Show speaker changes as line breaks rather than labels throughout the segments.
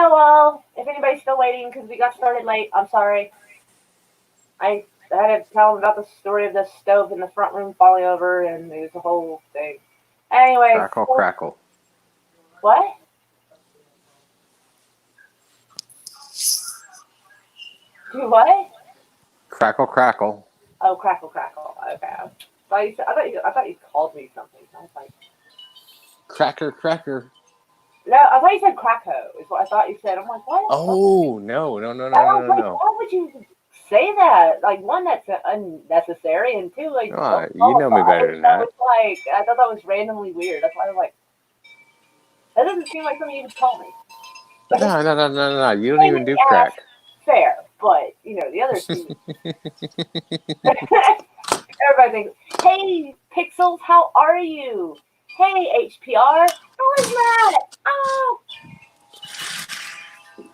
Hello. If anybody's still waiting because we got started late, I'm sorry. I had to tell them about the story of the stove in the front room falling over, and it was a whole thing. Anyway,
Crackle, crackle.
What? Do what?
Crackle, crackle.
Oh, crackle, crackle. Okay. I thought you called me something. I was like,
Cracker, cracker.
no, I thought you said cracko. Is what I thought you said. I'm like, what?
Oh, no.
I was like, why would you say that? Like, one, that's unnecessary, and two, like, don't
You
call
know
it
me
that.
better than
That
that.
was like, I thought that was randomly weird. That's why I was like, that doesn't seem like something you would call me.
No. You don't
Maybe
even do
ask,
crack.
fair, but the other two. Everybody thinks, hey, Pixels, how are you? Hey, HPR, how is Matt? Oh,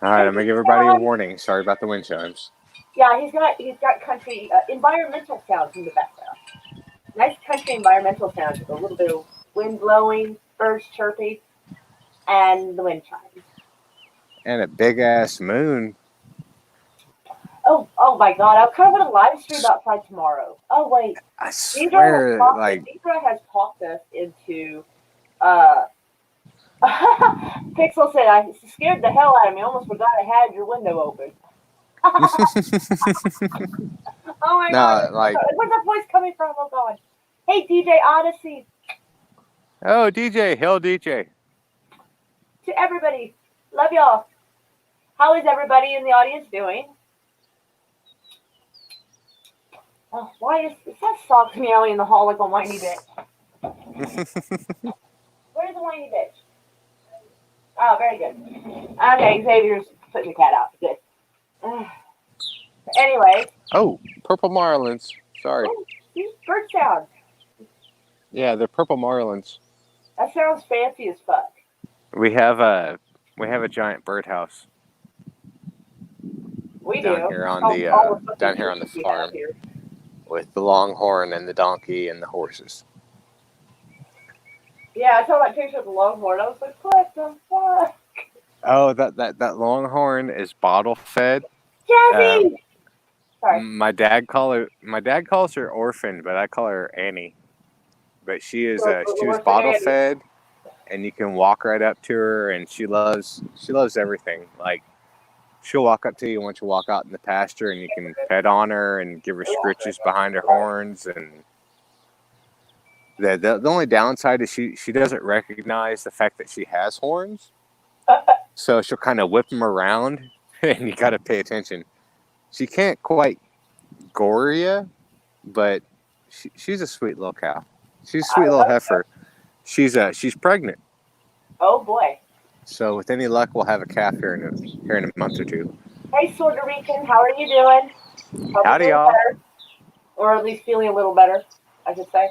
All right, I'm going to give everybody a warning. Sorry about the wind chimes.
yeah, he's got country environmental sounds in the background. Nice country environmental sounds with a little bit of wind blowing, birds chirping, and the wind chimes.
And a big-ass moon.
Oh my God! I kind of want to live stream outside tomorrow. Oh wait,
I swear,
Deidre has talked us into. Uh, Pixel said, "I scared the hell out of me. Almost forgot I had your window open." Oh my God! Where's that voice coming from? Oh God! Hey DJ Odyssey.
Oh DJ, hell DJ.
To everybody, love y'all. How is everybody in the audience doing? Oh, why is that soft meowing in the hall like a whiny bitch? Where's the whiny bitch? Oh, very good. Okay, Xavier's putting the cat out. Good. Anyway.
Oh, purple marlins. Sorry.
Oh, these bird sounds.
Yeah, they're purple marlins.
That sounds fancy as fuck.
We have a giant birdhouse.
We
down
do.
Here on the farm, with the longhorn and the donkey and the horses.
Yeah, I saw that picture of the longhorn. I was like, what the fuck?
Oh, that longhorn is bottle fed.
Jazzy. Sorry.
My dad calls her Orphan, but I call her Annie. But she was bottle fed, and you can walk right up to her, and she loves everything. Like, she'll walk up to you once you walk out in the pasture, and you can pet on her and give her scritches behind her horns. And the only downside is she doesn't recognize the fact that she has horns, so she'll kind of whip them around, and you got to pay attention. She can't quite gore you, but she's a sweet little cow. She's a sweet little heifer. She's pregnant.
Oh boy.
So with any luck, we'll have a calf here in a month or two.
Hey, Puerto Rican, how are you doing?
Howdy, y'all.
Better. Or at least feeling a little better, I should say.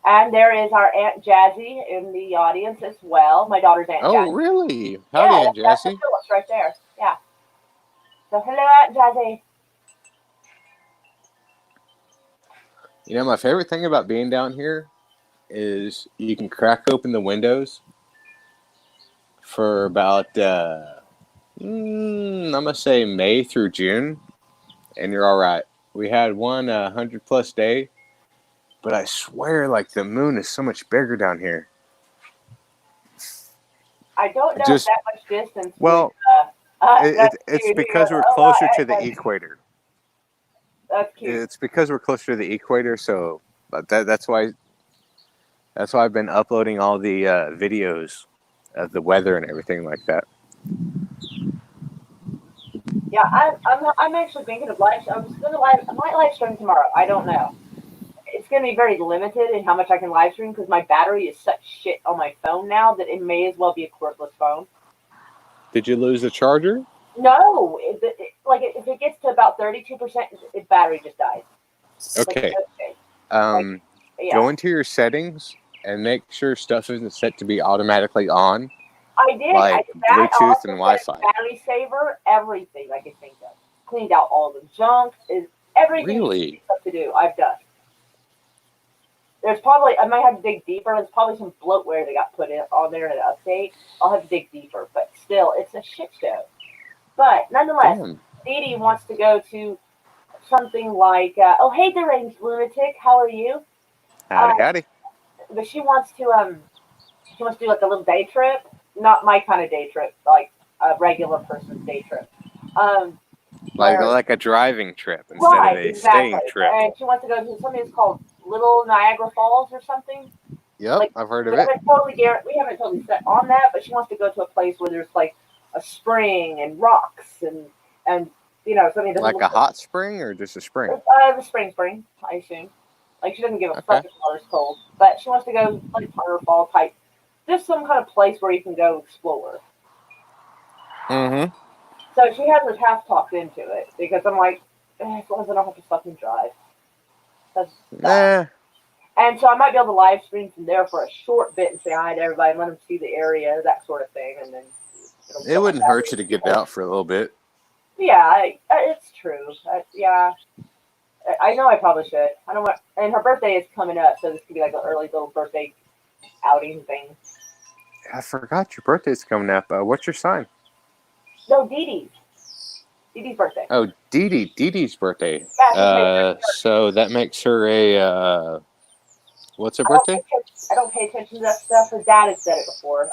And there is our Aunt Jazzy in the audience as well. My daughter's Aunt Jazzy.
Oh, really? Howdy, Aunt Jazzy.
That's Phyllis right there. Yeah. So, hello, Aunt Jazzy.
My favorite thing about being down here is you can crack open the windows for about, I'm going to say May through June, and you're all right. We had one 100-plus day, but I swear, the moon is so much bigger down here.
I don't know that much distance.
Well, it's because we're closer to the equator.
That's cute.
It's because we're closer to the equator, so that's why I've been uploading all the videos of the weather and everything like that.
Yeah, I'm actually thinking of I might live stream tomorrow. I don't know. It's going to be very limited in how much I can live stream because my battery is such shit on my phone now that it may as well be a cordless phone.
Did you lose the charger?
No, if it gets to about 32%, its battery just dies.
Okay. Go into your settings and make sure stuff isn't set to be automatically on.
I did.
Like Bluetooth and Wi-Fi.
Battery saver, everything I could think of. Cleaned out all the junk. Everything
really
to do. I've done. There's probably, I might have to dig deeper. There's probably some bloatware that got put in on there in an update. I'll have to dig deeper, but still, it's a shit show. But nonetheless,
Damn.
Dee Dee wants to go to something like, oh, hey, deranged lunatic, how are you?
Howdy.
But she wants to do like a little day trip. Not my kind of day trip, like a regular person's day trip.
Like a driving trip instead of a staying trip.
And she wants to go to something that's called Little Niagara Falls or something.
Yep,
Like,
I've heard of
we
it.
we haven't totally set on that, but she wants to go to a place where there's like a spring and rocks and something that
Like a hot spring or just a spring?
The spring, I assume. Like she doesn't give a fuck if the water's cold, but she wants to go like waterfall type, just some kind of place where you can go explore.
Mm-hmm.
So she has us half talked into it because I'm like, as long as I don't have to fucking drive. And so I might be able to live stream from there for a short bit and say hi to everybody and let them see the area, that sort of thing, and then
it wouldn't hurt you to get out for a little bit.
Yeah, it's true. Yeah. I know I probably should. I don't want, and her birthday is coming up, so this could be like an early little birthday outing thing.
I forgot your birthday's coming up. What's your sign?
No, Dee Dee's. Dee Dee's birthday.
Oh, Dee Dee's birthday.
Yeah,
so that makes her a what's her birthday?
I don't pay attention to that stuff. Her dad has said it before.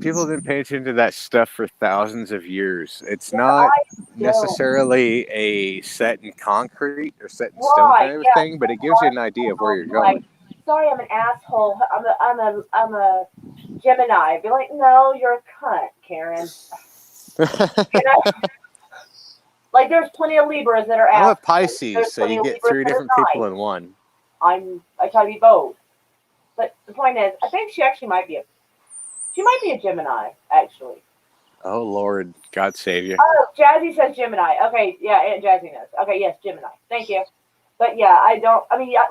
People have been paying attention to that stuff for thousands of years. It's not necessarily a set in concrete or set in stone kind of thing, but it gives you an idea of where you're going.
Sorry, I'm an asshole. I'm a Gemini. I'd be like, no, you're a cunt, Karen. Like, there's plenty of Libras that are assholes.
I'm a Pisces, so you get three different people in one.
I try to be both. But the point is, I think she actually might be a Gemini, actually.
Oh, Lord. God save you.
Oh, Jazzy says Gemini. Okay, yeah, Aunt Jazzy knows. Okay, yes, Gemini. Thank you. But yeah,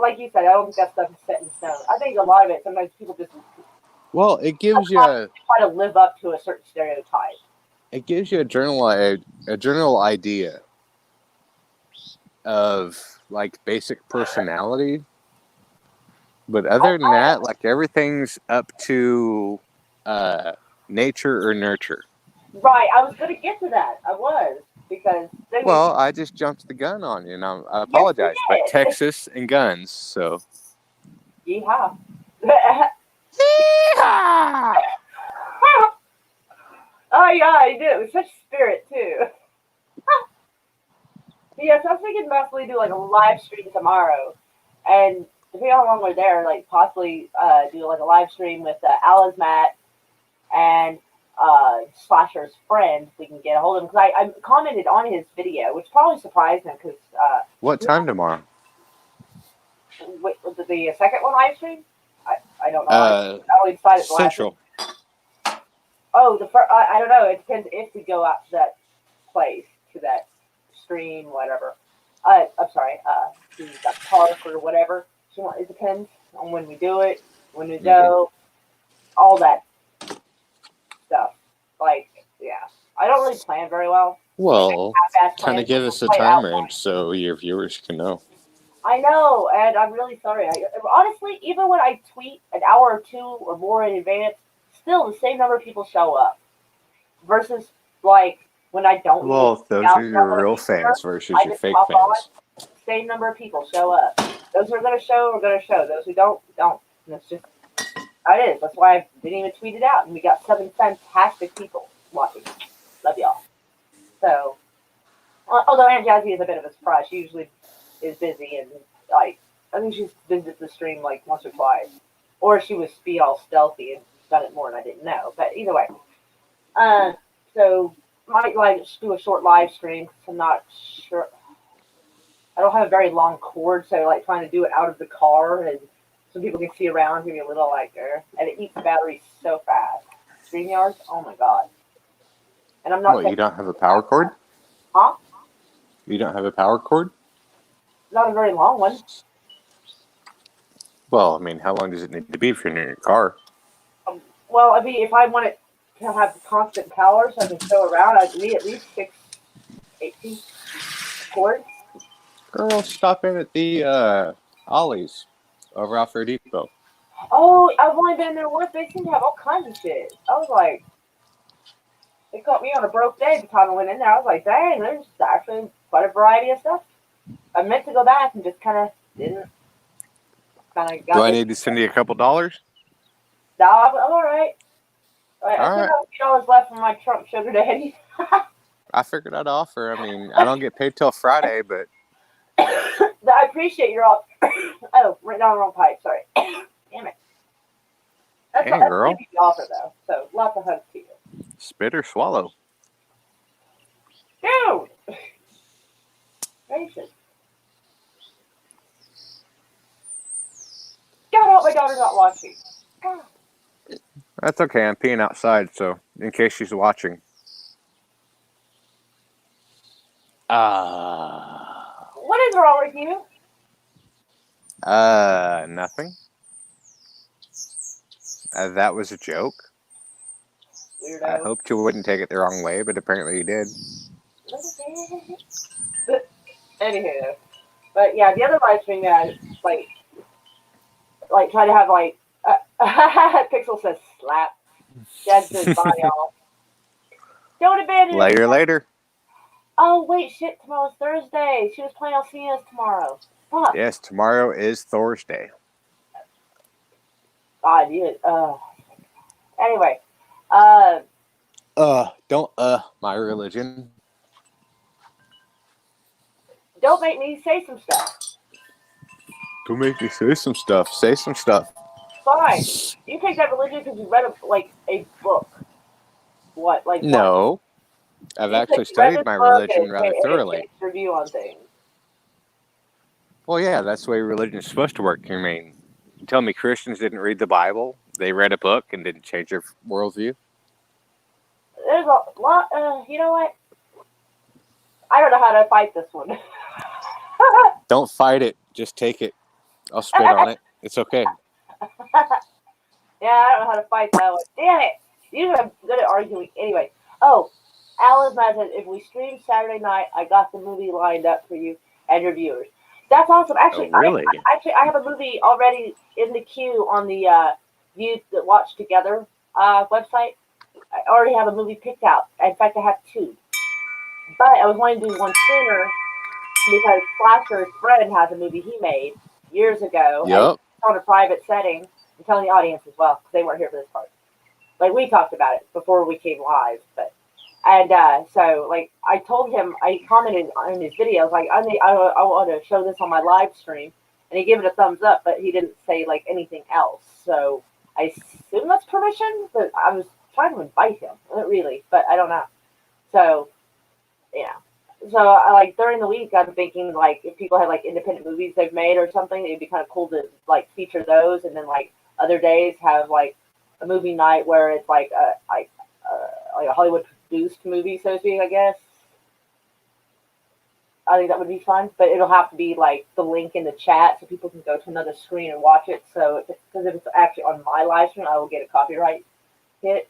like you said, I don't think that stuff is set in stone. I think a lot of it, sometimes people just...
Well, it gives you...
try to live up to a certain stereotype.
It gives you a general idea of, like, basic personality. But other than that, like, everything's up to nature or nurture.
Right, I was going to get to that. I was, because...
Well, I just jumped the gun on you, and I apologize. But Texas and guns, so...
Yeehaw.
Yeehaw!
Oh, yeah, I do. With such spirit, too. Yes, I was thinking possibly do, like, a live stream tomorrow. And depending on how long we're there, like, possibly do, like, a live stream with Alice, Matt, and Slasher's friend, if we can get a hold of him. Because I commented on his video, which probably surprised him, because...
what time tomorrow?
The second one live stream? I don't know. I only decided
Central.
Oh, I don't know. It depends if we go out to that place, to that stream, whatever. I'm sorry, to that park or whatever. It depends on when we do it, when we go, all that stuff. Like, yeah. I don't really plan very well.
Well, kind of give us a time range so your viewers can know.
I know, and I'm really sorry. Honestly, even when I tweet an hour or two or more in advance, still the same number of people show up. Versus, like, when I don't.
Well, those are your real fans versus your fake fans.
Same number of people show up. Those who are going to show are going to show. Those who don't. And it's just how it is. That's why I didn't even tweet it out. And we got 7 fantastic people watching. Love y'all. So, although Aunt Jazzy is a bit of a surprise, she usually is busy and, like, I think she's visited the stream like once or twice. Or she was be all stealthy and done it more and I didn't know. But either way. So might like do a short live stream because I'm not sure. I don't have a very long cord, so like trying to do it out of the car and so people can see around, give me a little like there, and it eats batteries so fast. StreamYard, oh my god! And I'm not.
What, you don't have a power cord?
Huh?
You don't have a power cord?
Not a very long one.
Well, I mean, how long does it need to be if you're in your car?
Well, I mean, if I want it to have constant power so I can go around, I'd need at least 6 8 feet cord.
Girl, stop in at the Ollie's over off Fair Depot.
Oh, I've only been there once. They seem to have all kinds of shit. I was like, it caught me on a broke day the time I went in there. I was like, dang, there's actually quite a variety of stuff. I meant to go back and just kind of didn't. Kind of
Do
got
I
this.
need to send you a couple dollars?
No, I'm all right. I
All
still
right.
have $2 left from my Trump sugar daddy.
I figured I'd offer. I mean, I don't get paid till Friday, but
I appreciate your offer. Oh, right down the wrong pipe. Sorry. Damn it. That's
hey,
a
girl,
big offer though. So lots of hugs to you,
spit or swallow.
dude. Gracious. God, I hope my daughter's not watching. God.
That's okay. I'm peeing outside, so in case she's watching.
What is wrong with you?
Nothing. That was a joke.
Weirdo.
I hoped you wouldn't take it the wrong way, but apparently you did.
Anywho, but yeah, the other live stream, like try to have like Pixel says slap. Dad's his body off. Don't abandon it.
Later.
Oh wait, shit! Tomorrow's Thursday. She was planning on seeing us tomorrow. Fuck.
Yes, tomorrow is Thursday.
God, you. Anyway,
Don't my religion.
don't make me say some stuff.
Don't make me say some stuff. Say some stuff.
Fine. You take that religion because you read a book. What? Like what?
No, I've actually studied my religion rather thoroughly.
Review on things.
Well, yeah, that's the way religion is supposed to work. I mean, you tell me Christians didn't read the Bible? They read a book and didn't change their worldview?
There's a lot. You know what? I don't know how to fight this one.
Don't fight it. Just take it. I'll spit on it. It's okay.
Yeah, I don't know how to fight that one. Damn it! You're good at arguing. Anyway. Oh, Alan's mad said if we stream Saturday night, I got the movie lined up for you and your viewers. That's awesome. Actually,
Oh, really?
I have a movie already in the queue on the View the Watch Together website. I already have a movie picked out. In fact, I have two. But I was wanting to do one sooner because Slasher's friend has a movie he made years ago.
Yep.
And it's on a private setting. I'm telling the audience as well because they weren't here for this part. Like we talked about it before we came live, so like I told him, I commented on his videos like I want to show this on my live stream, and he gave it a thumbs up, but he didn't say like anything else. So I assume that's permission, but I was trying to invite him, not really, but I don't know. So yeah. So I like during the week I'm thinking like if people had like independent movies they've made or something, it'd be kind of cool to like feature those, and then like other days have like a movie night where it's like a Hollywood produced movie, so to speak. I guess I think that would be fun, but it'll have to be like the link in the chat so people can go to another screen and watch it. So because if it's actually on my live stream, I will get a copyright hit,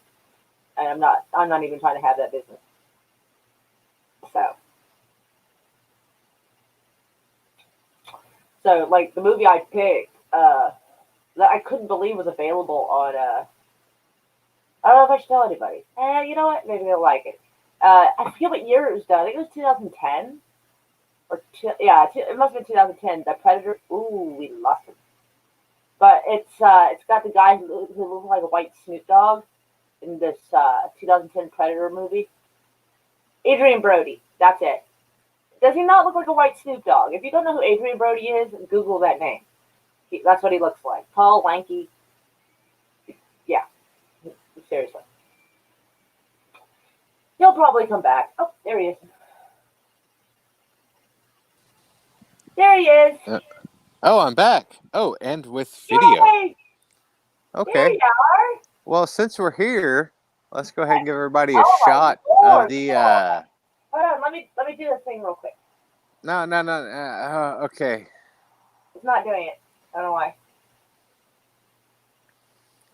and I'm not even trying to have that business. So like the movie I picked, that I couldn't believe was available on. I don't know if I should tell anybody. You know what? Maybe they'll like it. I forget what year it was done. I think it was 2010. It must have been 2010. The Predator. Ooh, we lost him. But it's got the guy who looks like a white Snoop Dogg in this 2010 Predator movie. Adrian Brody. That's it. Does he not look like a white Snoop Dogg? If you don't know who Adrian Brody is, Google that name. That's what he looks like. Tall, lanky. Yeah. Seriously. He'll probably come back. Oh, there he is. There he is.
Oh, I'm back. Oh, and with video.
Yay!
Okay.
There you are.
Well, since we're here, let's go ahead and give everybody a shot of the.
Hold on, let me do this thing real quick.
No. Okay.
It's not doing it. I don't know why.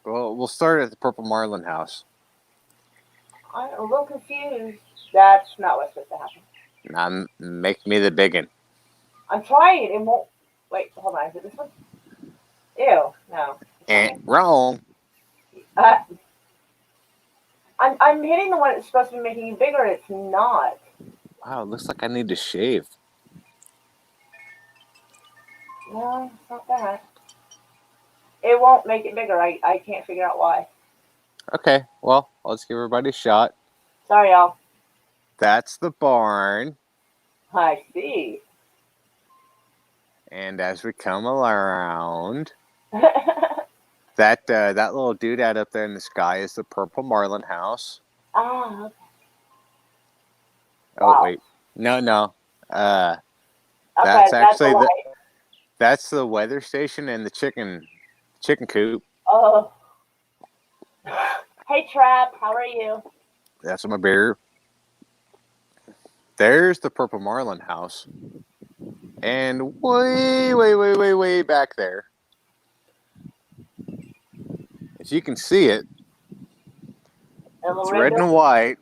Well, we'll start at the Purple Marlin house.
I'm a little confused. That's not what's supposed to happen.
Now, make me the biggin.
I'm trying. It won't. Wait, hold on. Is it this one? Ew, no.
Wrong.
Uh, I'm hitting the one that's supposed to be making you bigger. It's not.
Wow, it looks like I need to shave.
No, it's not that. It won't make it bigger. I can't figure out why.
Okay, well, let's give everybody a shot.
Sorry, y'all.
That's the barn.
I see.
And as we come around, that little doodad up there in the sky is the purple marlin house.
Ah, okay.
Oh,
Wow.
wait. No.
Okay,
That's actually
the
that's the weather station and the chicken coop.
Oh. Hey, Trap. How are you?
That's my bear. There's the purple marlin house. And way back there, if you can see it, it's red and white.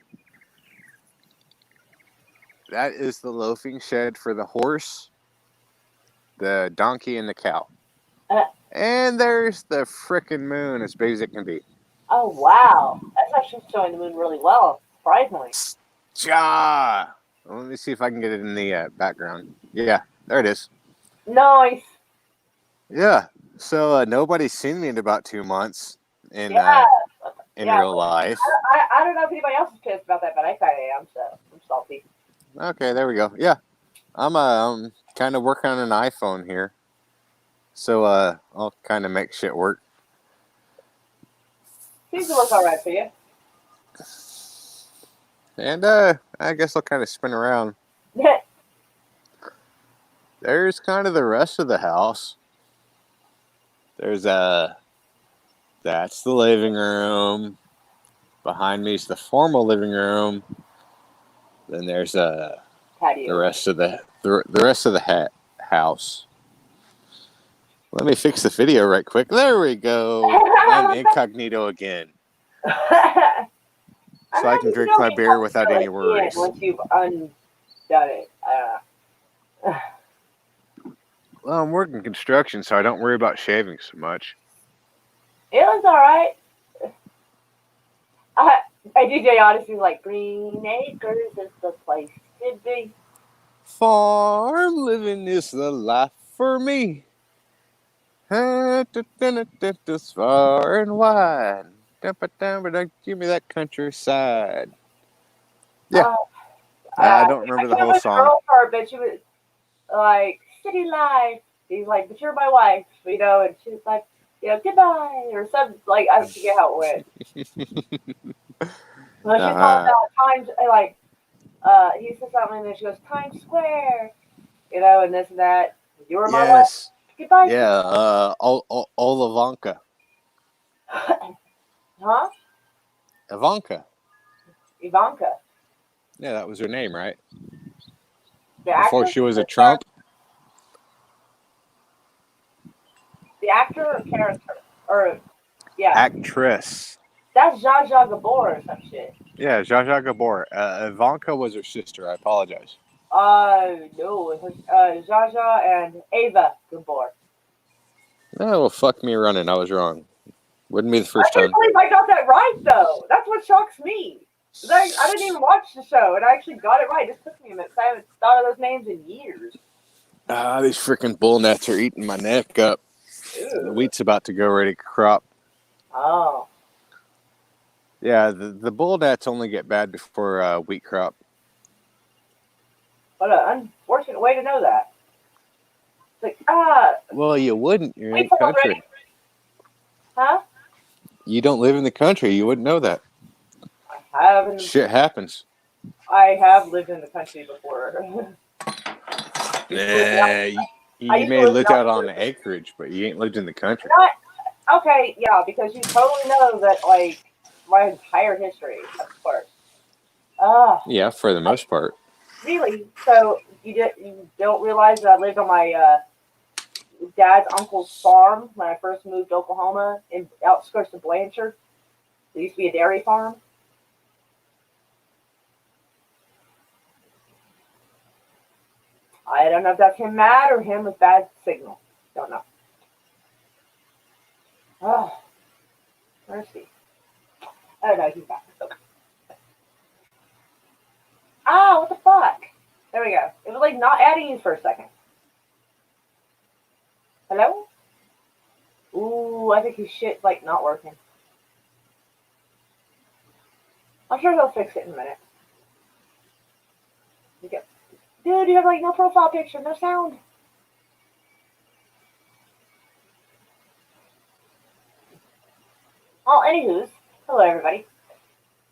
That is the loafing shed for the horse, the donkey, and the cow. And there's the frickin' moon, as big as it can be.
Oh, wow. That's actually showing the moon really well, surprisingly.
Ja! Let me see if I can get it in the background. Yeah, there it is.
Nice.
Yeah. So nobody's seen me in about 2 months in real life.
I don't know if anybody else is pissed about that, but I kind of am, so I'm salty.
Okay, there we go. Yeah. I'm kind of working on an iPhone here. So I'll kind of make shit work.
Seems to work all right for you.
And I guess I'll kind of spin around. There's kind of the rest of the house. There's that's the living room. Behind me is the formal living room. Then there's the rest of the house. Let me fix the video right quick. There we go. I'm incognito again. So I can drink my beer without any worries.
Once you've undone it.
Well, I'm working construction, so I don't worry about shaving so much.
It was all right. DJ Odyssey's like, Green Acres is the place to be.
Farm living is the life for me. It's far and wide. Give me that countryside. Yeah. I don't remember the whole song.
Girl part, but she was like, city life. He's like, but you're my wife, you know, and she was like, you know, goodbye, or something. Like, I forget how it went. Well, she talked about Times, like, he said something, and she goes, Times Square, you know, and this and that. You were my wife. Goodbye.
Yeah, Ivanka.
Huh?
Ivanka.
Ivanka.
Yeah, that was her name, right?
Before
she was a Trump?
The actor or character? Or, yeah.
Actress.
That's Zsa Zsa Gabor or some shit.
Yeah, Zsa Zsa Gabor. Ivanka was her sister. I apologize.
No, it was Zsa Zsa and Ava Gabor.
Oh, well, fuck me running. I was wrong. Wouldn't be the first time.
I can't believe I got that right, though. That's what shocks me. I didn't even watch the show, and I actually got it right. It just took me a minute. I haven't thought of those names in years.
These freaking bull gnats are eating my neck up. Ew. The wheat's about to go ready to crop.
Oh.
Yeah, the bull gnats only get bad before wheat crop.
What an unfortunate way to know that. It's like,
well, you wouldn't. You're in the country.
Already. Huh?
You don't live in the country. You wouldn't know that.
I haven't.
Shit happens.
I have lived in the country before.
You may have lived out on the acreage, but you ain't lived in the country.
Okay, yeah, because you totally know that, like, my entire history, of course.
Yeah, for the most part.
Really? So you don't realize that I lived on my dad's uncle's farm when I first moved to Oklahoma, in outskirts of Blanchard? There used to be a dairy farm. I don't know if that's him mad or him with bad signal. Don't know. Oh, mercy. Oh no, he's back. Okay. Ah, what the fuck? There we go. It was like not adding you for a second. Hello? Ooh, I think his shit's like not working. I'm sure he'll fix it in a minute. Okay. Dude, you have like no profile picture, no sound. Oh, anywho's, hello everybody.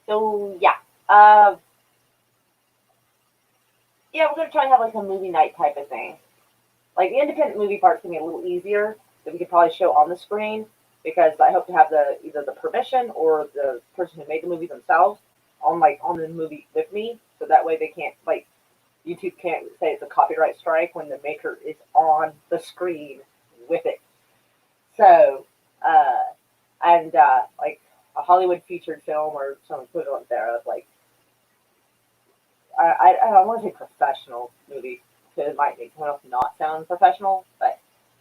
So yeah, yeah, we're gonna try and have like a movie night type of thing. Like the independent movie part's gonna be a little easier that we could probably show on the screen because I hope to have either the permission or the person who made the movie themselves on the movie with me, so that way they can't like YouTube can't say it's a copyright strike when the maker is on the screen with it. So, and like a Hollywood featured film or some equivalent thereof, like I don't want to say professional movie because it might make someone else not sound professional, but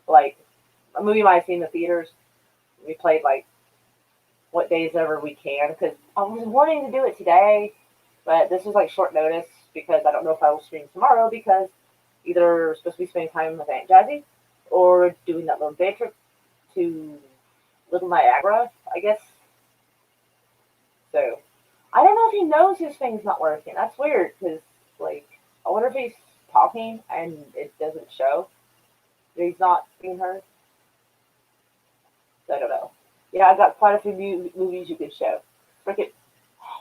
like a movie might see in the theaters. We played like what days ever we can because I was wanting to do it today, but this is like short notice because I don't know if I will stream tomorrow because either supposed to be spending time with Aunt Jazzy or doing that little day trip to Little Niagara, I guess. So I don't know if he knows his thing's not working. That's weird because like I wonder if he's talking and it doesn't show that he's not being heard. So I don't know. Yeah, I got quite a few movies you could show. Frickin'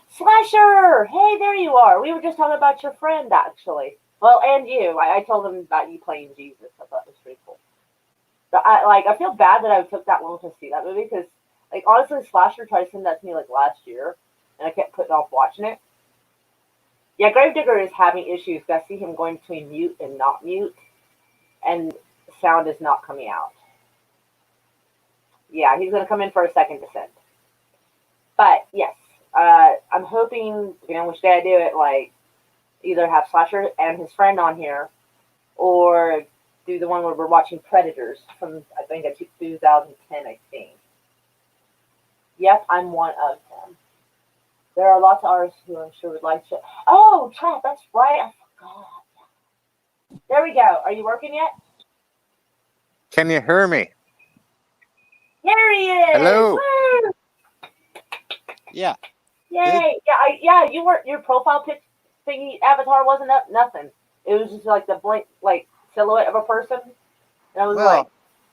Slasher! Hey, there you are. We were just talking about your friend, actually. Well, and you. I told him about you playing Jesus. I thought it was pretty cool. But I feel bad that I took that long to see that movie because, like, honestly, Slasher tried to send that to me like last year, and I kept putting off watching it. Yeah, Gravedigger is having issues. I see him going between mute and not mute, and sound is not coming out. Yeah, he's going to come in for a second descent. But yes, I'm hoping, which day I do it, like either have Slasher and his friend on here, or do the one where we're watching Predators from I think 2010, I think. Yep, I'm one of them. There are lots of artists who I'm sure would like to. Oh, Trap, that's right. I forgot. There we go. Are you working yet?
Can you hear me?
Here he is.
Hello.
Woo!
Yeah.
Yay! Yeah, you weren't. Your profile pic thingy avatar wasn't up. Nothing. It was just like the blank, like silhouette of a person. And I was like,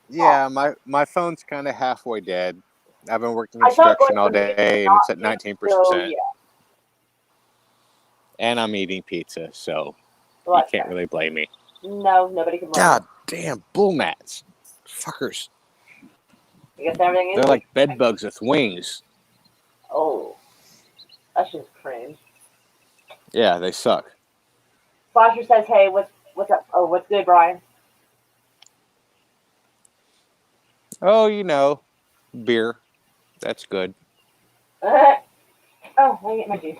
yeah, my phone's kind of halfway dead. I've been working
I thought
construction
going
all
from mute to
day, and
not
it's at
mute,
19%.
so yeah.
And I'm eating pizza, so
Well,
you can't really blame me.
No, nobody can blame
God damn, bull gnats. Fuckers.
you. I guess everything is.
They're like bed bugs with wings.
Oh, that's just cringe.
Yeah, they suck.
Slasher says, "Hey, what's up? Oh, what's good, Brian?"
Oh, beer. That's good.
Oh, let me get my juice.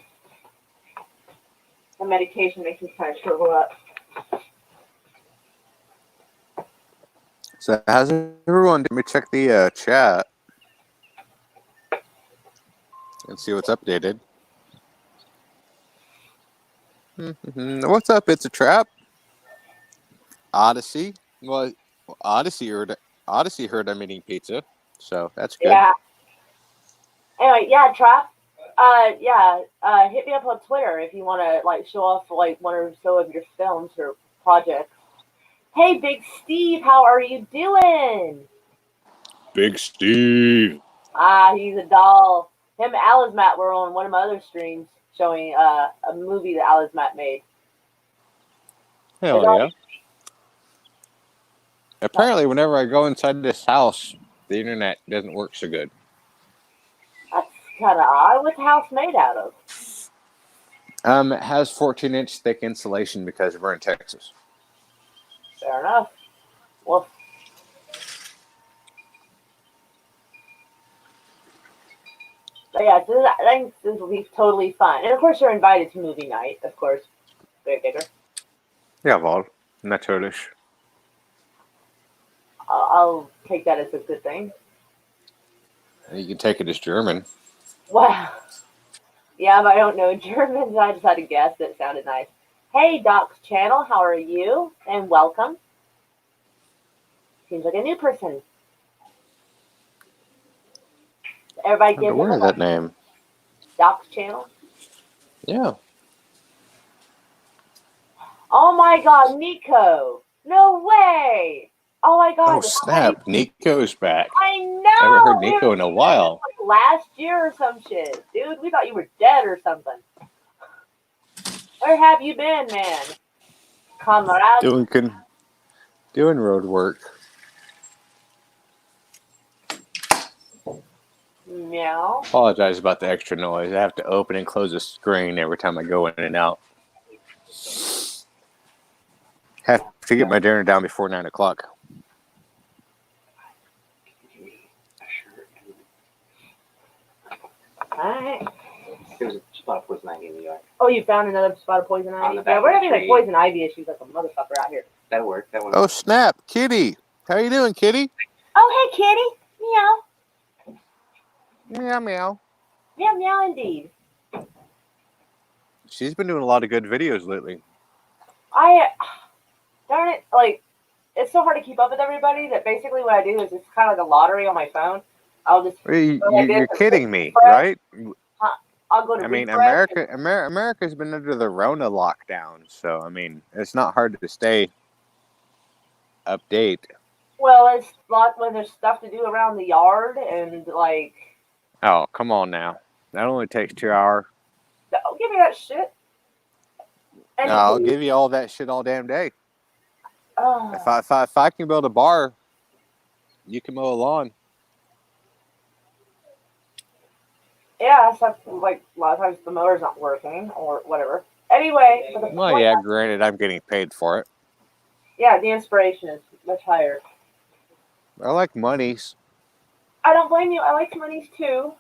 The medication makes me kind of shrivel up.
So how's everyone? Let me check the chat and see what's updated. What's up? It's a trap. Odyssey. Well, Odyssey heard I'm eating pizza, so that's good.
Yeah. Anyway, yeah, Trap. Hit me up on Twitter if you want to like show off like one or so of your films or projects. Hey, Big Steve, how are you doing?
Big Steve.
He's a doll. Him and Alice Matt were on one of my other streams showing a movie that Alice Matt made.
Hell yeah. Apparently, whenever I go inside this house, the internet doesn't work so good.
That's kind of odd. What's the house made out of?
It has 14-inch thick insulation because we're in Texas.
Fair enough. Well, but yeah, I think this will be totally fun. And of course, you're invited to movie night, of course. Very bigger.
Jawohl, natürlich.
I'll take that as a good thing.
You can take it as German.
Wow. Yeah, but I don't know German. I just had to guess. It sounded nice. Hey, Doc's channel. How are you? And welcome. Seems like a new person. Everybody give him
Where is that name?
Doc's channel.
Yeah.
Oh my God, Nico! No way! Oh my God!
Oh snap! Nico's back.
I know.
I haven't heard Nico in a while.
Like last year or some shit, dude. We thought you were dead or something. Where have you been, man? Comrade.
Doing road work.
Meow.
Apologize about the extra noise. I have to open and close the screen every time I go in and out. Have to get my dinner down before 9 o'clock.
Alright.
There's a spot of poison ivy in New York.
Oh, you found another spot of poison ivy? Yeah, we're having like poison ivy issues like a motherfucker out here.
That'll work. That one.
Oh snap, Kitty! How you doing, Kitty?
Oh, hey, kitty. Meow.
Meow meow.
Meow, meow, indeed.
She's been doing a lot of good videos lately.
Darn it, like, it's so hard to keep up with everybody that basically what I do is it's kind of like a lottery on my phone. I'll just.
You're kidding me, right?
I'll go to.
I mean, America's been under the Rona lockdown, so I mean, it's not hard to stay update.
Well, it's like when there's stuff to do around the yard and like.
Oh, come on now! That only takes 2 hours.
Don't give me that shit.
No, I'll give you all that shit all damn day.
Oh.
If I can build a bar, you can mow a lawn.
Yeah, except like a lot of times the motor's not working or whatever. Anyway.
Well, yeah, granted, I'm getting paid for it.
Yeah, the inspiration is much higher.
I like monies.
I don't blame you. I like monies too.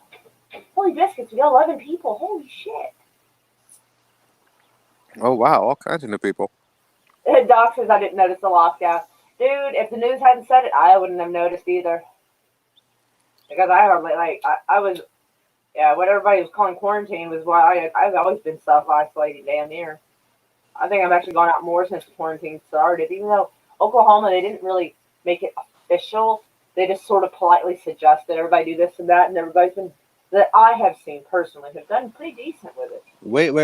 Holy biscuits, we got 11 people. Holy shit.
Oh, wow, all kinds of new people.
Doc says I didn't notice the lockdown. Dude, if the news hadn't said it, I wouldn't have noticed either. Because I hardly, like, I was, yeah, what everybody was calling quarantine was why I've always been self-isolating damn near. I think I've actually gone out more since quarantine started. Even though Oklahoma, they didn't really make it official. They just sort of politely suggested everybody do this and that, and everybody's been, that I have seen personally, have done pretty decent with it.
Wait.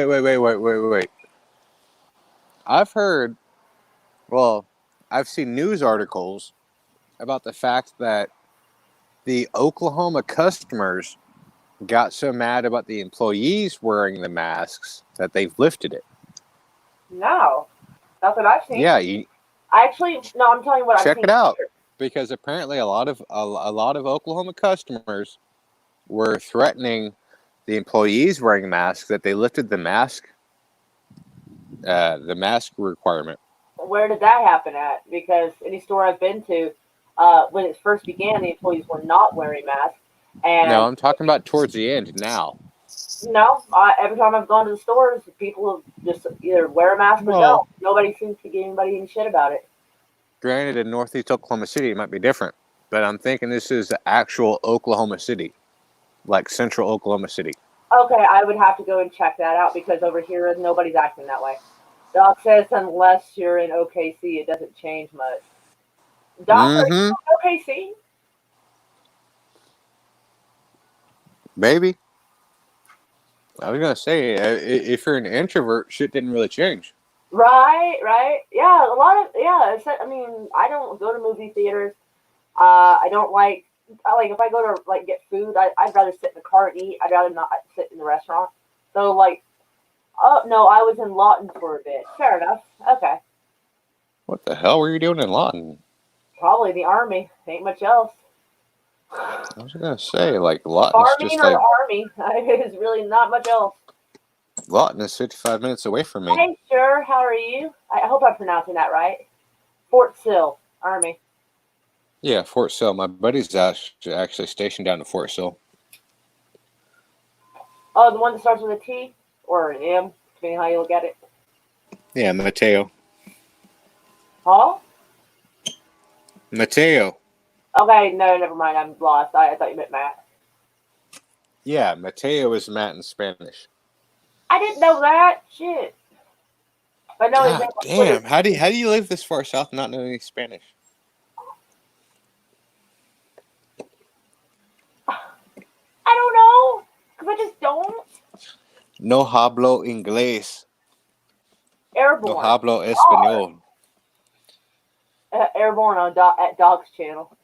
I've heard, well, I've seen news articles about the fact that the Oklahoma customers got so mad about the employees wearing the masks that they've lifted it.
No, not that I've seen.
Yeah,
I'm telling you what I've seen.
Check it out, because apparently a lot of Oklahoma customers were threatening the employees wearing masks that they lifted the mask requirement.
Where did that happen at? Because any store I've been to, when it first began, the employees were not wearing masks. And
no, I'm talking about towards the end now.
No, every time I've gone to the stores, people just either wear a mask or don't. Nobody seems to give anybody any shit about it.
Granted, in Northeast Oklahoma City, it might be different, but I'm thinking this is the actual Oklahoma City, like central Oklahoma City.
Okay, I would have to go and check that out because over here, nobody's acting that way. Doc says unless you're in OKC, it doesn't change much. Doc, are you in OKC?
Maybe. I was going to say, if you're an introvert, shit didn't really change.
Right. Yeah, I mean, I don't go to movie theaters. I don't like if I go to like get food, I'd rather sit in the car and eat. I'd rather not sit in the restaurant. So like, oh no, I was in Lawton for a bit. Fair enough. Okay.
What the hell were you doing in Lawton?
Probably the Army. Ain't much else.
I was gonna say, like, Lawton is just like
Army. There's really not much else.
Lawton is 55 minutes away from me.
Hey, sure. How are you? I hope I'm pronouncing that right. Fort Sill, Army.
Yeah, Fort Sill. My buddy's actually stationed down at Fort Sill.
Oh, the one that starts with a T or an M, depending on how you look at it.
Yeah, Mateo.
Huh?
Mateo.
Okay, no, never mind. I'm lost. I thought you meant Matt.
Yeah, Mateo is Matt in Spanish.
I didn't know that. Shit. But no, his name
God
on Twitter.
damn! How do you live this far south and not know any Spanish?
I don't know. Because I just don't.
No hablo inglés. No
Airborne.
hablo español.
Airborne on at Dog's channel.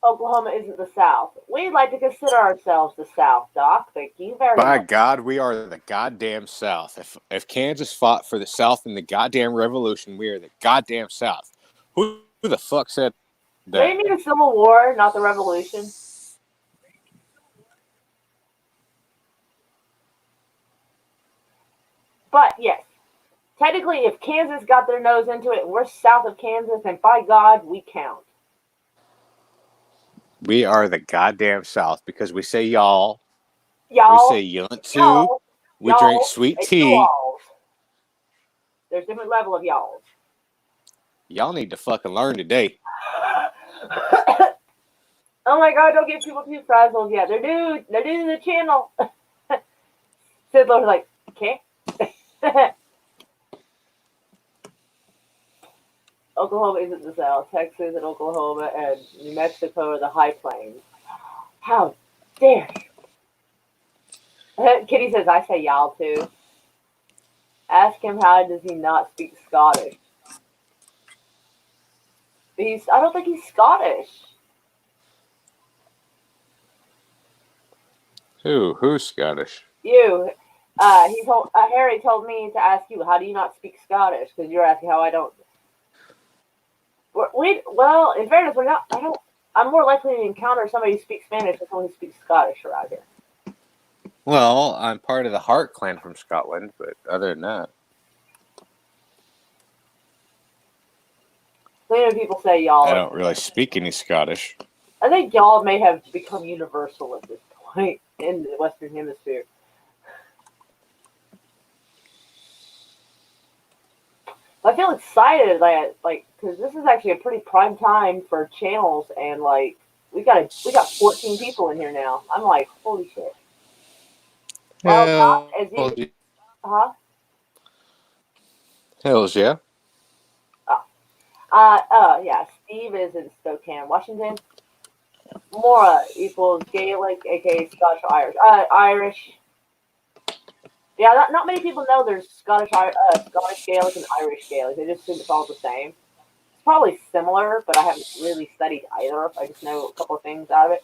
Oklahoma isn't the South. We'd like to consider ourselves the South, Doc. Thank you very
By
much.
God, we are the goddamn South. If Kansas fought for the South in the goddamn Revolution, we are the goddamn South. Who the fuck said
They
that?
mean the Civil War, not the Revolution. But yes, technically, if Kansas got their nose into it and we're south of Kansas, then by God, we count.
We are the goddamn South because we say y'all.
Y'all.
We say yunt too. We drink sweet tea.
There's different level of y'all.
Y'all need to fucking learn today.
Oh my God! Don't get people too frazzled. Yeah, they're new to the channel. Sidler's like, okay. Oklahoma isn't the South. Texas and Oklahoma and New Mexico are the high plains. How dare you? Kitty says, I say y'all too. Ask him how does he not speak Scottish. I don't think he's Scottish.
Who's Scottish?
You. Harry told me to ask you, how do you not speak Scottish? Because you're asking how I don't. Well, in fairness, we're not. I don't. I'm more likely to encounter somebody who speaks Spanish than someone who speaks Scottish around here.
Well, I'm part of the Hart clan from Scotland, but other than that,
Many people say y'all.
I don't really speak any Scottish.
I think y'all may have become universal at this point in the Western Hemisphere. I feel excited that, because this is actually a pretty prime time for channels, and we got 14 people in here now. I'm like, holy shit. Well, Doc, as you, huh?
Hells yeah.
Yeah. Steve is in Spokane, Washington. Mora equals Gaelic, aka Scottish Irish. Irish. Yeah, not many people know there's Scottish Gaelic and Irish Gaelic. They just assume it's all the same. It's probably similar, but I haven't really studied either. I just know a couple of things out of it.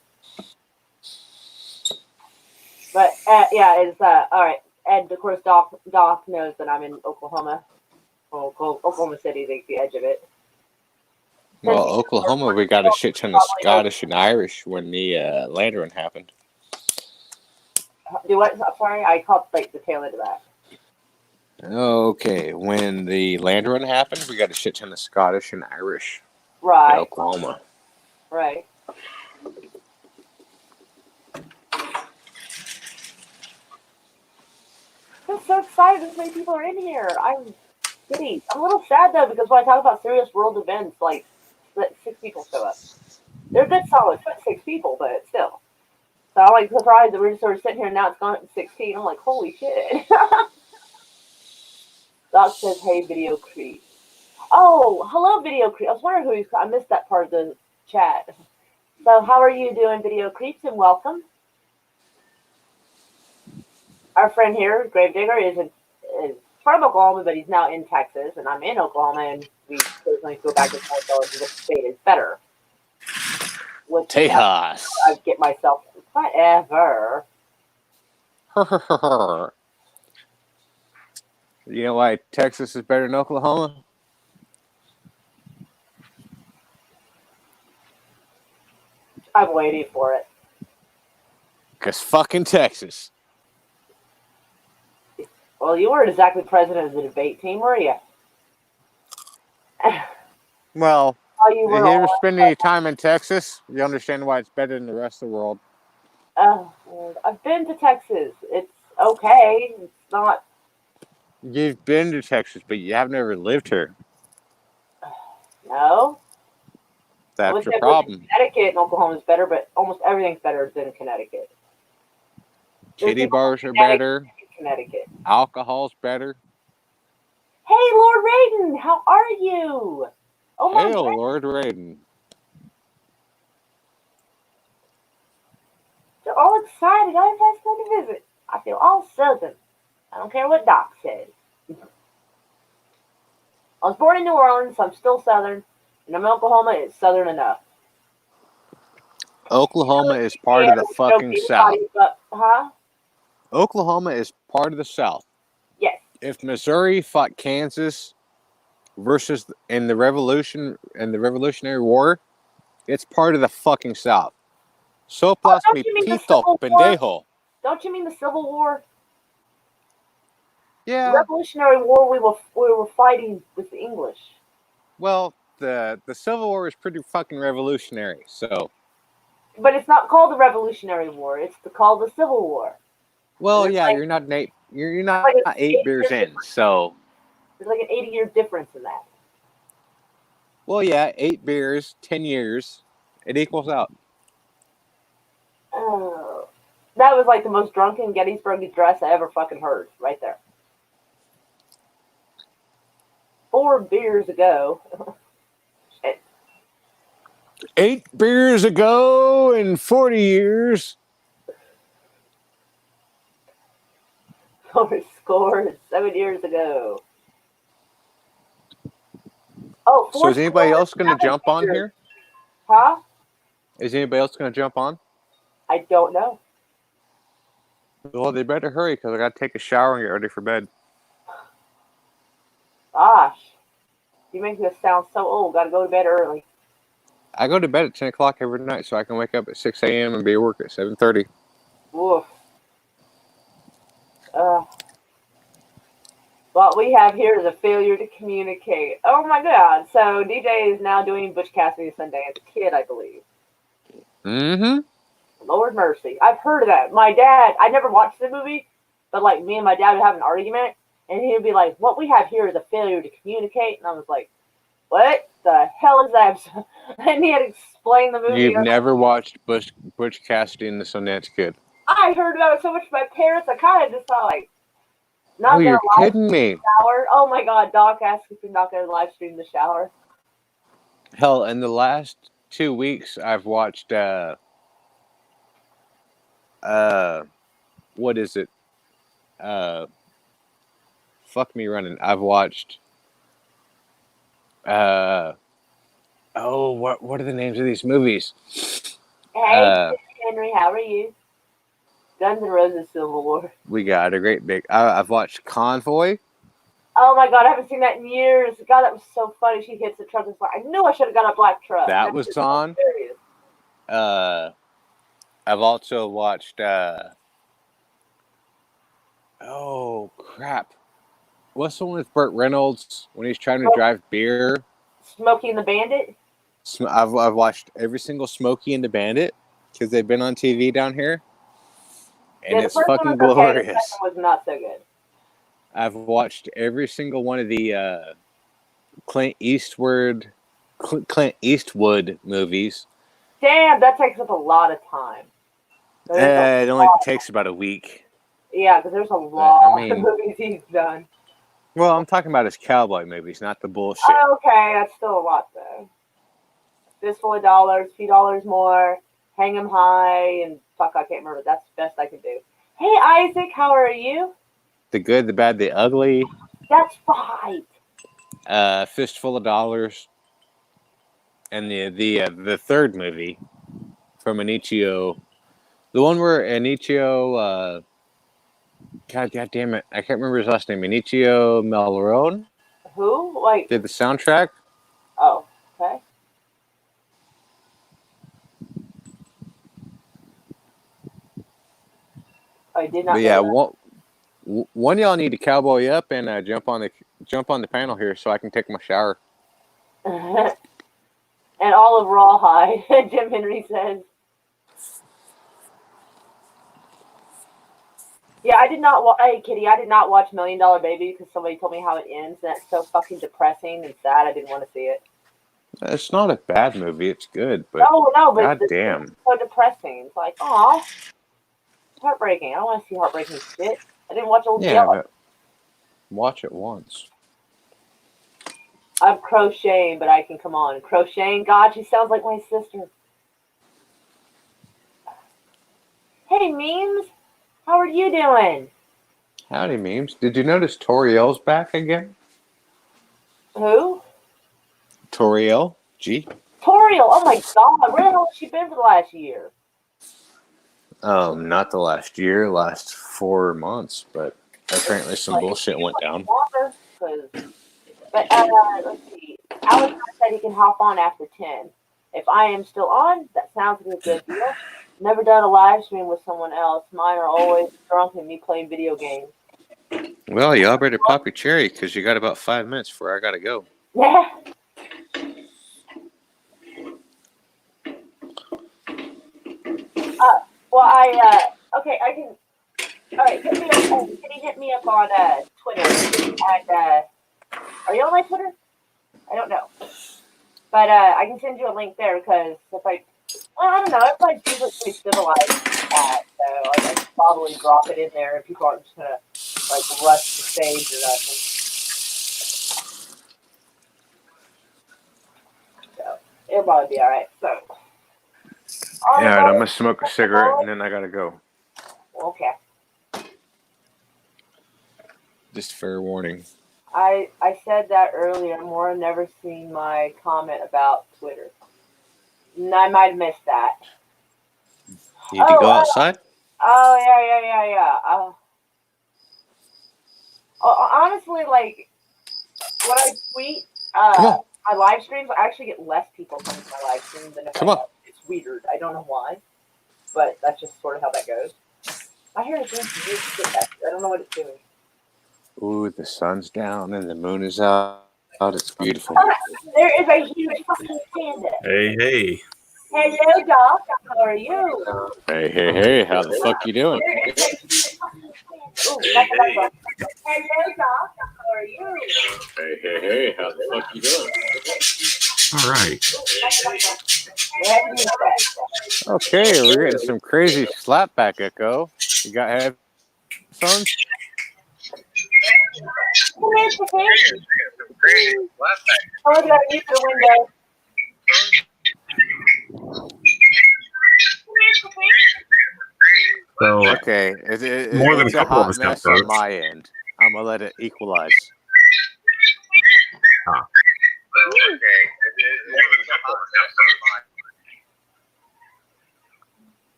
But yeah, it's all right. And of course, Doc knows that I'm in Oklahoma. Oklahoma City is the edge of it.
Well, Oklahoma, we got a shit ton of Scottish and Irish when the land run happened.
Do what? Sorry, I caught the tail end of that.
Okay, when the land run happened, we got a shit ton of Scottish and Irish
right.
in Oklahoma.
Right. I'm so excited that so many people are in here. I'm giddy. I'm a little sad though because when I talk about serious world events, 6 people show up. They're good solid 6 people, but still. So I'm surprised that we're just sort of sitting here and now it's gone up to 16. I'm like, holy shit. Doc says, hey, Video Creep. Oh, hello, Video Creep. I was wondering who he's. I missed that part of the chat. So how are you doing, Video Creeps, and welcome. Our friend here, Gravedigger, is from Oklahoma, but he's now in Texas, and I'm in Oklahoma, and we occasionally go back and forth, so the state is better.
Tejas.
I get myself whatever.
You know why Texas is better than Oklahoma?
I'm waiting for it.
Because fucking Texas.
Well, you weren't exactly president of the debate team, were you?
Well,
if
you ever spend any time in Texas, you understand why it's better than the rest of the world.
I've been to Texas. It's okay. It's not
You've been to Texas, but you have never lived here.
No. I would
That's
say
a problem.
Connecticut and Oklahoma is better, but almost everything's better than Connecticut.
Kitty bars are better.
Connecticut.
Alcohol's better.
Hey, Lord Raiden, how are you? Oh my
Hail,
God.
Lord Raiden.
They're all excited. All you guys come to visit. I feel all Southern. I don't care what Doc says. I was born in New Orleans, so I'm still Southern. And I'm in Oklahoma, it's Southern enough.
Oklahoma is part of the fucking South.
Huh?
Oklahoma is part of the South.
Yes.
If Missouri fought Kansas versus in the Revolutionary War, it's part of the fucking South. Soplas mi pito, pendejo.
Don't you mean the Civil War?
Yeah.
The Revolutionary War, we were fighting with the English.
Well, the Civil War is pretty fucking revolutionary, so.
But it's not called the Revolutionary War. It's called the Civil War.
Well, yeah, like, you're not 8 beers in, so.
There's like an 80-year difference in that.
Well, yeah, 8 beers, 10 years, it equals out.
Oh, that was like the most drunken Gettysburg Address I ever fucking heard, right there. 4 beers ago.
8 beers ago in 40 years.
7 years ago. Oh,
so is anybody else going to jump on here?
Huh?
Is anybody else going to jump on?
I don't know.
Well, they better hurry because I got to take a shower and get ready for bed.
Gosh. You make me sound so old. Got to go to bed early.
I go to bed at 10 o'clock every night so I can wake up at 6 a.m. and be at work at 7:30.
Woof. What we have here is a failure to communicate. Oh my God. So DJ is now doing Butch Cassidy Sunday as a kid, I believe.
Mm-hmm.
Lord mercy. I've heard of that. My dad, I never watched the movie, but like me and my dad would have an argument and he would be like, what we have here is a failure to communicate. And I was like, what the hell is that? And he had to explain the movie.
You've never watched Butch Cassidy and the Sundance Kid?
I heard about it so much from my parents, I kind of just thought like, not
you're kidding me.
Shower. Oh my God, Doc asked if you're not going to live stream the shower.
Hell, in the last 2 weeks, I've watched, what is it? Fuck me running. I've watched, what are the names of these movies?
Hey, Henry, how are you? Guns N' Roses Civil War.
We got a great big, I've watched Convoy.
Oh my God, I haven't seen that in years. God, that was so funny. She hits the truck and like, I knew I should have got a black truck.
That was on. I've also watched, oh crap. What's the one with Burt Reynolds when he's trying to drive beer?
Smokey and the Bandit?
I've watched every single Smokey and the Bandit because they've been on TV down here. And it's fucking glorious.
The second was not so good.
I've watched every single one of the Clint Eastwood movies.
Damn, that takes up a lot of time.
It only takes about a week.
Yeah, because there's a lot of movies he's done.
Well, I'm talking about his cowboy movies, not the bullshit.
Oh, okay, that's still a lot, though. Fistful of Dollars, Few Dollars More, Hang 'em High, and fuck, I can't remember. That's the best I can do. Hey, Isaac, how are you?
The Good, the Bad, the Ugly.
That's right.
Fistful of Dollars. And the third movie from Inicio. The one where Inicio... God damn it. I can't remember his last name. Inicio Malrone?
Who? Like...
Did the soundtrack.
Oh, okay. I did not.
But yeah, one y'all need to cowboy up and jump on the panel here so I can take my shower.
And Olive Rawhide, Jim Henry says. Yeah, I did not. Hey, Kitty, I did not watch $1 Million Baby because somebody told me how it ends, and that's so fucking depressing and sad. I didn't want to see it.
It's not a bad movie. It's good, but
No, but
god
it's
damn.
so depressing. It's like, aw, heartbreaking. I don't want to see heartbreaking shit. I didn't watch Old
Yeah,
Yeller.
but watch it once.
I'm crocheting, but I can come on. Crocheting? God, she sounds like my sister. Hey, Memes, how are you doing?
Howdy, memes. Did you notice Toriel's back again?
Who?
Toriel? G?
Toriel. Oh my God, where the hell has she been for the last year?
Not the last year, last 4 months, but apparently some bullshit went down.
But let's see. Alex said he can hop on after 10. If I am still on, that sounds like a good deal. Never done a live stream with someone else. Mine are always drunk and me playing video games.
Well, y'all better pop your cherry because you got about 5 minutes before I gotta go.
Yeah. Okay, I can. All right, can you hit me up on Twitter? And are you on my Twitter? I don't know, but I can send you a link there because I don't know. Everybody's usually pretty civilized with that, so I can probably drop it in there, and people aren't just gonna like rush the stage or nothing. So it'll probably be all right. So.
Yeah, I'm gonna smoke a cigarette and then I gotta go.
Okay.
Just fair warning.
I said that earlier. Maura never seen my comment about Twitter. I might have missed that.
You need to go outside?
Oh yeah. Honestly, like when I tweet my live streams, I actually get less people coming to my live stream than if it's weird. I don't know why, but that's just sort of how that goes. My hair is doing some weird shit back here. I don't know what it's doing.
Ooh, the sun's down and the moon is out. It's beautiful.
There is a huge fucking panda.
Hey.
Hello, Doc. How are you?
Hey, how the fuck you doing?
Hello, Doc. How are you?
Hey, how the fuck you doing?
All right.
Okay, we're getting some crazy slapback echo. You got headphones?
Someone's got to mute the window.
So,
okay,
more than
it's
a couple of
hot
us got
mess on
birds.
my end. I'm gonna let it equalize.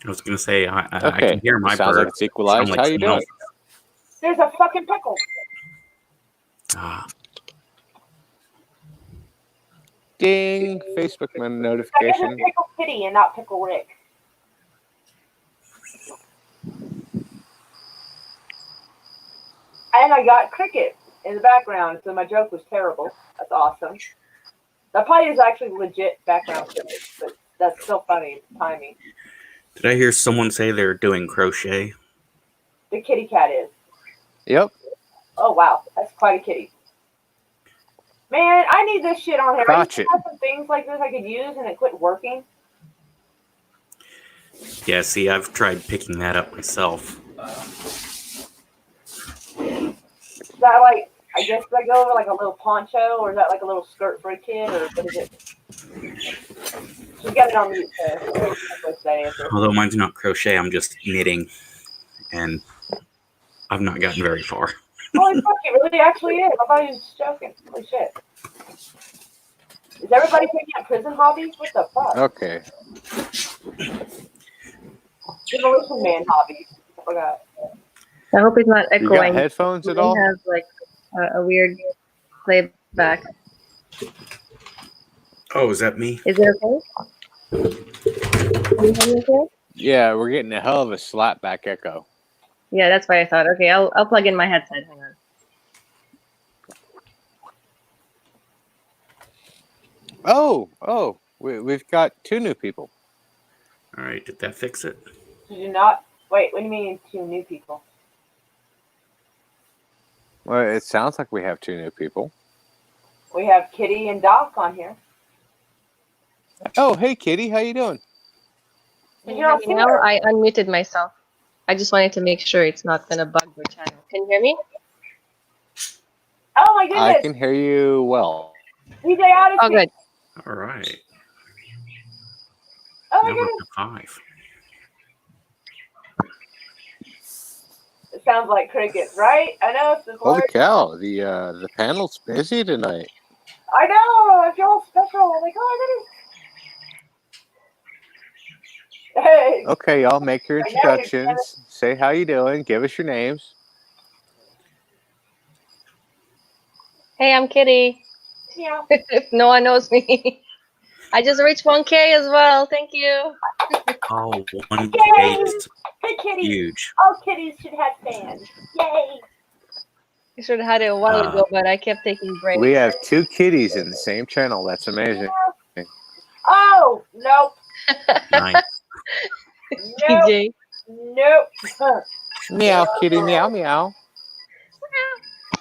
I was going to say, I can hear my
sounds
bird.
like it's equalized. How you doing?
There's a fucking pickle.
Ding! Facebook notification.
I guess Pickle Kitty and not Pickle Rick. And I got Cricket in the background, so my joke was terrible. That's awesome. That probably is actually legit background Cricket, but that's still funny. It's timing.
Did I hear someone say they're doing crochet?
The kitty cat is.
Yep.
Oh, wow. That's quite a kitty. Man, I need this shit on here.
Gotcha.
I have some things like this I could use, and it quit working.
Yeah, see, I've tried picking that up myself.
Is that like, I guess I go over like a little poncho, or is that like a little skirt for a kid, or what is it? She's got it on mute, so
Although mine's not crochet, I'm just knitting, and I've not gotten very far.
Holy fuck, it really actually is. I thought he was just joking. Holy shit. Is everybody taking up prison hobbies? What the fuck?
Okay.
Demolition Man hobbies. I forgot.
I hope it's not
You
echoing.
got headphones at
It
all?
has like a weird playback.
Oh, is that me?
Is it okay? Can you hear me okay?
Yeah, we're getting a hell of a slapback echo.
Yeah, that's why I thought. Okay, I'll plug in my headset. Hang on.
Oh, we've got 2 new people.
All right, did that fix it?
Did you not? Wait, what do you mean 2 new people?
Well, it sounds like we have 2 new people.
We have Kitty and Doc on here.
Oh, hey, Kitty. How you doing?
Did you not see
Now
her?
I unmuted myself. I just wanted to make sure it's not gonna bug your channel. Can you hear me?
Oh my
I
goodness!
can hear you well.
DJ Odyssey!
Oh, good.
All right.
Oh my
Now we're up
goodness!
to 5.
It sounds like crickets, right? I know it's just
Holy
large.
cow! The panel's busy tonight.
I know! I feel all special. I'm like, oh my goodness. Hey!
Okay, y'all make your
Right now, you're
introductions. Say how you doing. Give us your names.
Hey, I'm Kitty.
Yeah.
If no one knows me. I just reached 1K as well. Thank you.
Oh, 1K
Yay!
is
Hey, kitties!
huge.
All kitties should have fans. Yay!
I should have had it a while ago, but I kept taking breaks.
We have 2 kitties in the same channel. That's amazing.
Oh! Nope.
Nice.
Nope.
TJ.
Nope.
Meow, kitty, meow, meow.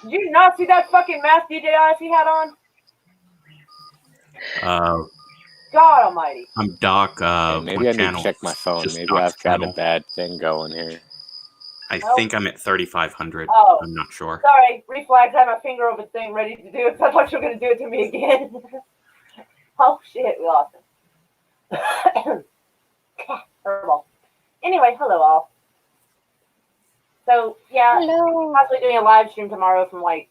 Did you not see that fucking mask DJ Odyssey had on? God almighty.
I'm Doc.
Hey, maybe
what
I need
channel?
to check my phone.
Just
Maybe
Doc's
I've got
channel.
a bad thing going here.
I think I'm at 3,500.
Oh.
I'm not sure.
Sorry, reflex. I had my finger over the thing ready to do it. So I thought you were going to do it to me again. Oh, shit. We lost him. Horrible. Anyway, hello, all. So, yeah,
Hello.
possibly doing a live stream tomorrow from, like,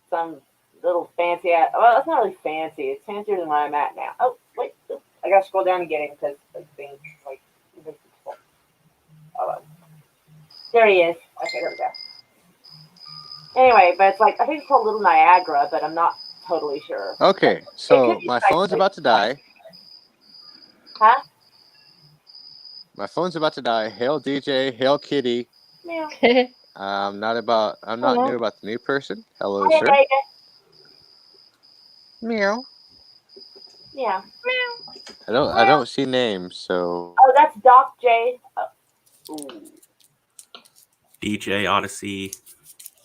some little fancy ass. Well, it's not really fancy. It's fancier than where I'm at now. Oh, wait. Oops. I got to scroll down and get him because, like, things, like, hold on. There he is. Okay, there we go. Anyway, but it's like, I think it's called Little Niagara, but I'm not totally sure.
Okay, so my phone's about to die.
Huh?
My phone's about to die. Hail DJ, hail Kitty.
Meow.
I'm not new about the new person. Hello,
Hi,
sir.
Megan.
Meow.
Yeah.
I don't see names, so
Oh, that's Doc J. Ooh.
DJ Odyssey,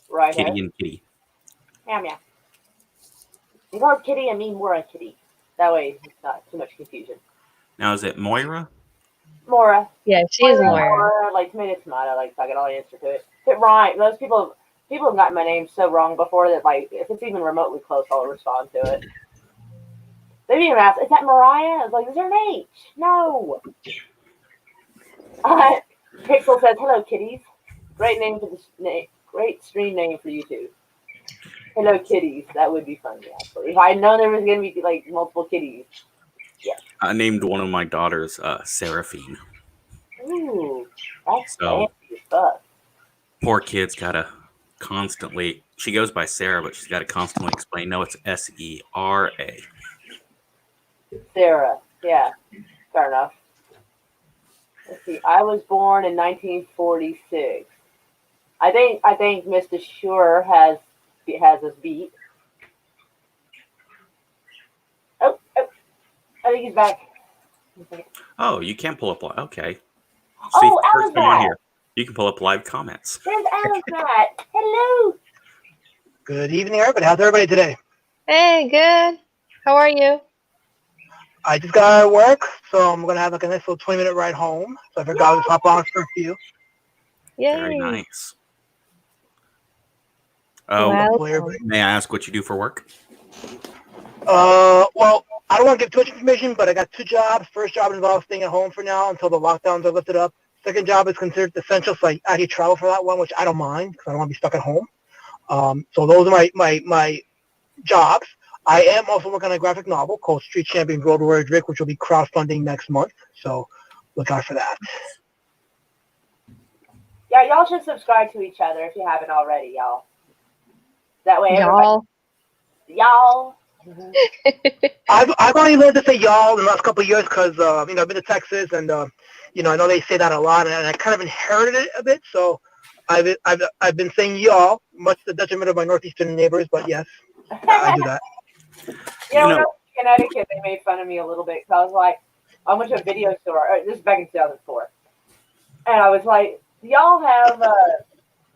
Right
Kitty
here.
and Kitty.
Meow, meow. You call Kitty and me Mora Kitty. That way it's not too much confusion.
Now is it Moira?
Mora.
Yeah, she is Moira.
Like tomato, like fuck it, I'll answer to it. If it rhymes, those people have gotten my name so wrong before that like if it's even remotely close, I'll respond to it. They've even asked, is that Mariah? I was like, is there an H? No. Pixel says, hello kitties. Great name for this great stream name for YouTube. Hello kitties. That would be funny actually. If I had known there was gonna be like multiple kitties. Yeah.
I named one of my daughters Seraphine.
Ooh, that's
So-
fancy as fuck.
Poor kid's gotta constantly. She goes by Sarah, but she's got to constantly explain. No, it's Sera.
Sarah. Yeah. Fair enough. Let's see. I was born in 1946. I think Mr. Shure has us beat. Oh, I think he's back.
Oh, you can't pull up. Okay.
Oh,
first
Alan's
time on
back.
here, you can pull up live comments.
There's Alan's back. Hello.
Good evening, everybody. How's everybody today?
Hey, good. How are you?
I just got out of work, so I'm going to have like a nice little 20-minute ride home. So I figured I'll just hop on for a few.
Yay.
Very nice. Oh,
Well,
Hopefully everybody-
may I ask what you do for work?
Well, I don't want to give too much information, but I got 2 jobs. First job involves staying at home for now until the lockdowns are lifted up. Second job is considered essential, so I actually travel for that one, which I don't mind because I don't want to be stuck at home. So those are my jobs. I am also working on a graphic novel called Street Champion Road Warrior Drake, which will be crowdfunding next month. So look out for that.
Yeah, y'all should subscribe to each other if you haven't already, y'all. That way, everybody,
Y'all.
I've only learned to say y'all in the last couple of years because I've been to Texas and I know they say that a lot, and I kind of inherited it a bit. So I've been saying y'all, much to the detriment of my northeastern neighbors, but yes, I do that.
You know, when I was in Connecticut, they made fun of me a little bit because I was like, I went to a video store. This is back in 2004, and I was like, "Do y'all have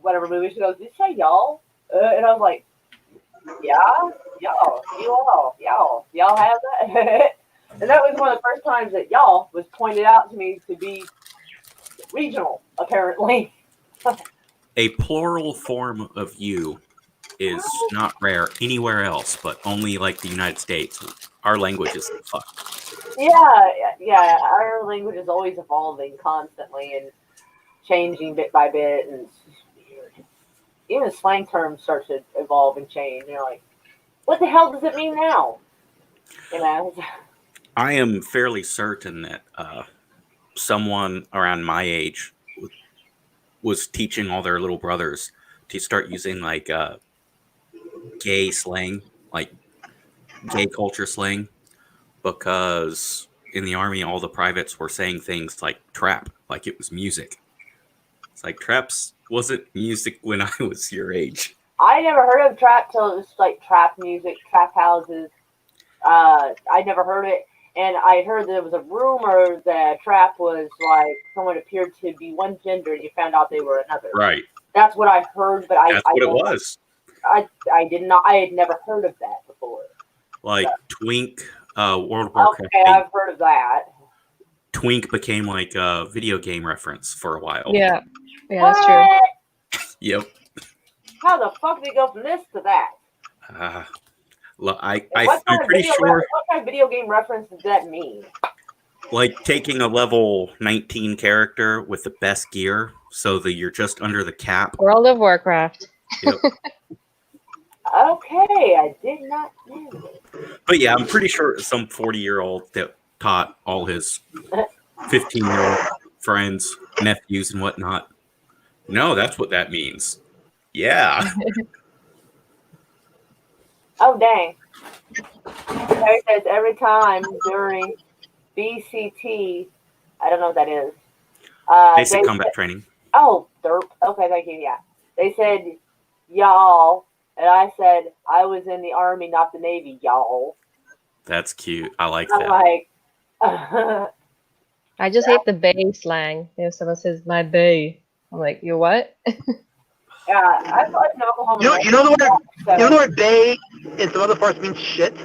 whatever movie?" She goes, "Did you say y'all?" And I was like, "Yeah, y'all have that." And that was one of the first times that y'all was pointed out to me to be regional, apparently.
A plural form of you is not rare anywhere else, but only like the United States. Our language is fucked.
Yeah. Our language is always evolving constantly and changing bit by bit, and it's just weird. Even slang terms start to evolve and change. You're like, what the hell does it mean now? You know?
I am fairly certain that someone around my age was teaching all their little brothers to start using like gay slang, like gay culture slang, because in the army, all the privates were saying things like trap, like it was music. It's like traps wasn't music when I was your age.
I never heard of trap till it was like trap music, trap houses. I never heard it, and I heard that there was a rumor that trap was like someone appeared to be one gender, and you found out they were another.
Right.
That's what I heard, but
That's what it was.
I did not. I had never heard of that before.
Like Twink, World of Warcraft.
Okay, I've heard of that.
Twink became like a video game reference for a while.
Yeah, that's true.
Yep.
How the fuck did it go from this to that?
I'm
What
pretty sure.
What kind of video game reference does that mean?
Like taking a level 19 character with the best gear, so that you're just under the cap.
World of Warcraft.
Yep.
Okay, I did not know.
But yeah, I'm pretty sure some 40-year-old that taught all his 15-year-old friends, nephews, and whatnot. No, that's what that means. Yeah.
Oh, dang. Harry says every time during BCT, I don't know what that is.
Basic combat training.
Oh, derp. Okay, thank you. Yeah. They said, y'all. And I said, I was in the Army, not the Navy, y'all.
That's cute. I like
I'm
that.
like,
I just hate the bae slang. If someone says my bae, I'm like, you what?
yeah, I feel like in Oklahoma.
You know the word bae in some other parts means shit?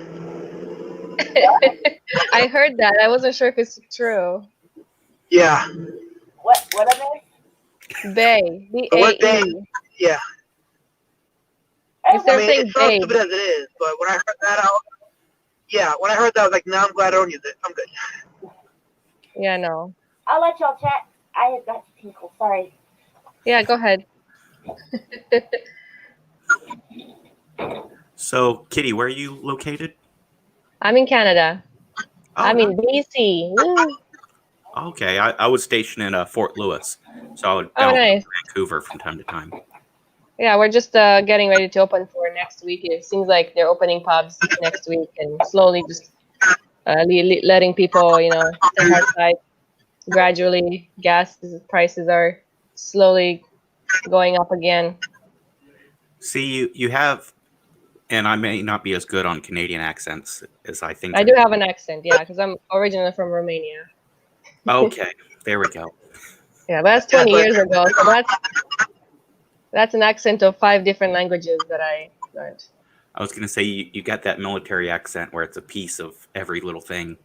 I heard that. I wasn't sure if it's true.
Yeah.
What are they?
Bae.
The word bae.
B-A-E.
Yeah.
Instead of saying
it's not
bae.
stupid as it is, but when I heard that out, I was like, now I'm glad I don't use it. I'm good.
Yeah, no.
I'll let y'all chat. I have got to tinkle. Sorry.
Yeah, go ahead.
So, Kitty, where are you located?
I'm in Canada.
Oh,
I'm in BC. Woo.
Okay, I was stationed in Fort Lewis, so I would
Oh,
bounce
nice.
to Vancouver from time to time.
Yeah, we're just getting ready to open for next week. It seems like they're opening pubs next week and slowly just letting people, stay outside. Gradually, gas prices are slowly going up again.
See, you have, and I may not be as good on Canadian accents as I think.
I do have an accent, yeah, because I'm originally from Romania.
Okay, there we go.
Yeah, but that's 20 years ago, so that's an accent of 5 different languages that I learned.
I was going to say, you got that military accent where it's a piece of every little thing.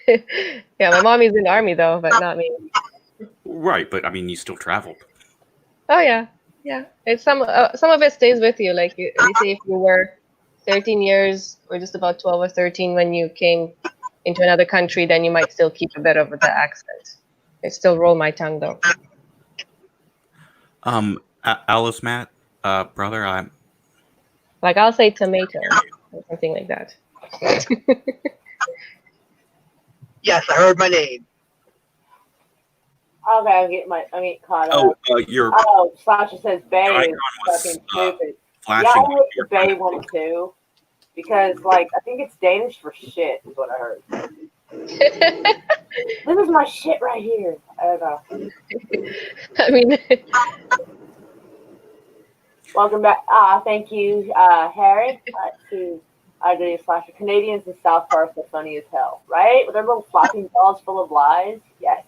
Yeah, my mommy's in the army, though, but not me.
Right, but I mean, you still traveled.
Oh, yeah. It's some of it stays with you. Like, you say if you were 13 years or just about 12 or 13 when you came into another country, then you might still keep a bit of the accent. It still roll my tongue, though.
Alice, Matt, brother, I'm...
Like, I'll say tomato or something like that.
Yes, I heard my name.
Okay, I'm getting caught up. Sasha says Bay is fucking stupid. Yeah, I heard the Bay one too. Because, I think it's Danish for shit, is what I heard. This is my shit right here. I don't know.
I mean...
Welcome back. Thank you, Harry. Let's see. I agree, Slasher. Canadians in South Park are funny as hell, right? With their little flopping jaws full of lies. Yes.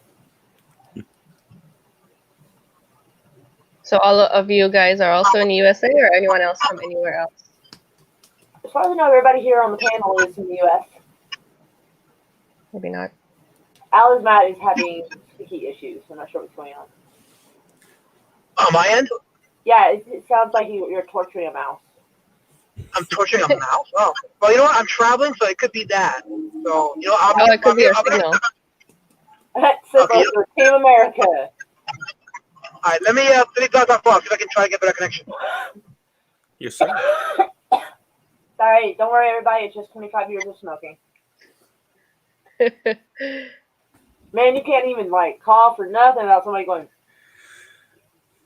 So all of you guys are also in the USA, or anyone else from anywhere else?
As far as I know, everybody here on the panel is in the U.S.
Maybe not.
Alice Matt is having sticky issues. I'm not sure what's going on.
On my end,
Yeah, it sounds like you're torturing a mouse.
I'm torturing a mouse. Oh, well, you know what? I'm traveling, so it could be that. So, you know,
Oh, it could be your signal.
So
Okay,
for Team America.
All right, let me talk that far, see if I can try to get better connection.
Yes, sir.
Sorry, don't worry, everybody. It's just 25 years of smoking. Man, you can't even like cough or nothing without somebody going.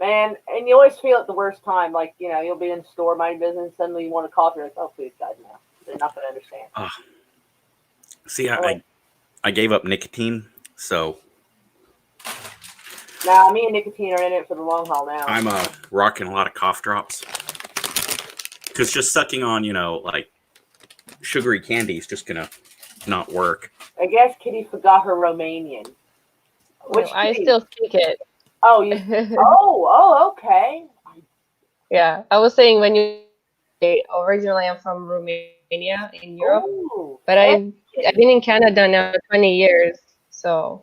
Man, and you always feel it the worst time. Like, you know, you'll be in the store, minding business, suddenly you want to cough. You're like, oh, please, God, no. They're not going to understand.
See, I gave up nicotine, so
Nah, me and nicotine are in it for the long haul now.
I'm rocking a lot of cough drops. Because just sucking on, you know, like sugary candy is just gonna not work.
I guess Kitty forgot her Romanian. Which
I
Kitty?
still speak it.
Oh, you. oh, okay.
Yeah, I was saying when you originally I'm from Romania in Europe,
Ooh,
but I've been in Canada now for 20 years, so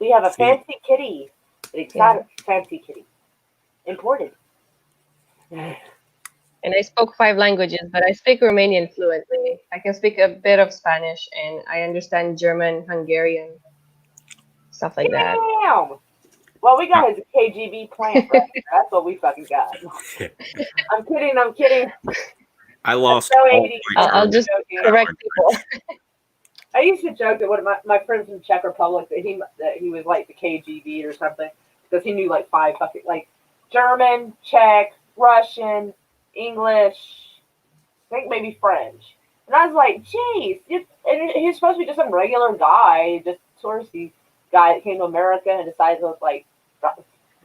we have a
See?
fancy kitty. An exotic fancy kitty. Imported.
and I spoke 5 languages, but I speak Romanian fluently. I can speak a bit of Spanish, and I understand German, Hungarian, stuff like that.
Damn. Well, we got his KGB plant right here. That's what we fucking got. I'm kidding.
I lost
That's so
all
80s.
my
I'll just correct people.
I used to joke that one of my friends from Czech Republic that he was like the KGB or something because he knew like 5 fucking like German, Czech, Russian, English, I think maybe French. And I was like, geez, and he was supposed to be just some regular guy, just touristy guy that came to America and decided to like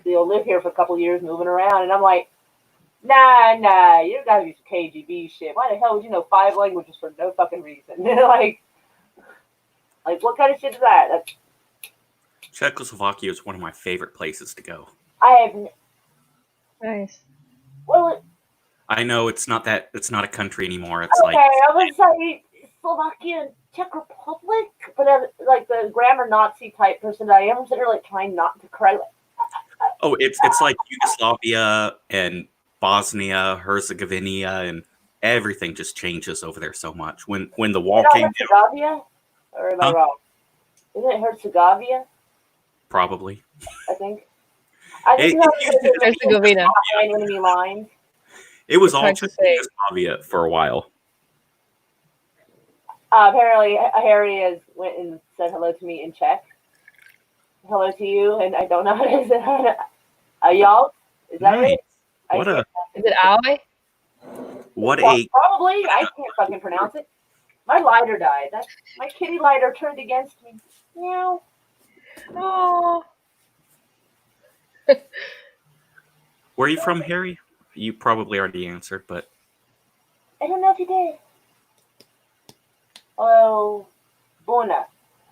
live here for a couple of years, moving around. And I'm like, nah, you don't gotta be some KGB shit. Why the hell would you know 5 languages for no fucking reason? like what kind of shit is that? That's,
Czechoslovakia is one of my favorite places to go.
I have.
Nice.
Well,
I know it's not a country anymore. It's
okay,
like
I was like Slovakia and Czech Republic, but like the grammar Nazi type person that I am, sitting there like trying not to cry.
oh, it's like Yugoslavia and Bosnia, Herzegovina, and everything just changes over there so much. When the wall
Is it
came down,
Herzegovina? Or am I wrong? Isn't it Herzegovina?
probably.
I think. I think
Herzegovina.
behind enemy lines.
It was
It's
all
hard to
just
say.
Yugoslavia for a while.
Apparently, Harry went and said hello to me in Czech. Hello to you, and I don't know how to say it. Y'all? Is that
Nice.
right?
Is it Aoi?
Probably. I can't fucking pronounce it. My lighter died. My kitty lighter turned against me. Meow.
Oh.
Where are you from, Harry? You probably already answered, but
I don't know if you did. Hello, Buna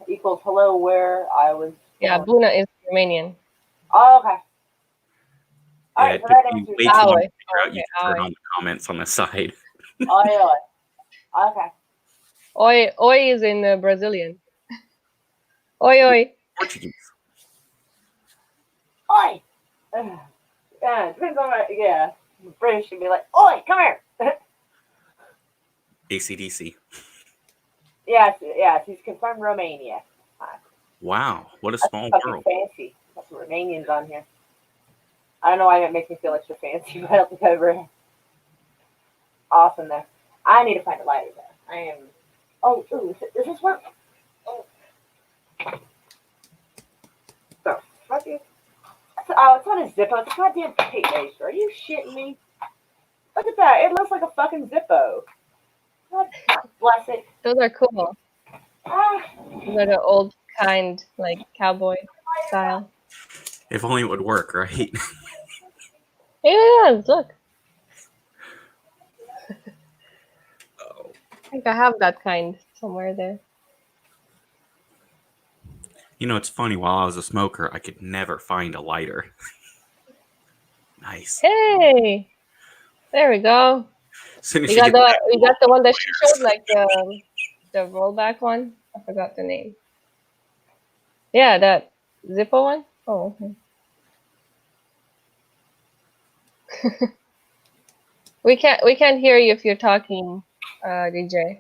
equals hello where I was.
Yeah, Buna is Romanian.
Oh, okay. All right,
it
so that
took me
answers
way
that.
too long to
Aoi.
figure out. You
Okay,
can turn
Aoi.
on the comments on the side.
Oh, yeah. Okay.
Oi is in Brazilian. Oi.
Portuguese.
Oi! Yeah, depends on what, yeah. British should be like, oi, come here!
AC/DC.
Yes, he's confirmed Romania.
Wow, what a
That's
small
fucking
world.
fancy. That's Romanians on here. I don't know why that makes me feel extra fancy, but I'll look over. Awesome, though. I need to find a lighter, though. I am. Oh, ooh, does this work? Oh. The fuck is. Oh, it's not a Zippo. It's a goddamn tape measure. Are you shitting me? Look at that. It looks like a fucking Zippo. God bless it.
Those are cool.
Ah.
Those are the old kind, like cowboy style.
If only it would work, right?
Yeah, look. think I have that kind somewhere there.
You know, it's funny. While I was a smoker, I could never find a lighter. Nice.
Hey, there we go.
As soon as
We
you
got
get
the one that she showed, like the rollback one. I forgot the name. Yeah, that Zippo one. Oh, okay. We can't hear you if you're talking, DJ.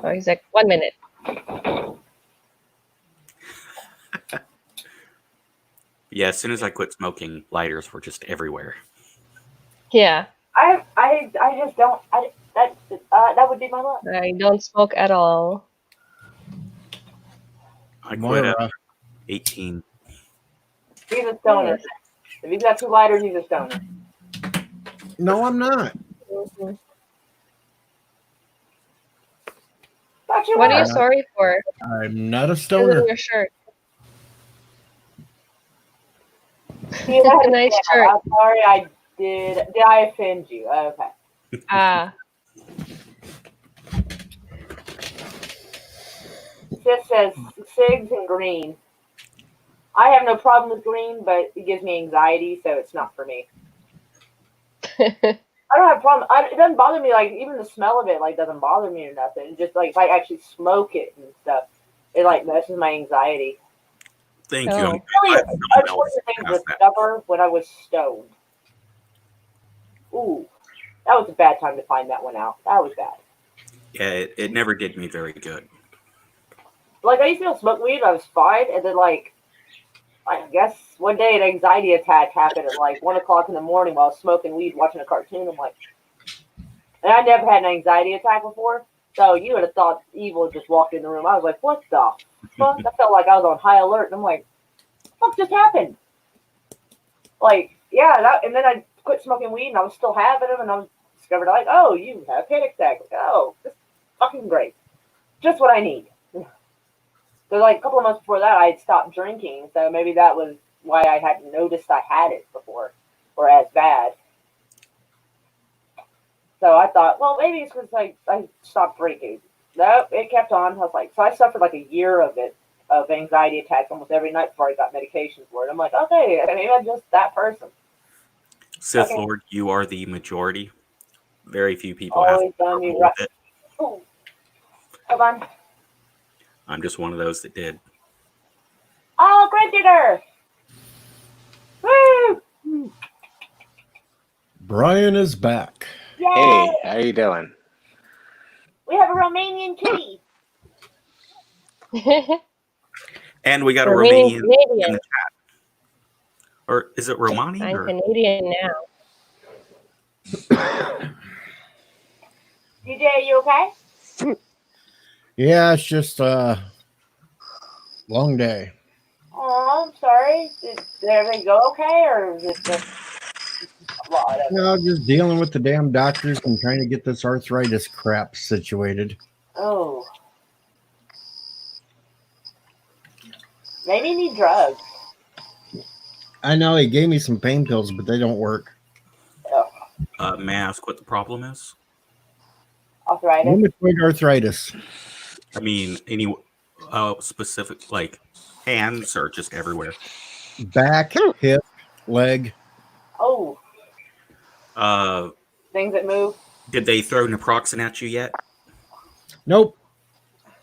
Oh, he's like 1 minute.
yeah, as soon as I quit smoking, lighters were just everywhere.
Yeah,
I just don't. That would be my luck.
I don't smoke at all.
I quit at
Moira,
18.
He's a stoner.
Yes.
If he's got 2 lighters, he's a stoner.
no, I'm not.
Mhm.
Thought you
What are
were.
you sorry for?
I'm not a
It's in
stoner.
your shirt.
See, that-
Nice
yeah,
shirt.
I'm sorry. I did. Did I offend you? Okay.
Ah,
This says cigs and green. I have no problem with green, but it gives me anxiety, so it's not for me. I don't have a problem. It doesn't bother me. Like even the smell of it, like doesn't bother me or nothing. Just like if I actually smoke it and stuff, it like messes my anxiety.
Thank you.
Oh.
I'm
Really,
glad someone else
unfortunate thing
has
was
that.
discover when I was stoned. Ooh, that was a bad time to find that one out. That was bad.
Yeah, it never did me very good.
Like I used to smoke weed, I was fine, and then like I guess one day an anxiety attack happened at like 1 o'clock in the morning while I was smoking weed, watching a cartoon. I'm like, and I never had an anxiety attack before, so you would have thought evil just walked in the room. I was like, what the fuck? I felt like I was on high alert, and I'm like, what the fuck just happened? Like, yeah, and then I quit smoking weed, and I was still having them, and I was discovered like, oh, you have panic attack. Like, oh, this is fucking great, just what I need. So like a couple of months before that, I had stopped drinking, so maybe that was why I hadn't noticed I had it before, or as bad. So I thought, well, maybe it's because I stopped drinking. Nope, it kept on. I was like, so I suffered like a year of it, of anxiety attacks almost every night before I got medications for it. I'm like, okay, maybe I'm just that person.
Sith
Okay.
Lord, you are the majority. Very few people have
Always done me
trouble
right.
with it.
Ooh. Hold on.
I'm just one of those that did.
Oh, great dinner! Woo!
Brian is back.
Yay!
Hey, how you doing?
We have a Romanian kitty.
And we got a
Romanian
Romanian in
Canadian.
the chat. Or is it Romani?
I'm
Or?
Canadian now.
DJ, you okay?
Yeah, it's just a long day.
Oh, I'm sorry. Did everything go okay, or is it just a lot of it?
No, just dealing with the damn doctors and trying to get this arthritis crap situated.
Oh. Maybe you need drugs.
I know he gave me some pain pills, but they don't work.
May I ask what the problem is?
Arthritis.
Rheumatoid arthritis.
I mean, any specific, like hands or just everywhere?
Back, hip, leg.
Oh, things that move.
Did they throw naproxen at you yet?
Nope.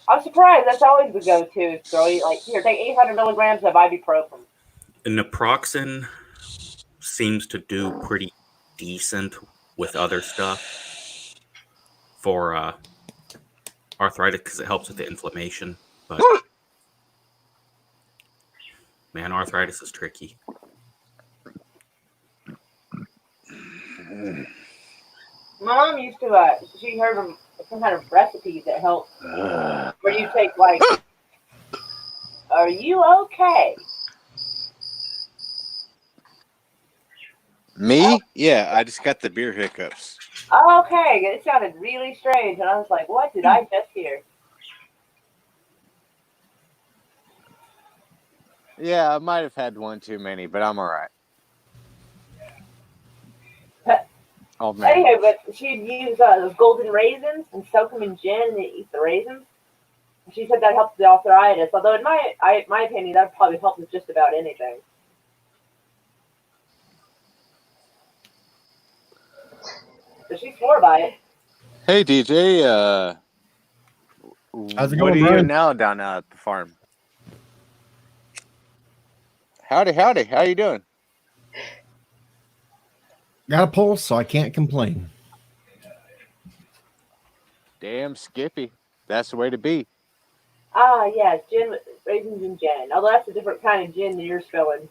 I'm surprised. That's always the go-to. Is throw you like, here, take 800 milligrams of ibuprofen.
Naproxen seems to do pretty decent with other stuff for arthritis because it helps with the inflammation. But man, arthritis is tricky.
My mom used to. She heard of some kind of recipe that helped, where you take like. Are you okay?
Me? Yeah, I just got the beer hiccups.
Okay, it sounded really strange, and I was like, "What did I just hear?"
Yeah, I might have had one too many, but I'm all right. Oh man.
Anyway, but she'd use those golden raisins and soak them in gin and eat the raisins. She said that helps the arthritis. Although, in my opinion, that would probably help with just about anything. But she swore by it.
Hey DJ,
How's it
what
going,
are you
Brian?
doing now down at the farm? Howdy, howdy. How you doing?
Got a pulse, so I can't complain.
Damn Skippy. That's the way to be.
Ah, yes, gin, raisins and gin. Although that's a different kind of gin than you're spilling.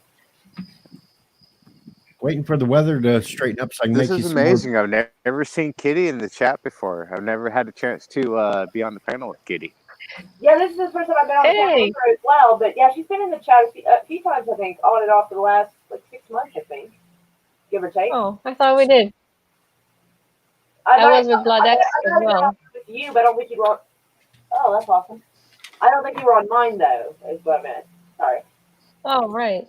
Waiting for the weather to straighten up so I can
This
make you
is
some more.
amazing. I've never seen Kitty in the chat before. I've never had a chance to be on the panel with Kitty.
Yeah, this is the first time I've been on the panel
Hey.
with her as well. But yeah, she's been in the chat a few times, I think, on and off for the last 6 months, I think, give or take.
Oh, I thought we did.
I
was with Blood X as well.
With you, but I don't think you were on. Oh, that's awesome. I don't think you were on mine though. Is what I meant. Sorry.
Oh, right.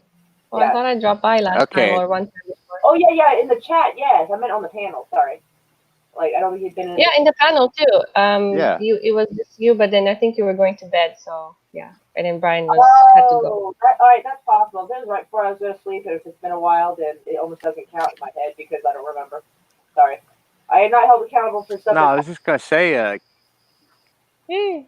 Well,
Yeah.
I thought I dropped by last
Okay.
time or one time before.
Oh yeah, in the chat. Yes, I meant on the panel. Sorry. Like I don't think you'd been in.
Yeah, in the panel too.
Yeah.
It was just you, but then I think you were going to bed, so yeah. And then Brian had to go.
All right, that's possible. That was right before I was going to sleep. If it's been a while, then it almost doesn't count in my head because I don't remember. Sorry. I am not held accountable for stuff.
No, I was just gonna say,
Hmm.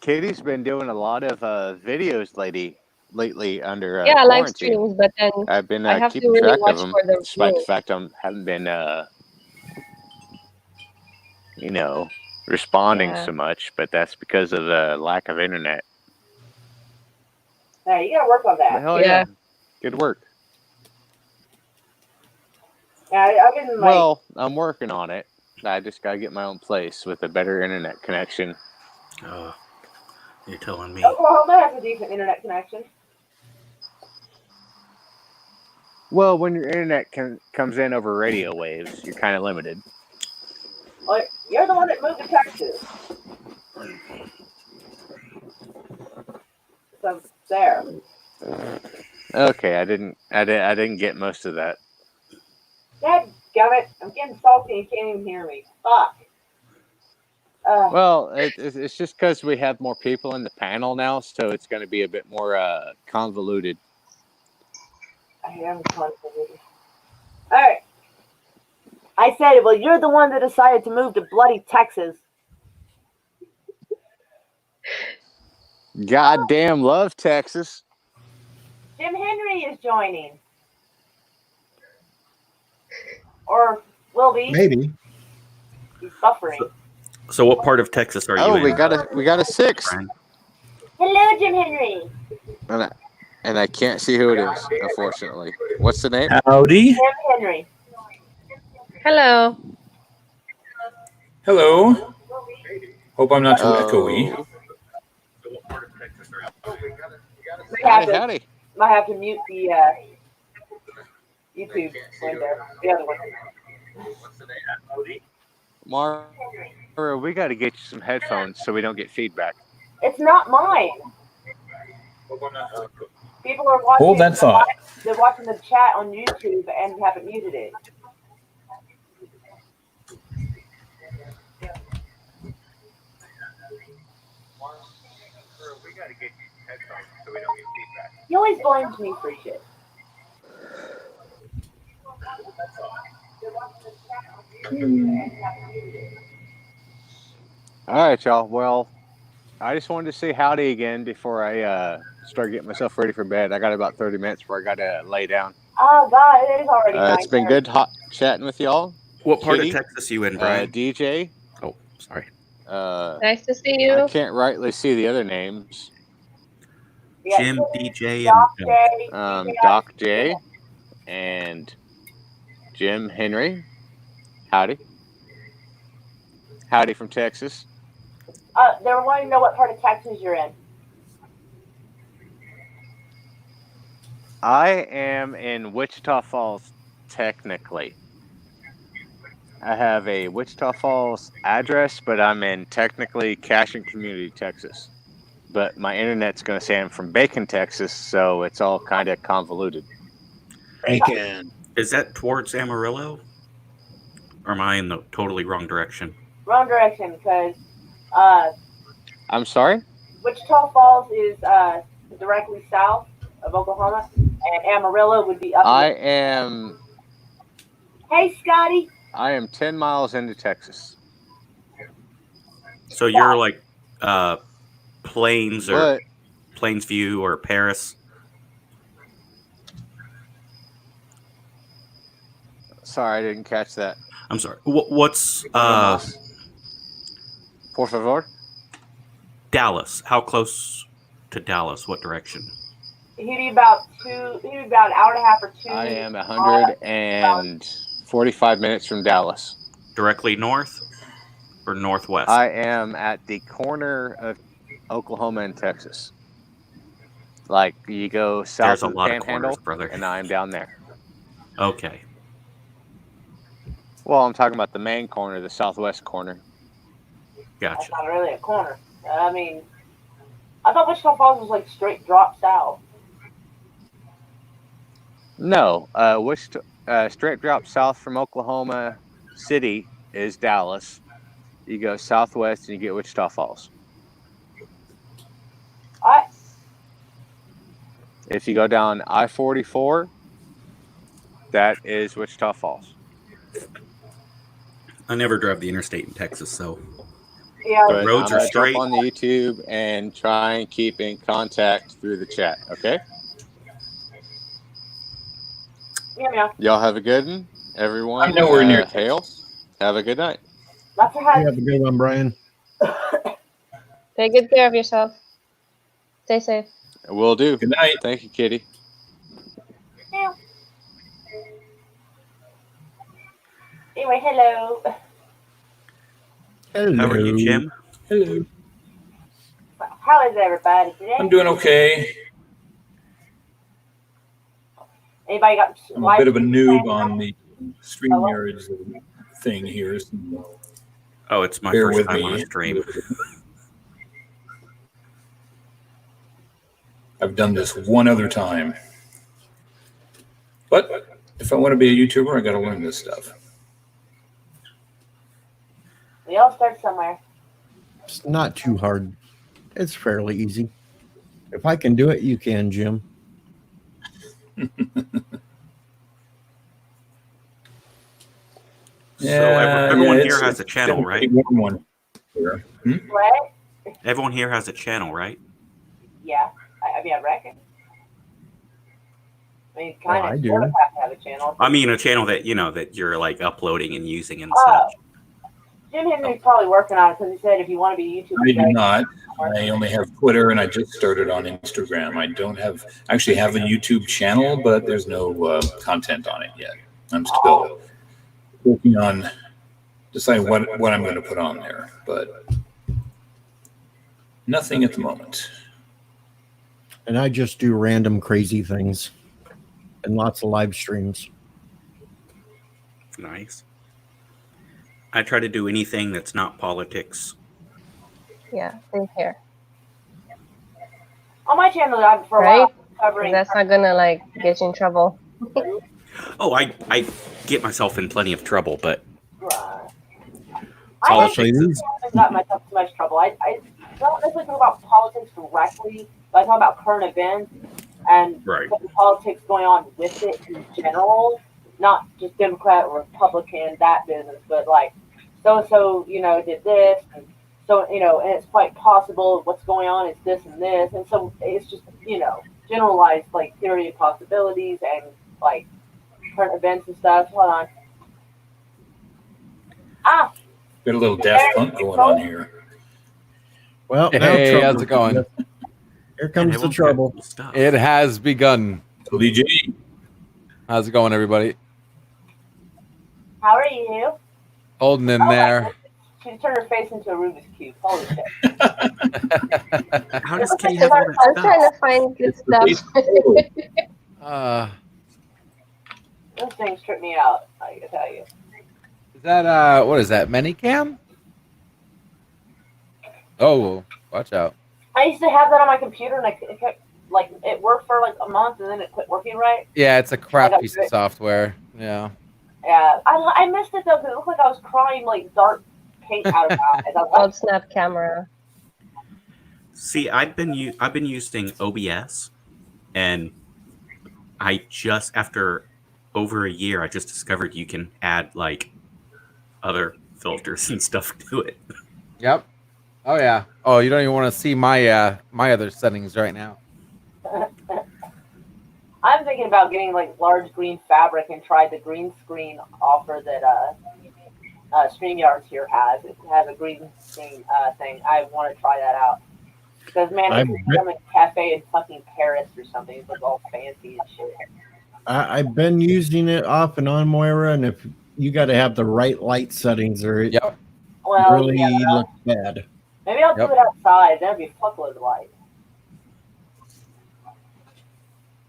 Kitty's been doing a lot of videos lately under
Yeah, live
quarantine.
streams, but then
I've been
I have to
keeping
really
track
watch
of them,
for the
despite the
rules.
fact I haven't been, responding
Yeah.
so much. But that's because of the lack of internet.
Yeah, you got to work on
But
that.
hell
Yeah.
yeah, good work.
Yeah, I've been like.
Well, I'm working on it. I just gotta get my own place with a better internet connection.
You're telling me.
Oklahoma has a decent internet connection.
Well, when your internet comes in over radio waves, you're kind of limited.
Well, you're the one that moved to Texas. So there.
Okay, I didn't get most of that.
Dadgummit, I'm getting salty and you can't even hear me. Fuck.
Well, it's just because we have more people in the panel now, so it's going to be a bit more convoluted.
I am convoluted. Alright. I said, well, you're the one that decided to move to bloody Texas.
Goddamn love Texas.
Jim Henry is joining. Or will be.
Maybe.
He's suffering.
So what part of Texas are you
Oh,
in?
we got a six,
Brian?
Hello, Jim Henry.
and I can't see who it is, unfortunately. What's the name?
Howdy.
Jim Henry.
Hello.
Hello. Hope I'm not too echoey.
Howdy.
Might have to mute the YouTube window. The other one.
Mara, we got to get you some headphones so we don't get feedback.
It's not mine. People are watching.
Hold that thought.
They're watching the chat on YouTube and haven't muted it. He always blames me for shit.
All right, y'all. Well, I just wanted to say howdy again before I start getting myself ready for bed. I got about 30 minutes before I got to lay down.
Oh God, it is already.
It's been good chatting with y'all.
What part
Kitty,
of Texas you in, Brian?
DJ.
Oh, sorry.
Nice to see you.
I can't rightly see the other names.
Yeah,
Jim, DJ,
Doc
and
J,
Doc J and Jim Henry. Howdy. Howdy from Texas.
They were wanting to know what part of Texas you're in.
I am in Wichita Falls, technically. I have a Wichita Falls address, but I'm in technically Cashin Community, Texas. But my internet's going to say I'm from Bacon, Texas, so it's all kind of convoluted.
Bacon.
is that towards Amarillo? Or am I in the totally wrong direction?
Wrong direction, because
I'm sorry?
Wichita Falls is directly south of Oklahoma, and Amarillo would be up. Hey, Scotty.
I am 10 miles into Texas.
So you're like Plains or
But
Plainsview or Paris.
sorry, I didn't catch that.
I'm sorry. What's
Por favor?
Dallas? How close to Dallas? What direction?
He'd be about an hour and a half or two.
I am 145 minutes from Dallas.
Directly north or northwest?
I am at the corner of Oklahoma and Texas. Like you go south
There's a
of the
lot of
Panhandle,
corners, brother.
and I'm down there.
Okay.
Well, I'm talking about the main corner, the southwest corner.
Gotcha.
That's not really a corner. I mean, I thought Wichita Falls was like straight drop south.
No, straight drop south from Oklahoma City is Dallas. You go southwest and you get Wichita Falls. If you go down I-44, that is Wichita Falls.
I never drive the interstate in Texas, so
Yeah,
But
roads
I'm
are
gonna
straight.
jump on the YouTube and try and keep in contact through the chat. Okay.
yeah.
Y'all have a good one, everyone.
I'm nowhere near
Hail. Have a good night.
That's
You have a good one, Brian.
Take good care of yourself. Stay safe.
Will do.
Good night.
Thank you, Kitty.
Yeah. Anyway, hello.
Hello.
how are you, Jim?
Hello.
How is everybody today?
I'm doing okay.
Anybody got?
I'm a bit of a noob on the StreamYard thing here. So
Oh, it's my
bear
first
with
time on a
me.
stream.
I've done this one other time. But if I want to be a YouTuber, I got to learn this stuff.
We all start somewhere.
It's not too hard. It's fairly easy. If I can do it, you can, Jim.
So everyone here has a
it's
channel,
been
right?
pretty warm one here.
What?
Everyone here has a channel, right?
Yeah. I mean, I reckon. I mean, kind
I
of
do.
sort of have to have a channel.
I mean, a channel that that you're like uploading and using and
Oh.
such.
Jim Henry's probably working on it because he said if you want to be a YouTuber,
I do not. I only have Twitter, and I just started on Instagram. I don't have actually have a YouTube channel, but there's no content on it yet. I'm still working on deciding what I'm going to put on there, but nothing at the moment.
And I just do random crazy things and lots of live streams.
Nice. I try to do anything that's not politics.
Yeah, same here.
on my channel, I've for a
Right?
while covering.
That's not gonna like get you in trouble.
Oh, I get myself in plenty of trouble, but
I
Politics
haven't
is-
got myself too much trouble. I don't necessarily talk about politics directly, but I talk about current events and
Right.
the politics going on with it in general, not just Democrat or Republican, that business, but like so-and-so, did this, and so, and it's quite possible what's going on is this and this, and so it's just, generalized, like, theory of possibilities and, like, current events and stuff. Hold on.
Got a little Daft Punk going on here.
Well, now
Hey,
trouble.
how's it going?
Here comes the
everyone's got
trouble.
cool stuff.
It has begun.
LDJ.
How's it going, everybody?
How are you?
Holding in
Oh, my
there.
goodness. She turned her face into a Rubik's Cube. Holy shit.
How does Kitty have all that
I'm
stuff?
trying to find good stuff.
Those things trip me out, I can tell you.
Is that what is that? Minicam? Oh, watch out.
I used to have that on my computer, and it kept, it worked for like a month, and then it quit working right.
Yeah, it's a
I
crap
got
piece
it.
of software. Yeah.
Yeah, I missed it though because it looked like I was crying like dark pink out of my eyes. I was like,
Called Snap Camera.
See, I've been using OBS, and I just after over a year, I just discovered you can add like other filters and stuff to it.
Yep. Oh yeah. Oh, you don't even want to see my my other settings right now.
I'm thinking about getting like large green fabric and try the green screen offer that StreamYards here has. It has a green screen thing. I want to try that out. Because man, it's some cafe in fucking Paris or something. It looks all fancy and shit.
I've been using it off and on, Moira, and if you got to have the right light settings, or it really looks bad.
Maybe I'll do it outside. That'd be a fuckload of light.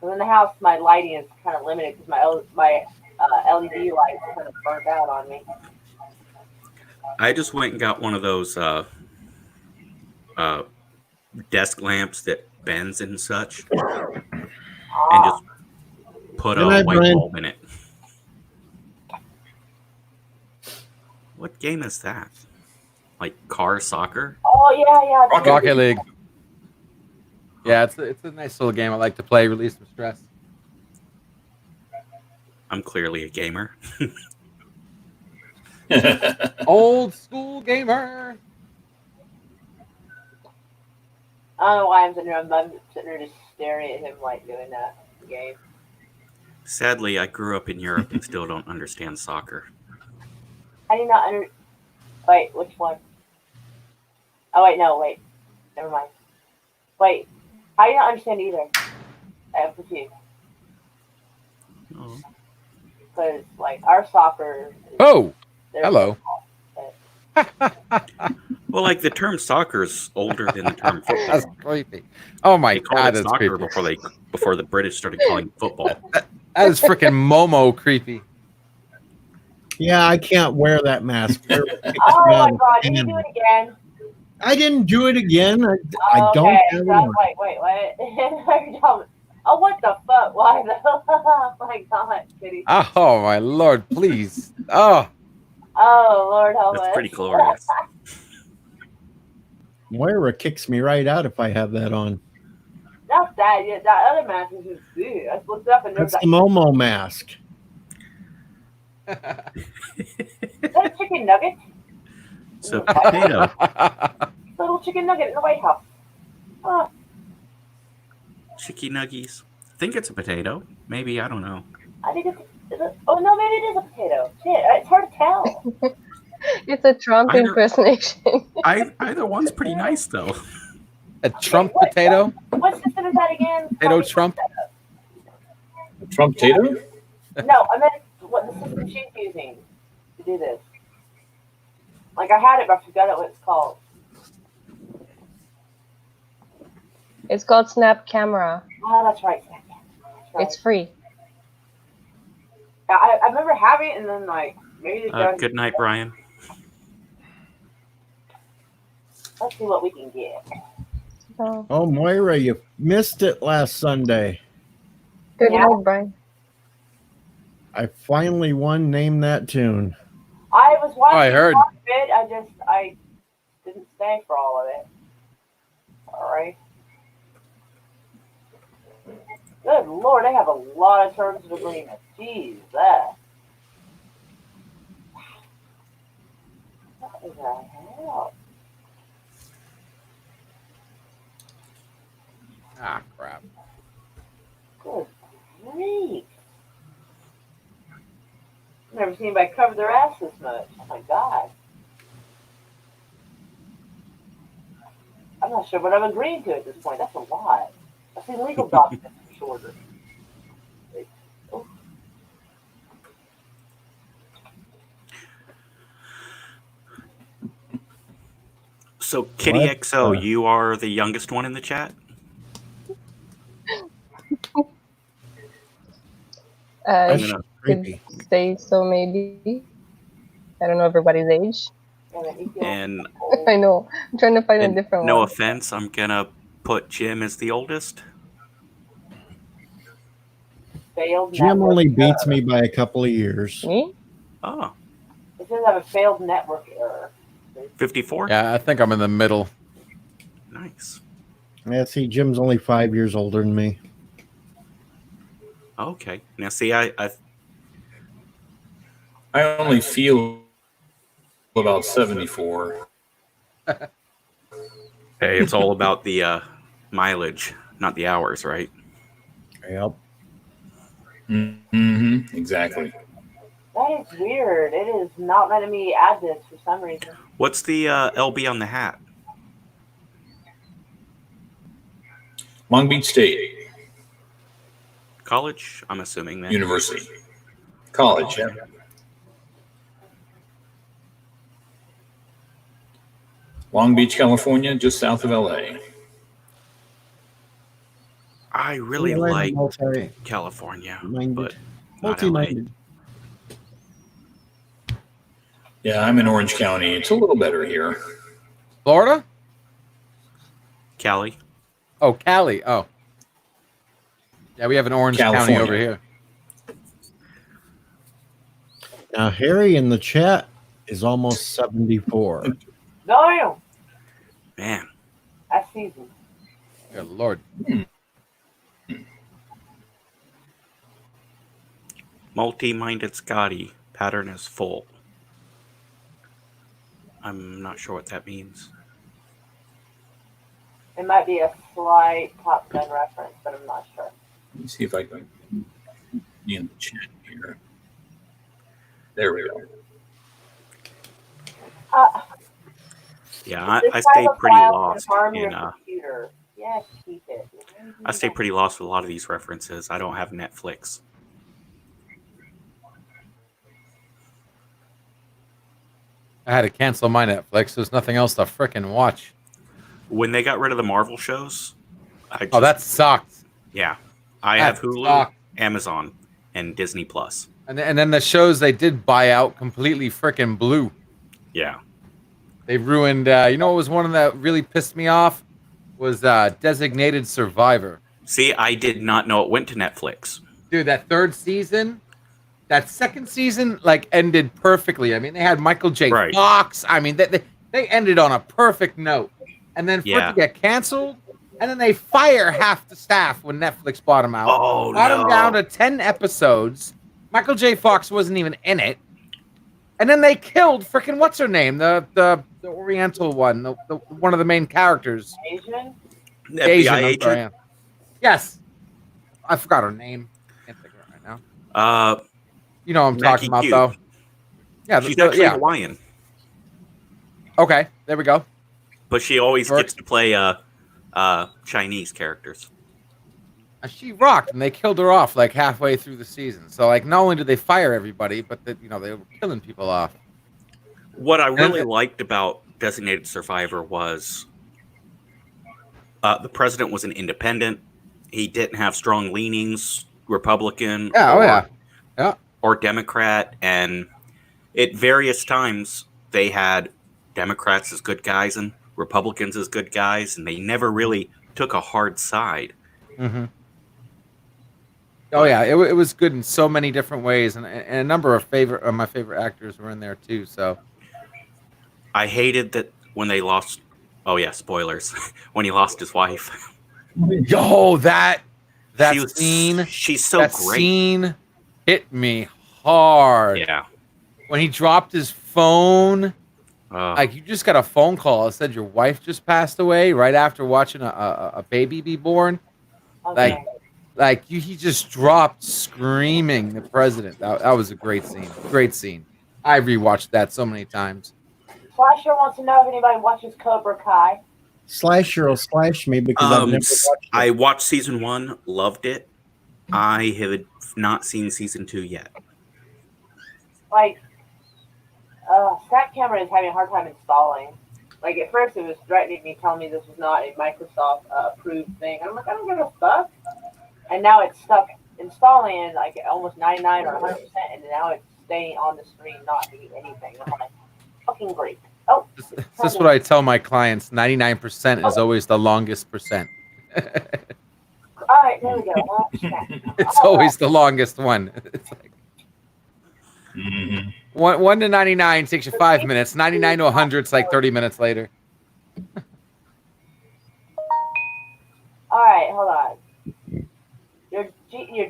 Because in the house, my lighting is kind of limited because my LED light is kind of burnt out on me.
I just went and got one of those desk lamps that bends and such, and just put a white bulb in it. What game is that? Like car soccer?
Oh yeah.
Rocket League. Yeah, it's a nice little game I like to play, release some stress.
I'm clearly a gamer.
Old school gamer.
I don't know why I'm sitting there just staring at him like doing that game.
Sadly, I grew up in Europe and still don't understand soccer.
I do not Wait, which one? Oh wait, no, wait. Never mind. Wait, I do not understand either. I'm confused. Because like our soccer.
Oh, hello.
Well, like the term soccer is older than the term football.
That's creepy. Oh my
they called
god,
it
that's
soccer
creepy.
before the British started calling it football.
That is freaking Momo creepy.
Yeah, I can't wear that mask.
Oh my god, did you do it again?
I didn't do it again. I don't have it on.
Wait, what? Oh, what the fuck? Why the? Oh my god, Kitty.
Oh my lord, please. Oh.
Oh Lord, help us.
That's pretty glorious.
Moira kicks me right out if I have that on.
Not that. Yeah, that other mask is just good. I looked up and there's
That's the Momo mask.
Is that a chicken nugget?
So potato.
Little chicken nugget in the White House. Oh.
Chicky nuggies. I think it's a potato. Maybe, I don't know.
I think oh no, maybe it is a potato. Shit, it's hard to tell.
It's a Trump impersonation.
Either one's pretty nice though.
A Trump potato?
What system is that again?
Potato Trump?
Trump tater?
No, I meant what the system she's using to do this. Like I had it, but I forgot what it's called.
It's called Snap Camera.
Oh, that's right. That's right.
It's free.
I remember having it, and then like maybe
Good night, Brian.
Let's see what we can get.
Oh, Moira, you missed it last Sunday.
Good night, Brian.
I finally won Name That Tune.
I was watching
I heard.
part of it. I didn't stay for all of it. All right. Good Lord, they have a lot of terms of agreement. Jeez, that. What is that hell?
Ah, crap.
Good grief. Never seen anybody cover their ass this much. Oh my god. I'm not sure what I'm agreeing to at this point. That's a lot. I've seen legal documents for shorter. Oh.
So Kitty XO, you are the youngest one in the chat?
I could say so, maybe. I don't know everybody's age.
And
I know. I'm trying to find a different one.
no offense, I'm gonna put Jim as the oldest.
Jim only beats me by a couple of years.
Me?
Oh.
It says I have a failed network error.
54?
Yeah, I think I'm in the middle.
Nice.
Yeah, see, Jim's only 5 years older than me.
Okay. Now, see, I
only feel about 74.
hey, it's all about the mileage, not the hours, right?
Yep.
Mm-hmm. Exactly.
That is weird. It is not letting me add this for some reason.
What's the LB on the hat?
Long Beach State
College, I'm assuming then.
University. College, yeah. Long Beach, California, just south of LA.
I really like California, but not LA.
Yeah, I'm in Orange County. It's a little better here.
Florida?
Cali.
Oh, Cali. Oh. Yeah, we have an Orange County over here.
Now, Harry in the chat is almost 74.
No,
man.
That's season.
Good Lord.
Multi-minded Scotty. Pattern is full. I'm not sure what that means.
It might be a slight Top Gun reference, but I'm not sure.
Let me see if I can be in the chat here. There we go.
Yeah, I stay pretty lost in
Yes, keep it.
I stay pretty lost with a lot of these references. I don't have Netflix.
I had to cancel my Netflix. There's nothing else to frickin' watch.
When they got rid of the Marvel shows,
oh, that sucked.
Yeah, I have Hulu, Amazon, and Disney Plus.
And then the shows they did buy out completely frickin' blew.
Yeah,
they ruined. You know what was one that really pissed me off was Designated Survivor.
See, I did not know it went to Netflix.
Dude, that third season. That second season, like, ended perfectly. I mean, they had Michael J. Fox. I mean, they ended on a perfect note. And then for it to get canceled, and then they fire half the staff when Netflix bought them out.
Oh,
bought them down to 10 episodes. Michael J. Fox wasn't even in it. And then they killed freaking what's her name? The Oriental one, the one of the main characters.
Asian?
FBI agent?
Yes. I forgot her name. Can't think of it right now. You know what I'm talking about, though. Yeah,
she's actually Hawaiian.
Okay, there we go.
But she always gets to play Chinese characters.
She rocked, and they killed her off like halfway through the season. So, like, not only did they fire everybody, but they were killing people off.
What I really liked about Designated Survivor was the president was an independent. He didn't have strong leanings, Republican. Or Democrat, and at various times they had Democrats as good guys and Republicans as good guys, and they never really took a hard side.
Mm-hmm. Oh yeah, it was good in so many different ways, and a number of my favorite actors were in there too. So
I hated that when they lost. Oh yeah, spoilers. When he lost his wife.
Yo, that scene.
She's so
that
great.
Scene hit me hard.
Yeah.
When he dropped his phone, like you just got a phone call that said your wife just passed away right after watching a baby be born.
Okay.
He just dropped screaming. The president. That was a great scene. Great scene. I rewatched that so many times.
Slasher wants to know if anybody watches Cobra Kai.
Slasher will slash me because I've never watched it.
I watched season 1, loved it. I have not seen season 2 yet.
Like, Stack Camera is having a hard time installing. Like, at first it was threatening me, telling me this was not a Microsoft approved thing. I'm like, I don't give a fuck. And now it's stuck installing in like almost 99 or 100%, and now it's staying on the screen, not doing anything. I'm like, fucking great. Oh,
this is what I tell my clients: 99% is always the longest percent.
All right, there we go.
It's always the longest one. It's like, 1 to 99 takes you 5 minutes. 99 to 100 is like 30 minutes later.
All right, hold on. Your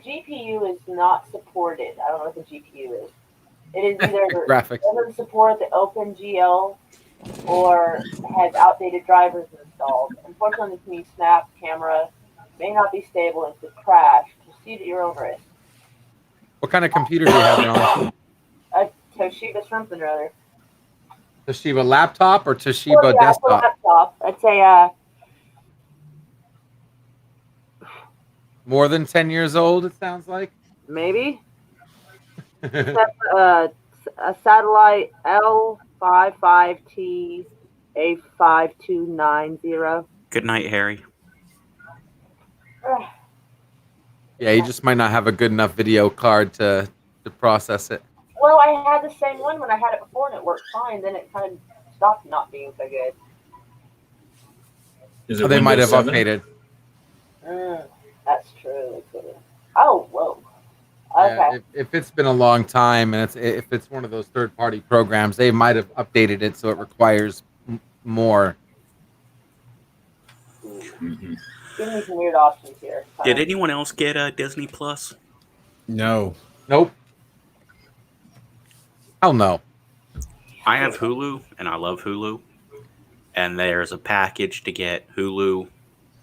GPU is not supported. I don't know what the GPU is. It is either
graphics
doesn't support the OpenGL or has outdated drivers installed. Unfortunately, this new snap camera may not be stable and could crash. Proceed at your own risk.
What kind of computer do you have it on?
A Toshiba something or other.
Toshiba laptop or Toshiba desktop?
Laptop. I'd say
more than 10 years old, it sounds like.
Maybe. A satellite L55T A5290.
Good night, Harry.
Yeah, you just might not have a good enough video card to process it.
Well, I had the same one when I had it before, and it worked fine. Then it kind of stopped not being so good.
Is it
they might have
7?
updated.
That's true. Oh, whoa. Okay.
Yeah, if it's been a long time and if it's one of those third-party programs, they might have updated it so it requires more.
Mm-hmm. Give me some weird options here.
Did anyone else get Disney Plus?
No.
Nope. Hell no.
I have Hulu, and I love Hulu. And there's a package to get Hulu,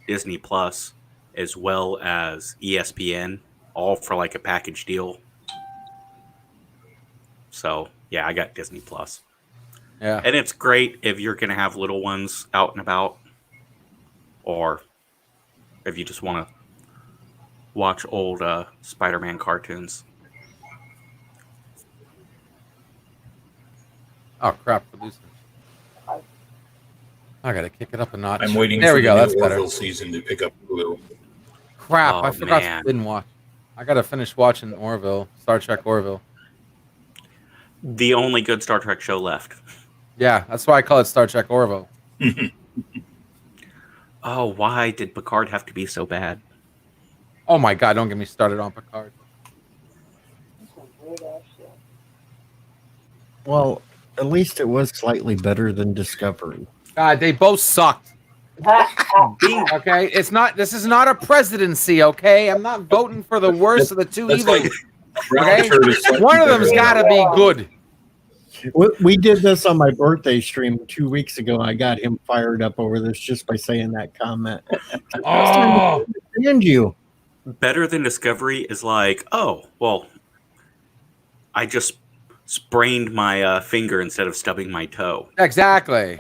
Disney Plus, as well as ESPN, all for like a package deal. So, yeah, I got Disney Plus.
Yeah.
And it's great if you're going to have little ones out and about, or if you just want to watch old Spider-Man cartoons.
Oh, crap. I got to kick it up a notch.
I'm waiting
there
for
we go.
the
That's
new
better.
Orville season to pick up Hulu.
Crap.
Oh,
I forgot
man.
I didn't watch. I got to finish watching Orville, Star Trek Orville.
The only good Star Trek show left.
Yeah, that's why I call it Star Trek Orville.
Oh, why did Picard have to be so bad?
Oh my God! Don't get me started on Picard.
Well, at least it was slightly better than Discovery.
God, they both sucked. Okay, it's not. This is not a presidency. Okay, I'm not voting for the worst of the two evils. Okay, one of them's got to be good.
We did this on my birthday stream 2 weeks ago. I got him fired up over this just by saying that comment.
Oh,
and you.
Better than Discovery is like, oh, well, I just sprained my finger instead of stubbing my toe.
Exactly.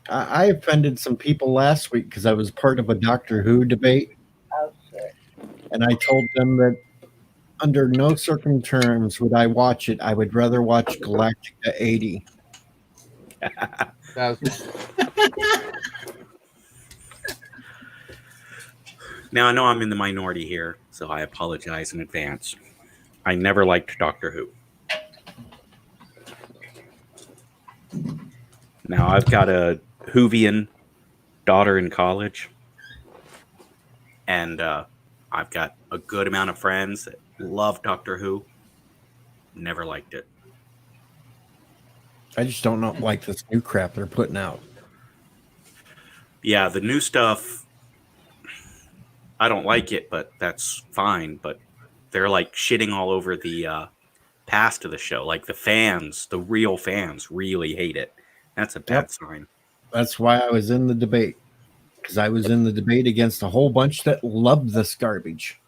I offended some people last week because I was part of a Doctor Who debate.
Oh, shit.
And I told them that under no circumstances would I watch it. I would rather watch Galactica 80.
That was
Now, I know I'm in the minority here, so I apologize in advance. I never liked Doctor Who. Now, I've got a Whovian daughter in college, and I've got a good amount of friends that love Doctor Who. Never liked it.
I just don't like this new crap they're putting out.
Yeah, the new stuff, I don't like it, but that's fine. But they're like shitting all over the past of the show. Like the fans, the real fans, really hate it. That's a bad sign.
That's why I was in the debate. Because I was in the debate against a whole bunch that loved this garbage.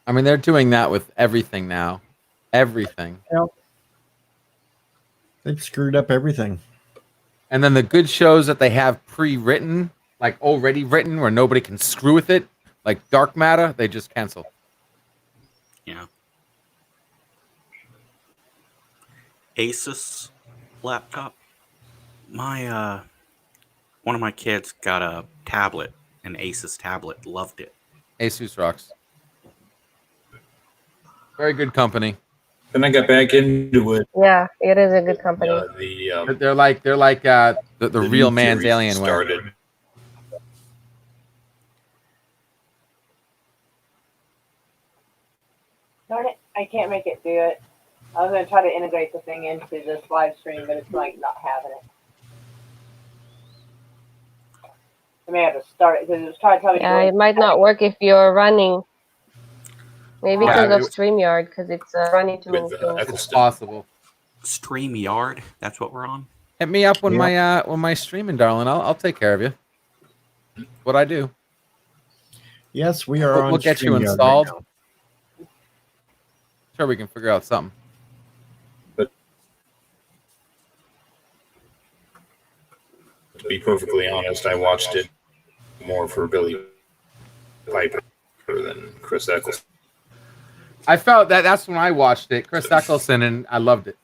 I mean, they're doing that with everything now. Everything.
Yep. They've screwed up everything.
And then the good shows that they have pre-written, like already written, where nobody can screw with it, like Dark Matter, they just cancel.
Yeah. Asus laptop. My one of my kids got a tablet, an Asus tablet. Loved it.
Asus rocks. Very good company.
Then I got back into it.
Yeah, it is a good company.
They're like the real
new
man's
series
Alienware.
started.
Darn it, I can't make it do it. I was gonna try to integrate the thing into this live stream, but it's like not having it. I may have to start it because it was trying to tell me.
Yeah, it might not work if you're running. Maybe because of StreamYard, because it's running too many things.
It's possible.
StreamYard, that's what we're on.
Hit me up when my streaming, darling. I'll take care of you. What I do.
Yes, we are on.
We'll get you installed. Right, sure, we can figure out something.
But to be perfectly honest, I watched it more for Billy Piper than Chris Eccleston.
I felt that's when I watched it, Chris Eccleston, and I loved it.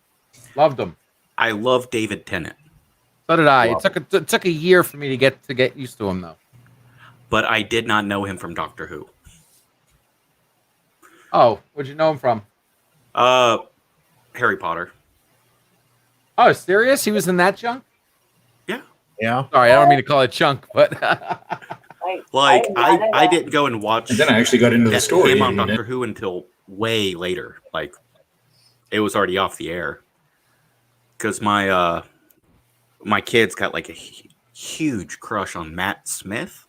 Loved him.
I love David Tennant.
So did I. It took a year for me to get used to him, though.
But I did not know him from Doctor Who.
Oh, where'd you know him from?
Harry Potter.
Oh, serious? He was in that chunk?
Yeah.
Yeah.
Sorry, I don't mean to call it chunk, but
I didn't go and watch.
And then I actually got into the story.
Him on Doctor Who until way later. Like, it was already off the air. Because my kid's got like a huge crush on Matt Smith.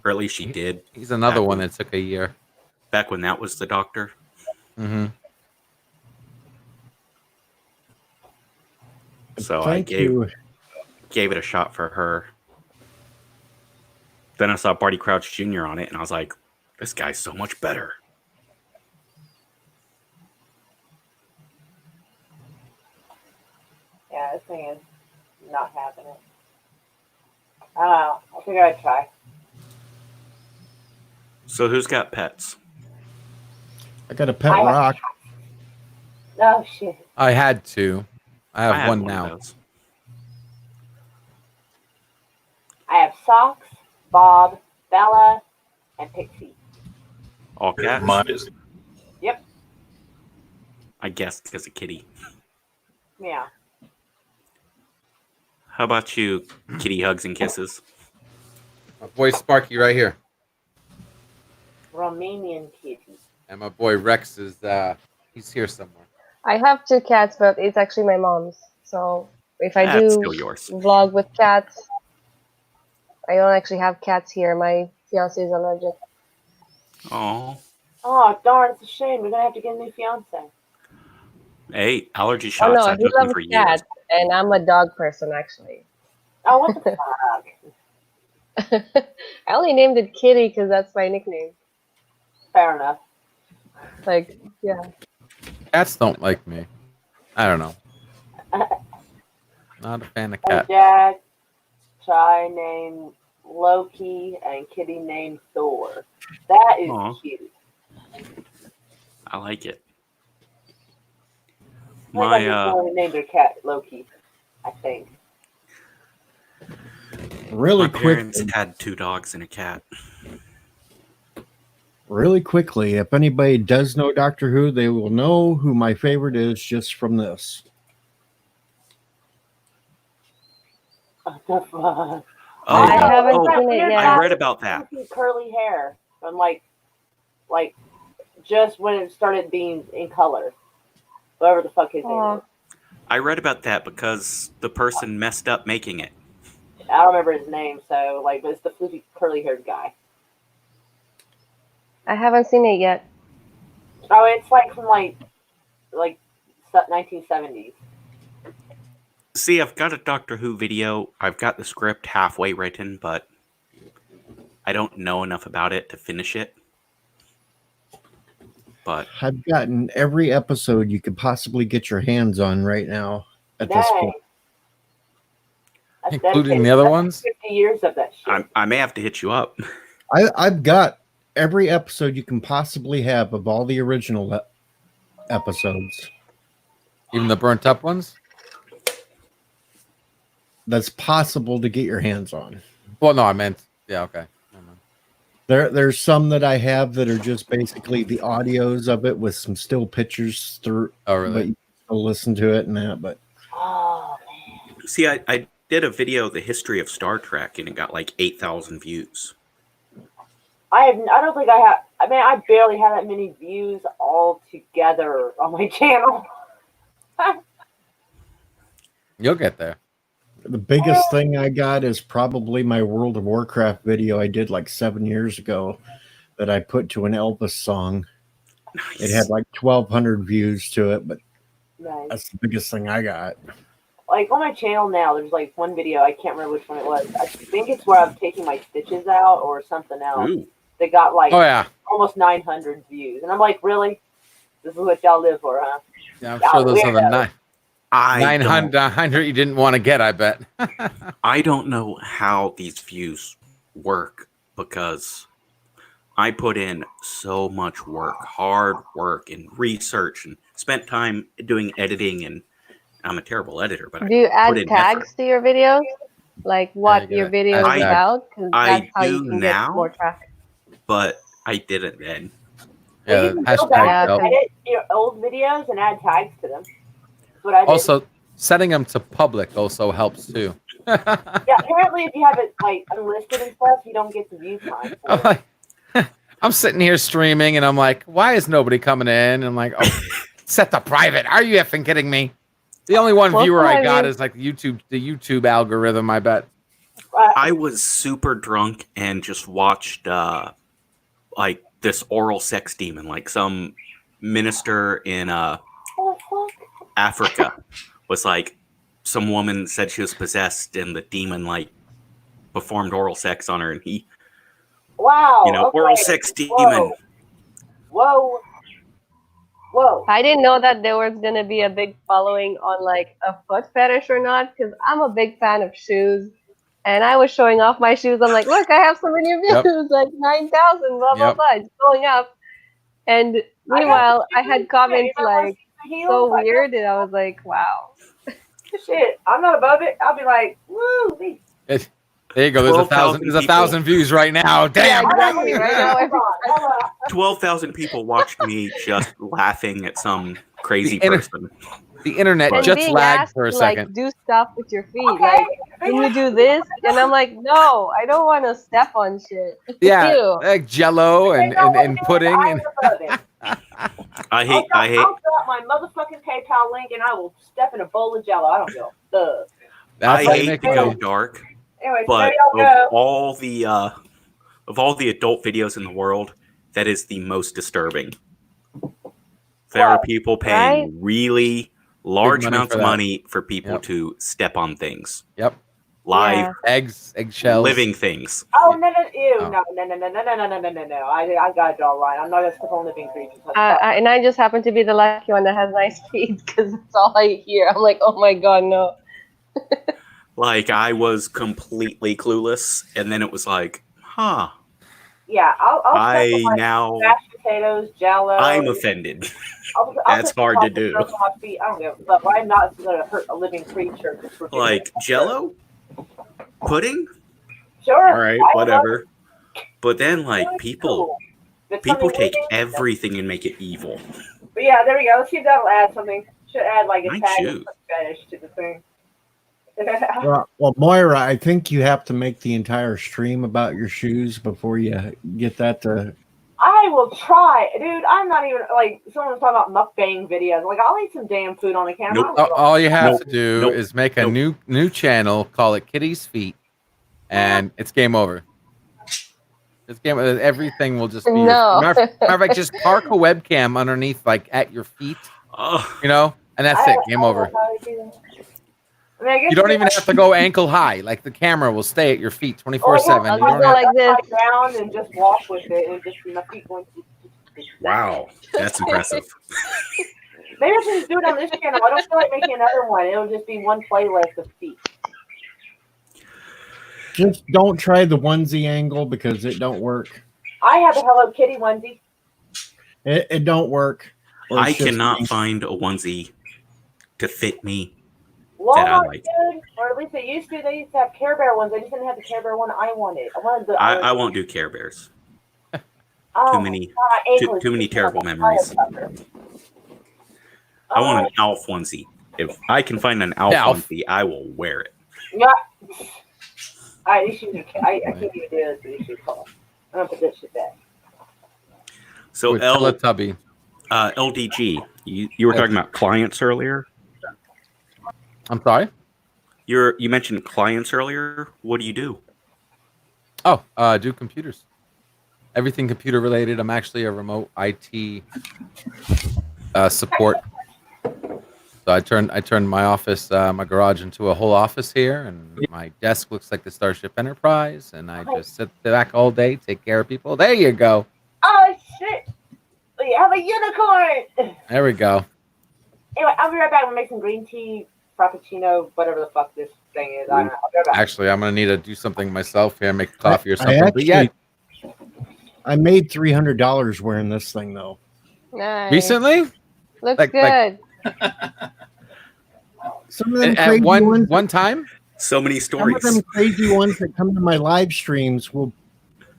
Or at least she did.
He's another one that took a year.
Back when that was the Doctor.
Mm-hmm.
So I gave it a shot for her. Then I saw Barty Crouch Jr. on it, and I was like, this guy's so much better.
Yeah, this thing is not happening. I don't know. I figure I'd try.
So who's got pets?
I got a pet rock.
Oh, shit.
I had two. I have one now.
I have Socks, Bob, Bella, and Pixie.
All cats?
Mine is.
Yep.
I guess because of Kitty.
Yeah.
How about you, kitty hugs and kisses?
My boy Sparky right here.
Romanian kitty.
And my boy Rex is he's here somewhere.
I have two cats, but it's actually my mom's. So if I do
still yours.
vlog with cats, I don't actually have cats here. My fiance is allergic.
Oh.
Oh, darn, it's a shame. We're going to have to get a new fiance.
Hey, allergy shots.
Oh, no, he loves
for
cats, and I'm a dog person, actually.
Oh, what the fuck?
I only named it Kitty because that's my nickname.
Fair enough.
Like, yeah.
Cats don't like me. I don't know. Not a fan of cats.
Jack, Chai named Loki, and Kitty named Thor. That is cute.
I like it.
I named her cat Loki, I think.
Really
My
quick.
parents had 2 dogs and a cat.
Really quickly, if anybody does know Doctor Who, they will know who my favorite is just from this.
What the fuck?
I haven't seen it yet.
I read about that.
Curly hair from like just when it started being in color. Whatever the fuck his name is.
I read about that because the person messed up making it.
I don't remember his name, so but it's the floofy curly haired guy.
I haven't seen it yet.
Oh, it's like from like 1970s.
See, I've got a Doctor Who video. I've got the script halfway written, but I don't know enough about it to finish it. But
I've gotten every episode you could possibly get your hands on right now at this point.
Including the other ones?
50 years of that shit.
I may have to hit you up.
I've got every episode you can possibly have of all the original episodes.
Even the burnt up ones?
That's possible to get your hands on.
Well, no, I meant, yeah, okay.
There's some that I have that are just basically the audios of it with some still pictures through.
Oh, really?
But you can still listen to it and that. But
see, I did a video, the history of Star Trek, and it got like 8,000 views.
I don't think I have. I mean, I barely have that many views all together on my channel.
You'll get there.
The biggest thing I got is probably my World of Warcraft video I did like 7 years ago that I put to an Elvis song.
Nice.
It had like 1,200 views to it, but
Nice.
that's the biggest thing I got.
Like on my channel now, there's like one video, I can't remember which one it was. I think it's where I'm taking my stitches out or something else.
Ooh.
They got like
Oh,
almost 900 views. And I'm like, really? This is what y'all live for, huh?
Yeah, I'm sure those are the
900
900 you didn't want to get, I bet.
I don't know how these views work because I put in so much work, hard work, and research, and spent time doing editing. And I'm a terrible editor, but
Do you
I put
add
in
tags
effort.
to your videos? Like what your video is about? Because that's how you can get more traffic.
But I didn't then.
Well, you can go back and edit your old videos and add tags to them. That's what I did.
Also, setting them to public also helps too.
Yeah, apparently if you have it like unlisted and stuff, you don't get the view time.
I'm sitting here streaming and I'm like, why is nobody coming in? And I'm like, oh, set to private. Are you effing kidding me? The only one viewer I got is like the YouTube algorithm, I bet.
I was super drunk and just watched like this oral sex demon, like some minister in Africa was like, some woman said she was possessed and the demon like performed oral sex on her, and he,
wow,
oral sex demon.
Whoa.
I didn't know that there was gonna be a big following on like a foot fetish or not, because I'm a big fan of shoes. And I was showing off my shoes. I'm like, look, I have so many views, like 9,000, blah, blah, blah. It's going up. And meanwhile, I had comments like, so weird. And I was like, wow.
Shit, I'm not above it. I'll be like, woo.
There you go. There's 1,000 views right now. Damn.
Yeah, exactly. Right now,
12,000 people watched me just laughing at some crazy person.
The internet
and
just
being
lagged
asked
for a
to,
second.
Like, do stuff with your feet. Like, can you do this? And I'm like, no, I don't want to step on shit.
Yeah,
Ew.
like Jello and pudding. And
I hate.
I'll drop my motherfucking PayPal link and I will step in a bowl of Jello. I don't give a fuck.
I hate to go dark,
Anyways,
but
there y'all
of all the adult videos in the world, that is the most disturbing. There are people paying really large amounts of money for people to step on things.
Yep.
Live
eggshells,
living things.
Oh no! Ew! No! I got to draw a line. I'm not gonna step on living creatures.
And I just happen to be the lucky one that has nice feet because that's all I hear. I'm like, oh my god, no.
Like I was completely clueless, and then it was like, huh.
Yeah,
I now
mashed potatoes, Jello.
I'm offended. That's hard to do.
I don't give a fuck. I'm not going to hurt a living creature.
Like Jello, pudding.
Sure.
All right, whatever. But then, like people take everything and make it evil.
But yeah, there we go. Let's see if that'll add something. Should add like a
Nice
tag
shoes.
fetish to the thing.
Well, Moira, I think you have to make the entire stream about your shoes before you get that to.
I will try, dude. I'm not even like someone was talking about mukbang videos. Like I'll eat some damn food on the camera.
Nope.
All you have to do is make a new channel, call it Kitty's Feet, and it's game over. It's game. Everything will just be. Matter of fact, just park a webcam underneath, like at your feet. And that's it. Game over.
I mean,
You don't even have to go ankle high. Like the camera will stay at your feet 24/7.
I'll go like this down and just walk with it, and just my feet going.
Wow, that's impressive.
Maybe I should just do it on this channel. I don't feel like making another one. It'll just be one playlist of feet.
Just don't try the onesie angle because it don't work.
I have a Hello Kitty onesie.
It don't work.
I cannot find a onesie to fit me.
Walmart did, or at least they used to. They used to have Care Bear ones. I just didn't have the Care Bear one I wanted.
I won't do Care Bears. Too many terrible memories. I want an Alf onesie. If I can find an Alf onesie, I will wear it.
Yeah. These shoes are. I can't even do this. These shoes. I'm gonna put this shit back.
So
With Teletubby.
LDG, you were talking about clients earlier.
I'm sorry.
You mentioned clients earlier. What do you do?
Oh, do computers. Everything computer related. I'm actually a remote IT support. So I turned my office, my garage into a whole office here, and my desk looks like the Starship Enterprise, and I just sit back all day, take care of people. There you go.
Oh shit! We have a unicorn.
There we go.
Anyway, I'll be right back. I'm gonna make some green tea, frappuccino, whatever the fuck this thing is. I don't know. I'll be right back.
Actually, I'm gonna need to do something myself here, make coffee or something.
I made $300 wearing this thing though.
Nice.
Recently?
Looks good.
Some of them
at
crazy ones,
one time?
So many stories.
Some of them crazy ones that come to my live streams will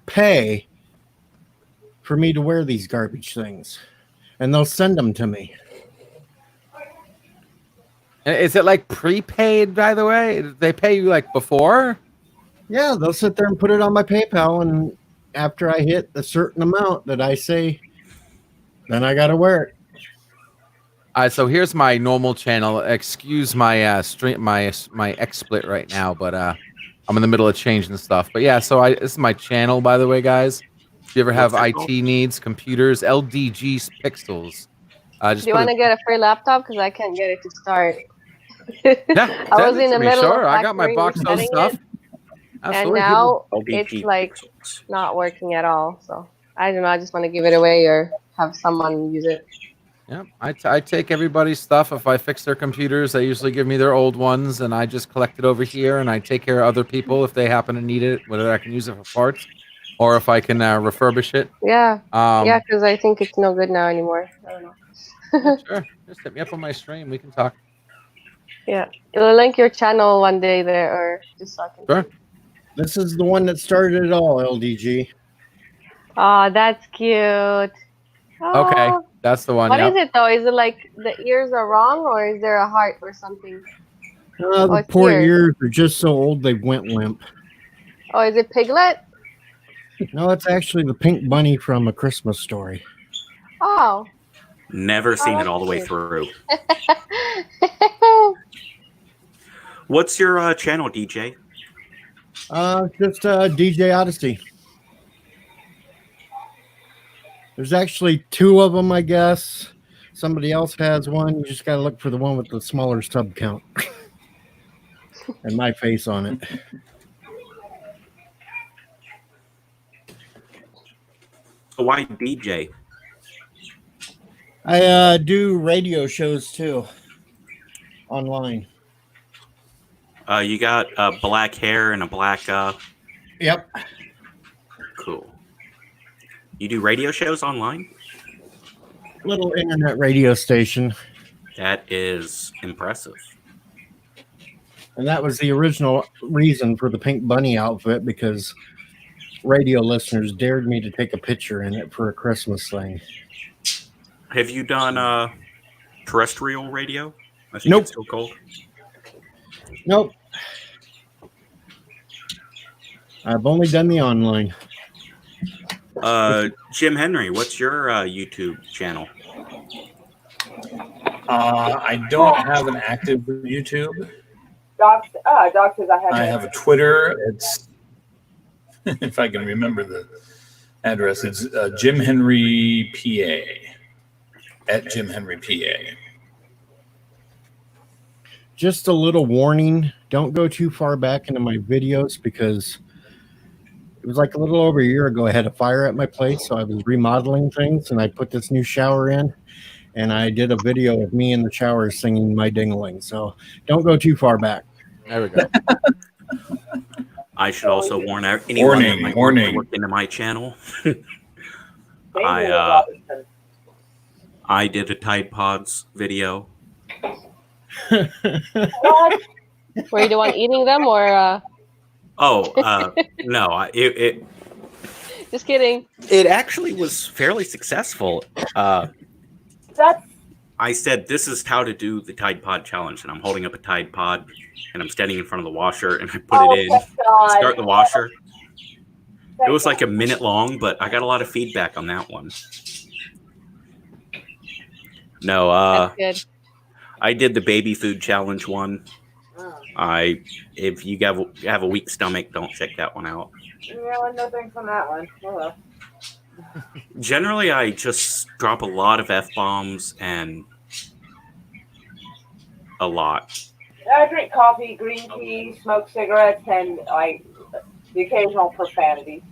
pay for me to wear these garbage things, and they'll send them to me.
Is it like prepaid, by the way? They pay you like before?
Yeah, they'll sit there and put it on my PayPal, and after I hit a certain amount that I say, then I got to wear it.
So here's my normal channel. Excuse my stream, my XSplit right now, but I'm in the middle of changing stuff. But yeah, so this is my channel, by the way, guys. If you ever have IT needs, computers, LDG Pixels.
Do you want to get a free laptop? Because I can't get it to start.
Yeah,
I was in the middle
sure.
of
I got my box of stuff.
And now it's like not working at all. So I don't know. I just want to give it away or have someone use it.
Yeah, I take everybody's stuff. If I fix their computers, they usually give me their old ones, and I just collect it over here, and I take care of other people if they happen to need it, whether I can use it for parts or if I can refurbish it.
Yeah, yeah, because I think it's no good now anymore. I don't know.
Sure, just hit me up on my stream. We can talk.
Yeah, it'll link your channel one day there, or just so I can.
Sure.
This is the one that started it all, LDG.
Oh, that's cute. Oh.
Okay, that's the one.
What is it though? Is it like the ears are wrong, or is there a heart or something?
The poor ears are just so old they went limp.
Oh, is it Piglet?
No, it's actually the pink bunny from A Christmas Story.
Oh.
Never seen it all the way through. What's your channel, DJ?
Just DJ Odyssey. There's actually two of them, I guess. Somebody else has one. You just got to look for the one with the smaller sub count. And my face on it.
So why DJ?
I do radio shows too. Online.
You got black hair and a black...
Yep.
Cool. You do radio shows online?
Little internet radio station.
That is impressive.
And that was the original reason for the pink bunny outfit, because radio listeners dared me to take a picture in it for a Christmas thing.
Have you done terrestrial radio? I think
Nope.
It's still called.
Nope. I've only done the online.
Jim Henry, what's your YouTube channel?
I don't have an active YouTube.
Doc says
I have a Twitter. It's if I can remember the address. It's Jim Henry PA at Jim Henry PA.
Just a little warning: don't go too far back into my videos, because it was like a little over a year ago. I had a fire at my place, so I was remodeling things, and I put this new shower in, and I did a video of me in the shower singing My Ding-a-ling. So don't go too far back.
There we go.
I should also warn anyone that might look into my channel. I did a Tide Pods video.
Were you the one eating them, or?
No.
Just kidding.
It actually was fairly successful. I said, this is how to do the Tide Pod challenge, and I'm holding up a Tide Pod, and I'm standing in front of the washer, and I put it in, start the washer, It was like a minute long, but I got a lot of feedback on that one. No,
That's good.
I did the baby food challenge one. If you have a weak stomach, don't check that one out.
Yeah, no thanks on that one. Oh,
Generally, I just drop a lot of F-bombs and a lot.
I drink coffee, green tea, smoke cigarettes, and like the occasional profanity.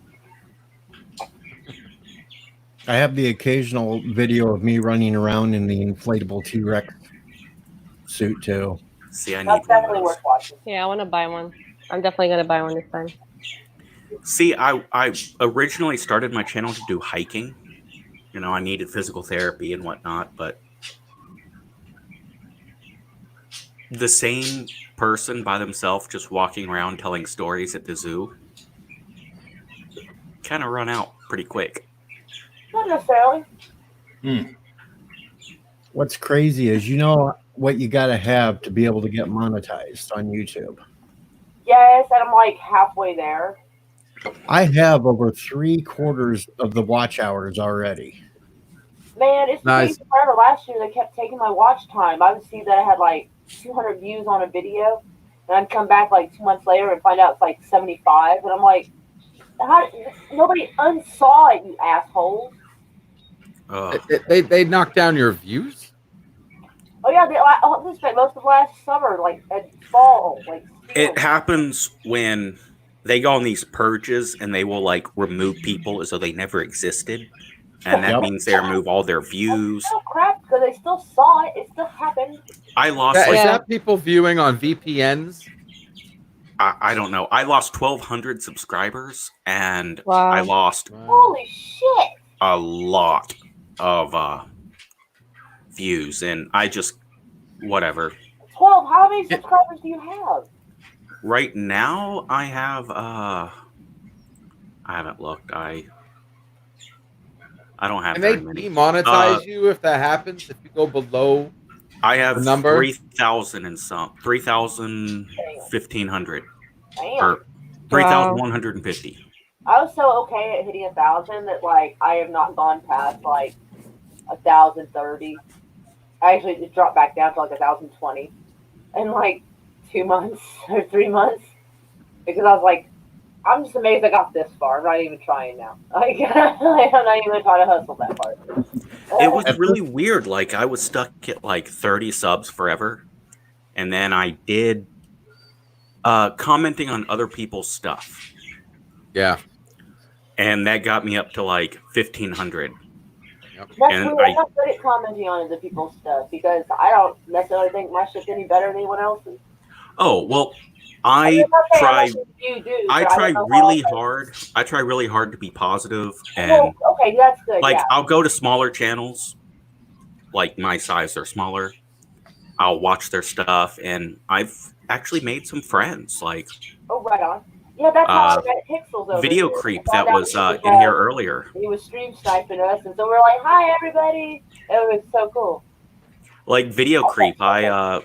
I have the occasional video of me running around in the inflatable T-Rex suit too.
See, I need
That's
one of
definitely
those.
worth watching.
Yeah, I want to buy one. I'm definitely gonna buy one this time.
See, I originally started my channel to do hiking. You know, I needed physical therapy and whatnot, but the same person by themselves just walking around telling stories at the zoo kind of run out pretty quick.
Not necessarily.
What's crazy is, you know what you got to have to be able to get monetized on YouTube.
Yes, and I'm like halfway there.
I have over 3/4 of the watch hours already.
Man, it's been taking forever. Last year, they kept taking my watch time. I would see that I had like 200 views on a video, and I'd come back like 2 months later and find out it's like 75. And I'm like, how? Nobody unsaw it, you assholes.
They knocked down your views?
Oh yeah, they spent most of last summer, like at fall, like.
It happens when they go on these purges and they will like remove people as though they never existed, and that means they remove all their views.
That's still crap because they still saw it. It still happened.
I lost.
Is that people viewing on VPNs?
I don't know. I lost 1,200 subscribers, and
Wow.
I lost
Holy shit!
a lot of views, and I just whatever.
12. How many subscribers do you have?
Right now, I have I haven't looked. I don't have
And
very
they
many.
demonetize you if that happens, if you go below
I have
the number?
3,000 and some 3,000 1,500
Damn.
or 3,150.
I was so okay at hitting 1,000 that like I have not gone past like 1,030. Actually, it dropped back down to like 1,020 in like 2 months or 3 months because I was like, I'm just amazed I got this far. I'm not even trying now. Like, I'm not even trying to hustle that far.
It was really weird. Like I was stuck at like 30 subs forever, and then I did commenting on other people's stuff.
Yeah,
and that got me up to like 1,500.
That's
And
weird. I'm not good at commenting on other people's stuff because I don't necessarily think my shit's any better than anyone else's.
Oh well, I try really hard. I try really hard to be positive, and
okay, that's good.
like
yeah.
I'll go to smaller channels, like my size or smaller. I'll watch their stuff, and I've actually made some friends. Like,
oh, right on. Yeah, that's how I met Pixels over
Video
here.
Creep
I
that
found
was
out
in here earlier.
He was stream sniping us, and so we're like, "Hi, everybody!" It was so cool.
Like Video Creep, I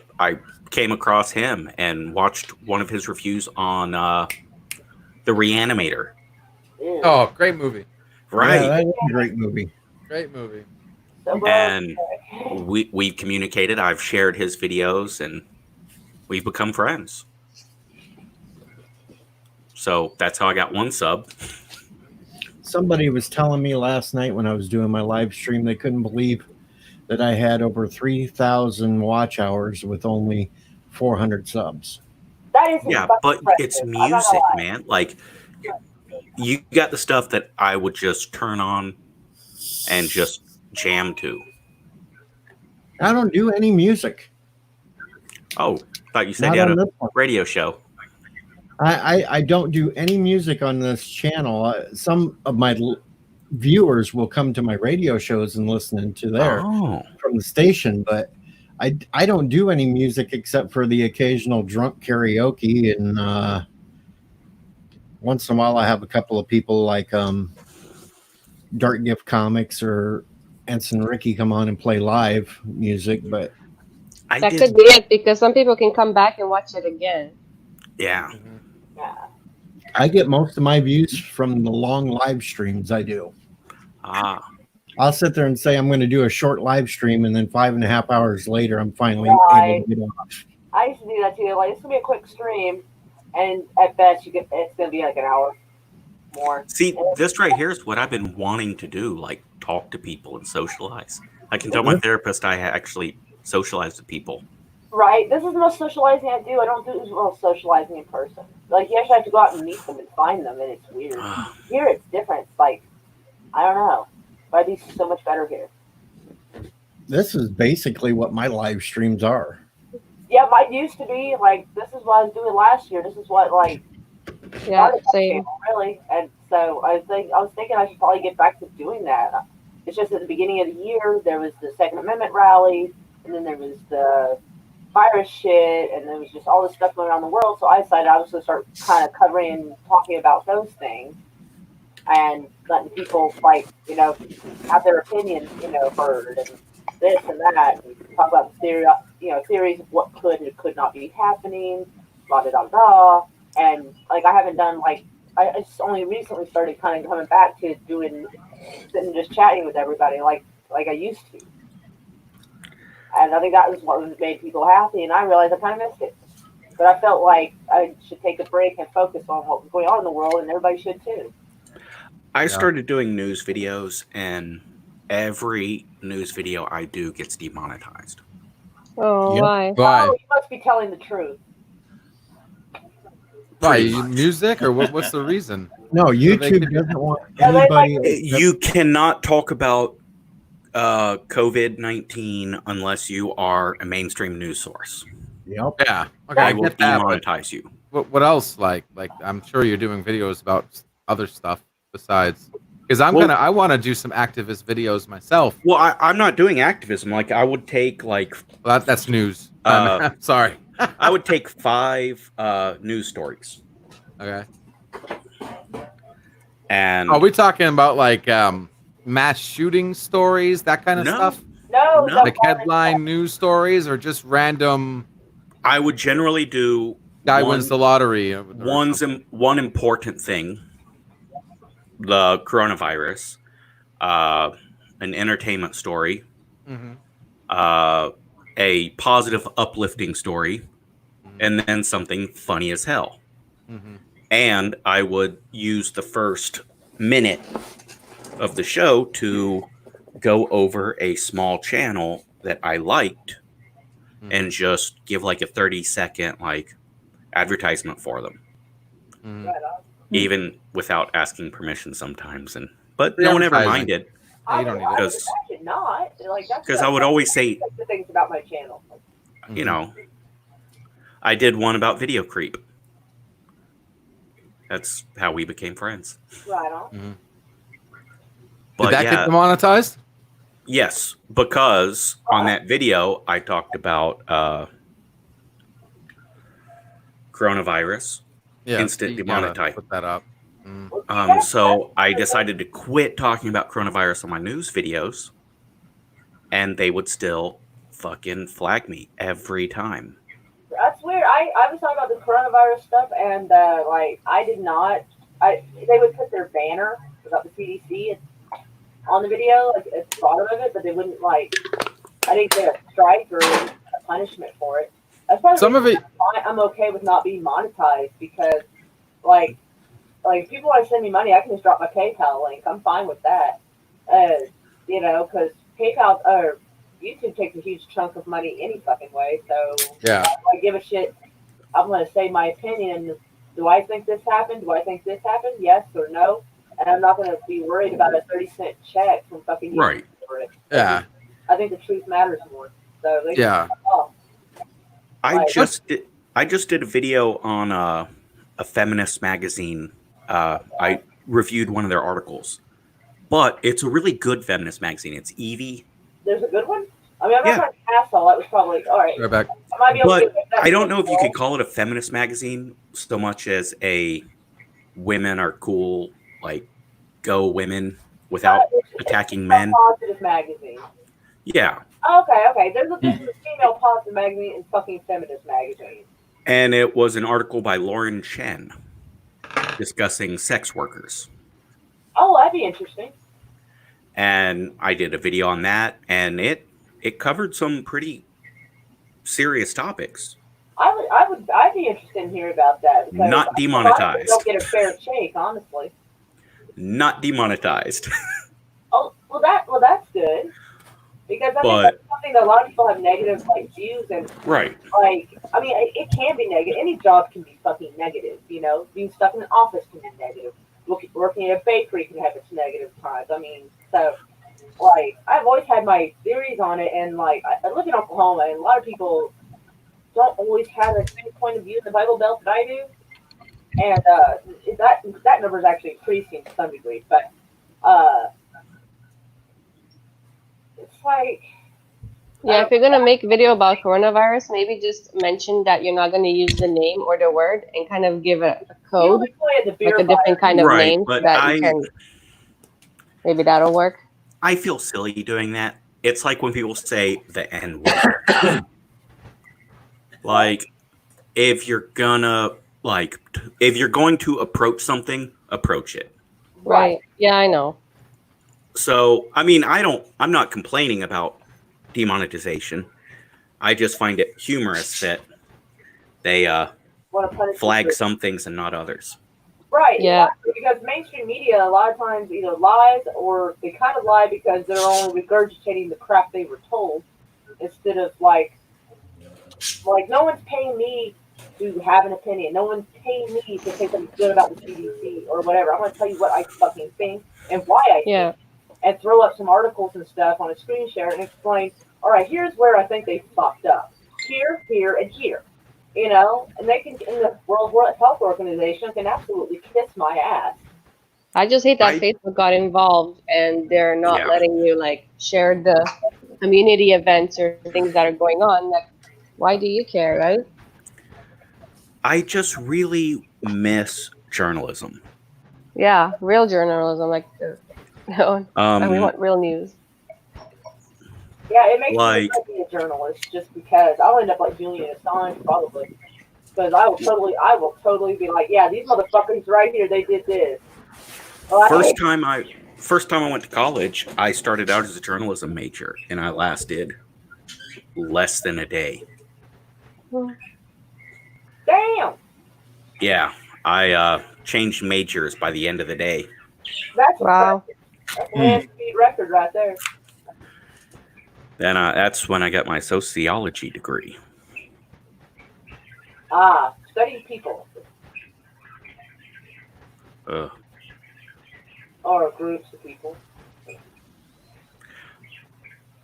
came across him and watched one of his reviews on the Reanimator.
Oh, great movie.
Right.
Yeah, that is a great movie.
Great movie.
And we've communicated. I've shared his videos, and we've become friends. So that's how I got one sub.
Somebody was telling me last night when I was doing my live stream, they couldn't believe that I had over 3,000 watch hours with only 400 subs.
That is
but it's music, man. Like, you got the stuff that I would just turn on and just jam to.
I don't do any music.
Oh, thought you said
Not
you had
on
a
this one.
radio show.
I don't do any music on this channel. Some of my viewers will come to my radio shows and listen to there from the station, but I don't do any music except for the occasional drunk karaoke, and once in a while I have a couple of people like Dark Gift Comics or Ensign Ricky come on and play live music, but
that could be it because some people can come back and watch it again.
Yeah.
Yeah.
I get most of my views from the long live streams I do.
Ah.
I'll sit there and say I'm going to do a short live stream, and then 5.5 hours later, I'm finally able to get off.
I used to do that too. Like, it's gonna be a quick stream, and at best, it's gonna be like an hour more.
See, this right here is what I've been wanting to do, like talk to people and socialize. I can tell my therapist I actually socialize with people.
Right. This is the most socializing I do. I don't do as well socializing in person. Like, you actually have to go out and meet them and find them, and it's weird. Here, it's different. It's like, I don't know. But I do so much better here.
This is basically what my live streams are.
Yeah, mine used to be, like, this is what I was doing last year. This is what, like,
yeah, same.
Channel, really. And so I was thinking I should probably get back to doing that. It's just at the beginning of the year, there was the Second Amendment rally, and then there was the virus shit, and there was just all this stuff going on in the world. So I decided I was going to start kind of covering and talking about those things and letting people, like, you know, have their opinions, you know, heard, and this and that, and talk about the theories of what could and could not be happening, blah, blah, blah, blah. And, like, I haven't done, like, I just only recently started kind of coming back to sitting and just chatting with everybody like I used to. And I think that was what made people happy, and I realized I kind of missed it. But I felt like I should take a break and focus on what was going on in the world, and everybody should too.
I started doing news videos, and every news video I do gets demonetized.
Oh, why?
Why?
Oh, you must be telling the truth.
Why? Music, or what's the reason?
No, YouTube doesn't want anybody.
You cannot talk about COVID-19 unless you are a mainstream news source.
Yep.
Yeah. Okay.
I will demonetize you.
What else? Like I'm sure you're doing videos about other stuff besides. Because I want to do some activist videos myself.
Well, I'm not doing activism. Like, I would take
that's news. Sorry.
I would take 5 news stories.
Okay.
And
are we talking about like mass shooting stories, that kind of stuff?
No.
Like headline news stories, or just random?
I would generally do
guy wins the lottery.
One important thing. The coronavirus, an entertainment story, a positive, uplifting story, and then something funny as hell. And I would use the first minute of the show to go over a small channel that I liked and just give like a 30-second like advertisement for them. Even without asking permission sometimes, but no one ever minded.
You don't need it.
Because I would always say
the things about my channel.
You know, I did one about video creep. That's how we became friends.
Right on.
But
did that get demonetized?
Yes, because on that video I talked about coronavirus. Instant demonetized.
Put that up.
So I decided to quit talking about coronavirus on my news videos, and they would still fucking flag me every time.
That's weird. I was talking about the coronavirus stuff, and like I did not. They would put their banner about the CDC on the video, like at the bottom of it, but they wouldn't like. I didn't get a strike or a punishment for it.
Some of it,
I'm okay with not being monetized because, like if people want to send me money, I can just drop my PayPal link. I'm fine with that. You know, because PayPal or YouTube takes a huge chunk of money any fucking way. So
yeah,
I give a shit. I'm going to say my opinion. Do I think this happened? Do I think this happened? Yes or no? And I'm not going to be worried about a 30-cent check from fucking YouTube for it.
Yeah.
I think the truth matters more. So they
I just did a video on a feminist magazine. I reviewed one of their articles, but it's a really good feminist magazine. It's Evie.
There's a good one? I mean, I'm not an asshole. That was probably all right.
Right back.
But I don't know if you could call it a feminist magazine so much as a women are cool, like go women without attacking men.
Positive magazine.
Yeah.
Okay. There's a female positive magazine and fucking feminist magazine.
And it was an article by Lauren Chen. discussing sex workers.
Oh, that'd be interesting.
And I did a video on that, and it covered some pretty serious topics.
I'd be interested in hearing about that. Because
Not demonetized.
Don't get a fair shake, honestly.
Not demonetized.
Oh, well, that's good. Because I mean, that's something that a lot of people have negative views and
right.
I mean, it can be negative. Any job can be fucking negative. You know, being stuck in an office can be negative. Working in a bakery can have its negative times. I mean, so I've always had my theories on it, and I live in Oklahoma, and a lot of people don't always have the same point of view in the Bible Belt that I do, and that number is actually increasing to some degree, but it's
yeah, if you're gonna make a video about coronavirus, maybe just mention that you're not gonna use the name or the word, and kind of give a code, like a different kind of name that you can. Maybe that'll work.
I feel silly doing that. It's like when people say the N word. If you're going to approach something, approach it.
Right. Yeah, I know.
So, I mean, I'm not complaining about demonetization. I just find it humorous that they flag some things and not others.
Right.
Yeah.
Exactly. Because mainstream media a lot of times either lies or they kind of lie because they're only regurgitating the crap they were told instead of no one's paying me to have an opinion. No one's paying me to say something good about the CDC or whatever. I'm going to tell you what I fucking think and why I think. And throw up some articles and stuff on a screen share and explain, all right, here's where I think they fucked up. Here, here, and here. You know? And they can, in the World Health Organization, can absolutely kiss my ass.
I just hate that Facebook got involved and they're not letting you share the community events or things that are going on. Why do you care, right?
I just really miss journalism.
Yeah, real journalism, and we want real news.
Yeah, it makes me want to be a journalist just because I'll end up like Julian Assange probably. Because I will totally be like, yeah, these motherfuckers right here, they did this. Well,
first time I went to college, I started out as a journalism major, and I lasted less than a day.
Damn.
Yeah, I changed majors by the end of the day.
That's
wow.
That's a land speed record right there.
Then that's when I got my sociology degree.
Studying people. Or groups of people.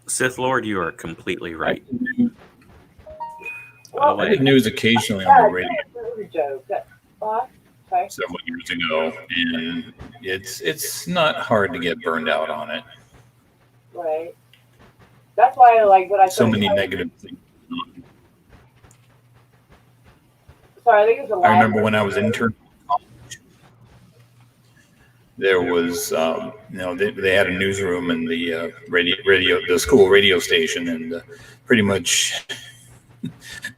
Sith Lord, you are completely right.
Well, I did news occasionally on the radio.
That's a joke.
Several years ago, and it's not hard to get burned out on it.
Right. That's why I like what I
so many negative things.
Sorry, I think it's a
I remember when I was interning in college, there was they had a newsroom in the the school radio station, and pretty much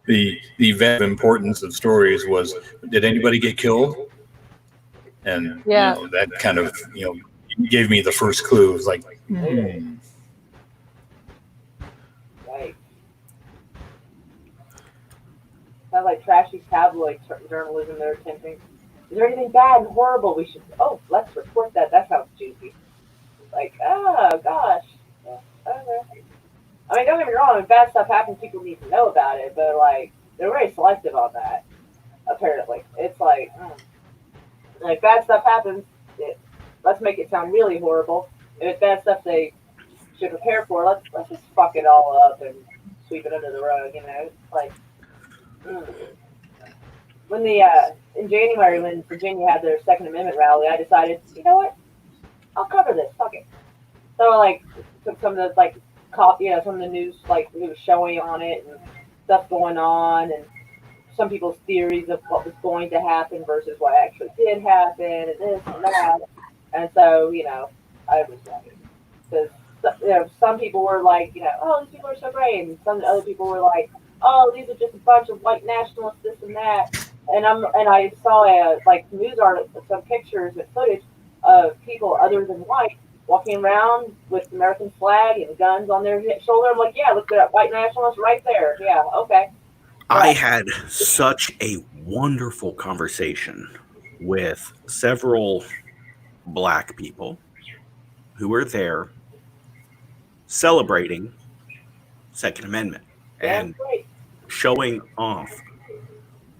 the event importance of stories was, did anybody get killed? And that kind of gave me the first clue. It was like,
Right. Kind of like trashy tabloid journalism they're attempting. Is there anything bad and horrible we should? Oh, let's report that. That sounds juicy. Like, oh gosh. Yeah, okay. I mean, don't get me wrong. When bad stuff happens, people need to know about it. But they're very selective on that. Apparently, it's like bad stuff happens. Let's make it sound really horrible. If it's bad stuff they should prepare for, let's just fuck it all up and sweep it under the rug. When in January when Virginia had their Second Amendment rally, I decided, you know what, I'll cover this. Fuck it. So I took some of the some of the news it was showing on it and stuff going on, and some people's theories of what was going to happen versus what actually did happen, and this and that. And so I was like, because some people were like, oh, these people are so great, and some other people were like, oh, these are just a bunch of white nationalists, this and that. and I saw like news articles, some pictures and footage of people other than white walking around with the American flag and guns on their shoulder. I'm like, yeah, look at that white nationalist right there. Yeah, okay.
I had such a wonderful conversation with several black people who were there celebrating Second Amendment and showing off.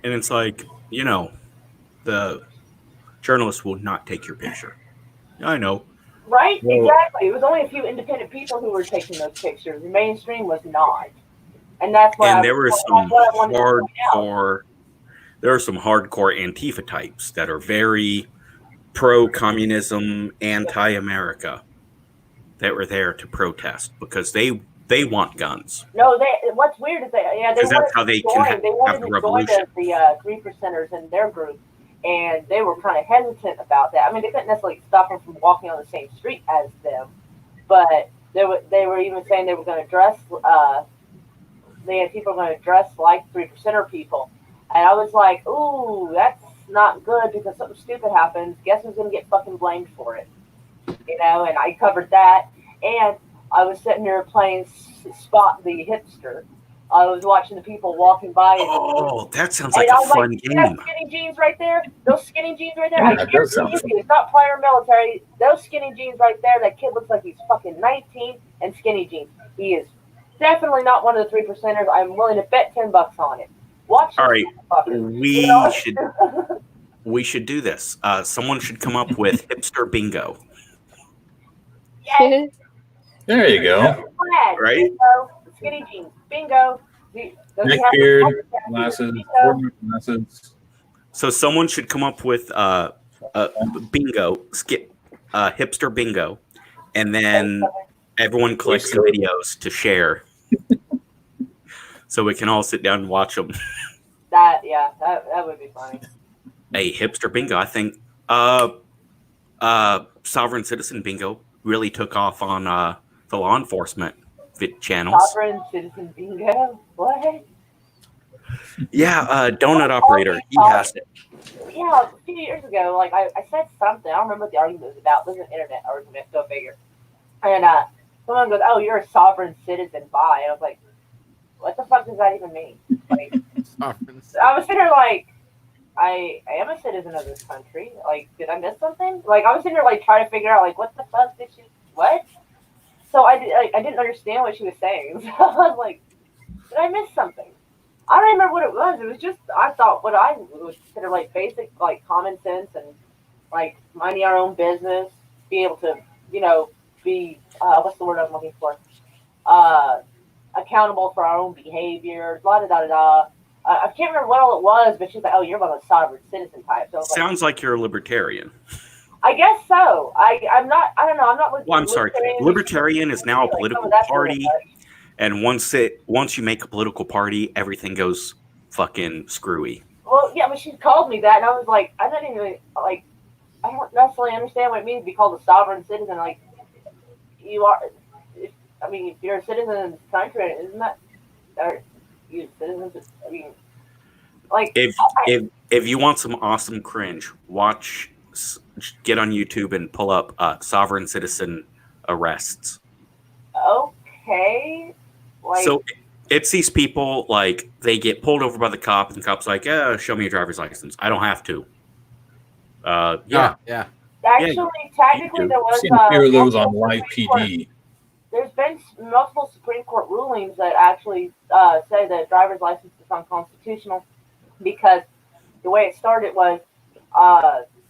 And it's like, you know, the journalist will not take your picture. I know.
Right? Well, exactly. It was only a few independent people who were taking those pictures. The mainstream was not. And that's why
and there were some hardcore Antifa types that are very pro-communism, anti-America that were there to protest because they want guns.
No, what's weird is
that's how they can have the revolution.
The 3%ers in their group, and they were kind of hesitant about that. I mean, they couldn't necessarily stop them from walking on the same street as them, but they were even saying they were going to dress. People were going to dress like 3%er people, and I was like, ooh, that's not good because something stupid happens. Guess who's going to get fucking blamed for it? You know, and I covered that, and I was sitting there playing Spot the Hipster. I was watching the people walking by.
That sounds like a fun game.
Those skinny jeans right there. Those skinny jeans right there. I guarantee you, it's not prior military. Those skinny jeans right there. That kid looks like he's fucking 19 and skinny jeans. He is definitely not one of the 3%ers. I'm willing to bet $10 on it. Watch.
All right, we should do this. Someone should come up with hipster bingo.
Yes.
There you go.
Right?
Bingo, skinny jeans. Bingo.
Neckbeard, glasses.
So someone should come up with bingo, hipster bingo, and then everyone collects the videos to share, so we can all sit down and watch them.
That would be funny.
A hipster bingo, I think. Sovereign Citizen bingo really took off on the law enforcement channels.
Sovereign Citizen bingo? What?
Yeah, Donut Operator. He has it.
Yeah, a few years ago, like I said something. I don't remember what the argument was about. It was an internet argument, go figure. And someone goes, "Oh, you're a sovereign citizen." Bye. And I was like, "What the fuck does that even mean?" Like, I was sitting there like, I am a citizen of this country. Like, did I miss something? Like, I was sitting there like trying to figure out like what the fuck did she what? So I didn't understand what she was saying. So I was like, did I miss something? I don't remember what it was. It was just I thought what I would consider like basic like common sense and like minding our own business, be able to be what's the word I'm looking for? Accountable for our own behavior. Blah da da da. I can't remember what all it was, but she's like, "Oh, you're one of the sovereign citizen types." So
sounds like you're a libertarian.
I guess so. I'm not. I don't know. I'm not.
Well, I'm sorry. Libertarian is now a political party, and once you make a political party, everything goes fucking screwy.
Well, yeah, but she called me that, and I was like, I don't even like. I don't necessarily understand what it means to be called a sovereign citizen. Like, you are. If you're a citizen in this country, isn't that? Are you citizens? I mean, like.
If you want some awesome cringe, get on YouTube and pull up sovereign citizen arrests.
Okay. Like,
so it's these people, like, they get pulled over by the cop, and the cop's like, show me your driver's license. I don't have to. Yeah.
Actually, technically, there was
those on live PD.
There's been multiple Supreme Court rulings that actually say that driver's license is unconstitutional because the way it started was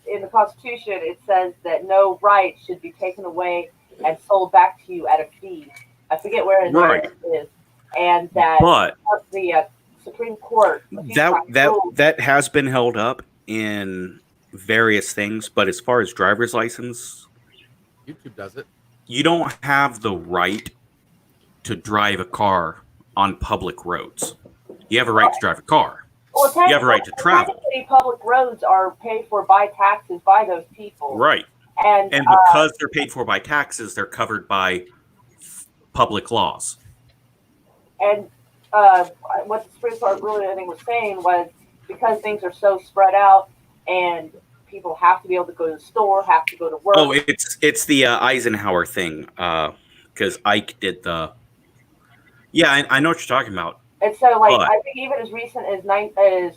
in the Constitution, it says that no right should be taken away and sold back to you at a fee. I forget where it is. And that the Supreme Court...
That has been held up in various things, but as far as driver's license...
YouTube does it.
You don't have the right to drive a car on public roads. You have a right to drive a car.
Well,
you have a right to travel.
Public roads are paid for by taxes by those people.
Right. And because they're paid for by taxes, they're covered by public laws.
And what the Supreme Court ruling, I think, was saying was because things are so spread out and people have to be able to go to the store, have to go to work.
Oh, it's the Eisenhower thing, because Ike did the. Yeah, I know what you're talking about.
And so, like,
But-
I think even as recent as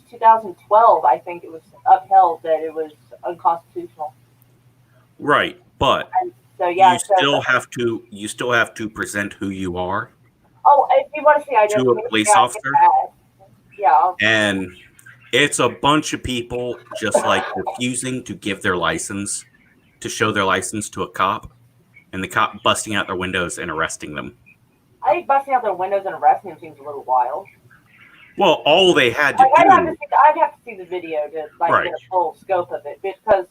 2012, I think it was upheld that it was unconstitutional.
Right, but
And so yeah,
you still have to present who you are
Oh, if you want to see
to a police
yeah,
officer.
Yeah.
And it's a bunch of people just like refusing to give their license, to show their license to a cop, and the cop busting out their windows and arresting them.
I think busting out their windows and arresting them seems a little wild.
Well, all they had to
I'd have
do.
to see the video to like
Right.
get a full scope of it, because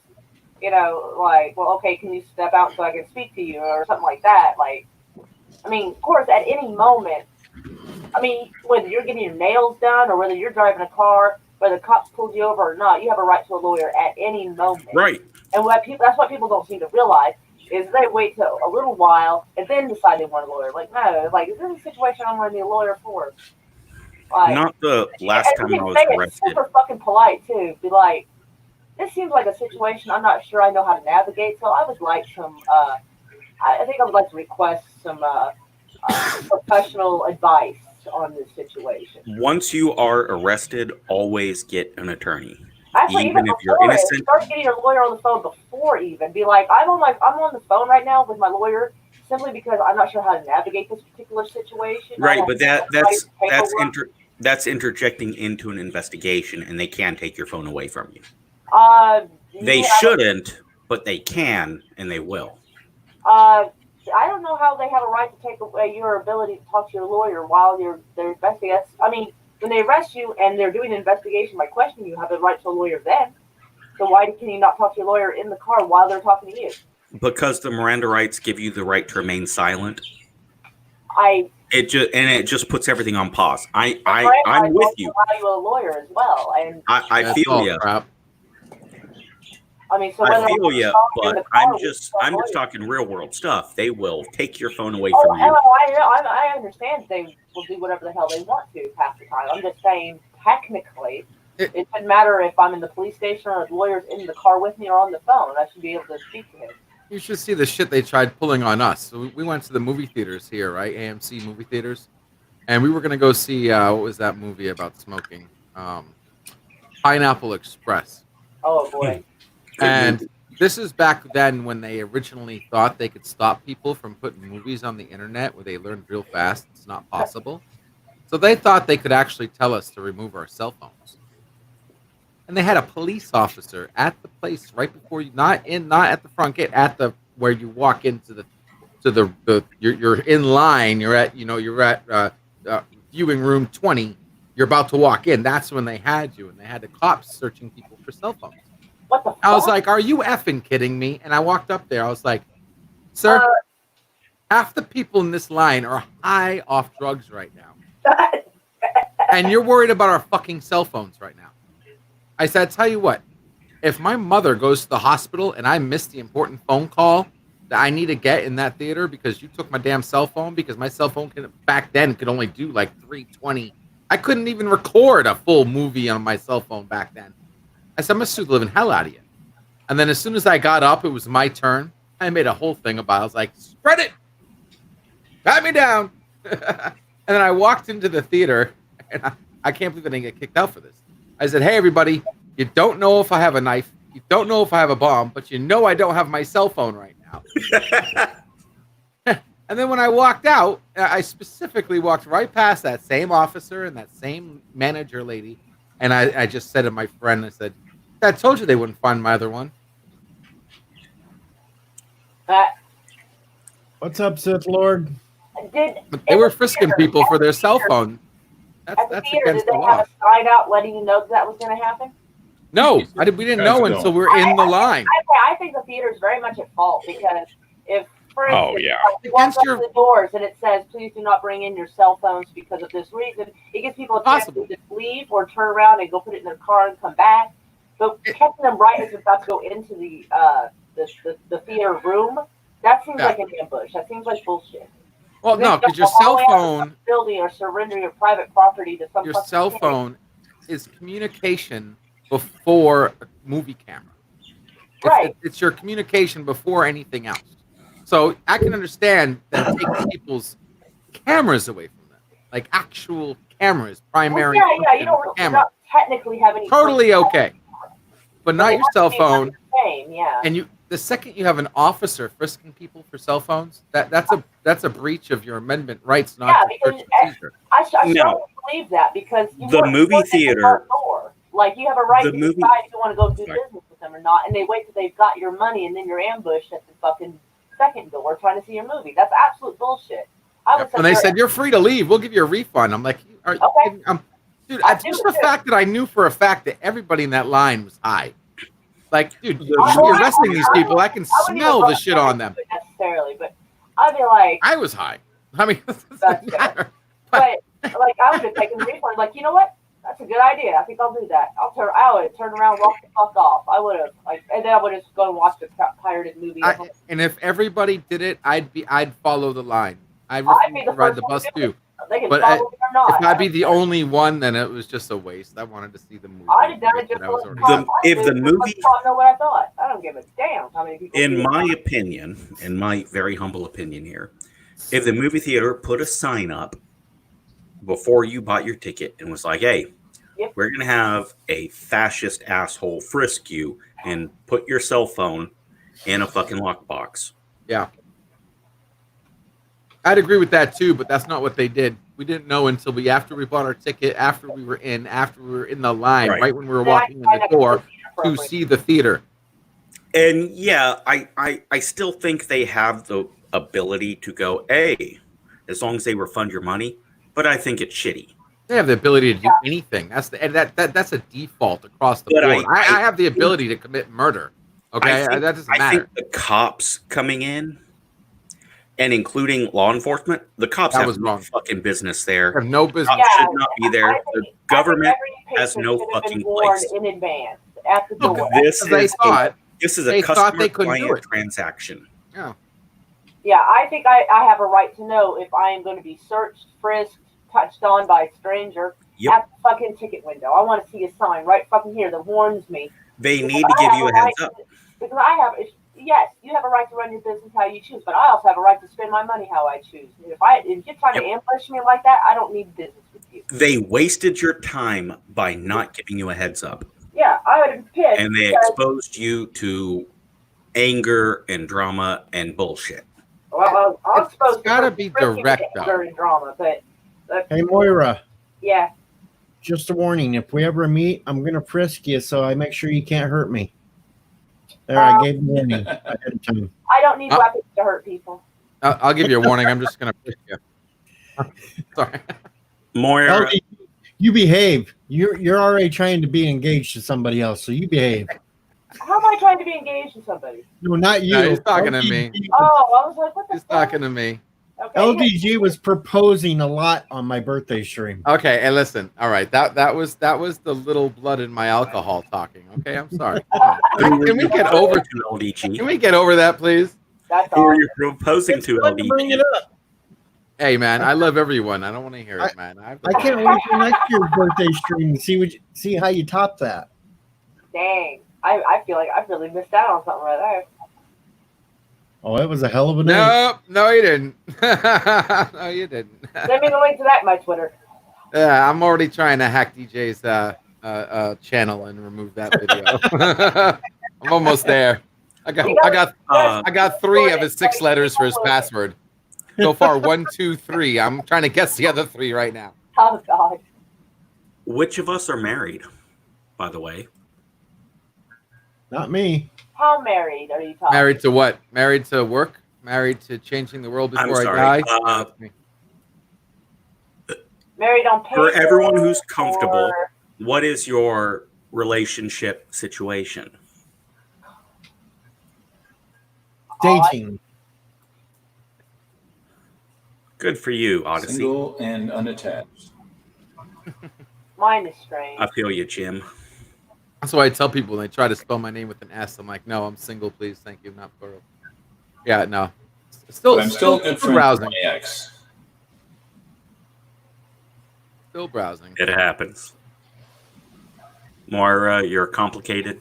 like, well, okay, can you step out so I can speak to you or something like that? Like, I mean, of course, at any moment, I mean, whether you're getting your nails done or whether you're driving a car, whether the cops pulled you over or not, you have a right to a lawyer at any moment.
Right.
And that's what people don't seem to realize is they wait till a little while and then decide they want a lawyer. Like, no, like, is this a situation I'm going to need a lawyer for? Like,
Not the last
and
time
you
I
can
was
say it
arrested.
super fucking polite too. Be like, this seems like a situation I'm not sure I know how to navigate. So I would like some. I think I would like to request some professional advice on this situation.
Once you are arrested, always get an attorney.
Actually, even
if you're
before,
innocent.
start getting your lawyer on the phone before even. Be like, I'm on the phone right now with my lawyer simply because I'm not sure how to navigate this particular situation.
Right, but that's interjecting into an investigation, and they can take your phone away from you. They shouldn't, but they can, and they will.
I don't know how they have a right to take away your ability to talk to your lawyer while they're investigating. I mean, when they arrest you and they're doing an investigation by questioning you, have a right to a lawyer then. So why can you not talk to your lawyer in the car while they're talking to you?
Because the Miranda rights give you the right to remain silent. It just puts everything on pause. I'm with you.
Allow you a lawyer as well, and
I feel you.
I mean, so
I feel you, but I'm just talking real world stuff. They will take your phone away from you.
I understand they will do whatever the hell they want to half the time. I'm just saying, technically, it doesn't matter if I'm in the police station or the lawyer's in the car with me or on the phone. I should be able to speak to him.
You should see the shit they tried pulling on us. So we went to the movie theaters here, right? AMC movie theaters. And we were going to go see, what was that movie about smoking? Pineapple Express.
Oh, boy.
And this is back then when they originally thought they could stop people from putting movies on the internet where they learned real fast it's not possible. So they thought they could actually tell us to remove our cell phones. And they had a police officer at the place right before you, not at the front gate, at the where you walk into you're in line. You're at viewing room 20. You're about to walk in. That's when they had you, and they had the cops searching people for cell phones.
What the fuck?
I was like, "Are you effing kidding me?" And I walked up there. I was like, "Sir, half the people in this line are high off drugs right now, and you're worried about our fucking cell phones right now." I said, "Tell you what, if my mother goes to the hospital and I miss the important phone call that I need to get in that theater because you took my damn cell phone, because my cell phone back then could only do like 320. I couldn't even record a full movie on my cell phone back then." I said, "I'm going to sue the living hell out of you." And then as soon as I got up, it was my turn. I made a whole thing about it. I was like, "Spread it. Pat me down." And then I walked into the theater, and I can't believe I didn't get kicked out for this. I said, "Hey, everybody, you don't know if I have a knife. You don't know if I have a bomb, but you know I don't have my cell phone right now." And then when I walked out, I specifically walked right past that same officer and that same manager lady. And I just said to my friend, I said, "I told you they wouldn't find my other one."
What's up, Sith Lord?
But they were frisking people for their cell phone. That's against the
Did they
law.
have a sign out letting you know that was going to happen?
No, we didn't know until we were in the line.
I think the theater is very much at fault, because if, for instance, you walk
Against
up
your-
to the doors and it says, "Please do not bring in your cell phones because of this reason," it gives people a chance to just leave or turn around and go put it in their car and come back. But catching them right as they're about to go into the theater room, that seems like an ambush. That seems like bullshit.
Well, no, because your cell phone,
building or surrendering your private property to some
your cell phone is communication before a movie camera.
Right.
It's your communication before anything else. So I can understand them taking people's cameras away from them, like actual cameras, primary.
Well, yeah, you don't
camera.
not technically have any.
Totally okay, but not
it
your
has to
cell
be
phone.
Same, yeah.
And the second you have an officer frisking people for cell phones, that's a breach of your amendment rights. Not to search and seizure.
I strongly believe that because
the movie theater,
like you have a right to
movie,
decide if you want to go do business with them or not, and they wait till they've got your money, and then you're ambushed at the fucking second door trying to see your movie. That's absolute bullshit.
And they said you're free to leave. We'll give you a refund. I'm like, okay, dude. Just the fact that I knew for a fact that everybody in that line was high. Like, dude, you're arresting these people. I can smell the shit on them.
Necessarily, but I'd be like,
I was high. I mean,
but like I would have taken the refund. Like, you know what? That's a good idea. I think I'll do that. I would turn around, walk the fuck off. I would have, and then I would just go and watch the pirated movie.
And if everybody did it, I'd follow the line. I'd refuse to ride the bus too.
They can
but
follow it or not.
If I'd be the only one, then it was just a waste. I wanted to see the movie.
I'd have done it just
if the movie.
Know what I thought. I don't give a damn how many people.
In my opinion, in my very humble opinion here, if the movie theater put a sign up before you bought your ticket and was like, "Hey, we're gonna have a fascist asshole frisk you and put your cell phone in a fucking lockbox."
Yeah. I'd agree with that too, but that's not what they did. We didn't know until after we bought our ticket, after we were in the line, right when we were walking in the door to see the theater.
And yeah, I still think they have the ability to go, hey, as long as they refund your money, but I think it's shitty.
They have the ability to do anything. That's a default across the board. I have the ability to commit murder. Okay, that doesn't matter.
I think the cops coming in and including law enforcement, the cops have no fucking business there.
Have no business.
Cops should not be there. The government has no fucking place.
In advance at the door.
This is a customer client transaction.
Yeah.
Yeah, I think I have a right to know if I am going to be searched, frisked, touched on by a stranger at the fucking ticket window. I want to see a sign right fucking here that warns me.
They need to give you a heads up.
Because yes, you have a right to run your business how you choose, but I also have a right to spend my money how I choose. If you're trying to ambush me like that, I don't need business with you.
They wasted your time by not giving you a heads up.
Yeah, I would have been pissed.
And they exposed you to anger and drama and bullshit.
Well, I'm supposed to
gotta be direct
anger and drama, but
hey Moira.
Yeah.
Just a warning, if we ever meet, I'm gonna frisk you, so I make sure you can't hurt me. There, I gave you a warning ahead of time.
I don't need weapons to hurt people.
I'll give you a warning. I'm just gonna frisk you. Sorry.
Moira,
you behave. You're already trying to be engaged to somebody else, so you behave.
How am I trying to be engaged to somebody?
No, not you.
No, he's talking to me.
Oh, I was like, what the
He's talking to me.
Okay.
LDG was proposing a lot on my birthday stream.
Okay, and listen, all right, that was the little blood in my alcohol talking. Okay, I'm sorry. Can we get over
to LDG?
Can we get over that, please?
That's
all. Who are you proposing to LDG?
Bring it up.
Hey man, I love everyone. I don't want to hear it, man.
I can't wait for next year's birthday stream and see how you top that.
Dang, I feel like I've really missed out on something right there.
Oh, it was a hell of a night.
No, you didn't. No, you didn't.
Send me the link to that in my Twitter.
Yeah, I'm already trying to hack DJ's channel and remove that video. I'm almost there. I got 3 of his 6 letters for his password. So far, 1, 2, 3. I'm trying to guess the other 3 right now.
Oh God.
Which of us are married, by the way?
Not me.
How married are you talking?
Married to what? Married to work? Married to changing the world before I die?
Married on paper.
For everyone who's comfortable, what is your relationship situation?
Dating.
Good for you, Odyssey.
Single and unattached.
Mine is strange.
I feel you, Jim.
That's why I tell people when they try to spell my name with an S, I'm like, no, I'm single, please, thank you, not plural. Yeah, no.
I'm still good friends
browsing.
with my ex.
Still browsing.
It happens. Moira, you're complicated.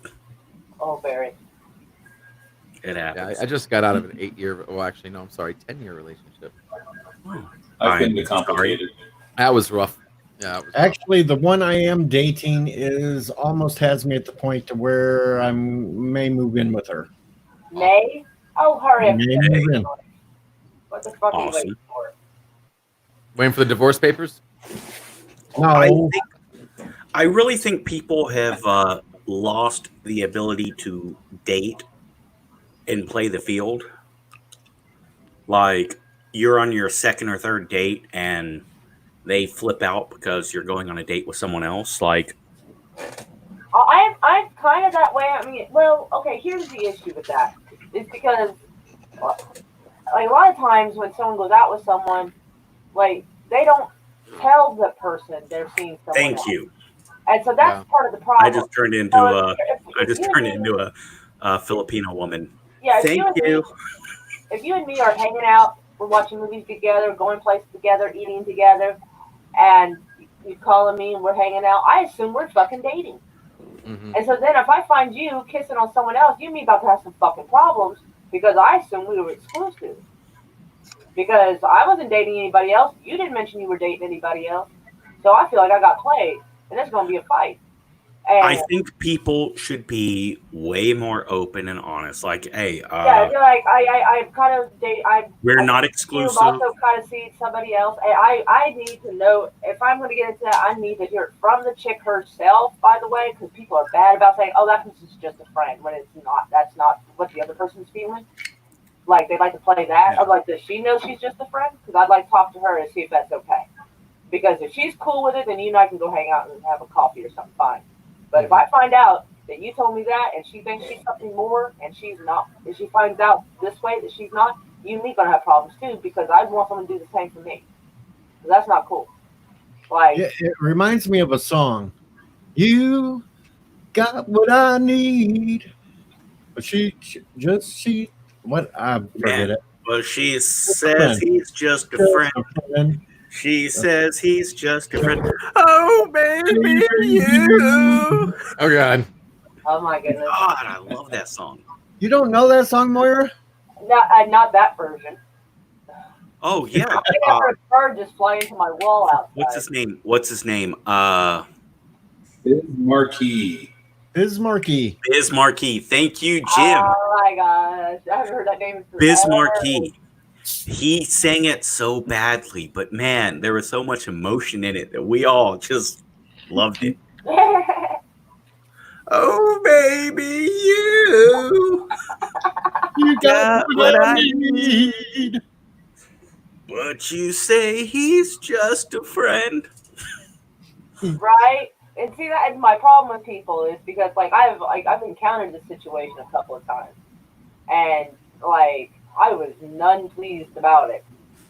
Oh, very.
It happens.
Yeah, I just got out of an 8-year. Well, actually, no, I'm sorry, 10-year relationship.
I've been complicated.
That was rough. Yeah, it was
Actually, the one I am dating is almost has me at the point to where I may move in with her.
May? Oh, hurry up.
May move in.
What the fuck are you
Awesome.
waiting for?
waiting for the divorce papers.
No,
I really think people have lost the ability to date and play the field. Like, you're on your second or third date and they flip out because you're going on a date with someone else. Like,
I'm kind of that way. I mean, well, okay, here's the issue with that. It's because, like, a lot of times when someone goes out with someone, like, they don't tell the person they're seeing someone
thank
else.
you.
And so that's part of the problem.
I just turned into a Filipino woman.
Yeah,
Thank you.
If you and me are hanging out, we're watching movies together, going places together, eating together, and you calling me and we're hanging out, I assume we're fucking dating.
Mm-hmm.
And so then if I find you kissing on someone else, you and me about to have some fucking problems because I assume we were exclusive. Because I wasn't dating anybody else. You didn't mention you were dating anybody else. So I feel like I got played. And there's going to be a fight. And
I think people should be way more open and honest. Like, hey,
yeah, you're like I kind of date.
we're not exclusive.
Also, kind of see somebody else. And I need to know if I'm going to get into that. I need to hear it from the chick herself. By the way, because people are bad about saying, "Oh, that person's just a friend," when it's not. That's not what the other person's feeling. Like they like to play that. I'm like, does she know she's just a friend? Because I'd like to talk to her and see if that's okay. Because if she's cool with it, then you and I can go hang out and have a coffee or something. Fine. But if I find out that you told me that and she thinks she's something more and she's not, if she finds out this way that she's not, you and me gonna have problems too because I want someone to do the same for me. So that's not cool. Like
it reminds me of a song. You got what I need, but she what I forget it.
Well, she says he's just a friend. She says he's just a friend. Oh, baby, you.
Oh, God.
Oh, my goodness.
God, I love that song.
You don't know that song, Moira?
Not that version.
Oh, yeah.
I got a bird just fly into my wall outside.
What's his name?
Biz Markie.
Biz Markie.
Biz Markie. Thank you, Jim.
Oh, my gosh. I haven't heard that name forever.
Biz Markie. He sang it so badly, but man, there was so much emotion in it that we all just loved it. Oh, baby, you
got what I need.
But you say he's just a friend.
Right? And see, that is my problem with people is because, like, I've encountered this situation a couple of times. And, like, I was none pleased about it.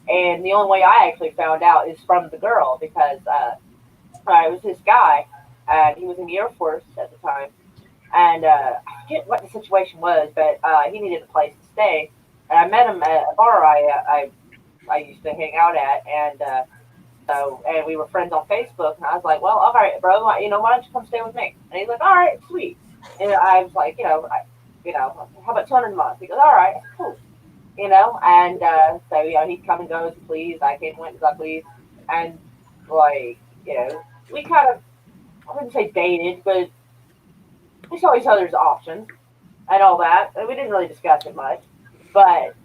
And the only way I actually found out is from the girl because it was this guy, and he was in the Air Force at the time. And I forget what the situation was, but he needed a place to stay. And I met him at a bar I used to hang out at, and we were friends on Facebook. And I was like, well, all right, bro, why don't you come stay with me? And he's like, all right, sweet. And I was like, how about $200 a month? He goes, all right, cool. And so he'd come and go as he pleased. I came and went as I pleased. And, like, we kind of, I wouldn't say dated, but we saw each other's options and all that. And we didn't really discuss it much. But,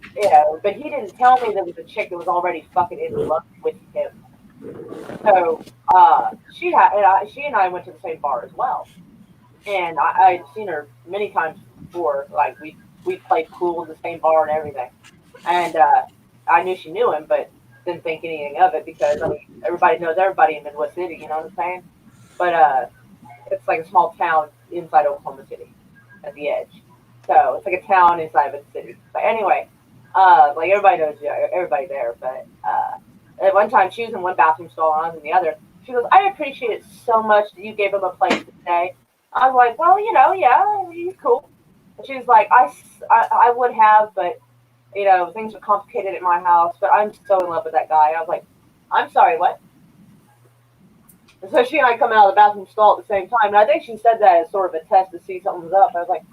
but he didn't tell me there was a chick that was already fucking in love with him. So she and I went to the same bar as well. And I'd seen her many times before. Like, we played pool in the same bar and everything. And I knew she knew him, but didn't think anything of it because, I mean, everybody knows everybody in Midwest City, you know what I'm saying? But it's like a small town inside Oklahoma City at the edge. So it's like a town inside of a city. But anyway, like everybody knows everybody there. But at one time, she was in one bathroom stall and I was in the other. She goes, I appreciate it so much that you gave him a place to stay. I was like, well, yeah, he's cool. And she was like, I would have, but, things are complicated at my house. But I'm so in love with that guy. I was like, I'm sorry, what? And so she and I come out of the bathroom stall at the same time. And I think she said that as sort of a test to see something was up. I was like,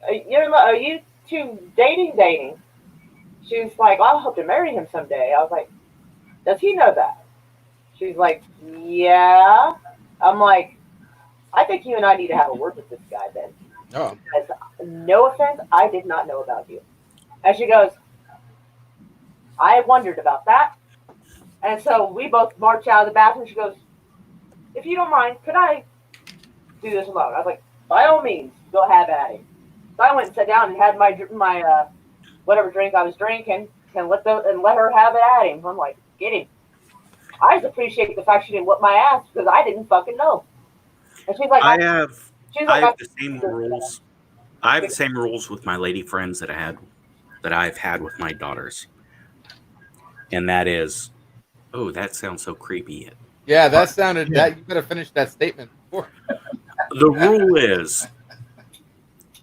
are you two dating? She's like, well, I hope to marry him someday. I was like, does he know that? She's like, yeah. I'm like, I think you and I need to have a word with this guy then.
Oh.
Because, no offense, I did not know about you. And she goes, I wondered about that. And so we both march out of the bathroom. She goes, if you don't mind, could I do this alone? I was like, by all means, go have at it. So I went and sat down and had my whatever drink I was drinking and let her have it at him. I'm like, get him. I just appreciate the fact she didn't whip my ass because I didn't fucking know. And she's like,
I have the same rules. I have the same rules with my lady friends that I've had with my daughters. And that is, oh, that sounds so creepy.
Yeah, that sounded that you better finish that statement before.
The rule is,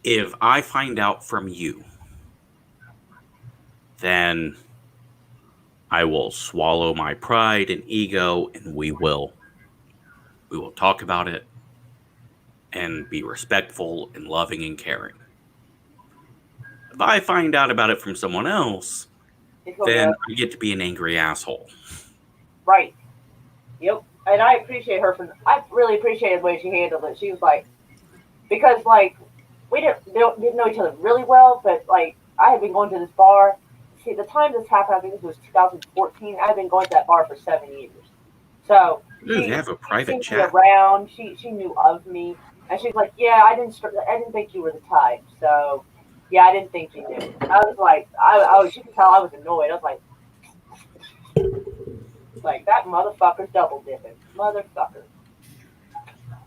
if I find out from you, then I will swallow my pride and ego, and we will talk about it and be respectful and loving and caring. If I find out about it from someone else, then I get to be an angry asshole.
Right. Yep. And I really appreciated the way she handled it. She was like, because like we didn't know each other really well, but like I had been going to this bar. See, the time this happened, I think this was 2014. I've been going to that bar for 7 years. So
they have a private chat
around. She knew of me, and she's like, "Yeah, I didn't think you were the type." So, yeah, I didn't think you did. I was like, you can tell I was annoyed. I was like, that motherfucker's double dipping, motherfucker.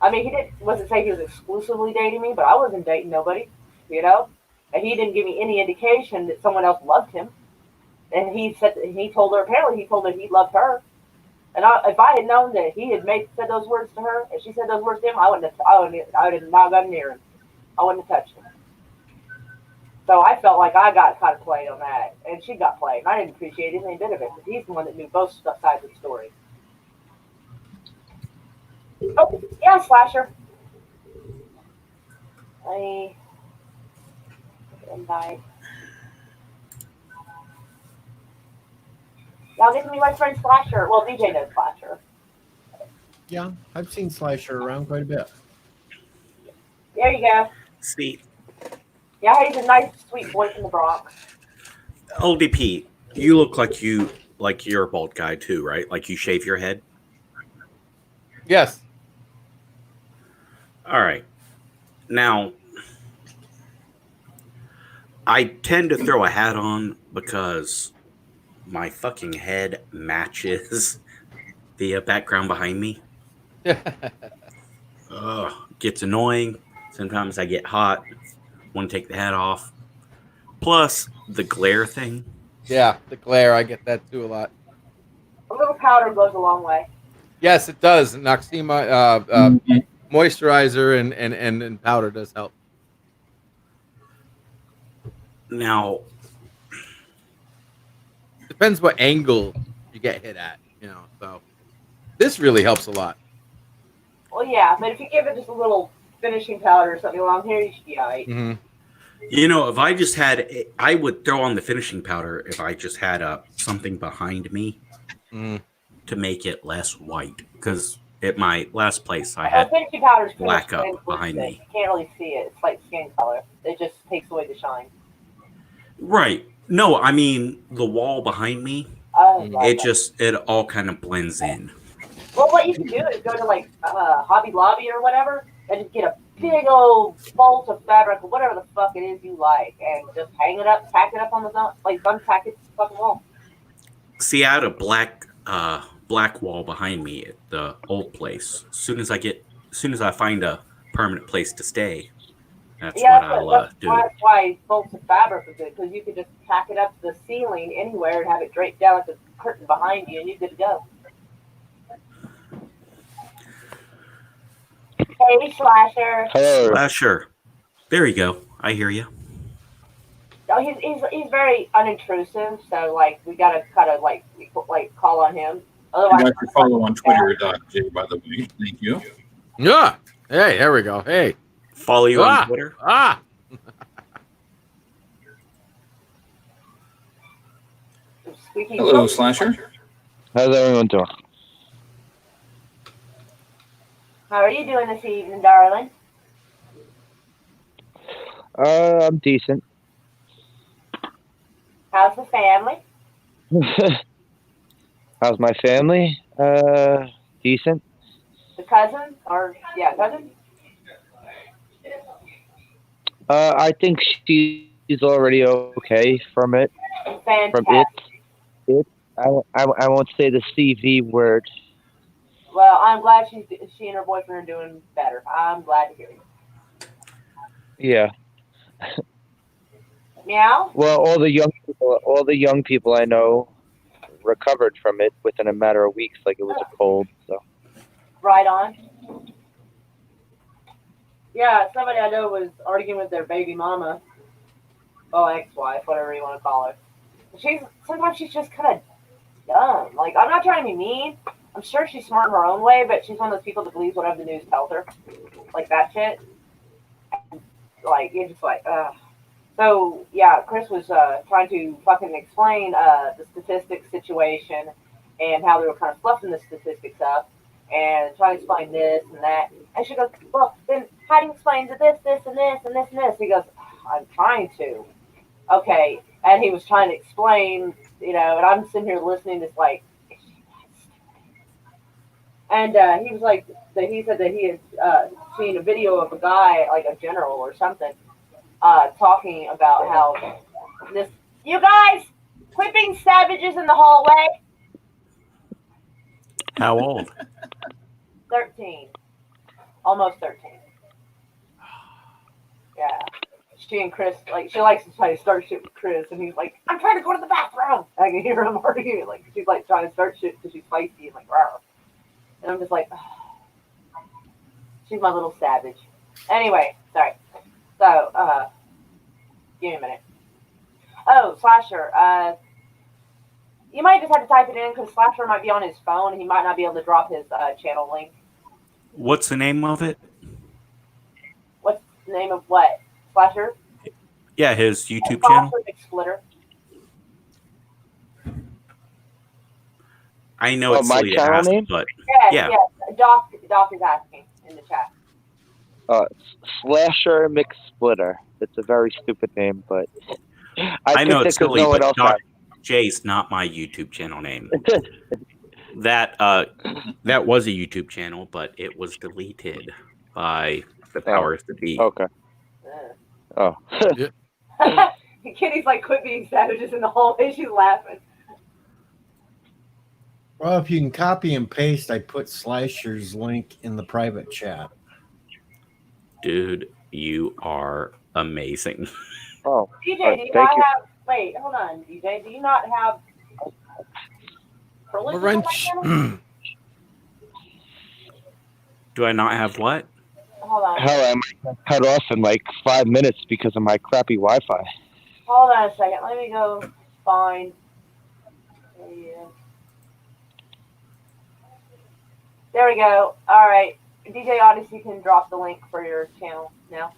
I mean, wasn't saying he was exclusively dating me, but I wasn't dating nobody, you know. And he didn't give me any indication that someone else loved him. And he told her he loved her. And if I had known that he had said those words to her, and she said those words to him, I would have not gotten near him. I wouldn't have touched him. So I felt like I got kind of played on that, and she got played. And I didn't appreciate any bit of it, because he's the one that knew both sides of the story. Oh, yeah, Slasher. Bye. Y'all get to meet my friend Slasher. Well, DJ knows Slasher.
Yeah, I've seen Slasher around quite a bit.
There you go.
Sweet.
Yeah, he's a nice, sweet boy from the Bronx.
LDP, you look like you're a bald guy too, right? Like you shave your head?
Yes.
All right. Now, I tend to throw a hat on because my fucking head matches the background behind me. Gets annoying. Sometimes I get hot, want to take the hat off. Plus, the glare thing.
Yeah, the glare. I get that too a lot.
A little powder goes a long way.
Yes, it does. Noxema moisturizer and powder does help.
Now,
depends what angle you get hit at, you know. So this really helps a lot.
Well, yeah, but if you give it just a little finishing powder or something along here, you should be all right.
Mm-hmm.
You know, if I just had, I would throw on the finishing powder if I just had something behind me to make it less white. Because at my last place, I had
finishing powder's
black up behind me.
You can't really see it. It's like skin color. It just takes away the shine.
Right. No, I mean, the wall behind me, it all kind of blends in.
Well, what you can do is go to like Hobby Lobby or whatever and just get a big old bolt of fabric or whatever the fuck it is you like and just hang it up, tack it up on the untack it to the fucking wall.
See, I had a black wall behind me at the old place. As soon as I find a permanent place to stay, that's what I'll do.
That's why bolts of fabric are good, because you could just tack it up to the ceiling anywhere and have it draped down at the curtain behind you, and you're good to go. Hey, Slasher.
Hello.
Slasher. There you go. I hear you.
No, he's very unintrusive, so like we gotta kind of like call on him.
You got your follow on Twitter, Jay, by the way. Thank you.
Yeah. Hey, there we go. Hey.
Follow you on Twitter.
Hello, Slasher.
How's everyone doing?
How are you doing this evening, darling?
I'm decent.
How's the family?
How's my family? Decent.
The cousin? Cousin?
I think she's already okay from it.
Fantastic.
From it. I won't say the CV word.
Well, I'm glad she and her boyfriend are doing better. I'm glad to hear you.
Yeah.
Meow?
Well, all the young people I know recovered from it within a matter of weeks, like it was a cold. So.
Right on. Yeah, somebody I know was arguing with their baby mama. Oh, ex-wife, whatever you want to call her. Sometimes she's just kind of dumb. Like, I'm not trying to be mean. I'm sure she's smart in her own way, but she's one of those people that believes whatever the news tells her. Like that shit. Like, you're just like, ugh. So, yeah, Chris was trying to fucking explain the statistics situation and how they were kind of fluffing the statistics up and trying to explain this and that. And she goes, well, then how do you explain this, this, and this, and this, and this? He goes, I'm trying to. Okay. And he was trying to explain, and I'm sitting here listening to this, like, and he was like, he said that he had seen a video of a guy, like a general or something, talking about how you guys, quit being savages in the hallway.
How old?
13. Almost 13. Yeah. She and Chris, like, she likes to try to start shit with Chris, and he's like, I'm trying to go to the bathroom. I can hear him arguing, like, she's like trying to start shit because she's feisty and like, rawr. And I'm just like, oh. She's my little savage. Anyway, sorry. So, give me a minute. Oh, Slasher, you might just have to type it in because Slasher might be on his phone and he might not be able to drop his channel link.
What's the name of it?
What's the name of what? Slasher?
Yeah, his YouTube channel.
Splitter.
I know it's
my
silly to
channel
ask,
name?
but
Yeah. Doc is asking in the chat.
Slasher McSplitter. It's a very stupid name, but
I know it's silly,
no one
but
else
Doc Jay's not my YouTube channel name. That was a YouTube channel, but it was deleted by the powers that be.
Okay. Oh.
Kitty's like, quit being savages in the hallway. She's laughing.
Well, if you can copy and paste, I put Slasher's link in the private chat.
Dude, you are amazing.
Oh.
DJ, do you not have... Wait, hold on, DJ. Do you not have...
A wrench.
Do I not have what?
Hold on.
Hell, I'm cut off in like 5 minutes because of my crappy Wi-Fi.
Hold on a second. Let me go find... There we go. All right. DJ Odyssey can drop the link for your channel now.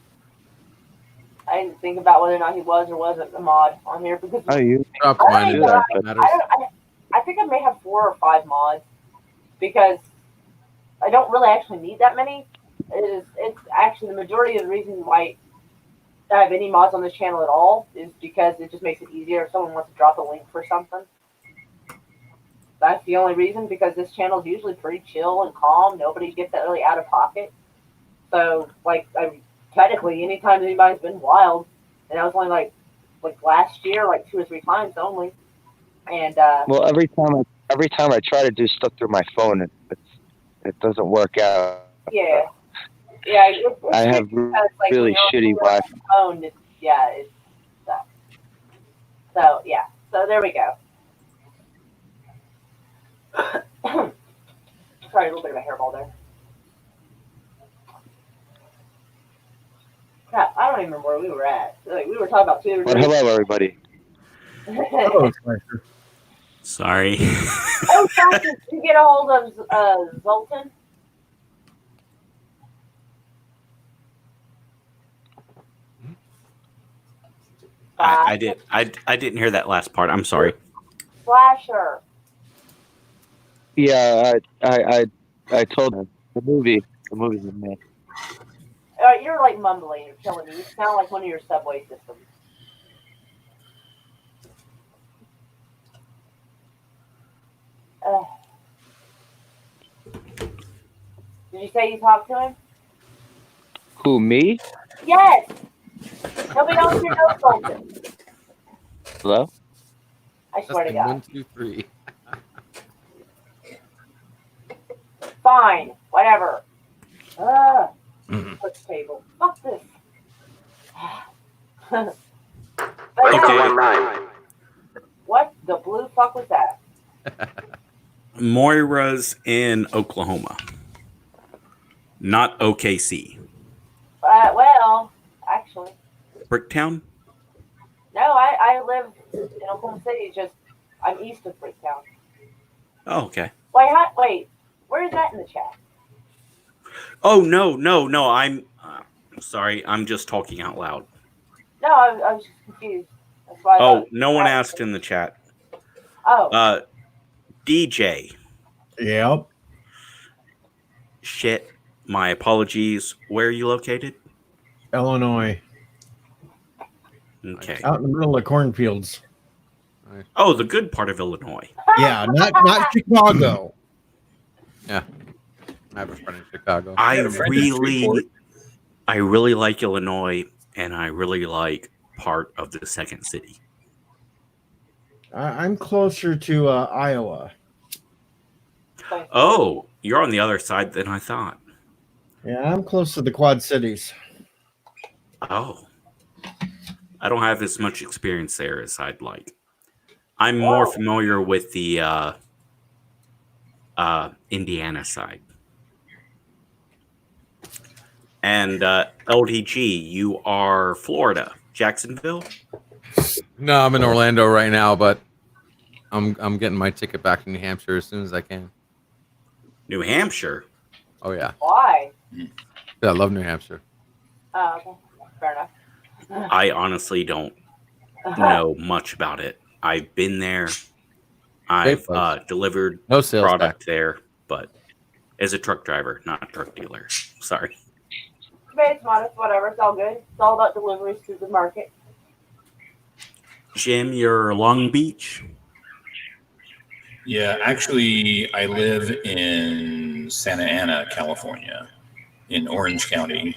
I didn't think about whether or not he was or wasn't a mod on here because
you
I think I may have 4 or 5 mods because I don't really actually need that many. It's actually the majority of the reason why I have any mods on this channel at all is because it just makes it easier if someone wants to drop a link for something. That's the only reason, because this channel is usually pretty chill and calm. Nobody gets that really out of pocket. So, like, technically, anytime anybody's been wild, and I was only like last year, like 2 or 3 times only. And
well, every time I try to do stuff through my phone, it doesn't work out.
Yeah, I
have really shitty Wi-Fi.
Phone, it's so yeah. So there we go. Sorry, a little bit of a hairball there. Crap, I don't even remember where we were at. Like, we were talking about Twitter.
Well, hello, everybody.
Hello, Slasher.
Sorry.
Oh, Josh, did you get a hold of Zoltan?
I didn't hear that last part. I'm sorry.
Slasher.
Yeah, I told him the movie's in there.
You're like mumbling. You're killing me. You sound like one of your subway systems. Did you say you talked to him?
Who, me?
Yes. Nobody else here knows Zoltan.
Hello?
I swear to God.
1, 2, 3.
Fine. Whatever. Push table. Fuck this. But
Okay.
What the blue fuck was that?
Moira's in Oklahoma, not OKC.
Well, actually,
Bricktown?
no. I live in Oklahoma City. Just I'm east of Bricktown.
Oh, okay.
Wait. Where is that in the chat?
Oh no! I'm sorry. I'm just talking out loud.
No, I was just confused. That's why.
Oh, no one asked in the chat.
Oh.
DJ.
Yep.
Shit. My apologies. Where are you located?
Illinois.
Okay.
Out in the middle of cornfields.
Oh, the good part of Illinois.
Yeah, not Chicago.
Yeah. I have a friend in Chicago.
I really like Illinois, and I really like part of the second city.
I'm closer to Iowa.
Oh, you're on the other side than I thought.
Yeah, I'm close to the Quad Cities.
Oh. I don't have as much experience there as I'd like. I'm more familiar with the Indiana side. And LDG, you are Florida, Jacksonville?
No, I'm in Orlando right now, but I'm getting my ticket back to New Hampshire as soon as I can.
New Hampshire?
Oh yeah.
Why?
Yeah, I love New Hampshire.
Oh, okay. Fair enough.
I honestly don't know much about it. I've been there. I've delivered product there, but as a truck driver, not a truck dealer. Sorry.
It's modest, whatever. It's all good. It's all about deliveries to the market.
Jim, you're Long Beach?
Yeah, actually, I live in Santa Ana, California, in Orange County,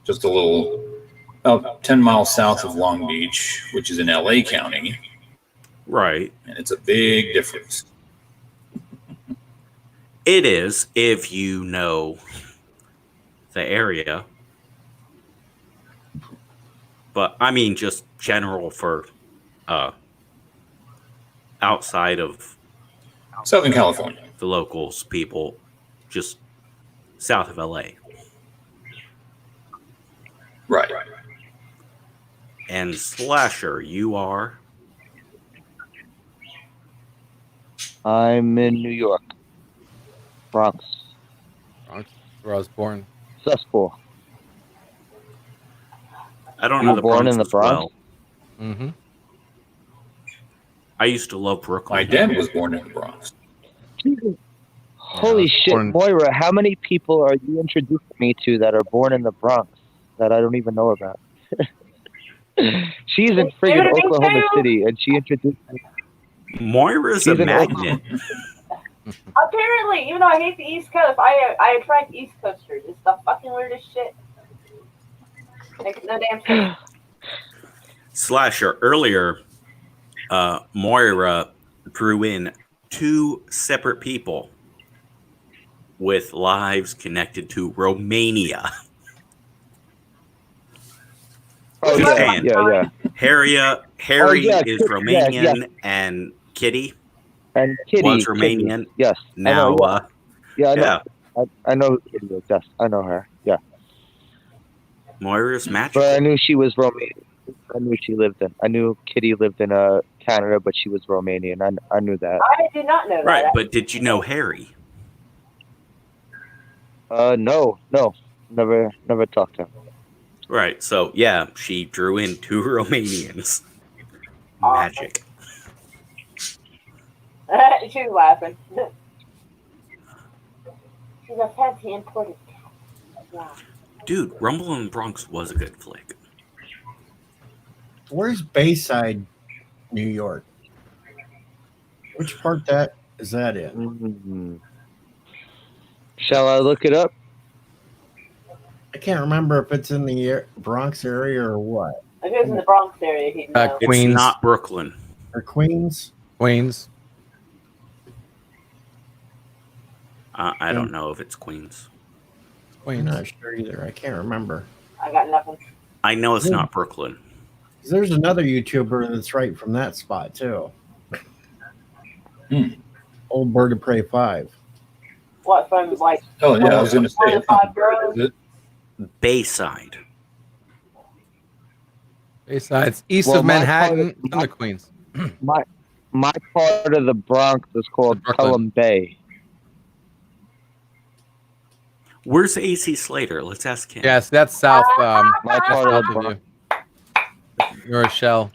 just a little, about 10 miles south of Long Beach, which is in LA County.
Right.
And it's a big difference.
It is, if you know the area. But, I mean, just general for outside of
Southern California.
The locals, people, just south of LA.
Right.
And Slasher, you are?
I'm in New York. Bronx.
Bronx, where I was born.
Cesspool.
I don't
You
know
were
the
born
Bronx
in the
as
Bronx?
well.
Mm-hmm.
I used to love Brooklyn.
My dad was born in the Bronx.
Holy shit, Moira, how many people are you introducing me to that are born in the Bronx that I don't even know about? She's in friggin' Oklahoma City, and she introduced me.
Moira's a magnet.
Apparently, even though I hate the East Coast, I attract East Coasters. It's the fucking weirdest shit. Makes no damn sense.
Slasher, earlier, Moira drew in 2 separate people with lives connected to Romania.
Oh, yeah.
Harry is Romanian, and Kitty.
And Kitty
was Romanian.
Kitty. Yes.
Now,
I know. I know who Kitty is. Yes, I know her. Yeah.
Moira's magical.
But I knew she was Romanian. I knew she lived in. I knew Kitty lived in Canada, but she was Romanian. I knew that.
I did not know
Right,
that.
but did you know Harry?
No, never talked to him.
Right, so yeah, she drew in 2 Romanians. Magic.
She was laughing. She's a fancy imported cat. Wow.
Dude, Rumble in the Bronx was a good flick.
Where's Bayside, New York? Which part is that in?
Mm-hmm. Shall I look it up?
I can't remember if it's in the Bronx area or what.
If it was in the Bronx area, he'd know.
It's not Brooklyn.
Or Queens?
Queens.
I don't know if it's Queens.
I'm not sure either. I can't remember.
I got nothing.
I know it's not Brooklyn.
There's another YouTuber that's right from that spot too. Old Bird of Prey 5.
What, from like?
Oh yeah, I was going to say.
5 girls?
Bayside.
Bayside's east of Manhattan and the Queens.
My part of the Bronx is called Pelham Bay.
Where's AC Slater? Let's ask him.
Yes, that's south.
My part of the Bronx.
You're a shell.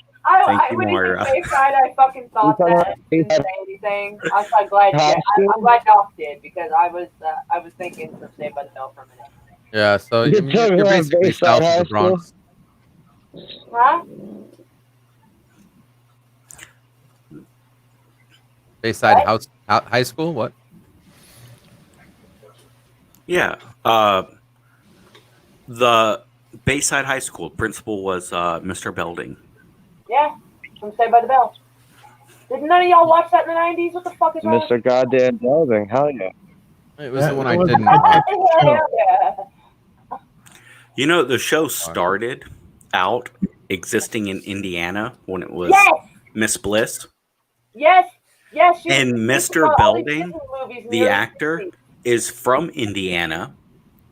Thank you,
when
Moira.
you said Bayside, I fucking thought that. Didn't say anything. I'm so glad. I'm glad Dolph did because I was thinking of Saved by the Bell for a minute.
Yeah, so
You're talking
you're
about
basically
Bayside
south
High
of the Bronx.
Huh?
Bayside High School? What?
Yeah. The Bayside High School principal was Mr. Belding.
Yeah, from Saved by the Bell. Did none of y'all watch that in the 90s? What the fuck is wrong?
Mr. Goddamn Belding, hell yeah.
It was the one I didn't watch.
Hell yeah.
You know, the show started out existing in Indiana when it was Miss Bliss.
Yes.
And Mr. Belding, the actor, is from Indiana,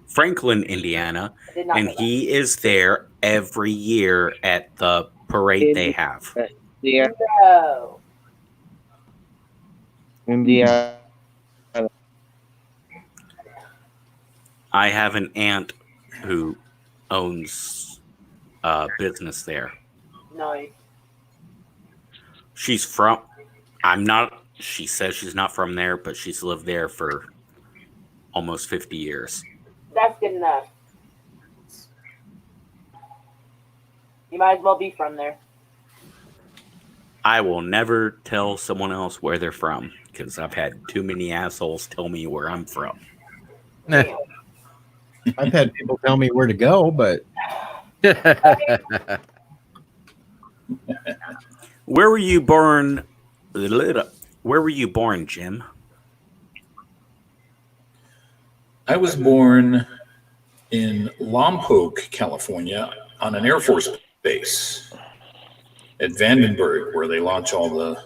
Franklin, Indiana, and he is there every year at the parade they have.
Yeah.
No.
Indiana.
I have an aunt who owns a business there.
Nice.
She says she's not from there, but she's lived there for almost 50 years.
That's good enough. You might as well be from there.
I will never tell someone else where they're from because I've had too many assholes tell me where I'm from.
I've had people tell me where to go, but
Where were you born? Where were you born, Jim?
I was born in Lompoc, California, on an Air Force base at Vandenberg, where they launch all the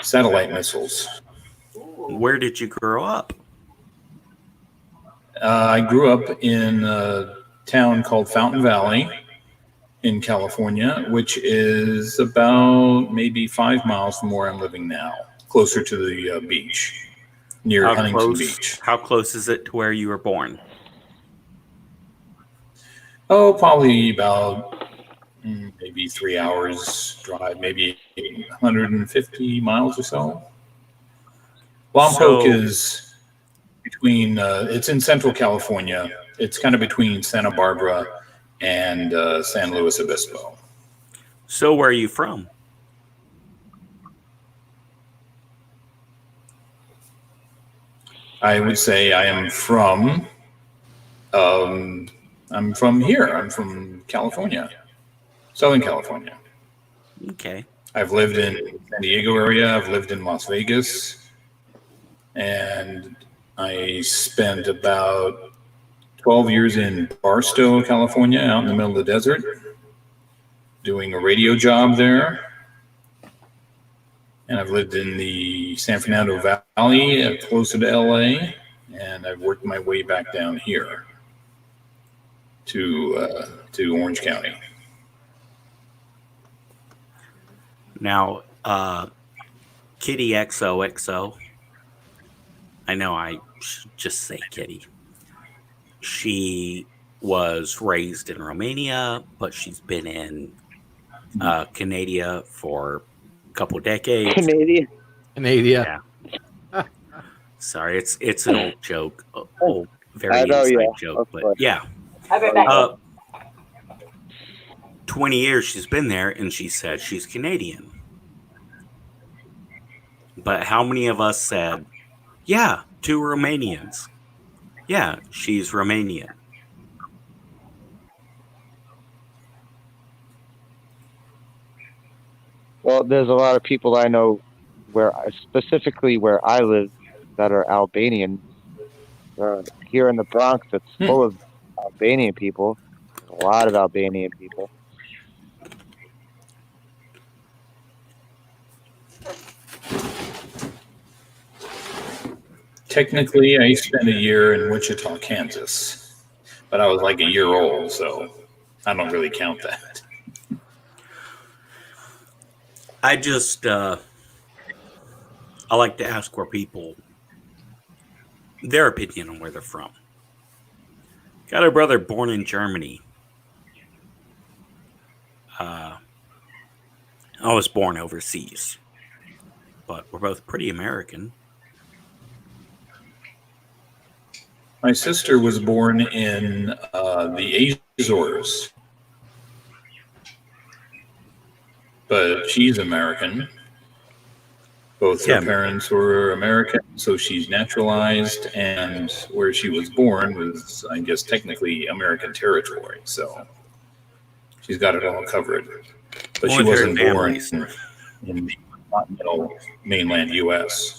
satellite missiles.
Where did you grow up?
I grew up in a town called Fountain Valley in California, which is about maybe 5 miles from where I'm living now, closer to the beach, near Huntington Beach.
How close is it to where you were born?
Oh, probably about maybe 3 hours drive, maybe 150 miles or so. Lompoc is between, it's in Central California. It's kind of between Santa Barbara and San Luis Obispo.
So where are you from?
I would say I am from, I'm from here. I'm from California, Southern California.
Okay.
I've lived in San Diego area. I've lived in Las Vegas. And I spent about 12 years in Barstow, California, out in the middle of the desert, doing a radio job there. And I've lived in the San Fernando Valley, closer to LA, and I've worked my way back down here to Orange County.
Now, Kitty XOXO. I know I should just say Kitty. She was raised in Romania, but she's been in Canada for a couple decades.
Canadian.
Canada.
Yeah. Sorry, it's an old joke, old very
I know,
inside
yeah,
joke,
of
but
course.
yeah.
I've been back.
20 years she's been there, and she said she's Canadian. But how many of us said, yeah, 2 Romanians? Yeah, she's Romanian.
Well, there's a lot of people I know specifically where I live that are Albanian. Here in the Bronx, it's full of Albanian people. A lot of Albanian people.
Technically, I spent a year in Wichita, Kansas, but I was like a year old, so I don't really count that.
I just, I like to ask where people, their opinion on where they're from. Got a brother born in Germany. I was born overseas, but we're both pretty American.
My sister was born in the Azores, but she's American. Both her parents were American, so she's naturalized, and where she was born was, I guess, technically American territory, so she's got it all covered. But she wasn't born in the continental mainland U.S.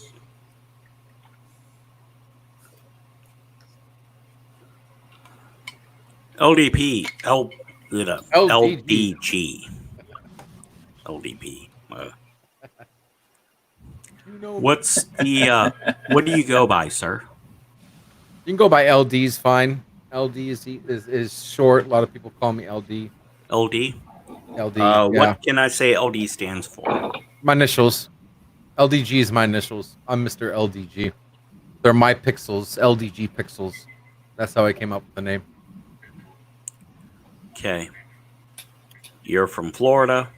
LDG. LDP. What's the, what do you go by, sir?
You can go by LD's fine. LD is short. A lot of people call me LD.
LD?
LD, yeah.
What can I say LD stands for?
My initials. LDG is my initials. I'm Mr. LDG. They're my pixels, LDG pixels. That's how I came up with the name.
Okay. You're from Florida?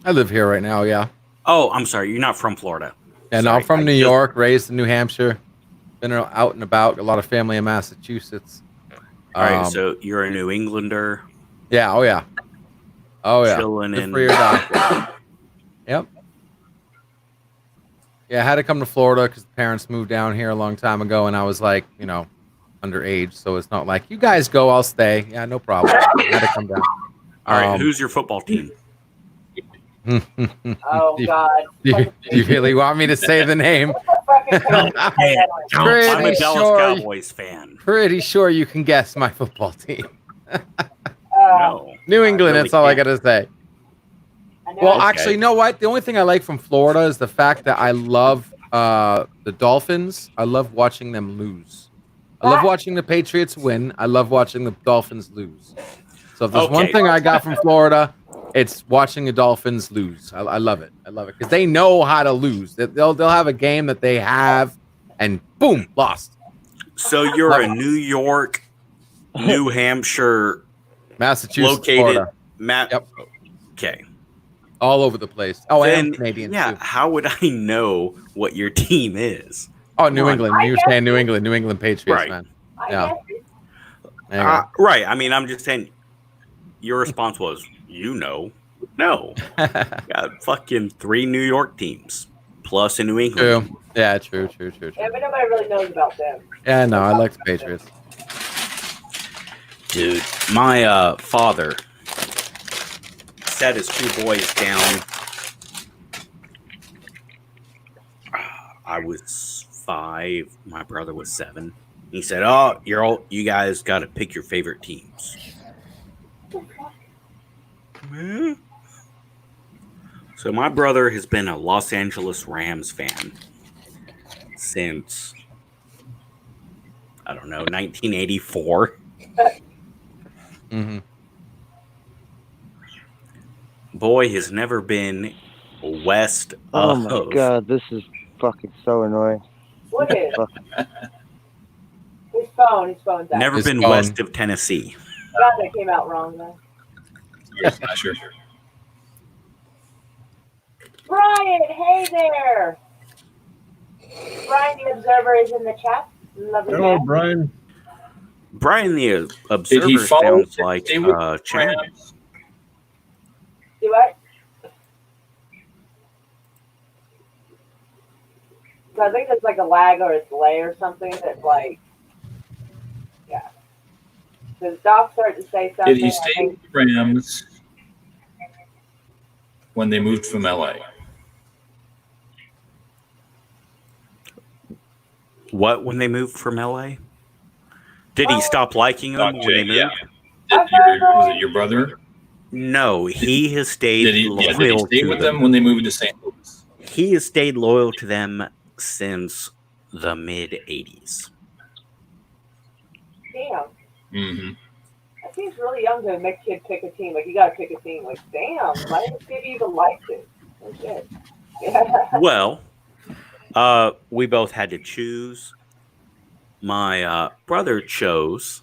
I live here right now, yeah.
Oh, I'm sorry. You're not from Florida.
And I'm from New York, raised in New Hampshire. Been out and about. A lot of family in Massachusetts.
All right, so you're a New Englander.
Yeah, oh yeah. Oh yeah.
Chilling in.
Yep. Yeah, I had to come to Florida because the parents moved down here a long time ago, and I was like, underage, so it's not like, you guys go, I'll stay. Yeah, no problem. I had to come down.
All right, who's your football team?
Oh God!
You really want me to say the name?
Hey, I'm a Dallas Cowboys fan.
Pretty sure you can guess my football team.
No.
New England,
really
that's all I got to say. Well, actually, you know what? The only thing I like from Florida is the fact that I love the Dolphins. I love watching them lose. I love watching the Patriots win. I love watching the Dolphins lose. So if there's one thing I got from Florida, it's watching the Dolphins lose. I love it. I love it because they know how to lose. They'll have a game that they have, and boom, lost.
So you're a New York, New Hampshire,
Massachusetts,
located.
Florida. Yep.
Okay.
All over the place. Oh,
then,
and Canadian
yeah,
too.
how would I know what your team is?
Oh, New England. You're saying New England Patriots,
right.
Man. Yeah.
Right. I mean, I'm just saying. Your response was, no. Got fucking 3 New York teams plus a New England.
True. Yeah, true.
Yeah, but nobody really knows about them.
Yeah, no, I like the Patriots.
Dude, my father set his 2 boys down. I was 5. My brother was 7. He said, "Oh, you guys got to pick your favorite teams." So my brother has been a Los Angeles Rams fan since, I don't know, 1984.
Mm-hmm.
boy has never been west
Oh
of.
my god, this is fucking so annoying.
What is?
Fuck.
His phone's out.
Never
His
been
phone.
west of Tennessee.
God, that came out wrong though.
Sure.
Brian, hey there. Brian the Observer is in the chat. Lovely
Hello,
man.
Brian.
Brian the
Did he
Observer
follow
sounds like
Tennessee
Chan.
Rams?
Do what? So I think there's like a lag or a delay or something that's like, yeah. Does Doc start to say something?
Did he stay with the Rams when they moved from LA?
What, when they moved from LA? Did he stop liking them when they moved?
Yeah. Was it your brother?
No, he has stayed
Did he
loyal
stay
to
with
them.
them when they moved to St. Louis?
He has stayed loyal to them since the mid 80s.
Damn.
Mm-hmm.
That seems really young to make kid pick a team. Like, you gotta pick a team. Like, damn, why did kid even like it? Oh, shit. Yeah.
Well, we both had to choose. My brother chose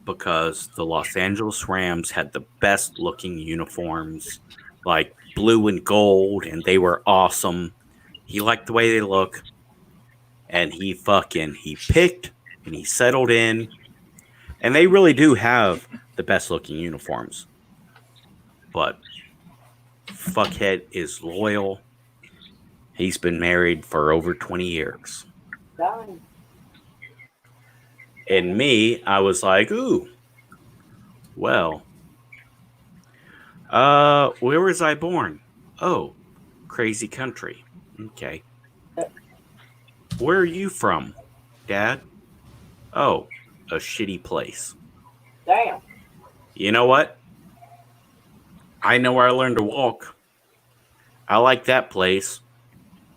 because the Los Angeles Rams had the best looking uniforms, like blue and gold, and they were awesome. He liked the way they look, and he picked and he settled in, and they really do have the best looking uniforms. But fuckhead is loyal. He's been married for over 20 years.
Done.
And me, I was like, ooh, well, where was I born? Oh, crazy country. Okay. Where are you from, Dad? Oh, a shitty place.
Damn.
You know what? I know where I learned to walk. I like that place.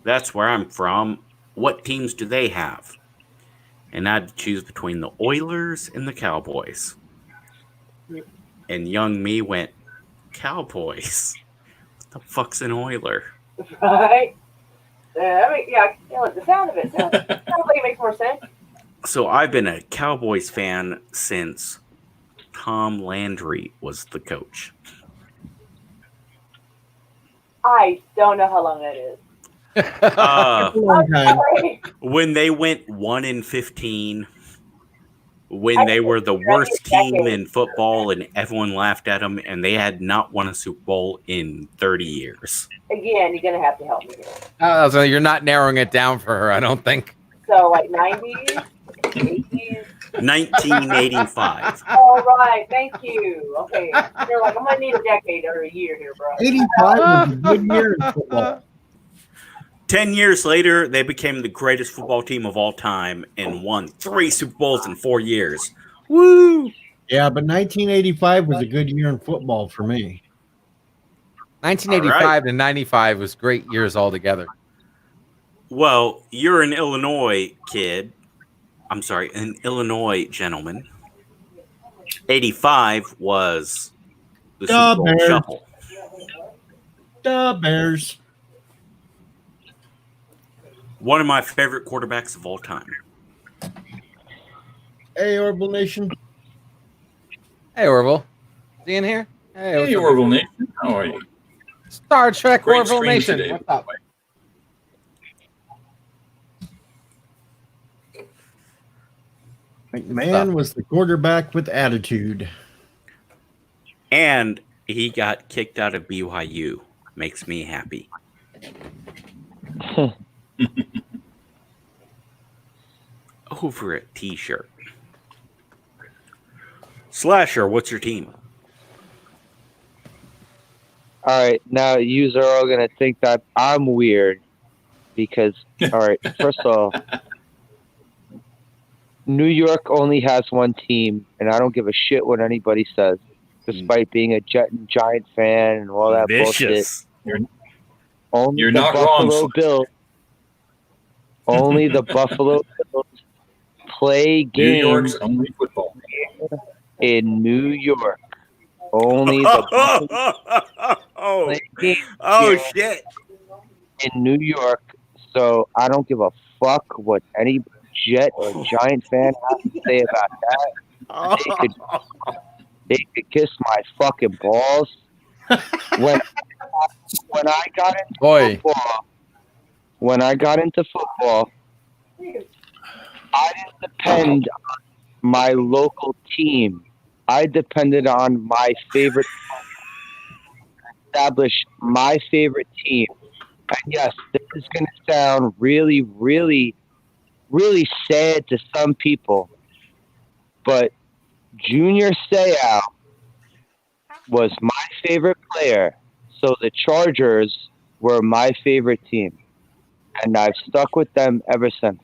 That's where I'm from. What teams do they have? And I had to choose between the Oilers and the Cowboys. And young me went, Cowboys? What the fuck's an Oiler?
Right? I mean, yeah, you know, the sound of it sounds like it makes more sense.
So I've been a Cowboys fan since Tom Landry was the coach.
I don't know how long that is.
Long time.
When they went 1-15, when they were the worst team in football and everyone laughed at them, and they had not won a Super Bowl in 30 years.
Again, you're going to have to help me here.
So you're not narrowing it down for her, I don't think.
So, like 90s, 80s?
1985.
All right, thank you. Okay, you're like, I'm going to need a decade or a year here, bro.
85 was a good year in football.
10 years later, they became the greatest football team of all time and won 3 Super Bowls in 4 years. Woo!
Yeah, but 1985 was a good year in football for me.
1985 to 95 was great years altogether.
Well, you're an Illinois kid. I'm sorry, an Illinois gentleman. 85 was the Super Bowl
Bears.
shuffle.
The Bears.
One of my favorite quarterbacks of all time.
Hey, Orville Nation.
Hey, Orville. Is he in here?
Hey, Orville Nation. How are you?
Star Trek
Great
Orville
stream
Nation.
today.
What's up?
McMahon was the quarterback with attitude.
And he got kicked out of BYU. Makes me happy. Over a t-shirt. Slasher, what's your team?
All right, now you are all gonna think that I'm weird because, all right, first of all, New York only has one team, and I don't give a shit what anybody says, despite being a Giant fan and all that
Vicious.
bullshit. Only
You're
the
not
Buffalo
wrong.
Bills. Only the Buffalo Bills play
New
games
York's only football.
in New York. only the
oh
here
shit!
in New York, so I don't give a fuck what any Jet or Giant fan has to say about that. They could kiss my fucking balls. When I got into football, I didn't depend on my local team. I depended on my favorite establish my favorite team. And yes, this is going to sound really, really, really sad to some people, but Junior Seau was my favorite player, so the Chargers were my favorite team, and I've stuck with them ever since.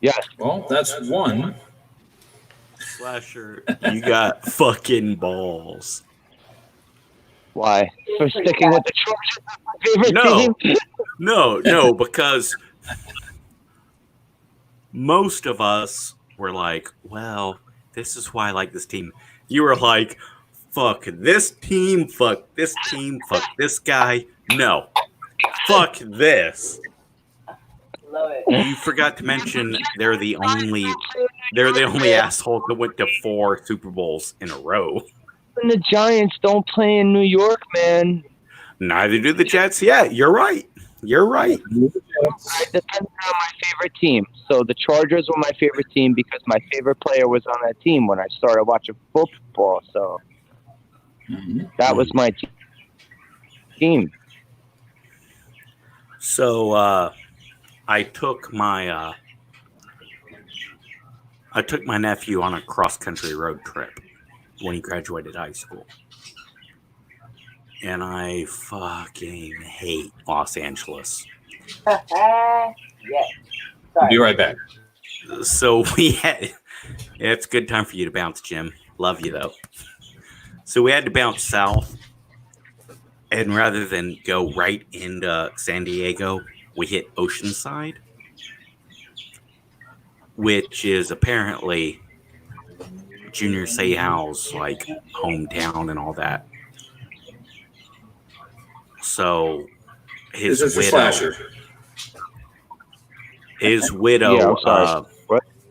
Yes.
Well, that's one.
Slasher, you got fucking balls.
Why? For sticking with the Chargers, my favorite team?
No, because most of us were like, well, this is why I like this team. You were like, fuck this team, fuck this team, fuck this guy. No, fuck this.
Love it.
You forgot to mention they're the only assholes that went to 4 Super Bowls in a row.
And the Giants don't play in New York, man.
Neither do the Jets. Yeah, you're right. I
depend on my favorite team. So the Chargers were my favorite team because my favorite player was on that team when I started watching football. So that was my team.
So I took my nephew on a cross-country road trip when he graduated high school. And I fucking hate Los Angeles.
Yeah.
I'll be right back.
So it's a good time for you to bounce, Jim. Love you, though. So we had to bounce south. And rather than go right into San Diego, we hit Oceanside, which is apparently Junior Seau's like hometown and all that. So his widow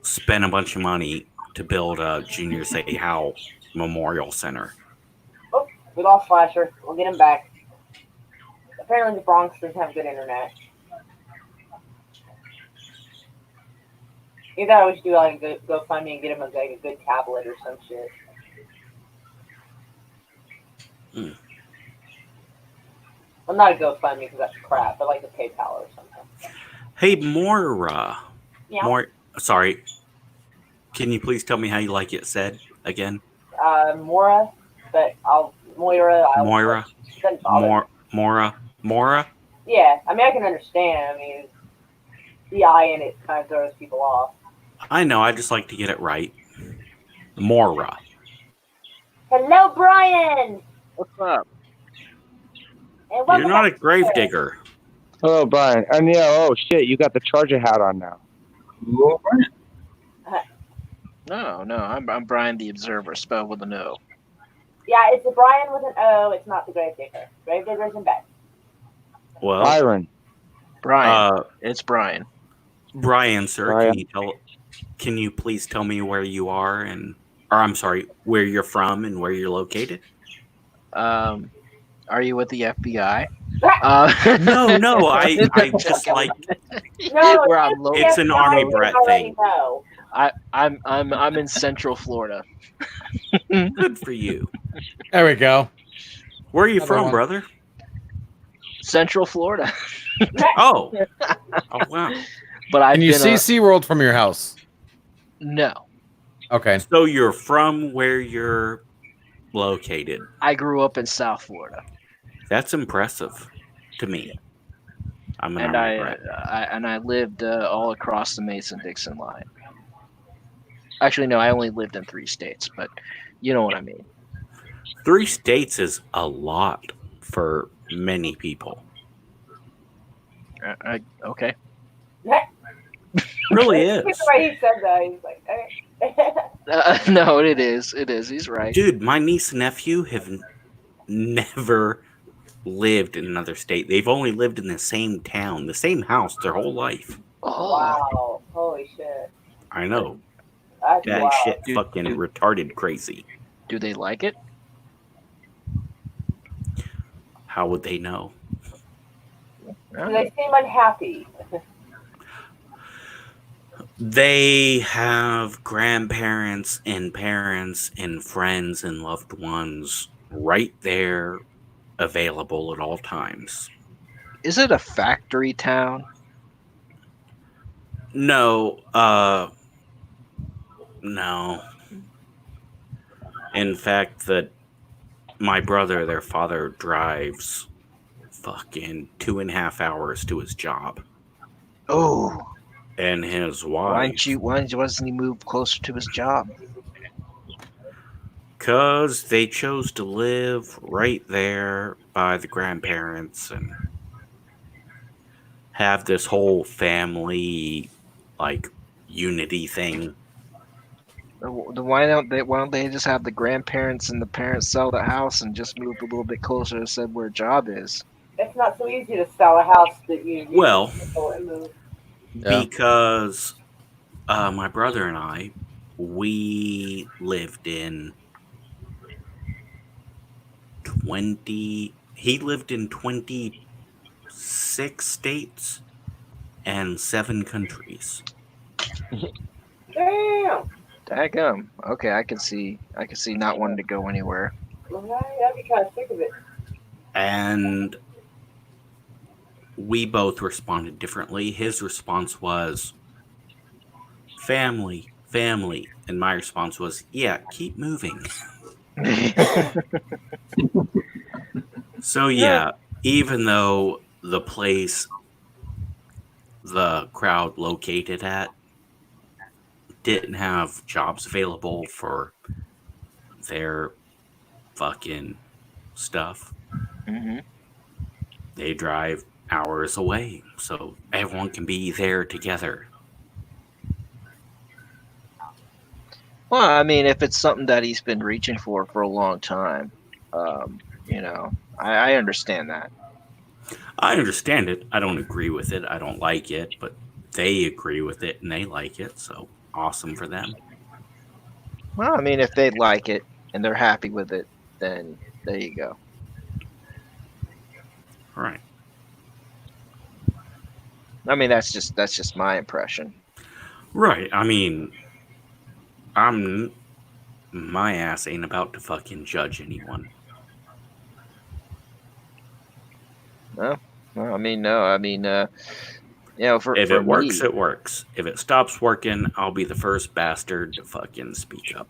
spent a bunch of money to build a Junior Seau Memorial Center.
Oh, we lost Flasher. We'll get him back. Apparently the Bronx doesn't have good internet. You thought we should do like a GoFundMe and get him like a good tablet or some shit. Well, not a GoFundMe because that's crap, but like a PayPal or something.
Hey, Moira.
Yeah.
Sorry. Can you please tell me how you like it said again?
Moira, but Moira.
Moira.
Yeah, I mean I can understand. I mean, the I in it kind of throws people off.
I know. I just like to get it right. Moira.
Hello, Brian.
What's up?
You're not a gravedigger.
Hello, Brian. And oh shit, you got the Charger hat on now.
Hello, Brian.
No, I'm Brian the Observer, spelled with an O.
Yeah, it's a Brian with an O. It's not the Gravedigger. Gravedigger's in bed.
Well,
Brian. It's Brian.
Brian, sir,
Brian.
Can you please tell me where you are where you're from and where you're located?
Are you with the FBI?
No. I just like.
No,
where I'm located.
It's an Army brat thing.
I'm in Central Florida.
Good for you.
There we go.
Where are you from, brother?
Central Florida.
Oh wow.
But
Can you see SeaWorld from your house?
No.
Okay.
So you're from where you're located.
I grew up in South Florida.
That's impressive to me. I'm an
Army
brat.
I lived all across the Mason-Dixon line. Actually, no, I only lived in 3 states, but you know what I mean.
3 states is a lot for many people.
Okay.
Really is.
The way he said that, he's like,
No, it is. It is. He's right.
Dude, my niece and nephew have never lived in another state. They've only lived in the same town, the same house their whole life.
Oh,
wow, holy shit.
I know.
That's
That
wild.
shit fucking retarded crazy.
do they like it?
How would they know?
Do they seem unhappy?
They have grandparents and parents and friends and loved ones right there available at all times.
Is it a factory town?
No, no. In fact, my brother, their father, drives fucking 2.5 hours to his job.
Oh.
And his wife.
Why doesn't he move closer to his job?
Because they chose to live right there by the grandparents and have this whole family, like, unity thing.
Why don't they just have the grandparents and the parents sell the house and just move a little bit closer to said where job is?
It's not so easy to sell a house that you
Well,
and move.
because my brother and I, we lived in he lived in 26 states and 7 countries.
Damn.
Daggum. Okay, I can see not wanting to go anywhere.
Well, I'd be kind of sick of it.
And we both responded differently. His response was family, family. And my response was, yeah, keep moving. So yeah, even though the place the crowd located at didn't have jobs available for their fucking stuff, they drive hours away so everyone can be there together.
Well, I mean, if it's something that he's been reaching for a long time, I understand that.
I understand it. I don't agree with it. I don't like it, but they agree with it and they like it, so awesome for them.
Well, I mean, if they like it and they're happy with it, then there you go.
Right.
I mean, that's just my impression.
Right. I mean, my ass ain't about to fucking judge anyone.
No. I mean, if
it works, it works. If it stops working, I'll be the first bastard to fucking speak up.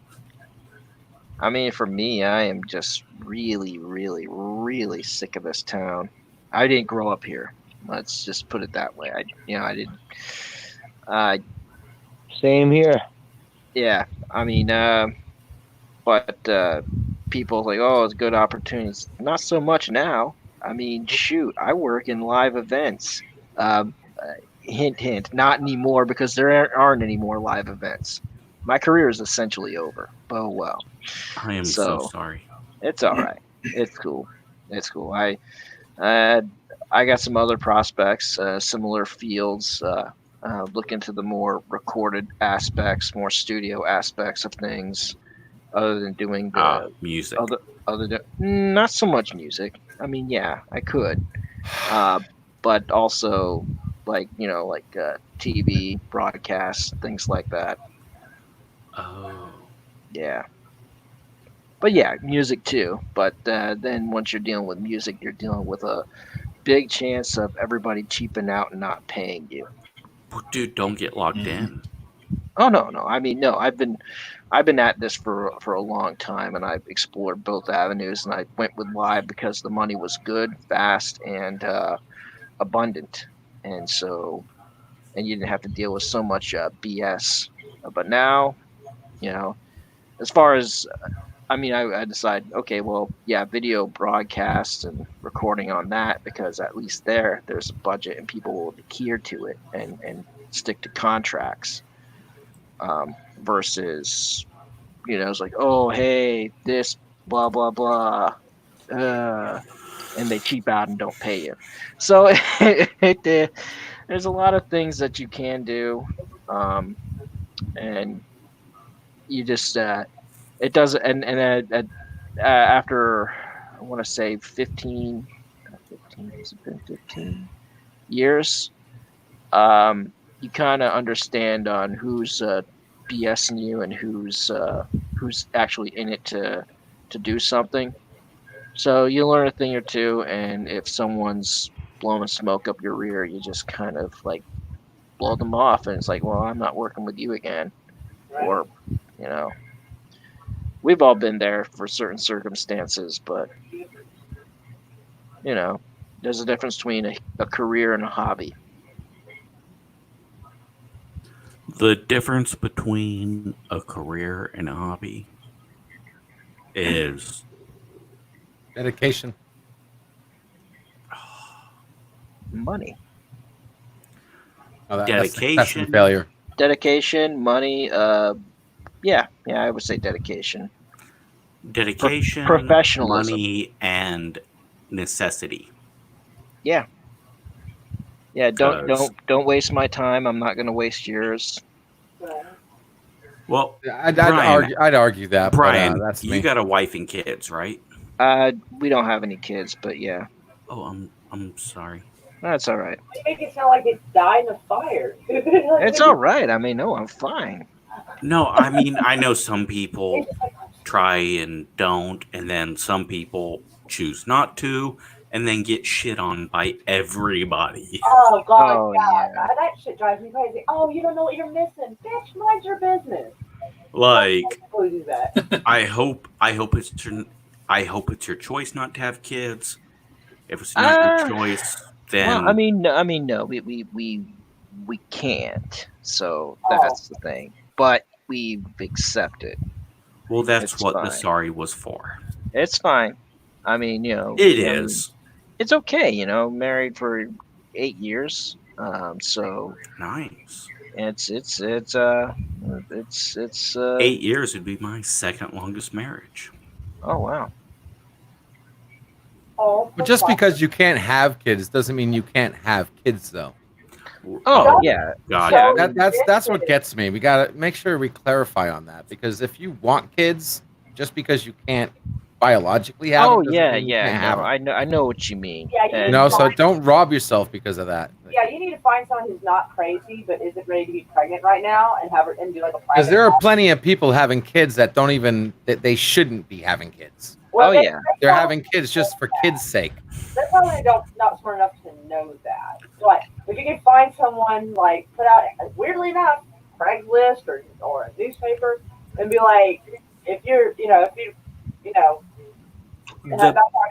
I mean, for me, I am just really, really, really sick of this town. I didn't grow up here. Let's just put it that way. I didn't.
Same here.
Yeah, I mean, but people like, oh, it's good opportunities. Not so much now. I mean, shoot, I work in live events. Hint, hint, not anymore because there aren't any more live events. My career is essentially over. Oh well.
I am so sorry.
It's all right. It's cool. It's cool. I got some other prospects, similar fields. Look into the more recorded aspects, more studio aspects of things, other than doing the
music.
Other than not so much music. I mean, yeah, I could, but also like TV broadcasts, things like that.
Oh.
Yeah. But yeah, music too. But then once you're dealing with music, you're dealing with a big chance of everybody cheaping out and not paying you.
Dude, don't get locked in.
Oh no. I mean, no. I've been at this for a long time, and I've explored both avenues. And I went with live because the money was good, fast, and abundant, and you didn't have to deal with so much BS. But now, as far as I mean, I decided, okay, well, yeah, video broadcast and recording on that, because at least there's a budget and people will adhere to it and stick to contracts. Versus, it's like, oh, hey, this, blah, blah, blah, and they cheap out and don't pay you. So there's a lot of things that you can do, and you just, it does, and after, I want to say 15, has it been 15 years? You kind of understand on who's BSing you and who's actually in it to do something. So you learn a thing or two, and if someone's blowing smoke up your rear, you just kind of like blow them off, and it's like, well, I'm not working with you again.
Right.
Or, we've all been there for certain circumstances, but there's a difference between a career and a hobby.
The difference between a career and a hobby is
dedication,
money.
Oh,
dedication,
that's the failure.
Dedication, money. Yeah, I would say dedication.
Dedication,
professionalism,
money, and necessity.
Yeah. Don't waste my time. I'm not going to waste yours.
Well,
I'd argue that,
Brian,
but, that's
you
me.
got a wife and kids, right?
We don't have any kids, but yeah.
Oh, I'm sorry.
That's all right.
You make it sound like it died in a fire.
It's all right. I mean, no, I'm fine.
No, I mean, I know some people try and don't, and then some people choose not to, and then get shit on by everybody.
Oh, God.
Oh,
yeah.
yeah.
That shit drives me crazy. Oh, you don't know what you're missing. Bitch, mind your business.
Like,
People do that.
I hope it's your choice not to have kids. If it's not your choice, then
Well, I mean, no, we can't. So that's the thing. But we've accepted.
well, that's
It's
what the
fine.
sorry was for.
It's fine. I mean,
It is.
It's okay. Married for 8 years. So
Nice.
it's
8 years would be my second longest marriage.
Oh wow.
But just because you can't have kids doesn't mean you can't have kids, though.
Oh yeah.
God.
Yeah, that's what gets me. We gotta make sure we clarify on that, because if you want kids, just because you can't biologically have them, doesn't mean you can't have them.
I know what you mean.
Yeah,
No, so don't rob yourself because of that.
Yeah, you need to find someone who's not crazy but isn't ready to be pregnant right now and have her and do like a private.
Because there are plenty of people having kids that don't even that they shouldn't be having kids.
Well,
They're having kids just for kids' sake.
They're probably not smart enough to know that. But if you can find someone, like, put out, weirdly enough, Craigslist or a newspaper, and be like, if you're about to have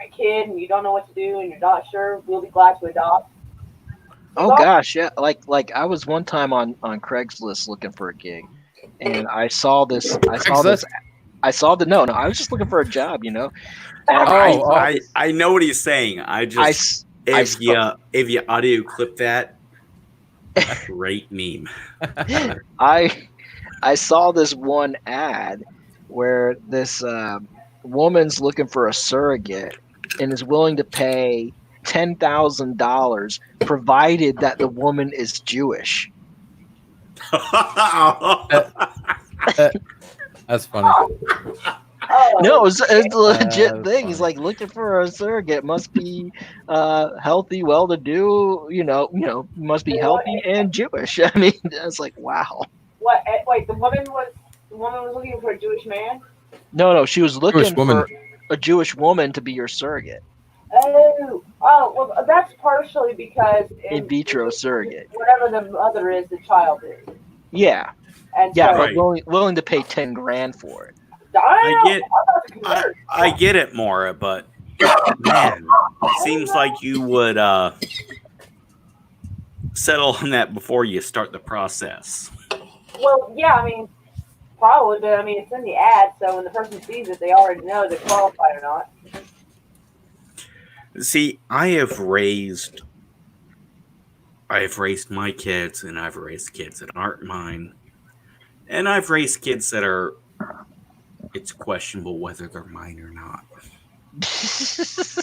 a kid and you don't know what to do and you're not sure, we'll be glad to adopt.
Oh gosh, yeah. Like I was one time on Craigslist looking for a gig, and I saw this. I was just looking for a job, And
I know what he's saying. If you audio clip that, great meme.
I saw this one ad where this woman's looking for a surrogate and is willing to pay $10,000 provided that the woman is Jewish.
That's funny.
No, it's a legit thing. He's like looking for a surrogate. Must be healthy, well-to-do. Must be healthy and Jewish. I mean, it's like, wow.
What? Wait, the woman was looking for a Jewish man.
No, she was looking for a Jewish woman to be your surrogate.
Oh, well, that's partially because
in vitro surrogate.
Whatever the mother is, the child is.
Yeah.
And
yeah,
so,
but willing to pay $10,000 for it.
I get it, Maura, but man, seems like you would settle on that before you start the process.
Well, yeah, I mean, Probably, but I mean, it's in the ad, so when the person sees it, they already know they're qualified or not.
See, I have raised my kids, and I've raised kids that aren't mine, and I've raised kids that are. It's questionable whether they're mine or not.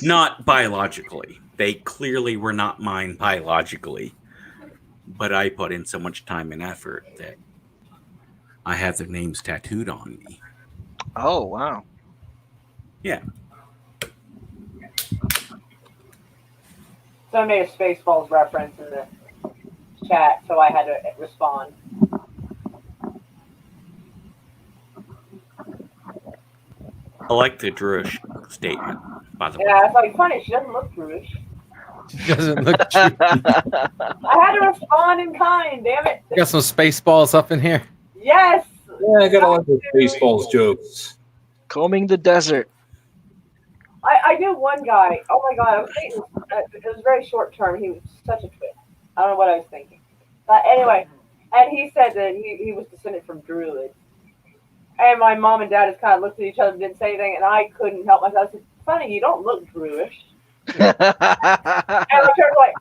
Not biologically. They clearly were not mine biologically, but I put in so much time and effort that I have their names tattooed on me.
Oh, wow.
Yeah.
So I made a Spaceballs reference in the chat, so I had to respond.
I like the Druish statement, by the way.
Yeah, it's like funny. She doesn't look Jewish.
She doesn't look. Jewish.
I had to respond in kind. Damn it.
You got some Spaceballs up in here.
Yes.
Yeah, I got a lot of Spaceballs jokes.
Combing the desert.
I knew one guy. Oh my god, I was thinking it was very short term. He was such a twit. I don't know what I was thinking. But anyway, and he said that he was descended from Druids. And my mom and dad just kind of looked at each other and didn't say anything, and I couldn't help myself. I said, "Funny, you don't look Druish." And my parents were like,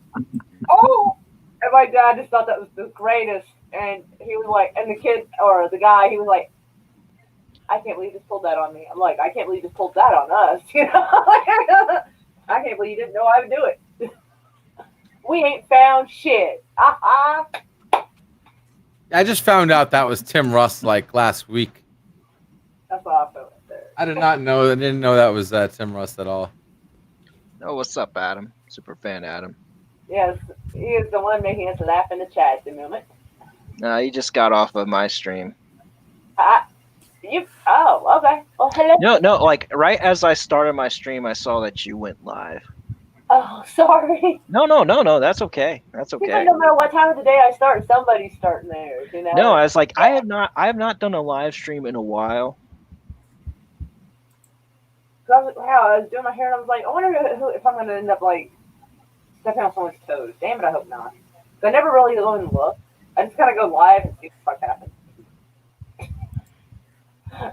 "Oh!" And my dad just thought that was the greatest. And he was like, and the kid or the guy, he was like, "I can't believe you just pulled that on me." I'm like, "I can't believe you just pulled that on us." You know, I can't believe you didn't know I would do it. We ain't found shit. I
just found out that was Tim Russ like last week.
That's what I felt there.
I did not know. I didn't know that was Tim Russ at all.
Oh, what's up, Adam? Super fan Adam.
Yes, he is the one making us laugh in the chat at the moment.
He just got off of my stream.
Oh, okay. Well, hello.
No, like right as I started my stream, I saw that you went live.
Oh, sorry.
No, that's okay. That's okay.
Because no matter what time of the day I start, somebody's starting theirs, you know?
No, I was like, I have not done a live stream in a while.
So I was doing my hair and I was like, I wonder if I'm going to end up like stepping on someone's toes. Damn it, I hope not. So I never really go and look. I just kind of go live and see what the fuck happens.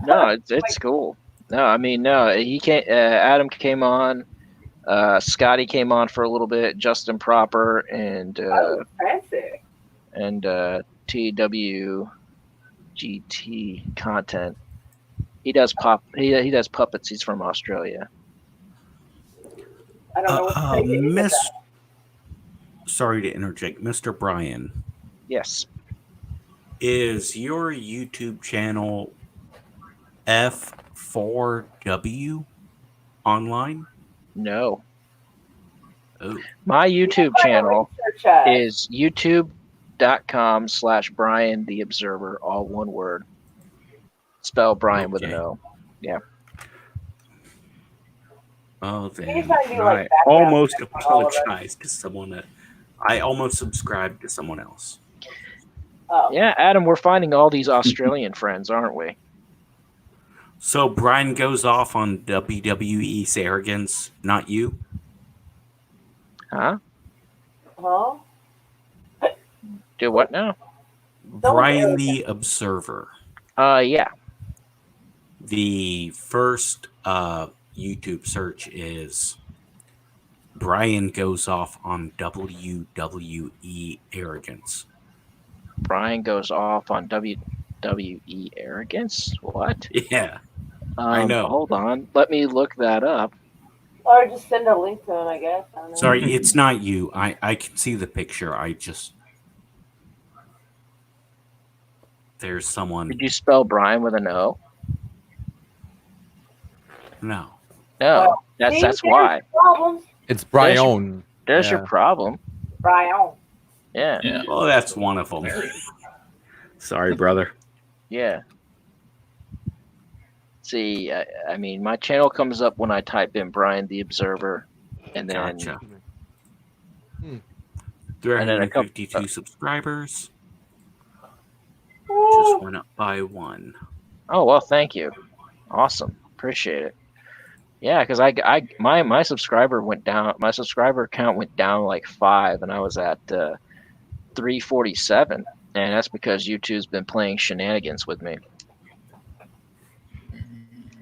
No, it's cool. No, I mean, no, he came. Adam came on. Scotty came on for a little bit. Justin Proper and
fancy.
And TWGT content. He does he does puppets. He's from Australia.
I don't know what to say.
Sorry to interject, Mr. Brian.
Yes.
Is your YouTube channel F4W online?
No.
Oh.
My YouTube channel is youtube.com/Brian the Observer, all one word. Spell Brian with an O. Yeah.
Oh, then I almost apologized to someone that I almost subscribed to someone else.
Oh.
Yeah, Adam, we're finding all these Australian friends, aren't we?
So Brian goes off on WWE's arrogance, not you?
Huh?
Huh?
Do what now?
Brian the Observer.
Yeah.
The first YouTube search is Brian goes off on WWE arrogance.
Brian goes off on WWE arrogance? What?
Yeah. I know.
Hold on. Let me look that up.
Or just send a link to him, I guess. I don't know.
Sorry, it's not you. I can see the picture. There's someone.
Did you spell Brian with an O?
No.
No. That's why.
Problems.
It's Brian.
There's your problem.
Brian.
Yeah.
Well, that's one of them. Sorry, brother.
Yeah. See, I mean, my channel comes up when I type in Brian the Observer, and then
Gotcha.
and then a couple
352 subscribers. Just went up by 1.
Oh well, thank you. Awesome, appreciate it. Yeah, because my subscriber went down. My subscriber count went down like 5, and I was at 347, and that's because YouTube's been playing shenanigans with me.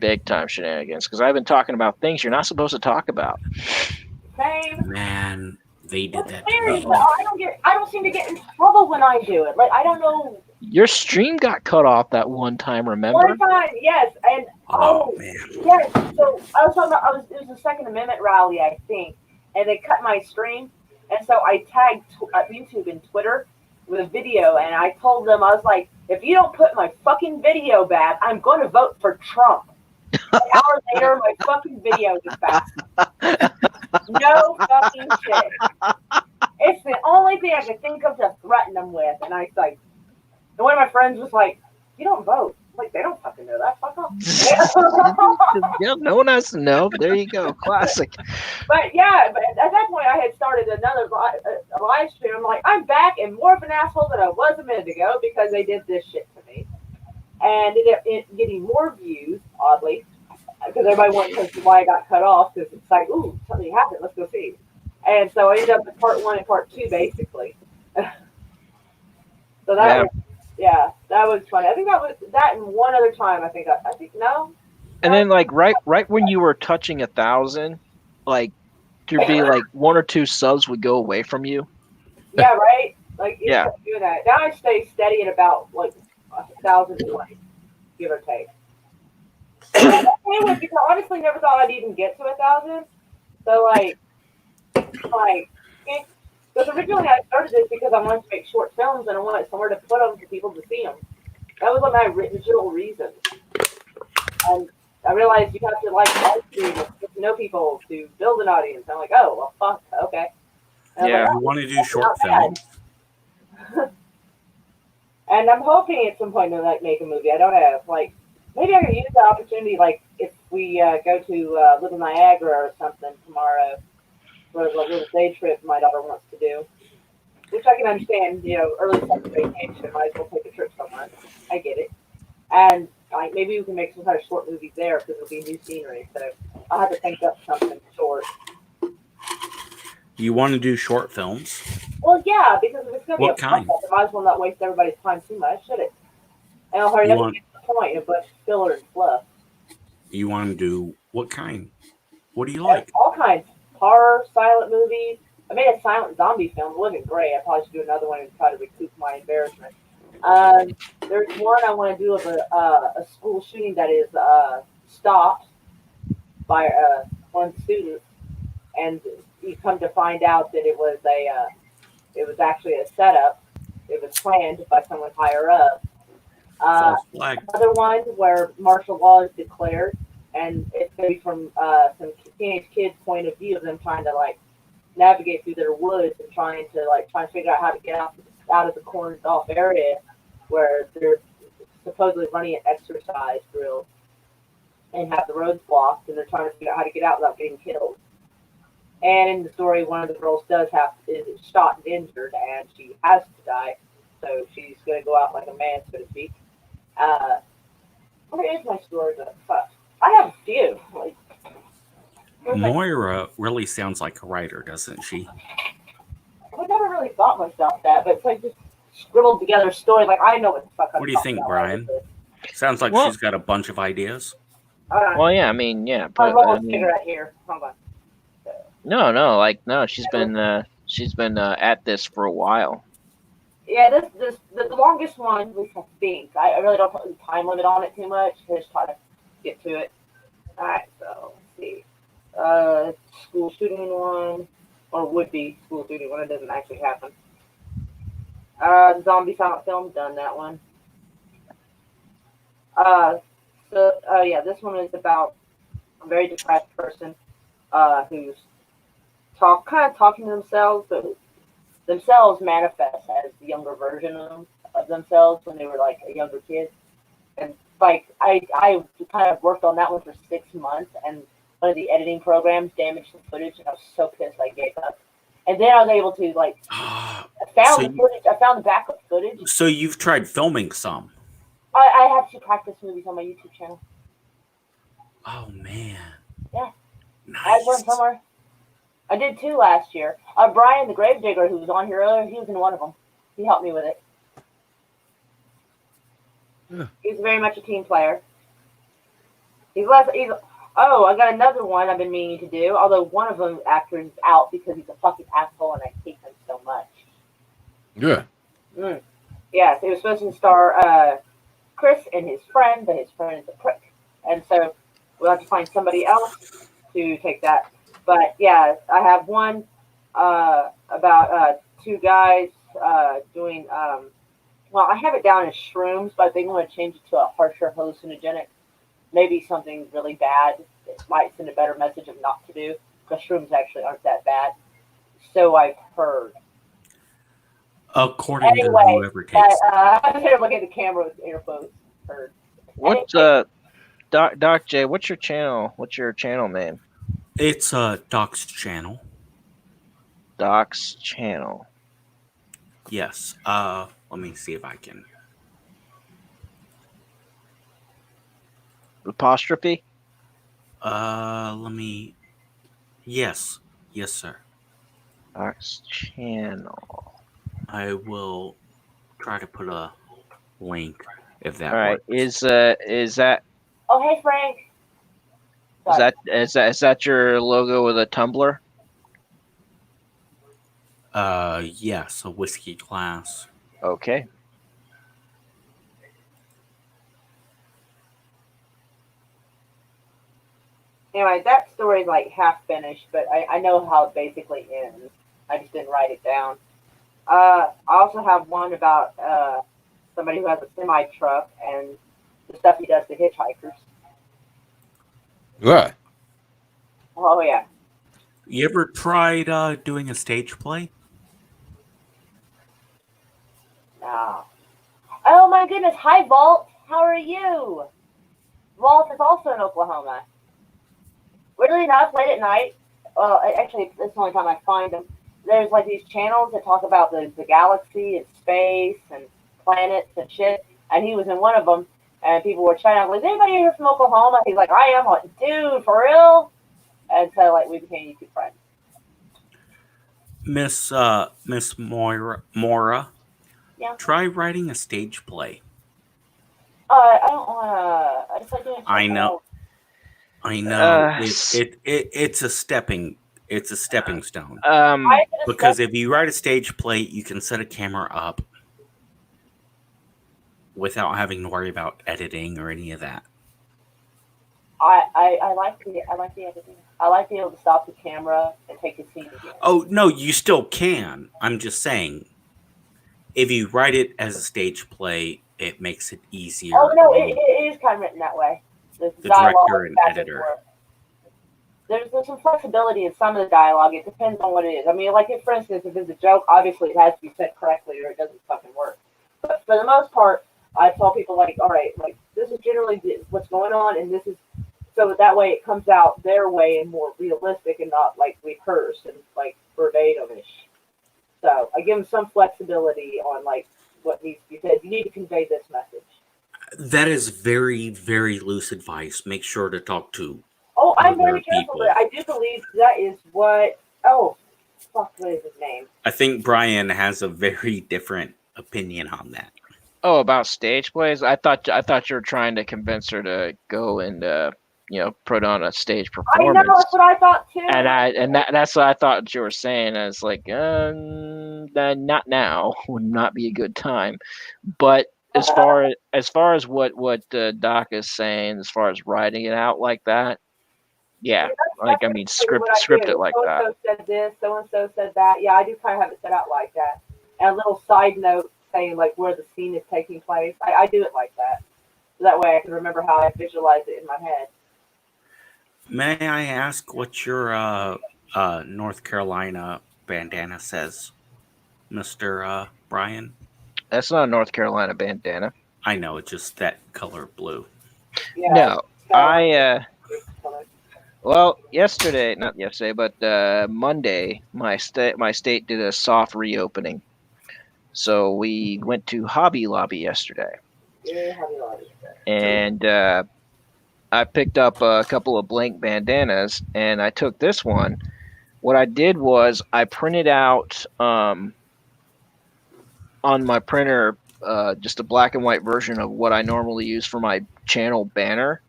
big time shenanigans because I've been talking about things you're not supposed to talk about.
Same.
Man, they did that to
Serious,
me.
but I don't seem to get in trouble when I do it. Like, I don't know.
Your stream got cut off that one time, remember?
One time, yes, and
man.
yes. So I was talking about. It was a Second Amendment rally, I think, and they cut my stream, and so I tagged YouTube and Twitter with a video, and I told them, I was like, if you don't put my fucking video back, I'm going to vote for Trump. An hour later, my fucking video is back. No fucking shit. It's the only thing I could think of to threaten them with, and I was like, and one of my friends was like, you don't vote. I'm like, they don't fucking know that. Fuck off.
Yeah, no one has to know. There you go. Classic.
But yeah, but at that point, I had started another live stream. I'm like, I'm back and more of an asshole than I was a minute ago because they did this shit to me. And it getting more views, oddly, because everybody wanted to know why I got cut off, because it's like, ooh, something happened. Let's go see. And so I ended up with part 1 and part 2, basically. So that that was funny. I think that was that and one other time. I think no.
And then like right when you were touching 1,000, like there'd be like 1 or 2 subs would go away from you.
Yeah, right. Like
yeah,
doing that. Now I stay steady at about like 1,020, give or take. And because I honestly never thought I'd even get to 1,000. So because originally I started this because I wanted to make short films and I wanted somewhere to put them for people to see them. That was my original reason. And I realized you have to live stream, get to know people to build an audience. I'm like, oh, well, fuck, okay. And
yeah,
like,
you want to do short films.
And I'm hoping at some point to make a movie. I don't know, maybe I could use the opportunity, if we go to Little Niagara or something tomorrow for a little day trip my daughter wants to do, which I can understand. Early summer vacation, might as well take a trip somewhere. I get it, and maybe we can make some kind of short movies there because it'll be new scenery. So I'll have to think up something short.
You want to do short films?
Well, yeah, because if it's going to be
What kind?
podcast, I might as well not waste everybody's time too much, should it? And I'll hurry up and get to the point, a bunch of filler and fluff.
You want to do what kind? What do you like?
All kinds. Horror, silent movies. I made a silent zombie film. It wasn't great. I probably should do another one and try to recoup my embarrassment. There's one I want to do of a school shooting that is stopped by one student, and you come to find out that it was actually a setup. It was planned by someone higher up. Another one where martial law is declared, and it's going to be from some teenage kids' point of view of them trying to navigate through their woods and trying to figure out how to get out of the cornered off area where they're supposedly running an exercise drill and have the roads blocked, and they're trying to figure out how to get out without getting killed. And in the story, one of the girls is shot and injured, and she has to die, so she's going to go out like a man, so to speak. Where is my story? I have a few.
Moira really sounds like a writer, doesn't she?
I never really thought myself that, but it's just scribbled together a story. I know what the fuck I'm
What do you think, Brian? Sounds like she's got a bunch of ideas.
Well, yeah, I mean, yeah. But,
I'm almost figuring it here. Hold on.
No, she's been at this for a while.
Yeah, the longest one, at least I think. I really don't put a time limit on it too much. I just try to get to it. Alright, so let's see. School shooting one, or would be school shooting one. It doesn't actually happen. Zombie silent film, done that one. This one is about a very depressed person who's talking to themselves, but themselves manifest as the younger version of themselves when they were a younger kid. And I kind of worked on that one for 6 months, and one of the editing programs damaged the footage, and I was so pissed I gave up. And then I was able to I found the backup footage.
So you've tried filming some?
I have 2 practice movies on my YouTube channel.
Oh man.
Yeah.
Nice.
I learned somewhere. I did 2 last year. Brian, the Gravedigger, who was on here earlier, he was in one of them. He helped me with it. Yeah. He's very much a team player. Oh, I got another one I've been meaning to do. Although one of them actors is out because he's a fucking asshole and I hate him so much.
Yeah.
Yes, it was supposed to star Chris and his friend, but his friend is a prick, and so we'll have to find somebody else to take that. But yeah, I have one about two guys doing. Well, I have it down as shrooms, but I think I'm going to change it to a harsher hallucinogenic. Maybe something really bad. It might send a better message of not to do, because shrooms actually aren't that bad. So I've heard.
According to whoever takes.
I'm here looking at the camera with earphones. Heard.
What, Doc J? What's your channel? What's your channel name?
It's Doc's channel.
Doc's channel.
Yes. Let me see if I can.
Apostrophe?
Let me. Yes. Yes, sir.
Doc's channel.
I will try to put a link if that
All right.
works.
Is that?
Oh, hey, Frank.
Is that your logo with a tumbler?
Yes, a whiskey glass.
Okay.
Anyway, that story's like half finished, but I know how it basically ends. I just didn't write it down. I also have one about somebody who has a semi truck and the stuff he does to hitchhikers.
What?
Oh yeah.
You ever tried doing a stage play?
No. Oh my goodness! Hi, Vault. How are you? Vault is also in Oklahoma. Weirdly enough, late at night. Well, actually, that's the only time I find them. There's like these channels that talk about the galaxy and space and planets and shit. And he was in one of them, and people were chatting. Like, is anybody here from Oklahoma? He's like, I am. I'm like, dude, for real? And so, like, we became YouTube friends.
Miss Mora.
Yeah.
Try writing a stage play.
I don't want to. I just like doing.
I know. It's a stepping stone. Because if you write a stage play, you can set a camera up without having to worry about editing or any of that.
I like the editing. I like being able to stop the camera and take a scene again.
Oh no, you still can. I'm just saying, if you write it as a stage play, it makes it easier.
Oh no, it is kind of written that way.
The director and editor.
There's some flexibility in some of the dialogue. It depends on what it is. I mean, like, for instance, if it's a joke, obviously it has to be said correctly or it doesn't fucking work. But for the most part, I tell people, like, all right, like, this is generally what's going on, and this is, so that way it comes out their way and more realistic and not, like, rehearsed and, like, verbatim-ish. So I give them some flexibility on, like, what needs to be said. You need to convey this message.
That is very, very loose advice. Make sure to talk to.
Oh, I'm very careful, but I do believe that is what. Oh, fuck! What is his name?
I think Brian has a very different opinion on that.
Oh, about stage plays? I thought you were trying to convince her to go and put on a stage performance.
I know, that's what I thought too.
And that's what I thought you were saying. I was like, not now would not be a good time. But as far as what Doc is saying, as far as writing it out like that, yeah, like I mean, script it like that.
So-and-so said this, so-and-so said that. Yeah, I do kind of have it set out like that. And a little side note saying like where the scene is taking place. I do it like that. So that way I can remember how I visualize it in my head.
May I ask what your North Carolina bandana says, Mr. Brian?
That's not a North Carolina bandana.
I know, it's just that color blue.
Yeah, no, well, not yesterday, but Monday, my state did a soft reopening. So we went to Hobby Lobby yesterday.
Yeah, Hobby Lobby.
And I picked up a couple of blank bandanas, and I took this one. What I did was I printed out on my printer just a black and white version of what I normally use for my channel banner.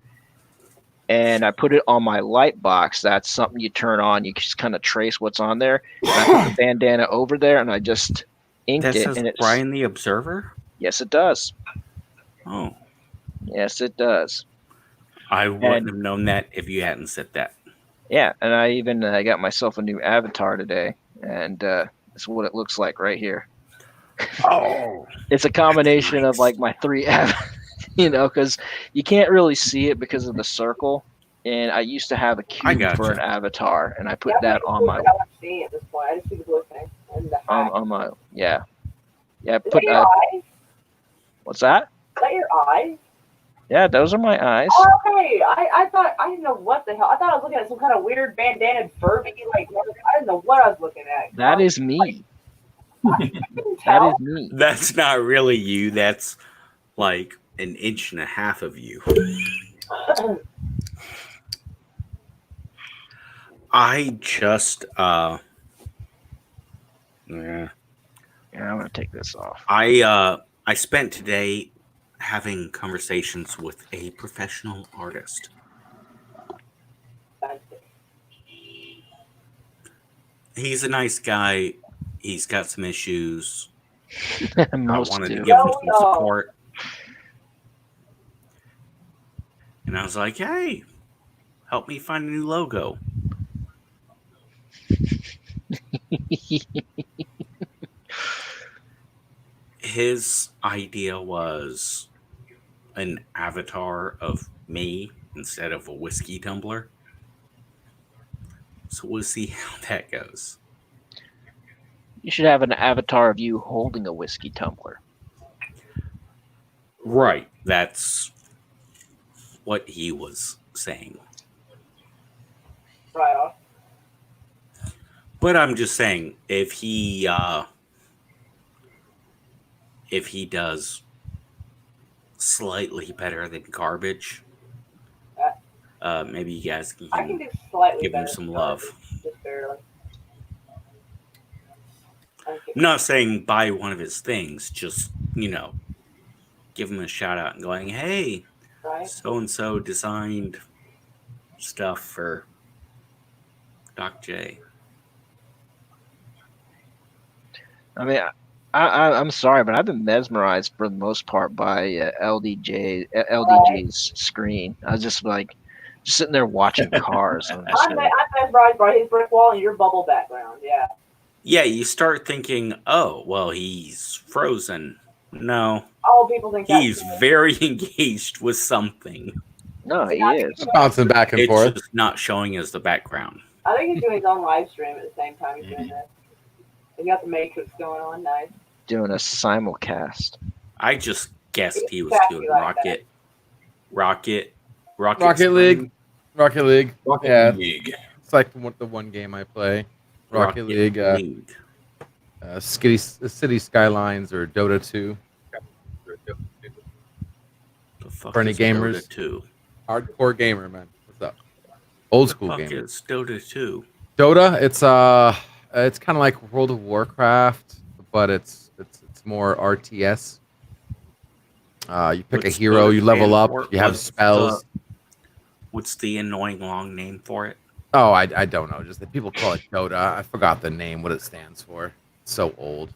and I put it on my light box. That's something you turn on. You just kind of trace what's on there. And I put the bandana over there, and I just inked
That
it.
says
And it's
Brian the Observer?
Yes, it does.
Oh.
Yes, it does.
I wouldn't have known that if you hadn't said that.
Yeah, and I even got myself a new avatar today, and that's what it looks like right here.
Oh.
It's a combination
nice.
of like my 3 because you can't really see it because of the circle. And I used to have a cube for an avatar, and I put that on my.
I don't see it at this point. I just see the blue thing and the hat.
On my yeah.
Is that your eyes?
What's that?
Is that your eyes?
Yeah, those are my eyes.
Oh, okay. I thought I didn't know what the hell. I thought I was looking at some kind of weird bandana Furby. Like I didn't know what I was looking at.
That is me.
That
is me.
That's not really you. That's like an inch and a half of you. I just
Yeah, I'm gonna take this off.
I spent today having conversations with a professional artist. He's a nice guy. He's got some issues. I wanted to give him some support. And I was like, hey, help me find a new logo. His idea was an avatar of me instead of a whiskey tumbler. So we'll see how that goes.
You should have an avatar of you holding a whiskey tumbler.
Right. That's what he was saying.
Right off.
But I'm just saying, if he does slightly better than garbage, maybe you guys can
do slightly
give him
better
some
than
love.
Just barely.
I'm not saying buy one of his things, just, give him a shout out and going, hey,
Right.
so-and-so designed stuff for Doc J.
I mean, I'm sorry, but I've been mesmerized for the most part by LDJ's screen. I was just sitting there watching cars.
I'm mesmerized by his brick wall and your bubble background. Yeah.
Yeah, you start thinking, oh, well, he's frozen. No.
All people think
he's very engaged with something.
No, he is.
Bouncing back and forth.
It's just not showing as the background.
I think he's doing his own live stream at the same time he's doing this. He got the Matrix going on, nice.
Doing a simulcast.
I just guessed he was
Exactly
doing
like
Rocket
League. Yeah.
League.
It's like the one game I play. Rocket League. City Skylines or Dota 2. For any gamers.
Dota 2?
Hardcore gamer, man. What's up? Old school
Fuck
gamer.
It's Dota 2.
Dota, it's kind of like World of Warcraft, but it's more RTS. You pick a hero, you level up, you have spells.
What's the annoying long name for it?
Oh, I don't know. Just that people call it Dota. I forgot the name, what it stands for. It's so old.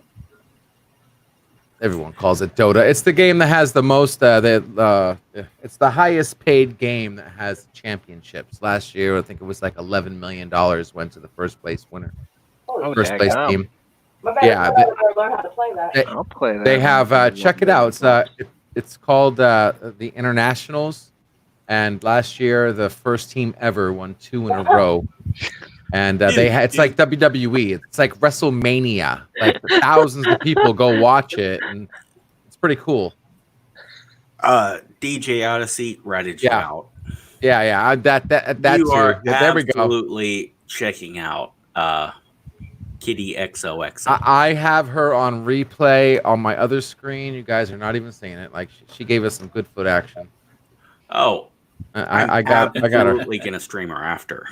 Everyone calls it Dota. It's the game that has the most. It's the highest paid game that has championships. Last year, I think it was like $11 million went to the first place winner. First place team. Yeah,
learn how to play that.
I'll play that.
They have check it out. It's called the Internationals, and last year the first team ever won 2 in a row. And it's like WWE. It's like WrestleMania. Like thousands of people go watch it, and it's pretty cool.
DJ Odyssey ratted you out.
Yeah. That
you
too.
are
There we go.
absolutely checking out Kitty XOXO.
I have her on replay on my other screen. You guys are not even seeing it. Like she gave us some good foot action.
Oh,
I got her.
Absolutely gonna stream her after.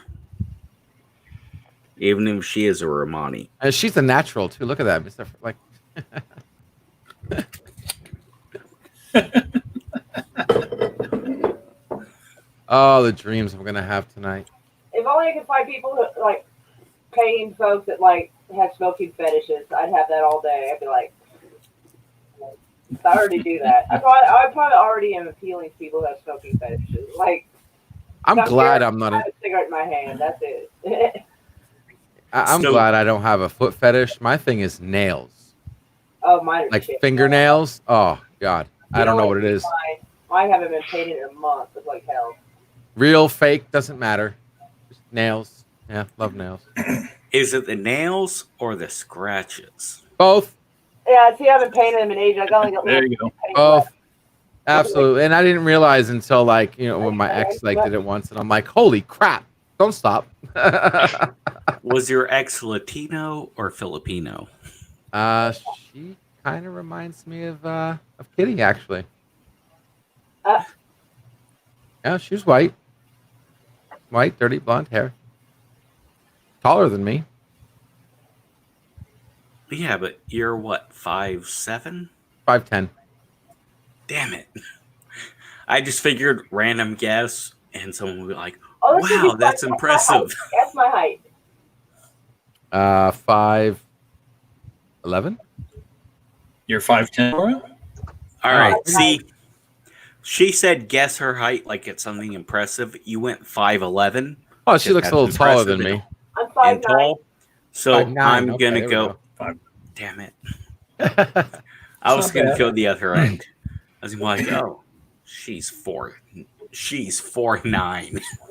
Even if she is a Romani.
And she's a natural too. Look at that, Mr. Like Oh, the dreams I'm gonna have tonight.
If only I could find people who like paying folks that like have smoking fetishes. I'd have that all day. I'd be like, I already do that. I probably already am appealing to people who have smoking fetishes. Like,
I'm glad I'm not.
I have a cigarette in my hand. That's it.
I'm glad I don't have a foot fetish. My thing is nails.
Oh, mine are
Like
shit.
fingernails. Oh God, I don't know what it is.
Mine haven't been painted in a month. It's like hell.
Real, fake, doesn't matter. Just nails. Yeah, love nails.
Is it the nails or the scratches?
Both.
Yeah, see, I haven't painted them in ages. I only got
There you go.
Both. Absolutely. And I didn't realize until like, when my ex like did it once and I'm like, holy crap, don't stop.
Was your ex Latino or Filipino?
She kind of reminds me of Kitty actually. Yeah, she was white. White, dirty blonde hair. Taller than me.
Yeah, but you're what, 5'7"?
5'10".
Damn it. I just figured random guess and someone would be like,
Oh,
wow, that's impressive.
That's my height.
5'11".
You're 5'10", Laura?
All right, see, she said guess her height like it's something impressive. You went 5'11".
Oh, she looks a little taller than me.
I'm
And tall. So
5'9".
I'm
Okay,
gonna
there we
go.
go.
Damn it! I was gonna go the other end. I was like, oh, she's 4'9".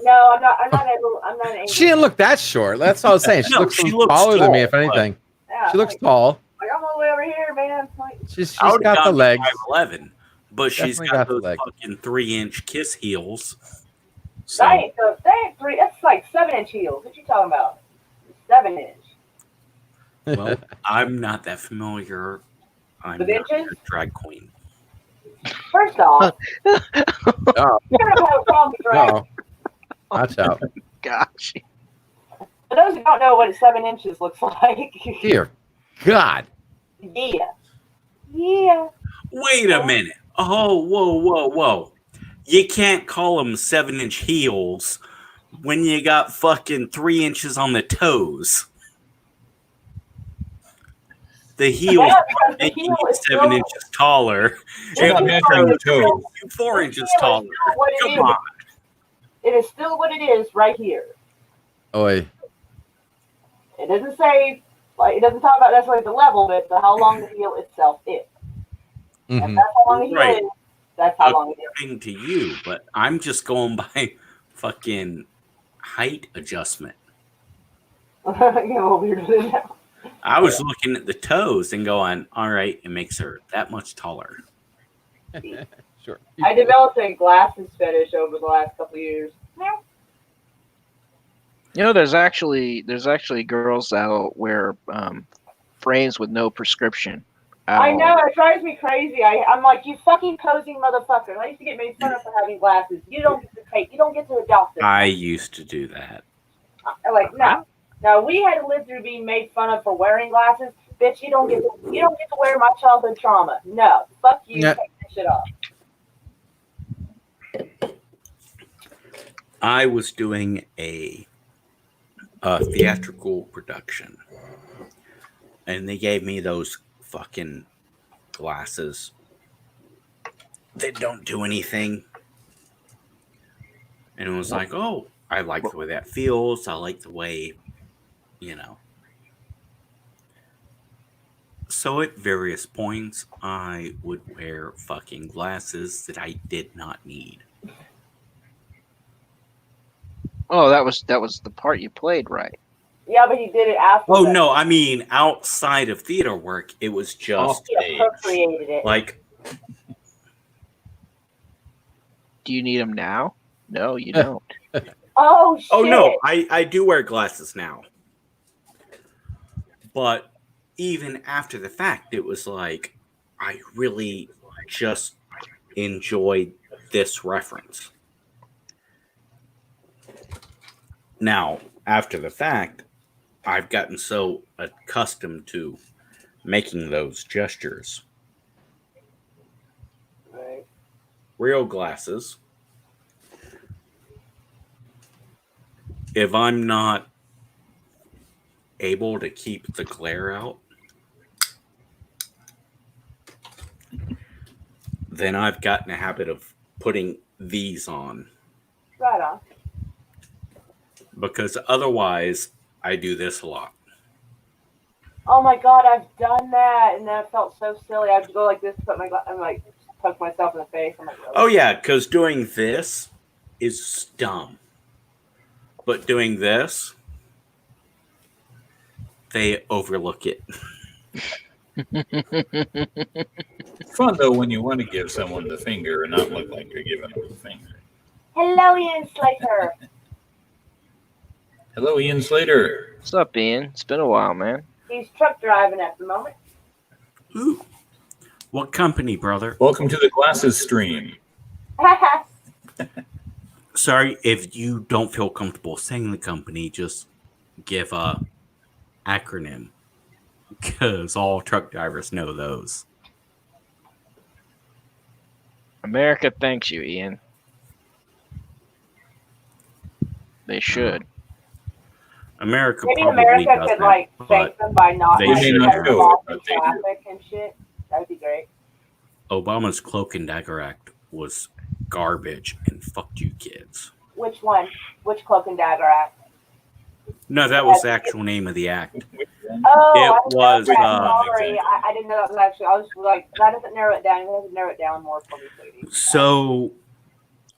No, I'm not. I'm not able. I'm not able.
She didn't look that short. That's all I was saying. She looks taller than me, if anything.
Yeah,
She looks
like,
tall.
Like I'm all the way over here, man. Like,
She's
I would've
got the
gone
legs.
5'11", but she's
Definitely
got
got the
those
legs.
fucking 3-inch kiss heels. So
that ain't 3. That's like 7-inch heels. What you talking about? 7-inch.
well, I'm not that familiar. I'm
With
not
inches?
a drag queen.
First off,
Oh,
you're gonna have a problem with drag.
no. Watch out.
Gosh.
For those who don't know what 7 inches looks like,
Dear God.
yeah.
Wait a minute. Oh, whoa. You can't call them 7-inch heels when you got fucking 3 inches on the toes. The heel
Yeah, because the
making
heel
you
is
7
still-
inches taller.
You're not measuring the toes.
You 4 inches
heel
taller.
is still what it
Come
is.
on.
It is still what it is right here.
Oi.
It doesn't say, like, it doesn't talk about necessarily the level, but the how long the heel itself is. If
Mhm.
that's how long the heel
Right.
is, that's how long it is.
According to you, but I'm just going by fucking height adjustment.
Get a little weird with it now.
I was looking at the toes and going, all right, it makes her that much taller.
Sure.
I developed a glasses fetish over the last couple of years. Yeah.
You know, there's actually girls that'll wear frames with no prescription.
I know, it drives me crazy. I'm like, you fucking posing motherfucker. I used to get made fun of for having glasses. You don't get to adopt them.
I used to do that.
I'm like, no. No, we had to live through being made fun of for wearing glasses. Bitch, you don't get to wear my childhood trauma. No. Fuck you,
Yeah.
take that shit off.
I was doing a theatrical production, and they gave me those fucking glasses that don't do anything. And it was like, oh, I like the way that feels. I like the way, So at various points, I would wear fucking glasses that I did not need.
Oh, that was the part you played, right?
Yeah, but he did it after.
Oh
that.
no, I mean outside of theater work, it was just
He appropriated it.
like.
Do you need them now? No, you don't.
Oh shit.
Oh no, I do wear glasses now. But even after the fact, it was like I really just enjoyed this reference. Now, after the fact, I've gotten so accustomed to making those gestures.
Right.
Real glasses. if I'm not able to keep the glare out, then I've gotten a habit of putting these on.
Right on.
Because otherwise, I do this a lot.
Oh my god, I've done that, and that felt so silly. I have to go like this, put my I'm like poke myself in the face. I'm like, really?
Oh yeah, because doing this is dumb. But doing this, they overlook it.
Fun though when you want to give someone the finger and not look like you're giving them the finger.
Hello, Ian Slater.
Hello, Ian Slater.
What's up, Ian? It's been a while, man.
He's truck driving at the moment.
Ooh. What company, brother?
Welcome to the Glasses stream.
Sorry, if you don't feel comfortable saying the company, just give a acronym. Because all truck drivers know those.
America thanks you, Ian. They should.
America
Maybe
probably
America
doesn't,
could like thank them by not
they
like
should.
cutting off the traffic and shit. That'd be great.
Obama's Cloak and Dagger Act was garbage and fucked you kids.
Which one? Which Cloak and Dagger Act?
No, that was the actual name of the act.
Oh,
It was.
Sorry, I didn't know that was actually. I was like, that doesn't narrow it down. You have to narrow it down more for me, sweetie.
So,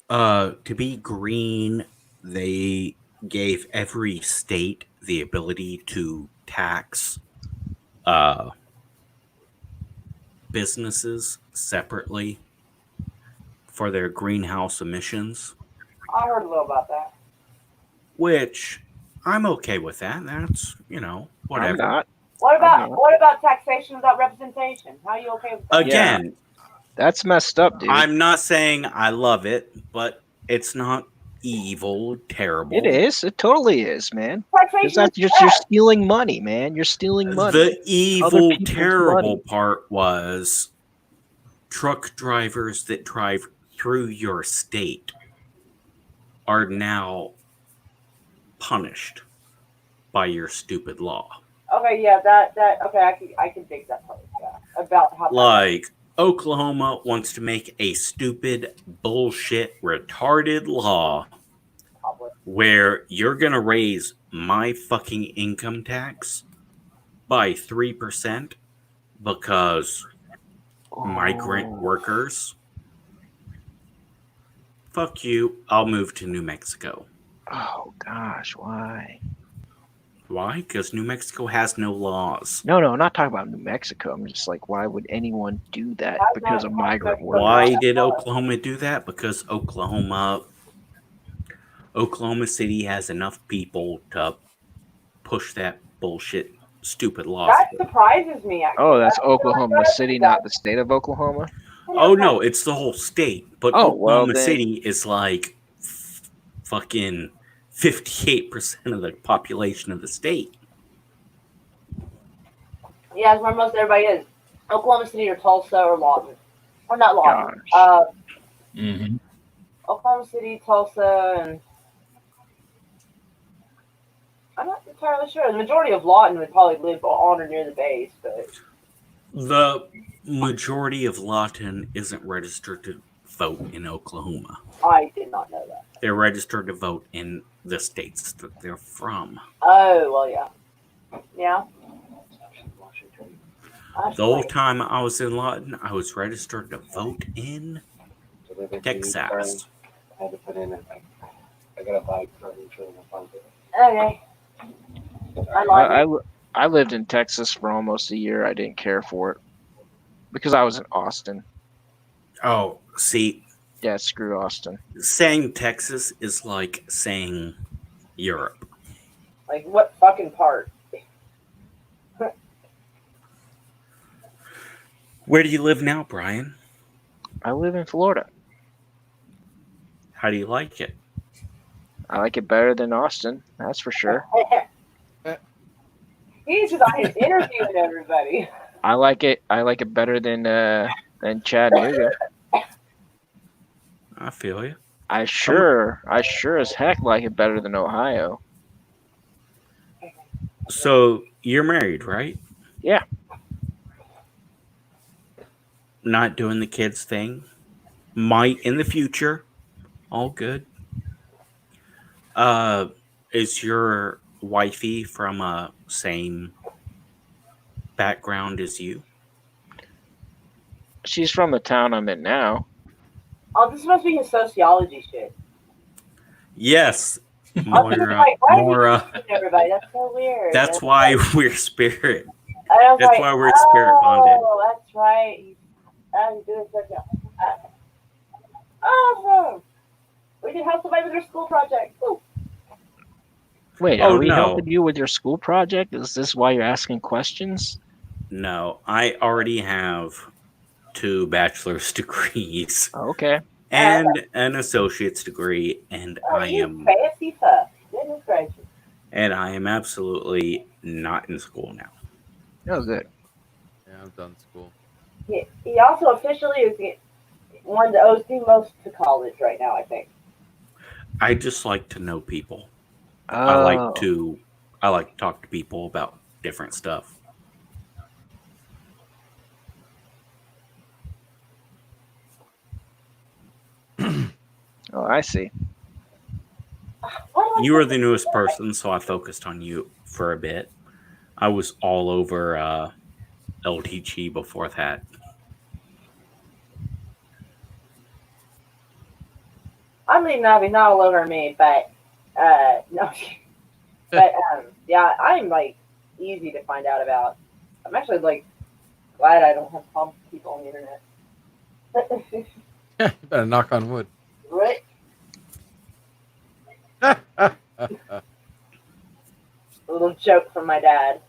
to be green, they gave every state the ability to tax businesses separately for their greenhouse emissions.
I heard a little about that.
Which I'm okay with that. That's, whatever.
I'm not.
What about taxation without representation? How are you okay with that?
Again,
that's messed up, dude.
I'm not saying I love it, but it's not evil, terrible.
It is. It totally is, man. You're stealing money, man. You're stealing money.
The evil, terrible part was truck drivers that drive through your state are now punished by your stupid law.
Okay, yeah, okay, I can dig that part. Yeah, about how
like Oklahoma wants to make a stupid, bullshit, retarded law where you're gonna raise my fucking income tax by 3% because migrant workers. Fuck you. I'll move to New Mexico.
Oh gosh, why?
Why? Because New Mexico has no laws.
No, I'm not talking about New Mexico. I'm just like, why would anyone do that because of migrant workers?
Why did Oklahoma do that? Because Oklahoma City has enough people to push that bullshit, stupid law.
That surprises me, actually.
Oh, that's Oklahoma City, not the state of Oklahoma?
Oh, no, it's the whole state. But Oklahoma City is like fucking 58% of the population of the state.
Yeah, that's where most everybody is. Oklahoma City or Tulsa or Lawton. Or not Lawton. Oklahoma City, Tulsa, and I'm not entirely sure. The majority of Lawton would probably live on or near the base, but
the majority of Lawton isn't registered to vote in Oklahoma.
I did not know that.
They're registered to vote in the states that they're from.
Oh, well, yeah. Yeah.
The whole time I was in Lawton, I was registered to vote in Texas.
I had to put in I got a bike for
Okay.
I lived in Texas for almost a year. I didn't care for it because I was in Austin.
Oh, see.
Yeah, screw Austin.
Saying Texas is like saying Europe.
Like, what fucking part?
Where do you live now, Brian?
I live in Florida.
How do you like it?
I like it better than Austin, that's for sure.
He's just on his interviewing everybody.
I like it better than Chattanooga.
I feel you.
I sure as heck like it better than Ohio.
So you're married, right?
Yeah.
Not doing the kids thing. Might in the future. All good. Is your wifey from a same background as you?
She's from the town I'm in now.
Oh, this must be his sociology shit.
Yes.
I was
Moira.
like, why
Moira.
are you teaching everybody? That's so weird.
That's why we're spirit.
I was
That's
like,
why we're spirit bonded.
Oh, that's right. I'm doing such a awesome. We can help somebody with their school project. Ooh.
Wait,
Oh,
are we
no.
helping you with your school project? Is this why you're asking questions?
No, I already have 2 bachelor's degrees.
Okay.
And an associate's degree, and
Oh, you fancy fuck. Goodness gracious.
And I am absolutely not in school now.
Oh, good.
Yeah, I'm done school.
He also officially is one that owes the most to college right now, I think.
I just like to know people.
Oh.
I like to talk to people about different stuff.
Oh, I see.
You are the newest person, so I focused on you for a bit. I was all over LTG before that.
I'm leaving Navi not all over me, but no. But yeah, I'm like easy to find out about. I'm actually like glad I don't have problems with people on the internet.
You better knock on wood.
Right? A little joke from my dad.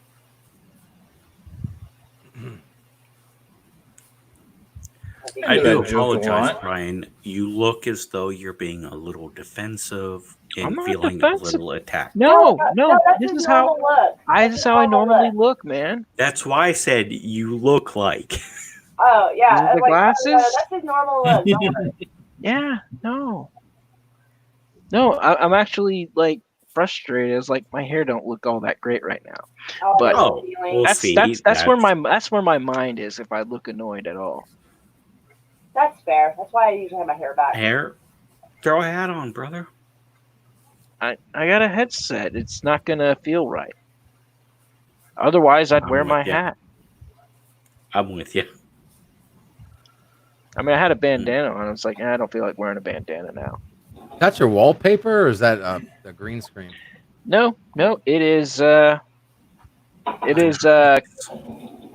I do apologize, Brian. You look as though you're being a little defensive and feeling a little attacked.
No,
this is how
this is how I normally look, man.
That's why I said you look like.
Oh yeah,
The
like,
glasses?
that's his normal look. Don't worry.
Yeah, no, I'm actually like frustrated. It's like my hair don't look all that great right now.
Oh,
But
we'll see.
that's where my mind is if I look annoyed at all.
That's fair. That's why I usually have my hair back.
Hair? Throw a hat on, brother.
I got a headset. It's not gonna feel right. Otherwise, I'd wear my hat.
I'm with you.
I mean, I had a bandana on. I was like, I don't feel like wearing a bandana now.
That's your wallpaper, or is that a green screen?
No, it is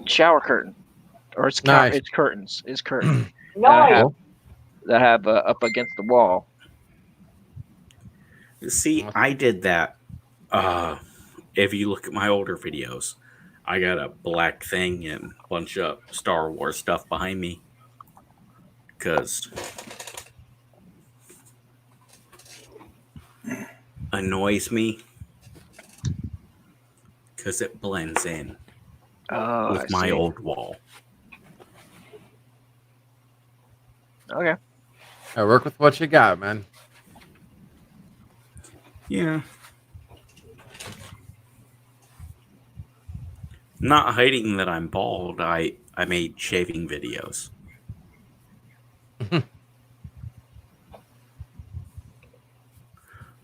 shower curtain, or it's
Nice.
it's curtains. It's curtain
Nice.
that have up against the wall.
See, I did that. If you look at my older videos, I got a black thing and a bunch of Star Wars stuff behind me. Because annoys me. Because it blends in with my old wall.
Okay.
I work with what you got, man.
Yeah. Not hiding that I'm bald, I made shaving videos.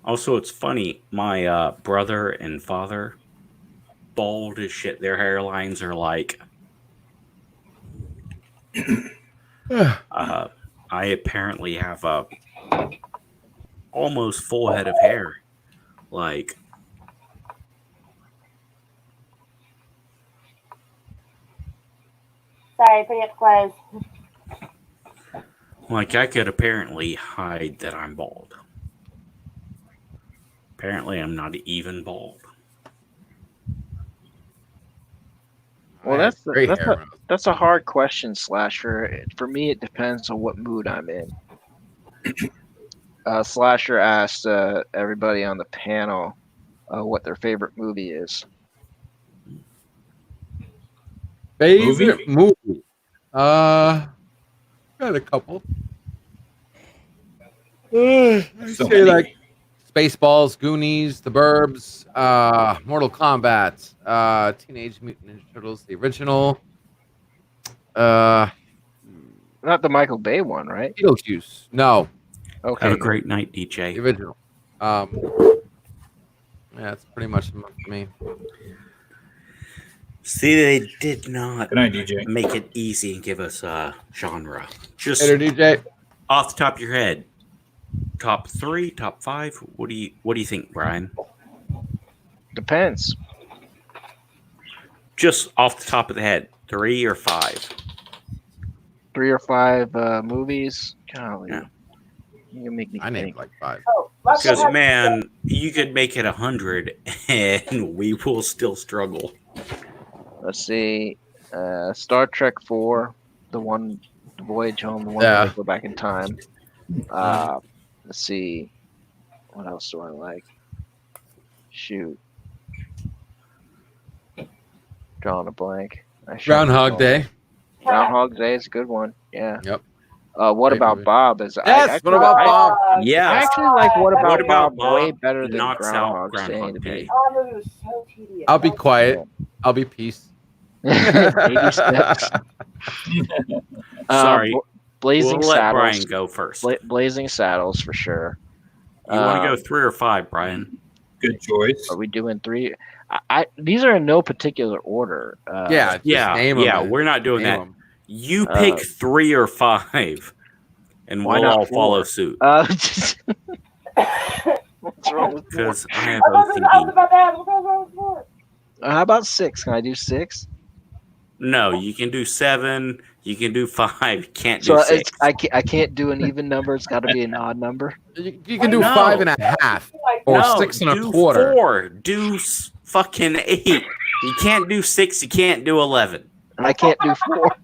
Also, it's funny, my brother and father, bald as shit. Their hairlines are like... I apparently have a almost full head of hair. Like...
Sorry, putting up clothes.
Like, I could apparently hide that I'm bald. Apparently, I'm not even bald.
Well, that's a hard question, Slasher. For me, it depends on what mood I'm in. Slasher asked everybody on the panel what their favorite movie is.
Favorite movie? Got a couple. I'd say like Spaceballs, Goonies, The Burbs, Mortal Kombat, Teenage Mutant Ninja Turtles, the original.
Not the Michael Bay one, right?
Beetlejuice. No.
Okay.
Have a great night, DJ.
The original. Yeah, that's pretty much enough for me.
See, they did not
Good night, DJ.
make it easy and give us a genre. Just
Later, DJ.
off the top of your head, top 3, top 5. What do you think, Brian?
Depends.
Just off the top of the head, 3 or 5?
3 or 5 movies. Golly.
Yeah.
You can make me
I named
think.
like 5.
Because, man, you could make it 100 and we will still struggle.
Let's see. Star Trek 4, the Voyage Home, the one where they go back in time. Let's see. What else do I like? Shoot. Drawing a blank.
Groundhog Day.
Groundhog Day is a good one. Yeah.
Yep.
What
Great
about
movie.
Bob?
Yes. What about Bob?
Yeah.
I actually like What About Bob
Bob
way better than
knocks out
Groundhog Day.
Groundhog Day.
Oh, that movie was so tedious.
I'll be quiet. I'll be peace.
Baby steps.
Sorry.
Blazing
We'll let
Saddles.
Brian go first.
Blazing Saddles for sure.
You want to go 3 or 5, Brian?
Good choice.
Are we doing 3? These are in no particular order.
Just name 'em, man.
We're not doing
Name
that.
'em.
You pick 3 or 5, and
Why
we'll
not
all
4?
follow suit.
What's wrong with 4?
Because I have
I was
OCD.
about that. What was that?
How about 6? Can I do 6?
No, you can do 7. You can do 5. You can't do
So
6.
I can't do an even number. It's got to be an odd number.
You can do
No.
5.5 or
No,
6 and a
do
quarter.
4. Do fucking 8. You can't do 6. You can't do 11.
And I can't do 4.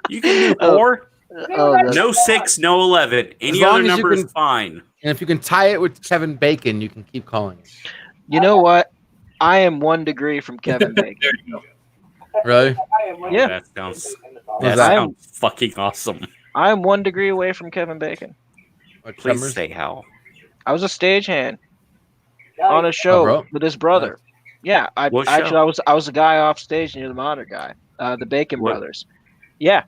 You can do 4.
That's-
No 6, no 11. Any
As long
other
as you
number is
can-
fine.
And if you can tie it with Kevin Bacon, you can keep calling it.
You know what? I am 1 degree from Kevin Bacon.
There you go.
Really?
Yeah.
That sounds
that?
sounds fucking awesome.
I am 1 degree away from Kevin Bacon.
What,
Please
Tremors?
say how.
I was a stagehand on a show
bro?
with his brother. Yeah,
What
actually
show?
I was a guy off stage near the Monitor guy, the Bacon
What?
Brothers. Yeah,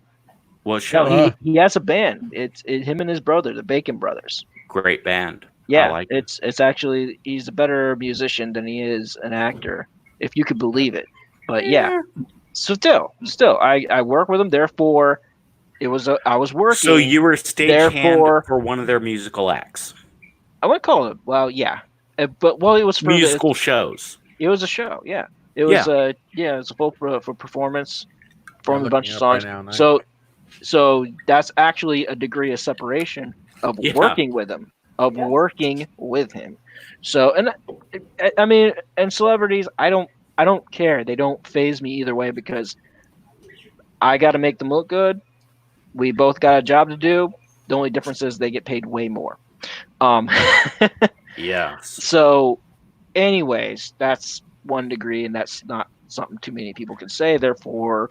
What show?
no, he has a band. It's him and his brother, the Bacon Brothers.
Great band.
Yeah,
I like it.
it's actually he's a better musician than he is an actor, if you could believe it. But yeah, still, I work with him. Therefore, I was working.
So you were stagehand
Therefore-
for one of their musical acts.
I wouldn't call it. Well, yeah, but it was for
Musical shows.
It was a show. Yeah, it was. It was a full for performance, performed a bunch of songs. So that's actually a degree of separation of
Yeah.
working with him. So, and I mean, and celebrities, I don't care. They don't phase me either way because I got to make them look good. We both got a job to do. The only difference is they get paid way more.
Yes.
So, anyways, that's 1 degree, and that's not something too many people can say. Therefore,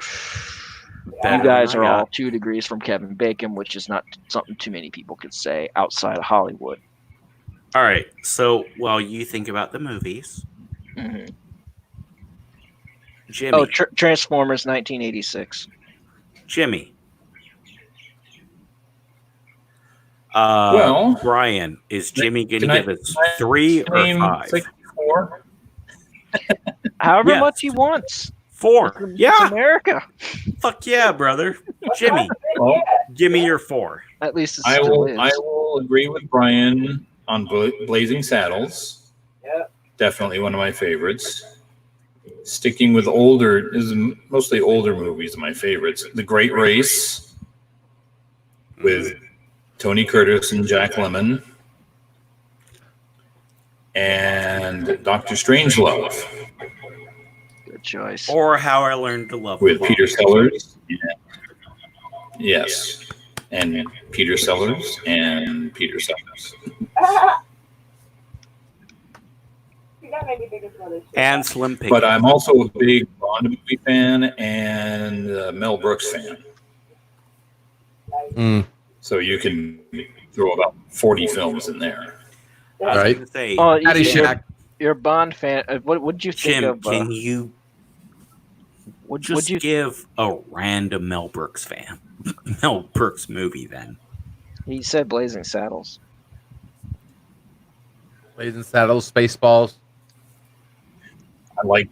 Better
you guys
than
are
I
all
got.
2 degrees from Kevin Bacon, which is not something too many people could say outside of Hollywood.
All right. So while you think about the movies,
Mhm.
Jimmy.
Oh, Transformers 1986.
Jimmy.
Well,
Brian, is Jimmy going to
can I-
give us
can I
3 or
name
5?
4.
However
Yes.
much he wants.
4.
It's
Yeah.
America.
Fuck yeah, brother. Jimmy,
Well,
give me your 4.
At least it
I
still
will.
is.
I will agree with Brian on Blazing Saddles.
Yeah.
Definitely one of my favorites. Sticking with older is mostly older movies. My favorites: The Great Race with Tony Curtis and Jack Lemmon, and Dr. Strangelove
Good choice.
Or How I Learned to Love
with
Love.
Peter Sellers. Yes, and Peter Sellers and Peter Sellers.
And Slim Pickens.
But I'm also a big Bond movie fan and Mel Brooks fan.
Mm.
So you can throw about 40 films in there.
I was
Right.
going to say,
Oh, you're a Bond fan. What would you think
Jim,
of?
can you just give a random Mel Brooks fan Mel Brooks movie then?
He said Blazing Saddles.
Blazing Saddles, Spaceballs.
I like,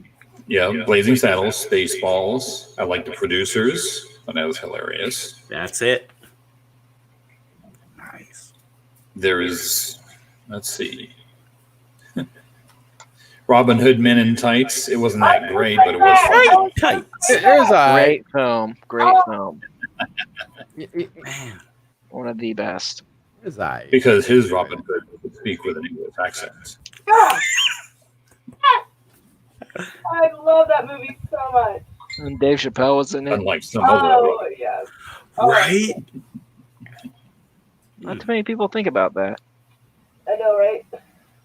Blazing Saddles, Spaceballs. I like The Producers. Thought that was hilarious.
That's it. Nice.
There is, let's see, Robin Hood Men in Tights. It wasn't that great, but it was fun.
There's a
Great film. Great film.
Man.
One of the best.
Because his Robin Hood could speak with an English accent.
I love that movie so much.
And Dave Chappelle was in it.
Unlike some other.
Yes.
Right?
Not too many people think about that.
I know, right?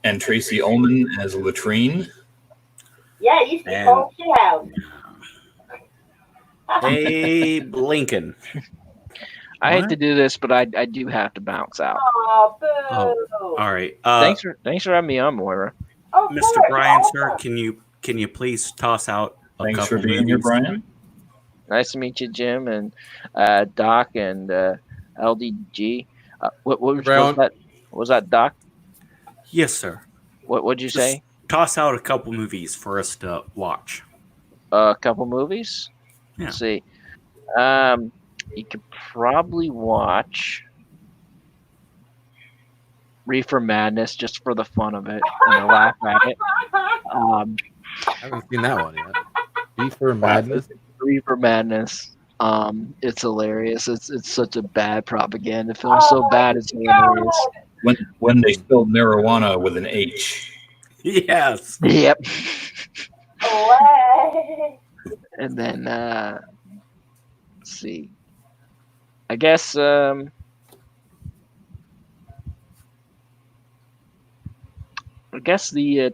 And Tracy Ullman as Latrine.
Yeah, you used to be called shit house.
Abe Lincoln.
I hate to do this, but I do have to bounce out.
Oh, boo.
Oh, all right.
Thanks for having me on, Moira.
Oh,
Mr. Brian, sir, can you please toss out a
Thanks
couple
for being here,
movies?
Brian.
Nice to meet you, Jim, and Doc and LDG. What was that? What was that, Doc?
Yes, sir.
What'd you say?
Toss out a couple movies for us to watch.
A couple movies.
Yeah.
Let's see. You could probably watch Reefer Madness just for the fun of it and laugh at it.
I haven't seen that one yet. Reefer Madness.
Reefer Madness. It's hilarious. It's such a bad propaganda film. So bad it's hilarious.
When they spelled marijuana with an H.
Yes.
Yep.
Away.
And then let's see. I guess the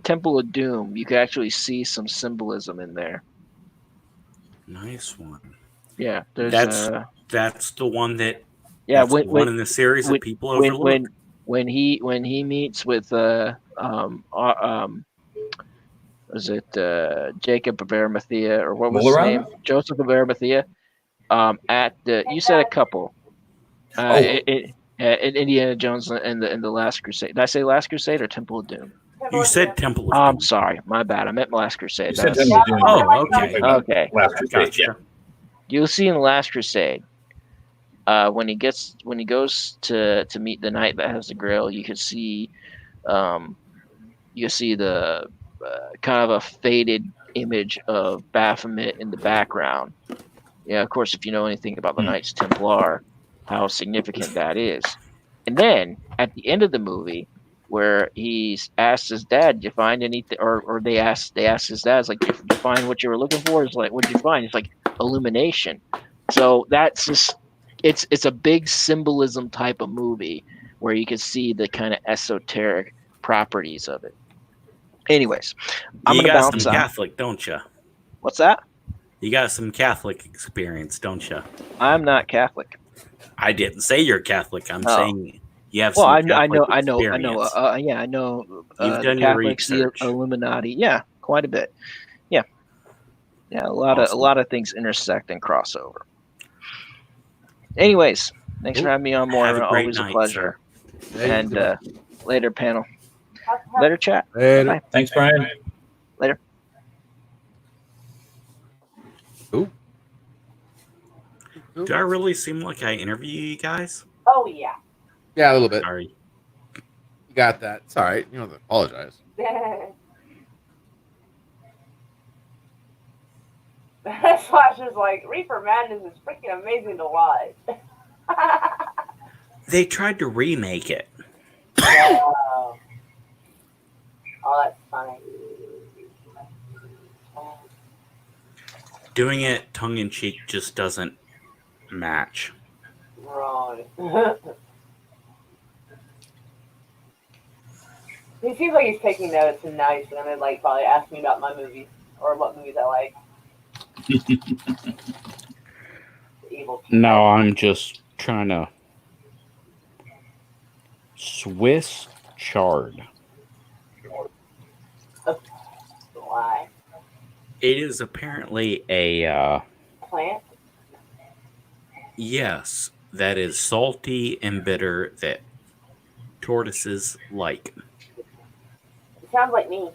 Temple of Doom. You could actually see some symbolism in there.
Nice one.
Yeah, there's
that's the one that.
Yeah,
that's one in the series that people overlook.
When he meets with was it Jacob of Arimathea, or what was his name? Joseph of Arimathea. At the you said a couple. In Indiana Jones and the Last Crusade. Did I say Last Crusade or Temple of Doom?
You said Temple of Doom.
I'm sorry, my bad. I meant Last Crusade.
You said Temple of Doom.
Oh, okay.
Okay.
Last Crusade,
Gotcha.
You'll see in the Last Crusade, when he goes to meet the knight that has the grail, you can see the kind of a faded image of Baphomet in the background. Yeah, of course, if you know anything about the Knights Templar, how significant that is. And then at the end of the movie, where he's asked his dad, "Did you find anything?" Or they asked his dad, "Like, did you find what you were looking for?" It's like, "What did you find?" It's like illumination. So that's just it's a big symbolism type of movie where you can see the kind of esoteric properties of it. Anyways, I'm
you
gonna
got
bounce
some
out.
Catholic, don't you?
What's that?
You got some Catholic experience, don't you?
I'm not Catholic.
I didn't say you're Catholic. I'm saying you have
Well,
some
I
Catholic
know.
experience.
Yeah, I know.
You've done your
Catholics, the
research.
Illuminati. Yeah, quite a bit. Yeah, a lot of things intersect and cross over. Anyways, thanks for having me on, Moira. Always a pleasure. And later, panel. Later, chat.
Later.
Bye.
Thanks, Brian.
Later.
Ooh.
Do I really seem like I interview you guys?
Oh, yeah.
Yeah, a little bit.
Sorry.
You got that. It's all right. You don't have to apologize.
Slash is like, Reefer Madness is freaking amazing to watch.
They tried to remake it.
Oh, that's funny.
Doing it tongue-in-cheek just doesn't match.
Right. He seems like he's taking notes and nice, and then like probably ask me about my movies or what movies I like. Evil.
No, I'm just trying to Swiss chard.
It is apparently a
Plant?
yes, that is salty and bitter that tortoises like.
It sounds like me.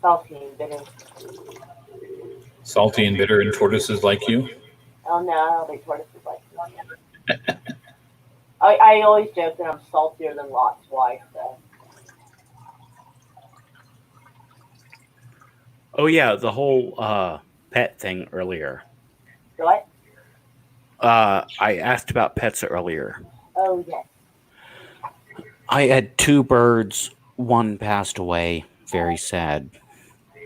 Salty and bitter.
Salty and bitter, and tortoises like you.
Oh no, I don't think tortoises like me. I always joke that I'm saltier than Lot's wife, though.
Oh yeah, the whole pet thing earlier.
What?
I asked about pets earlier.
Oh yes.
I had 2 birds. One passed away. Very sad.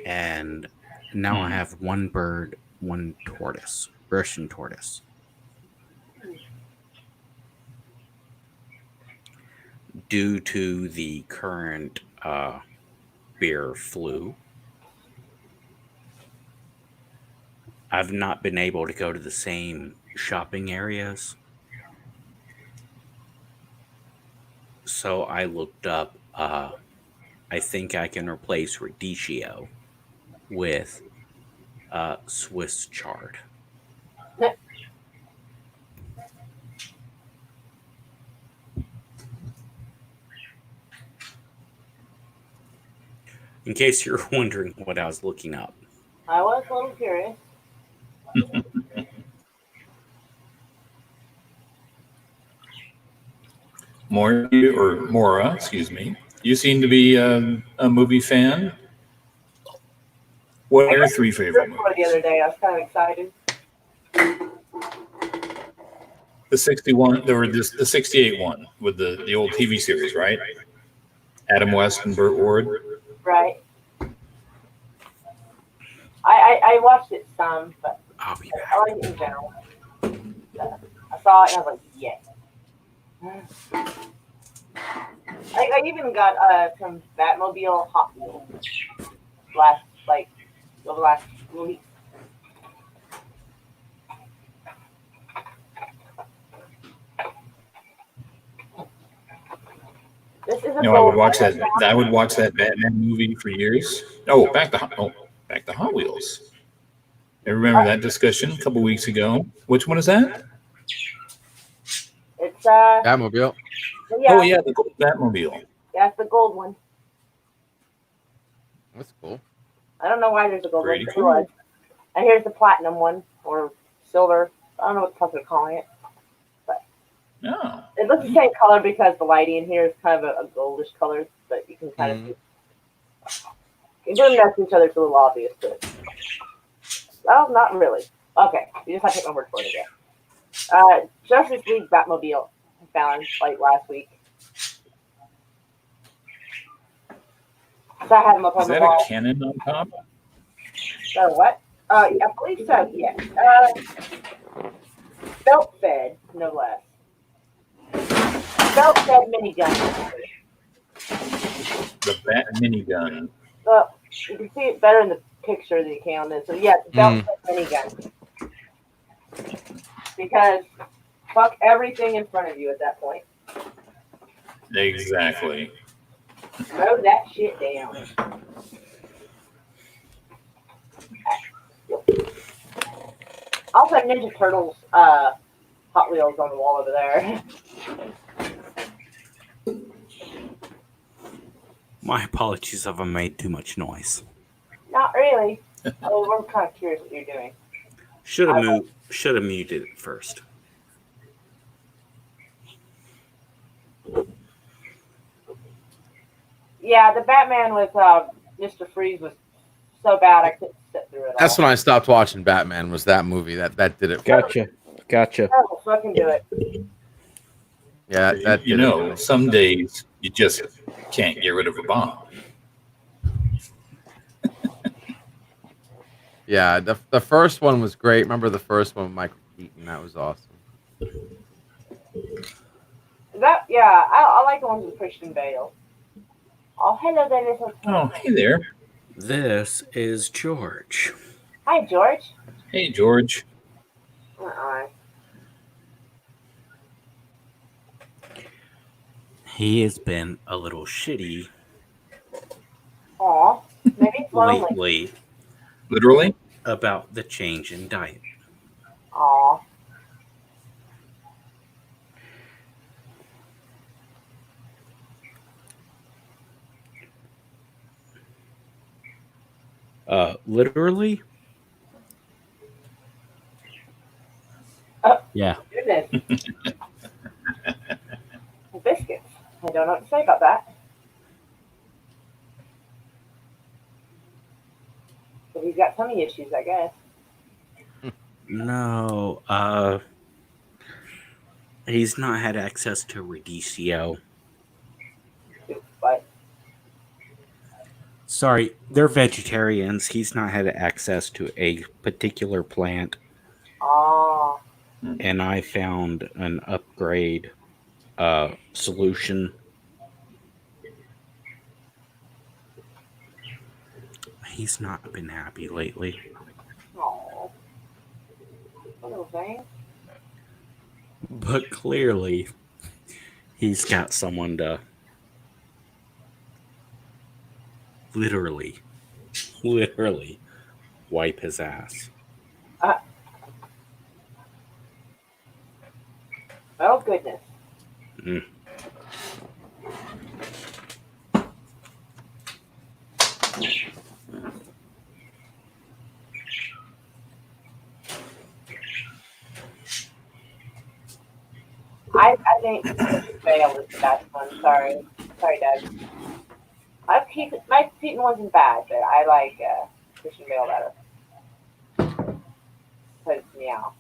And now I have 1 bird, 1 tortoise. Russian tortoise. Due to the current bear flu, I've not been able to go to the same shopping areas. So I looked up, I think I can replace Radicchio with Swiss chard. In case you're wondering what I was looking up.
I was a little curious.
Mora, excuse me. You seem to be a movie fan. What are your 3 favorite movies?
The other day, I was kind of excited.
The 61, or the 68 one with the old TV series, right? Adam West and Burt Ward.
Right. I watched it some, but
I'll be back.
I like it in general. I saw it and I was like, yeah. I even got some Batmobile Hot Wheels over the last week. This is
I would watch that. I would watch that Batman movie for years. Oh, back to Hot Wheels. I remember that discussion a couple weeks ago. Which one is that?
It's
Batmobile.
Yeah.
Oh yeah, the gold Batmobile.
Yeah, it's the gold one.
That's cool.
I don't know why there's a gold
Pretty
one.
cool.
And here's the platinum one, or silver. I don't know what the fuck they're calling it. But
No.
it looks the same color because the lighting in here is kind of a goldish color, but you can kind of see. You do them next to each other, it's a little obvious, but well, not really. Okay, you just have to take my word for it again. Justice League Batmobile I found like last week. So I had them up on
Is
the
that
wall.
a cannon on top?
So what? I believe so, yeah. Belt fed, no less. Belt fed minigun.
The Bat minigun.
Well, you can see it better in the picture than you can on this. So yeah, belt fed minigun. Because fuck everything in front of you at that point.
Exactly.
Throw that shit down. Also, Ninja Turtles Hot Wheels on the wall over there.
My apologies if I made too much noise.
Not really. Oh, we're kind of curious what you're doing.
Should have muted it first.
Yeah, the Batman with Mr. Freeze was so bad I couldn't sit through it.
That's when I stopped watching Batman. Was that movie that did it?
Gotcha.
Oh, fucking do it.
Yeah, that
You know, some days you just can't get rid of a bomb.
Yeah, the first one was great. Remember the first one with Michael Keaton? That was awesome.
I like the ones with Christian Bale. Oh, hello there, little.
Oh, hey there.
This is George.
Hi, George.
Hey, George.
He has been a little shitty
Aw, maybe it's lonely.
lately
Literally?
about the change in diet.
Aw.
Literally?
Yeah.
Goodness. Biscuits. I don't know what to say about that. But he's got tummy issues, I guess.
No, he's not had access to Radicchio.
But
Sorry, they're vegetarians. He's not had access to a particular plant, and I found an upgrade solution. He's not been happy lately.
oh, little thing.
But clearly, he's got someone to literally wipe his ass.
Oh goodness.
Mm.
I think fail is the best one. Sorry, Doug. My Keaton wasn't bad, but I like Christian Bale better. Because meow.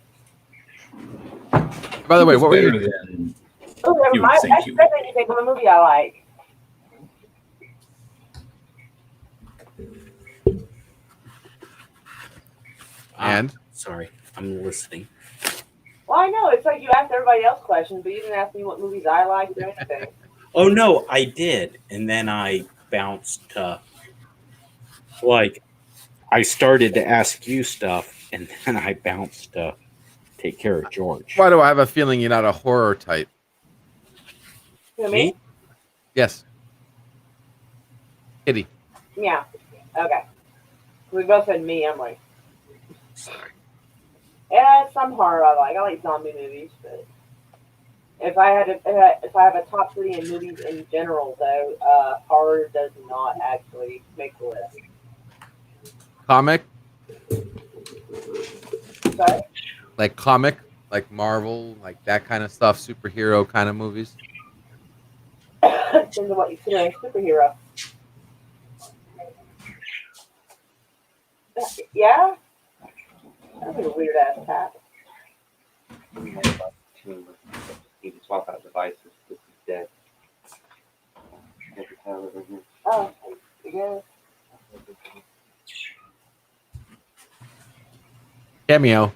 By the way, what were you?
Than
Oh, never
you
mind.
would think
I
you
said anything from a movie I like.
And
Sorry, I'm listening.
Well, I know it's like you asked everybody else questions, but you didn't ask me what movies I liked or anything.
Oh no, I did, and then I bounced to like I started to ask you stuff, and then I bounced to take care of George.
Why do I have a feeling you're not a horror type?
Who, me?
Yes. Kitty.
Yeah. Okay. We both said me. I'm like,
Sorry.
yeah, some horror I like. I like zombie movies, but if I had if I have a top three in movies in general, though, horror does not actually make the list.
Comic?
Sorry?
Like comic? Like Marvel? Like that kind of stuff? Superhero kind of movies?
Depends on what you consider a superhero. Yeah? That's like a weird ass cat.
You can swap out devices. This is dead. Every time over here.
Oh, yeah.
Cameo.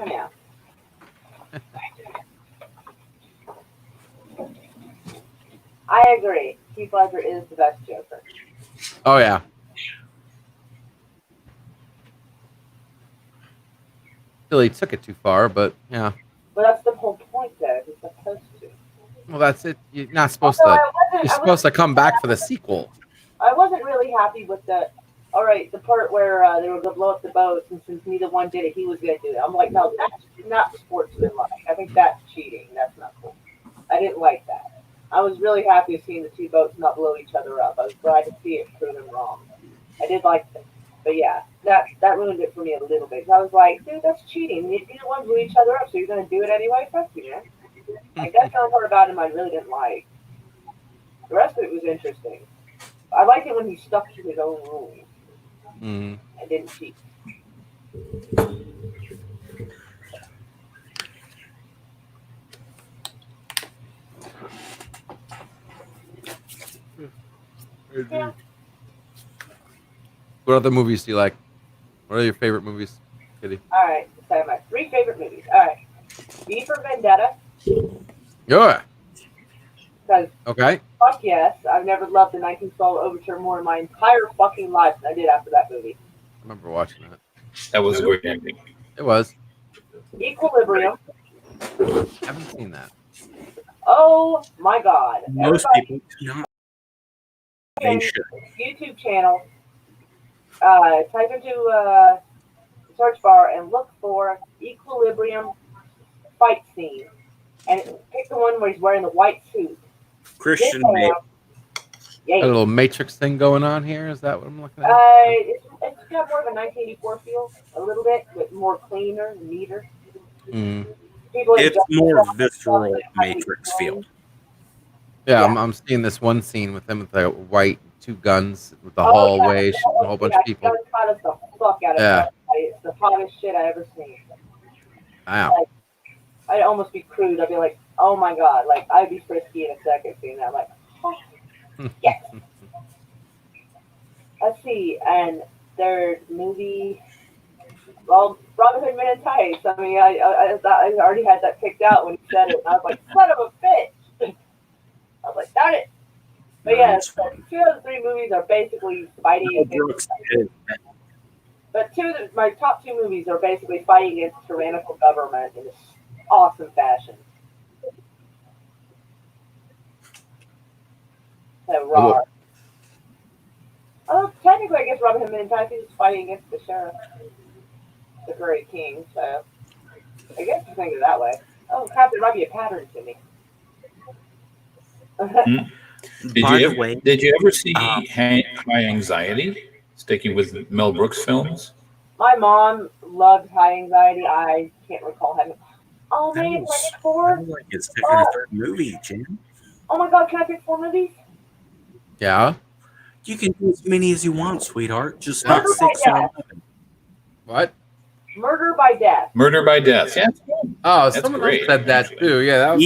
Yeah. I agree. Heath Ledger is the best Joker.
Oh yeah. Billy took it too far, but yeah.
But that's the whole point, though. He's supposed to.
Well, that's it. You're not supposed
Also,
to. You're supposed to come back for the sequel.
I wasn't really happy with the. All right, the part where they were going to blow up the boats, and since neither one did it, he was going to do it. I'm like, no, that's not sportsmanlike. I think that's cheating. That's not cool. I didn't like that. I was really happy seeing the two boats not blow each other up. I was glad to see it prove them wrong. I did like that. But yeah, that ruined it for me a little bit. I was like, dude, that's cheating. Neither one blew each other up, so you're going to do it anyway? Fuck you, man. Like, that's the only part about him I really didn't like. The rest of it was interesting. I liked it when he stuck to his own rules.
Mm.
I didn't cheat. Yeah.
What other movies do you like? What are your favorite movies, Kitty?
All right, so my three favorite movies. All right, V for Vendetta.
Yeah.
Because
Okay.
fuck yes, I've never loved the 1912 Overture more in my entire fucking life than I did after that movie.
I remember watching that.
That was a great ending.
It was.
Equilibrium.
Haven't seen that.
Oh my god.
Most
Everybody-
people do not They should.
YouTube channel. Type into search bar and look for Equilibrium fight scene, and pick the one where he's wearing the white suit.
Christian
Bam.
A little Matrix thing going on here. Is that what I'm looking at?
It's got more of a 1984 feel, a little bit, but more cleaner and neater.
It's more visceral Matrix feel.
Yeah, I'm seeing this one scene with him with the white two guns with the hallway, shooting a whole bunch of people.
Gun the fuck out of that. It's the hottest shit I ever seen.
Wow.
Like, I'd almost be crude. I'd be like, oh my god, like I'd be frisky in a second seeing that. I'm like, oh, yes. Let's see, and their movie, well, Robin Hood Men in Tights. I mean, I already had that picked out when he said it, and I was like, son of a bitch. I was like, darn it. But yeah, so 2 of the 3 movies are basically fighting against. But my top 2 movies are basically fighting against tyrannical government in this awesome fashion. So raw. Oh, technically, I guess Robin Hood Men in Tights is fighting against the sheriff, the Great King. So I guess you think of it that way. Oh crap! There might be a pattern to me.
Did you ever see High Anxiety? Sticking with Mel Brooks films.
My mom loved High Anxiety. I can't recall having. Oh man, can I pick 4?
Like his second or third movie, Jim.
Oh my god, can I pick 4 movies?
Yeah.
You can do as many as you want, sweetheart. Just not 6 or 11.
What?
Murder by Death.
Murder by Death. Yeah.
Oh,
That's
someone
great,
else said that
actually.
too. Yeah,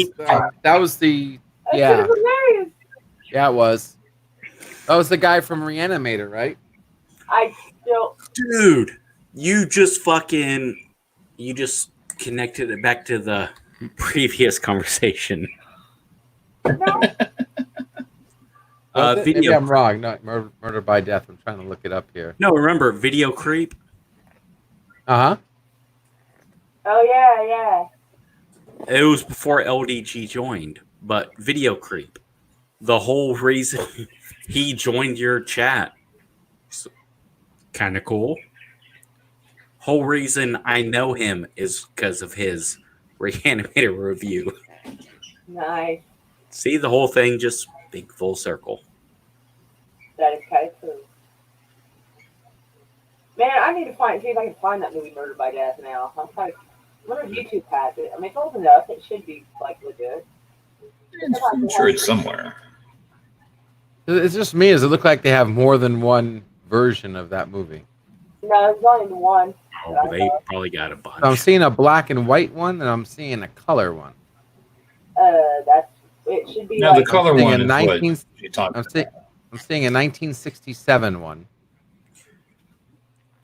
that was the. Yeah. Yeah, it was. That was the guy from Reanimator, right?
I still.
Dude, you just connected it back to the previous conversation.
Maybe I'm wrong. Not Murder by Death. I'm trying to look it up here.
No, remember Video Creep?
Uh-huh.
Oh yeah.
It was before LDG joined, but Video Creep. The whole reason he joined your chat, kind of cool. Whole reason I know him is because of his Reanimator review.
Nice.
See, the whole thing just big full circle.
That is kind of cool. Man, I need to see if I can find that movie Murder by Death now. I wonder if YouTube has it. I mean, if it's old enough, it should be like legit.
I'm sure it's somewhere.
It's just me. Does it look like they have more than one version of that movie?
No, there's only one.
Oh, they probably got a bunch.
So I'm seeing a black and white one, and I'm seeing a color one.
It should be.
Now
like,
the color one is
19,
what you talking
I'm seeing a 1967 one.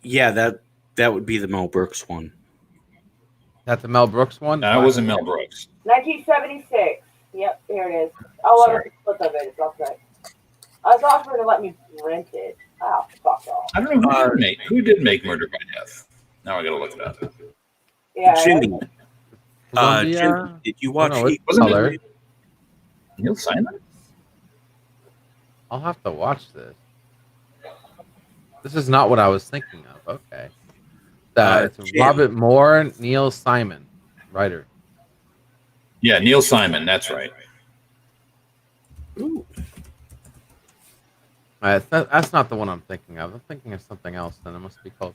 Yeah, that would be the Mel Brooks one.
That the Mel Brooks one?
That wasn't Mel Brooks.
1976. Yep, here it is. Oh, I look of it. It's outside. I was offering to let me rent it. Oh, fuck off.
I don't know who did make Murder by Death. Now I gotta look it up.
Yeah.
Jimmy. Jim, did you watch?
Wasn't it Neil Simon?
I'll have to watch this. This is not what I was thinking of. Okay. It's Robert Moore, Neil Simon, writer.
Yeah, Neil Simon. That's right.
Ooh.
That's not the one I'm thinking of. I'm thinking of something else. Then it must be called.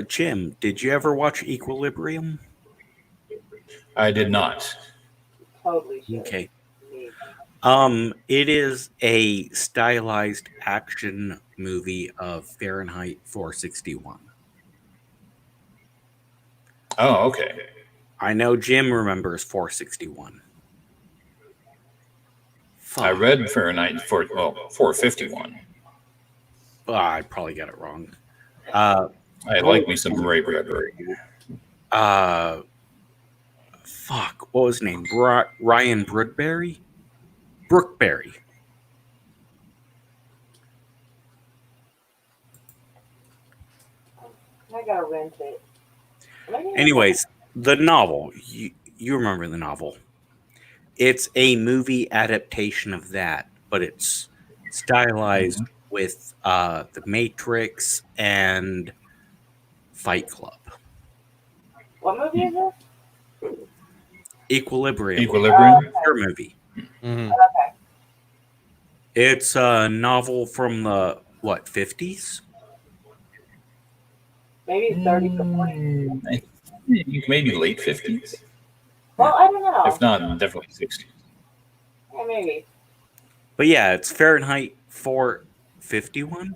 Jim, did you ever watch Equilibrium?
I did not.
Totally.
Okay. It is a stylized action movie of Fahrenheit 461.
Oh, okay.
I know Jim remembers 461.
I read Fahrenheit 451.
I probably got it wrong.
I like me some Ray Bradbury.
Fuck, what was his name? Ryan Brookberry? Brookberry.
I gotta rent it.
Anyways, the novel. You remember the novel. It's a movie adaptation of that, but it's stylized with The Matrix and Fight Club.
What movie is this?
Equilibrium.
Equilibrium.
Your movie.
Mm-hmm.
Okay.
It's a novel from the 50s?
Maybe 30 to 40.
I think maybe late 50s.
Well, I don't know.
If not, definitely 60s.
Yeah, maybe.
But yeah, it's Fahrenheit 451.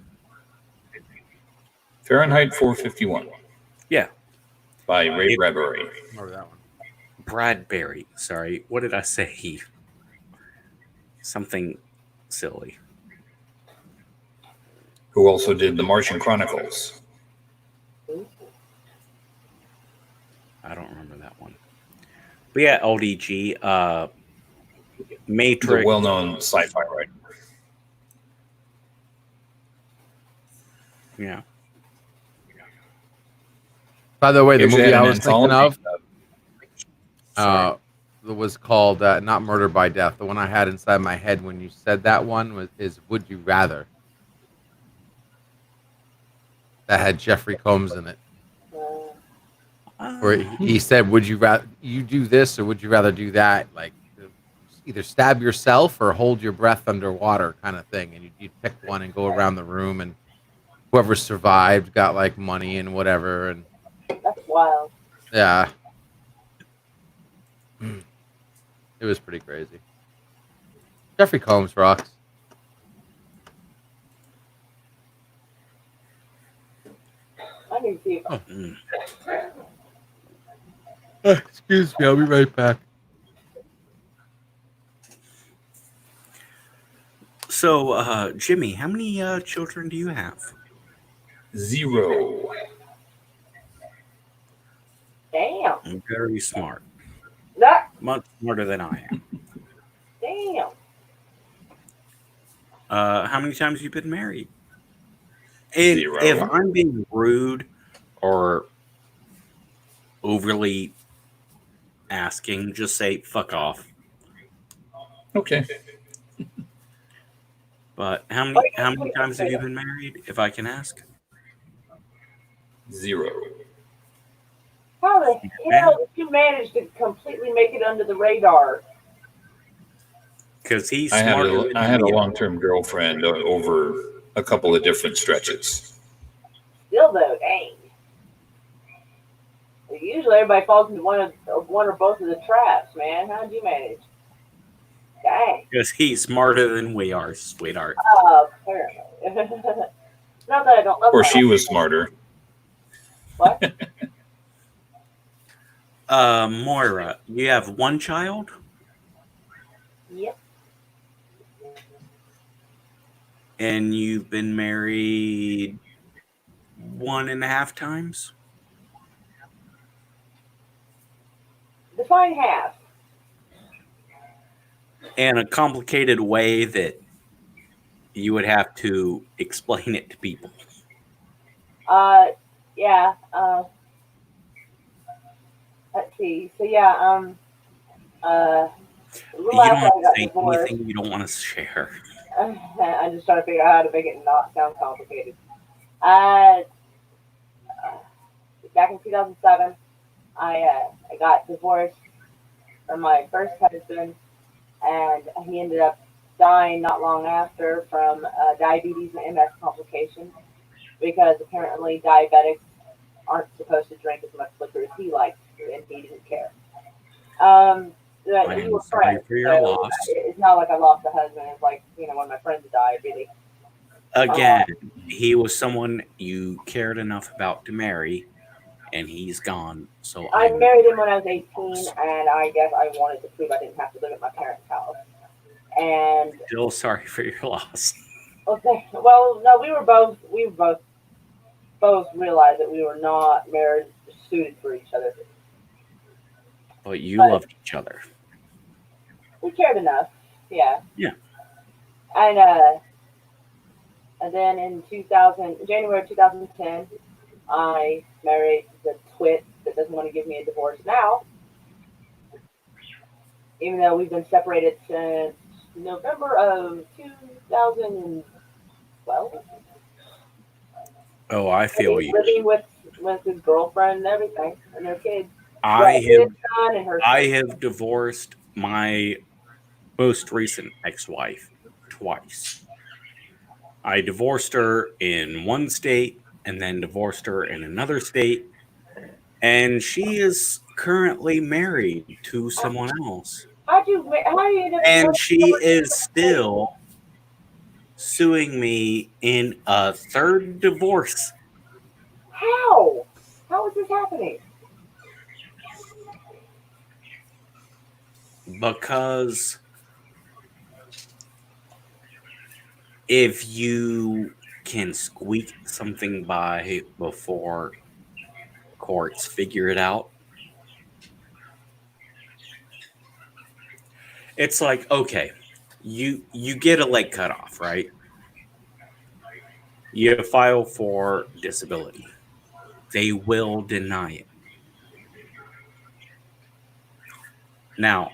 Fahrenheit 451.
Yeah.
By Ray Bradbury.
Remember that one.
Bradbury. Sorry. What did I say? Something silly.
Who also did The Martian Chronicles.
I don't remember that one. But yeah, LDG. Matrix.
He's a well-known sci-fi writer.
Yeah.
By the way, the
Actually
movie
had
I
an
was thinking of
anthology.
was called not Murder by Death. The one I had inside my head when you said that one is Would You Rather. That had Jeffrey Combs in it. Where he said, "Would you rather you do this or would you rather do that?" Like either stab yourself or hold your breath underwater, kind of thing. And you'd pick one and go around the room, and whoever survived got like money and whatever. And
That's wild.
yeah, it was pretty crazy. Jeffrey Combs rocks.
I need to see if
Excuse me, I'll be right back.
So, Jimmy, how many children do you have?
0.
Damn.
I'm very smart.
That.
Much smarter than I am.
Damn.
How many times have you been married? And
0.
if I'm being rude or overly asking, just say fuck off.
Okay.
But how many times have you been married, if I can ask?
0.
How the hell did you manage to completely make it under the radar?
Because he's
I had
smarter
a,
than
I had a
me.
long-term girlfriend over a couple of different stretches.
Still though, dang. Usually everybody falls into one or both of the traps, man. How did you manage? Dang.
Because he's smarter than we are, sweetheart.
Apparently. Not that I don't love
Or
my
she
wife.
was smarter.
What?
Moira, you have one child?
Yep.
And you've been married 1.5 times?
Define half.
In a complicated way that you would have to explain it to people.
Yeah. Let's see. So yeah,
You don't want to say anything you don't want to share.
I'm just trying to figure out how to make it not sound complicated. Back in 2007, I got divorced from my first husband, and he ended up dying not long after from diabetes and MS complications, because apparently diabetics aren't supposed to drink as much liquor as he liked, and he didn't care.
I'm
We were
sorry
friends,
for your
so
loss.
it's not like I lost a husband. It's like, one of my friends died, really.
Again, he was someone you cared enough about to marry, and he's gone. So
I married him when I was 18, and I guess I wanted to prove I didn't have to live at my parents' house. And
Still sorry for your loss.
okay, well, no, we both realized that we were not married suited for each other.
But you loved each other.
We cared enough, yeah.
Yeah.
And then in January 2010, I married the twit that doesn't want to give me a divorce now. even though we've been separated since November of 2012.
Oh, I feel
He's
you.
living with his girlfriend and everything, and their kids.
I
His son and her
I
son.
have divorced my most recent ex-wife twice. I divorced her in one state and then divorced her in another state, and she is currently married to someone else.
How do you end up
And she is still suing me in a third divorce.
How? How is this happening?
Because if you can squeak something by before courts figure it out, it's like, okay, you get a leg cut off, right? You file for disability. They will deny it. Now,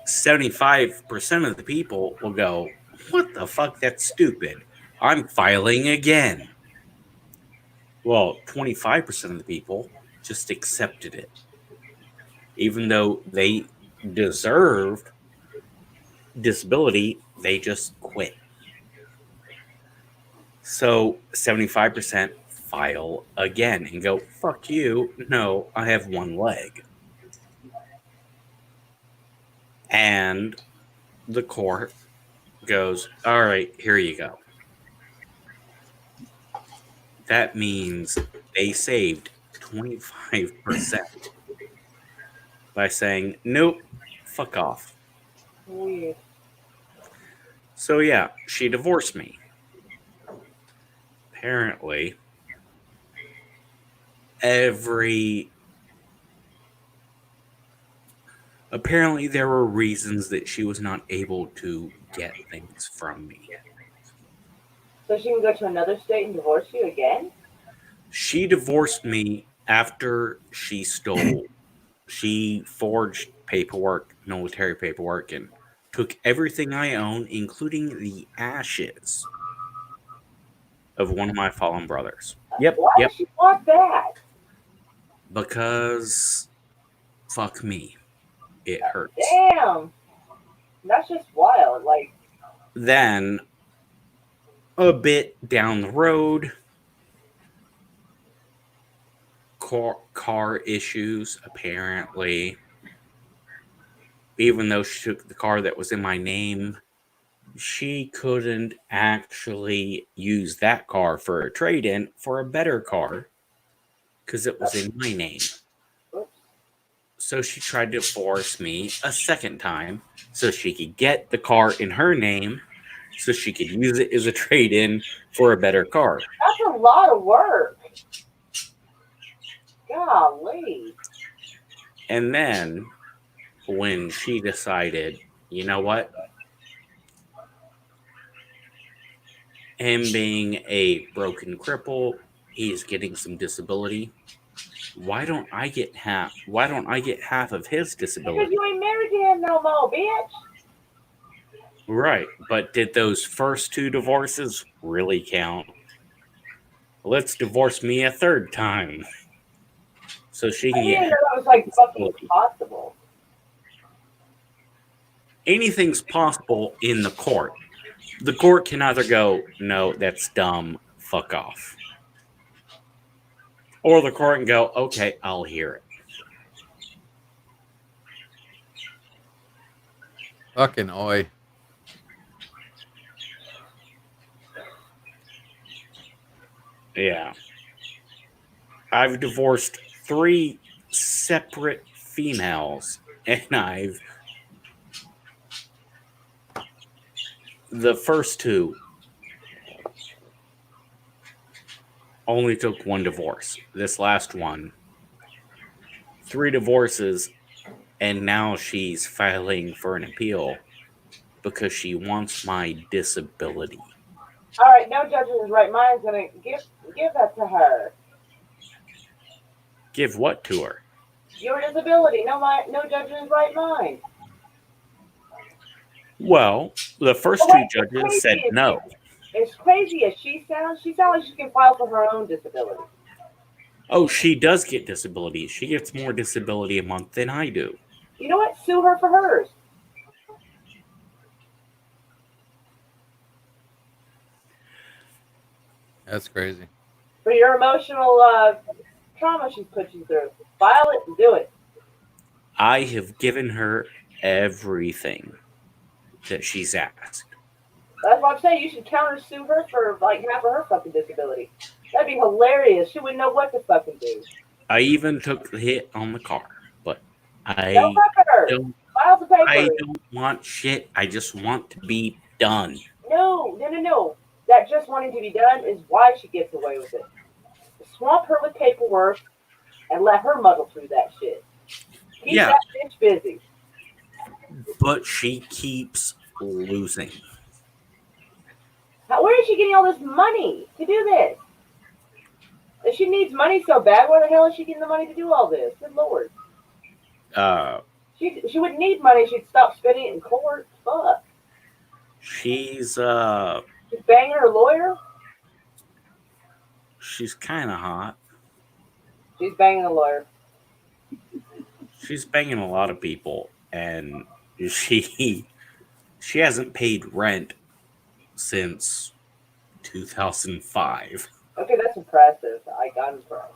75% of the people will go, what the fuck? That's stupid. I'm filing again. Well, 25% of the people just accepted it. Even though they deserved disability, they just quit. So 75% file again and go, fuck you. No, I have one leg. And the court goes, all right, here you go. That means they saved 25% by saying, nope, fuck off.
Weird.
So yeah, she divorced me. Apparently, apparently there were reasons that she was not able to get things from me.
So she can go to another state and divorce you again?
She divorced me after she forged paperwork, military paperwork, and took everything I own, including the ashes of one of my fallen brothers. Yep.
Why does she want that?
Because fuck me. It hurts.
Damn. That's just wild. Like,
Then a bit down the road, car issues, apparently. Even though she took the car that was in my name, she couldn't actually use that car for a trade-in for a better car because it was in my name. So she tried to force me a second time so she could get the car in her name so she could use it as a trade-in for a better car.
that's a lot of work. Golly.
And then when she decided, you know what? Him being a broken cripple, he's getting some disability. Why don't I get half? Why don't I get half of his
Because
disability?
you ain't married to him no more, bitch.
Right, but did those first two divorces really count? Let's divorce me a third time. So she can
I didn't
get
know that was like fucking possible.
anything's possible in the court. The court can either go, no, that's dumb, fuck off. Or the court can go, okay, I'll hear it.
Fucking oi.
Yeah. I've divorced 3 separate females, and the first 2 only took 1 divorce. This last one, 3 divorces, and now she's filing for an appeal because she wants my disability.
All right, no judge in his right mind is gonna give that to her.
Give what to her?
Your disability. No judge in his right mind.
Well, the first two judges said no.
As crazy as she sounds like she can file for her own disability.
Oh, she does get disability. She gets more disability a month than I do.
You know what? Sue her for hers.
That's crazy.
For your emotional trauma she's put you through. File it and do it.
I have given her everything that she's asked.
That's what I'm saying. You should counter sue her for like half of her fucking disability. That'd be hilarious. She wouldn't know what to fucking do.
I even took the hit on the car, but I don't
File the paper.
I don't want shit. I just want to be done.
No. That just wanting to be done is why she gets away with it. Swamp her with paperwork and let her muddle through that shit. Keep that bitch busy.
But she keeps losing.
Where is she getting all this money to do this? If she needs money so bad, where the hell is she getting the money to do all this? Good Lord. She wouldn't need money. She'd stop spending it in court. Fuck.
She's
banging her lawyer?
She's kind of hot.
She's banging a lawyer.
She's banging a lot of people, and she hasn't paid rent since 2005.
Okay, that's impressive. I'm impressed.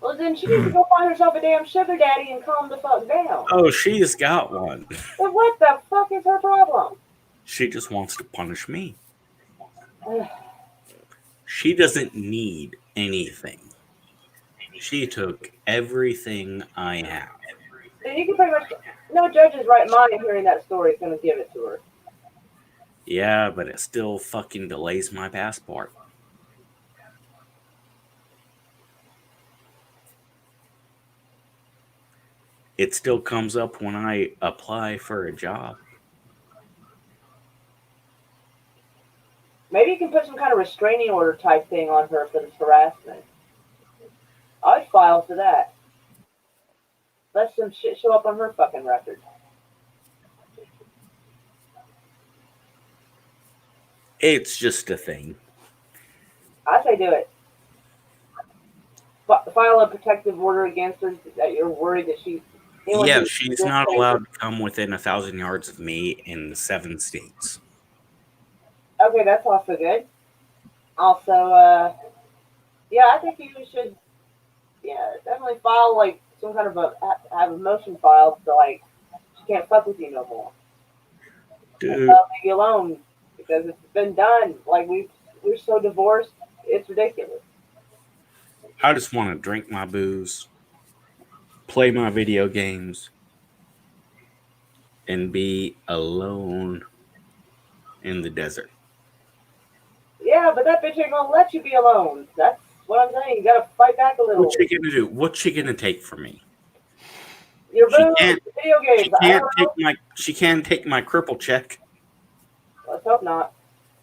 Well, then she needs to go find herself a damn sugar daddy and calm the fuck down.
Oh, she's got one.
Well, what the fuck is her problem?
She just wants to punish me. She doesn't need anything. She took everything I have.
Then you can pretty much, no judge's right mind hearing that story is going to give it to her.
Yeah, but it still fucking delays my passport. It still comes up when I apply for a job.
Maybe you can put some kind of restraining order type thing on her for this harassment. I'd file for that. Let some shit show up on her fucking record.
It's just a thing.
I say do it. File a protective order against her that you're worried that she...
Yeah, she's not allowed to come within 1,000 yards of me in 7 states.
Okay, that's also good. Also, yeah, I think you should, definitely file, like, some kind of have a motion filed so, like, she can't fuck with you no more.
Dude.
Leave you alone, because it's been done. Like, we're so divorced, it's ridiculous.
I just want to drink my booze, play my video games, and be alone in the desert.
Yeah, but that bitch ain't gonna let you be alone. That's what I'm saying. You gotta fight back a little.
What's she gonna do? What's she gonna take from me?
Your booze, video games.
She can't take my cripple check.
Let's hope not.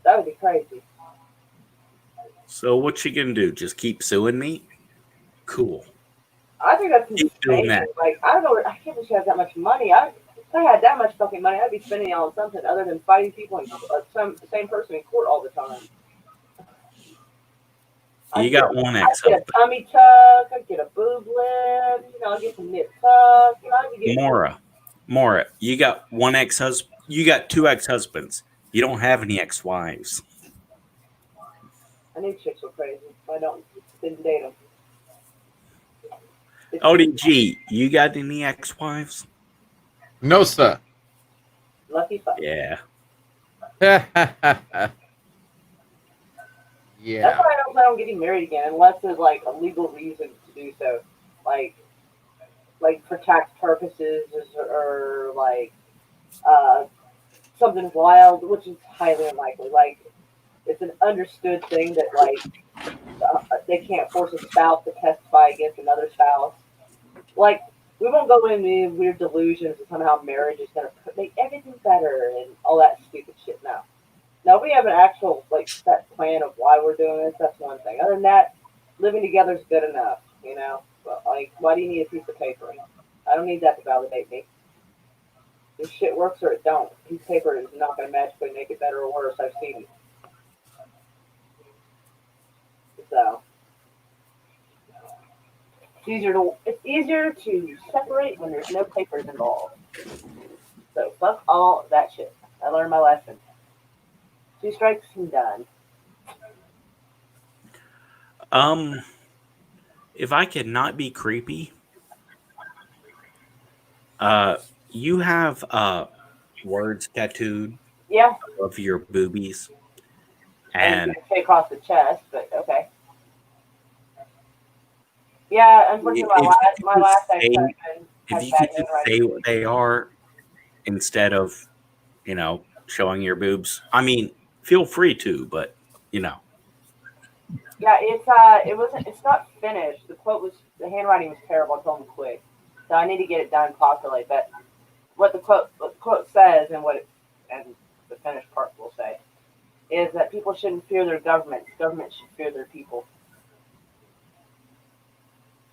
That would be crazy.
So what's she gonna do? Just keep suing me? Cool.
I think that's
keep doing that.
Like, I don't know. I can't believe she has that much money. If I had that much fucking money, I'd be spending it on something other than fighting people and the same person in court all the time.
You got one ex.
I'd get a tummy tuck. I'd get a boob lift. I'd get some nip tuck. I'd get
Mora, you got one ex-husband. You got 2 ex-husbands. You don't have any ex-wives.
I knew chicks were crazy. I didn't date them.
ODG, you got any ex-wives?
No, sir.
Lucky fuck.
Yeah.
Yeah.
That's why I don't plan on getting married again unless there's like a legal reason to do so, like for tax purposes or like something wild, which is highly unlikely. Like it's an understood thing that like they can't force a spouse to testify against another spouse. Like we won't go into weird delusions that somehow marriage is gonna make everything better and all that stupid shit. No, we have an actual like set plan of why we're doing this. That's one thing. Other than that, living together is good enough, you know. But like, why do you need a piece of paper? I don't need that to validate me. This shit works or it don't. Piece of paper is not going to magically make it better or worse. I've seen it. So it's easier to separate when there's no papers involved. So fuck all that shit. I learned my lesson. 2 strikes and done.
If I could not be creepy, you have words tattooed of your boobies, and
say across the chest, but okay. Yeah, unfortunately, my last ex-husband
if you could just say what they are instead of, showing your boobs. I mean, feel free to, but
Yeah, it's not finished. The handwriting was terrible. I told him to quit. So I need to get it done properly. But what the quote says and the finished part will say is that people shouldn't fear their government. Government should fear their people.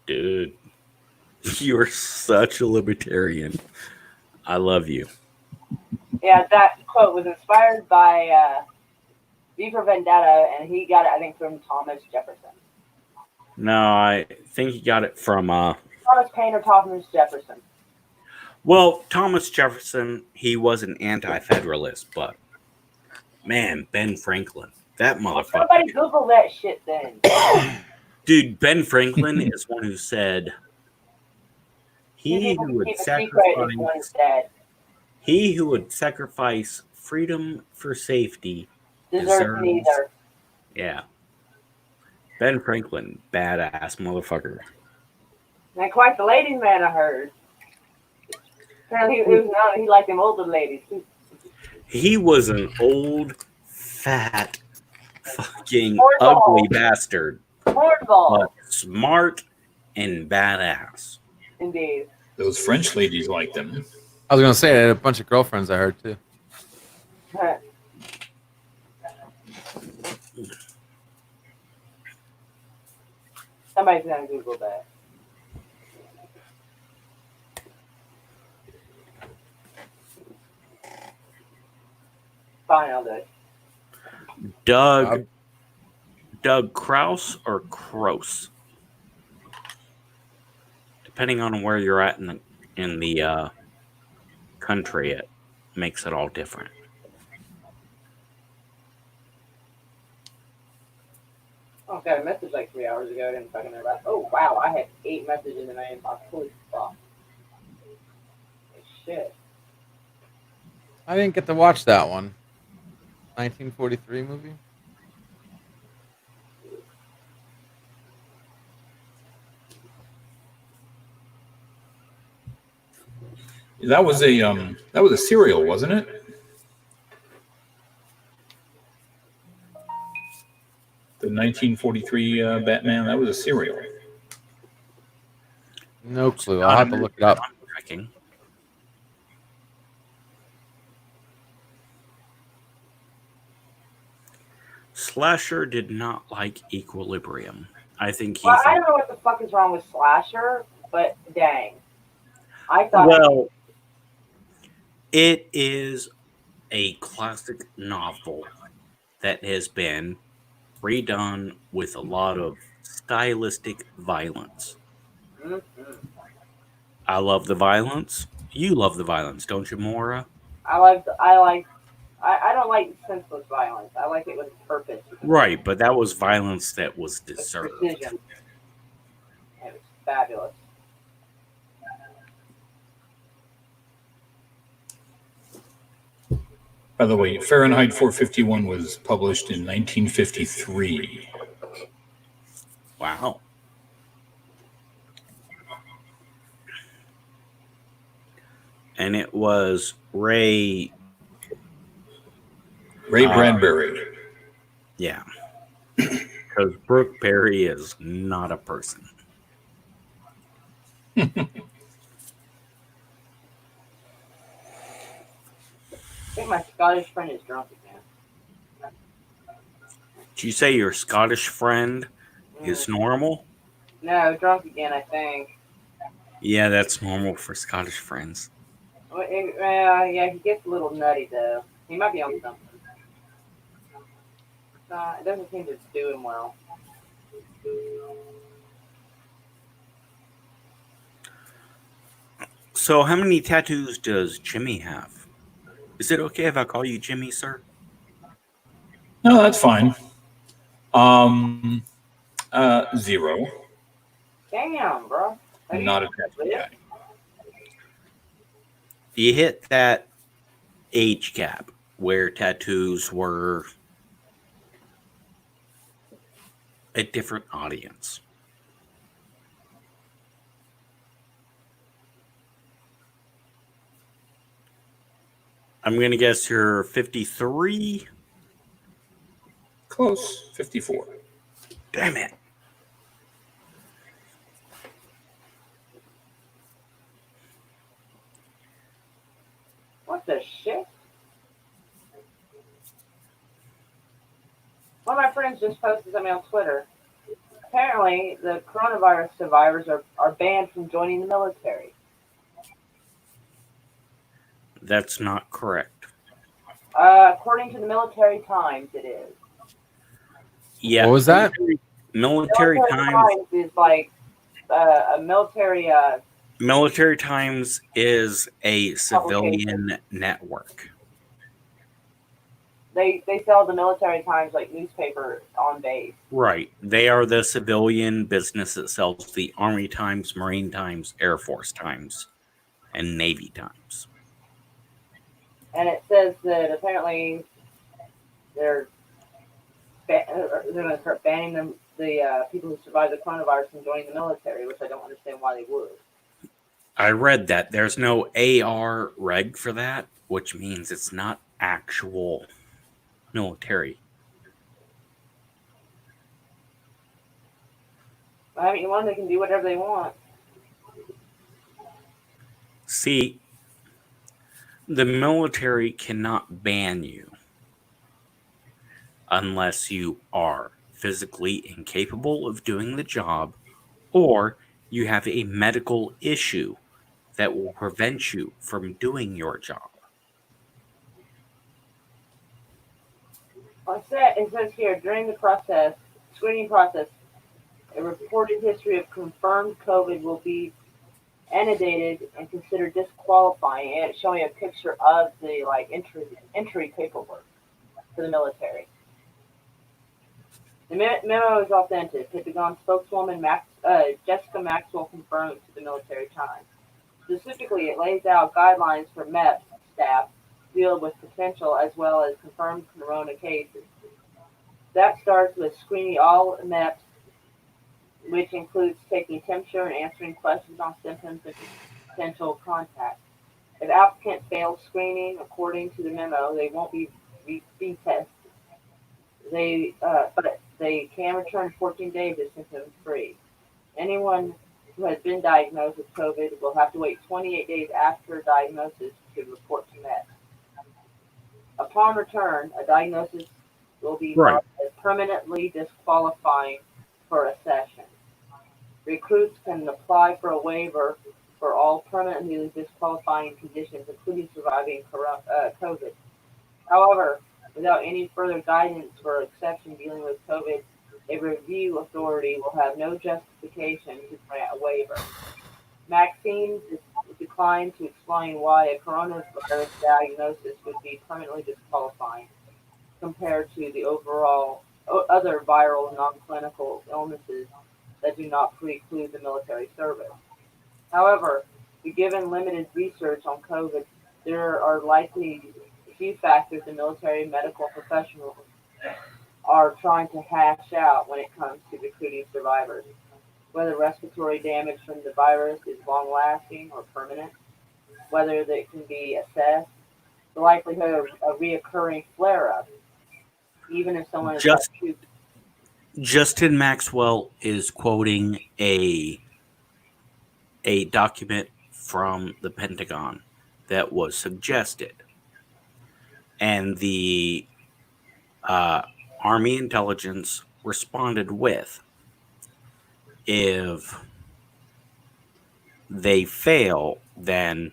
dude, you're such a libertarian. I love you.
Yeah, that quote was inspired by V for Vendetta, and he got it, I think, from Thomas Jefferson.
No, I think he got it from
Thomas Paine or Thomas Jefferson.
Well, Thomas Jefferson, he was an anti-federalist, but man, Ben Franklin, that motherfucker.
Somebody Google that shit then.
Dude, Ben Franklin is one who said, he who would sacrifice freedom for safety
deserves neither.
Yeah. Ben Franklin, badass motherfucker.
And quite the ladies' man, I heard. Apparently, he liked them older ladies too.
He was an old, fat, fucking
Hornball.
ugly bastard.
Hornball.
But smart and badass.
Indeed.
Those French ladies liked him.
I was gonna say I had a bunch of girlfriends. I heard too.
Somebody's gonna Google that. Fine, I'll do it.
Doug Kraus or Kroos, depending on where you're at in the country, it makes it all different.
Oh, I got a message like 3 hours ago. I didn't fucking know about. Oh wow, I had 8 messages in my inbox. Holy fuck! Shit.
I didn't get to watch that one. 1943 movie.
That was a serial, wasn't it? The 1943 Batman. That was a serial.
No clue. I'll have to look it up.
Checking. Slasher did not like Equilibrium. I think he.
Well, I don't know what the fuck is wrong with Slasher, but dang, I thought.
Well, it is a classic novel that has been redone with a lot of stylistic violence.
Mm-hmm.
I love the violence. You love the violence, don't you, Maura?
I don't like senseless violence. I like it with purpose.
Right, but that was violence that was deserved.
Precision. It was fabulous.
By the way, Fahrenheit 451 was published in 1953.
Wow. And it was Ray
Bradbury.
Yeah. Because Brooke Perry is not a person.
I think my Scottish friend is drunk again.
Did you say your Scottish friend is normal?
No, drunk again, I think.
Yeah, that's normal for Scottish friends.
Yeah, he gets a little nutty though. He might be on something. It doesn't seem to do him well.
So, how many tattoos does Jimmy have? Is it okay if I call you Jimmy, sir?
No, that's fine. 0.
Damn, bro.
Not a tattoo guy.
You hit that age gap where tattoos were a different audience. I'm going to guess you're 53.
Close. 54.
Damn it.
What the shit? One of my friends just posted something on Twitter. Apparently, the coronavirus survivors are banned from joining the military.
That's not correct.
According to the Military Times, it is.
Yeah.
What was that?
Military Times
is like a military.
Military Times is a civilian network.
They sell the Military Times like newspaper on base.
Right. They are the civilian business that sells the Army Times, Marine Times, Air Force Times, and Navy Times.
And it says that apparently they're going to start banning the people who survived the coronavirus from joining the military, which I don't understand why they would.
I read that there's no AR reg for that, which means it's not actual military.
I mean, they can do whatever they want.
See, the military cannot ban you unless you are physically incapable of doing the job or you have a medical issue that will prevent you from doing your job.
It says here, during the screening process, a reported history of confirmed COVID will be annotated and considered disqualifying, and it's showing a picture of the entry paperwork for the military. The memo is authentic. Pentagon spokeswoman Jessica Maxwell confirmed to the Military Times. Specifically, it lays out guidelines for MEP staff to deal with potential as well as confirmed corona cases. That starts with screening all MEPs, which includes taking temperature and answering questions on symptoms and potential contacts. If applicant fails screening, according to the memo, they won't be tested. But they can return 14 days if symptoms free. Anyone who has been diagnosed with COVID will have to wait 28 days after diagnosis to report to MEP. Upon return, a diagnosis will be marked as permanently disqualifying for a session. Recruits can apply for a waiver for all permanently disqualifying conditions, including surviving COVID. However, without any further guidance for exception dealing with COVID, a review authority will have no justification to grant a waiver. Maxine declined to explain why a coronavirus diagnosis would be permanently disqualifying compared to the other viral non-clinical illnesses that do not preclude the military service. However, given limited research on COVID, there are likely a few factors the military medical professionals are trying to hash out when it comes to recruiting survivors. Whether respiratory damage from the virus is long-lasting or permanent, whether they can be assessed, the likelihood of a reoccurring flare-up, even if someone is
Justin Maxwell is quoting a document from the Pentagon that was suggested, and the Army intelligence responded with, if they fail, then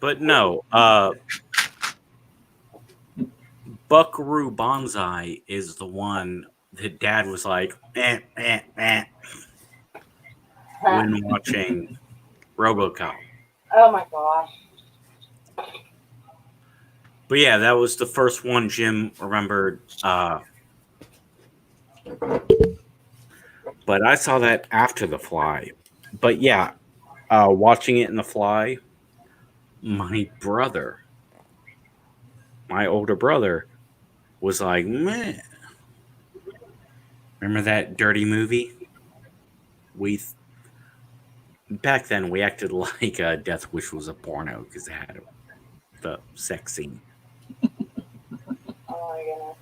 But no, Buckaroo Banzai is the one that Dad was like, when watching RoboCop.
Oh my gosh.
But yeah, that was the first one Jim remembered. But I saw that after The Fly. But yeah, watching it in The Fly, my older brother, was like, man, remember that dirty movie? Back then we acted like Death Wish was a porno because it had the sex scene.
Oh my goodness.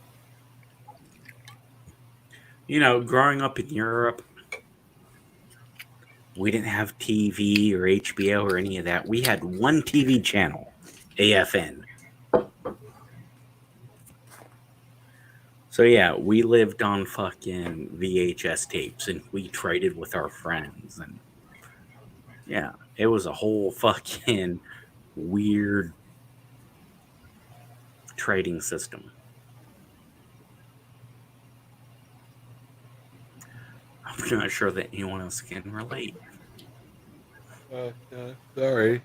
You know, growing up in Europe, we didn't have TV or HBO or any of that. We had one TV channel, AFN. So yeah, we lived on fucking VHS tapes and we traded with our friends, and yeah, it was a whole fucking weird trading system. I'm not sure that anyone else can relate.
Sorry.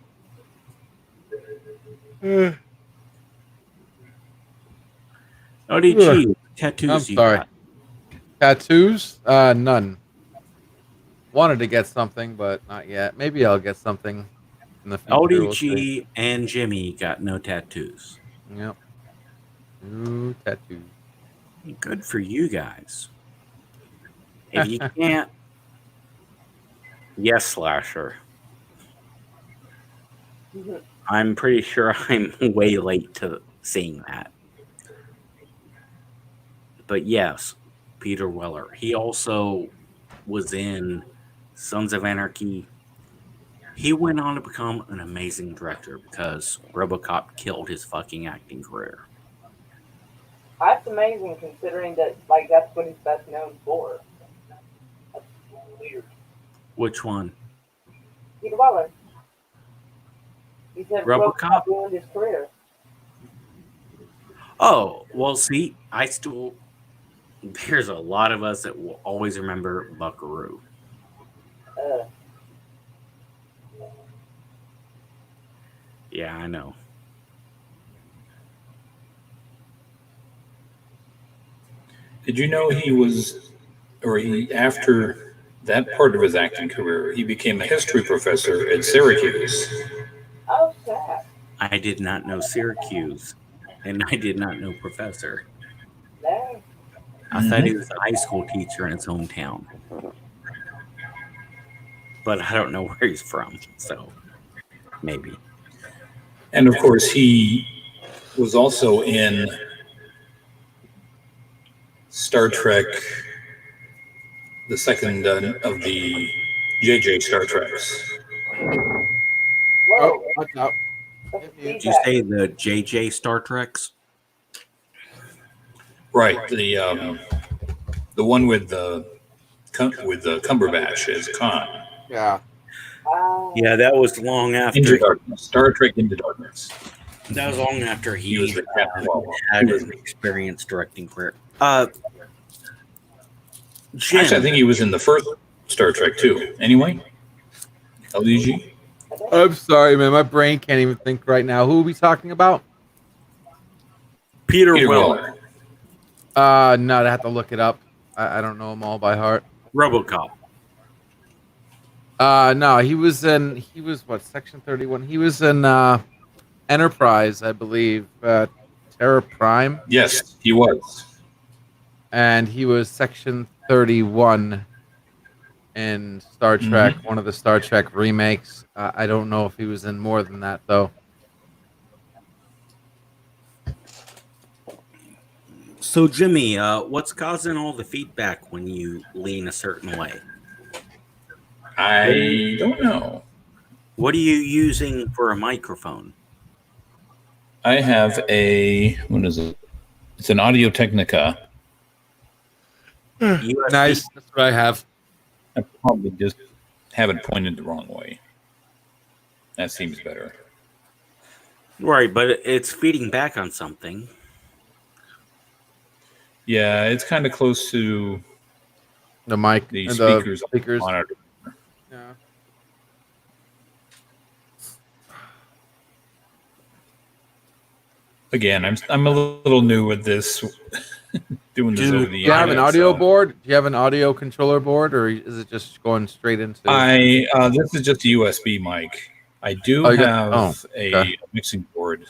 ODG, tattoos
I'm
you
sorry.
got?
Tattoos? None. Wanted to get something, but not yet. Maybe I'll get something in the future.
ODG and Jimmy got no tattoos.
Yep. No tattoos.
Good for you guys. If you can't, yes, Slasher. I'm pretty sure I'm way late to seeing that. But yes, Peter Weller. He also was in Sons of Anarchy. He went on to become an amazing director because RoboCop killed his fucking acting career.
That's amazing considering that, like, that's what he's best known for. That's weird.
Which one?
Peter Weller. He said
RoboCop
ruined his career.
Oh, well, see, there's a lot of us that will always remember Buckaroo. Yeah, I know.
Did you know after that part of his acting career, he became a history professor at Syracuse?
Oh, sad.
I did not know Syracuse, and I did not know Professor.
No.
I thought he was a high school teacher in his hometown. But I don't know where he's from, so maybe.
And of course, he was also in Star Trek, the second of the JJ Star Treks.
Whoa.
Watch out.
Did you say the JJ Star Treks?
Right, the one with the Cumberbatch as Khan.
Yeah.
Yeah, that was long after
Into Darkness. Star Trek Into Darkness.
That was long after he
was the captain.
had an experienced directing career. Jim.
Actually, I think he was in the first Star Trek too. Anyway, LDG.
I'm sorry, man. My brain can't even think right now. Who are we talking about?
Peter Weller.
No, I have to look it up. I don't know them all by heart.
RoboCop.
No, he was what, Section 31? He was in Enterprise, I believe. Terra Prime.
Yes, he was.
And he was Section 31 in Star Trek, one of the Star Trek remakes. I don't know if he was in more than that, though.
So, Jimmy, what's causing all the feedback when you lean a certain way?
I don't know.
What are you using for a microphone?
I have what is it? It's an Audio Technica.
Nice. That's what I have.
I probably just have it pointed the wrong way. That seems better.
Right, but it's feeding back on something.
Yeah, it's kind of close to
the mic
the
and
speakers.
the speakers.
On it.
Yeah.
Again, I'm a little new with this, doing this over the
Do you have an
internet,
audio
so-
board? Do you have an audio controller board, or is it just going straight into?
This is just a USB mic. I do have a mixing board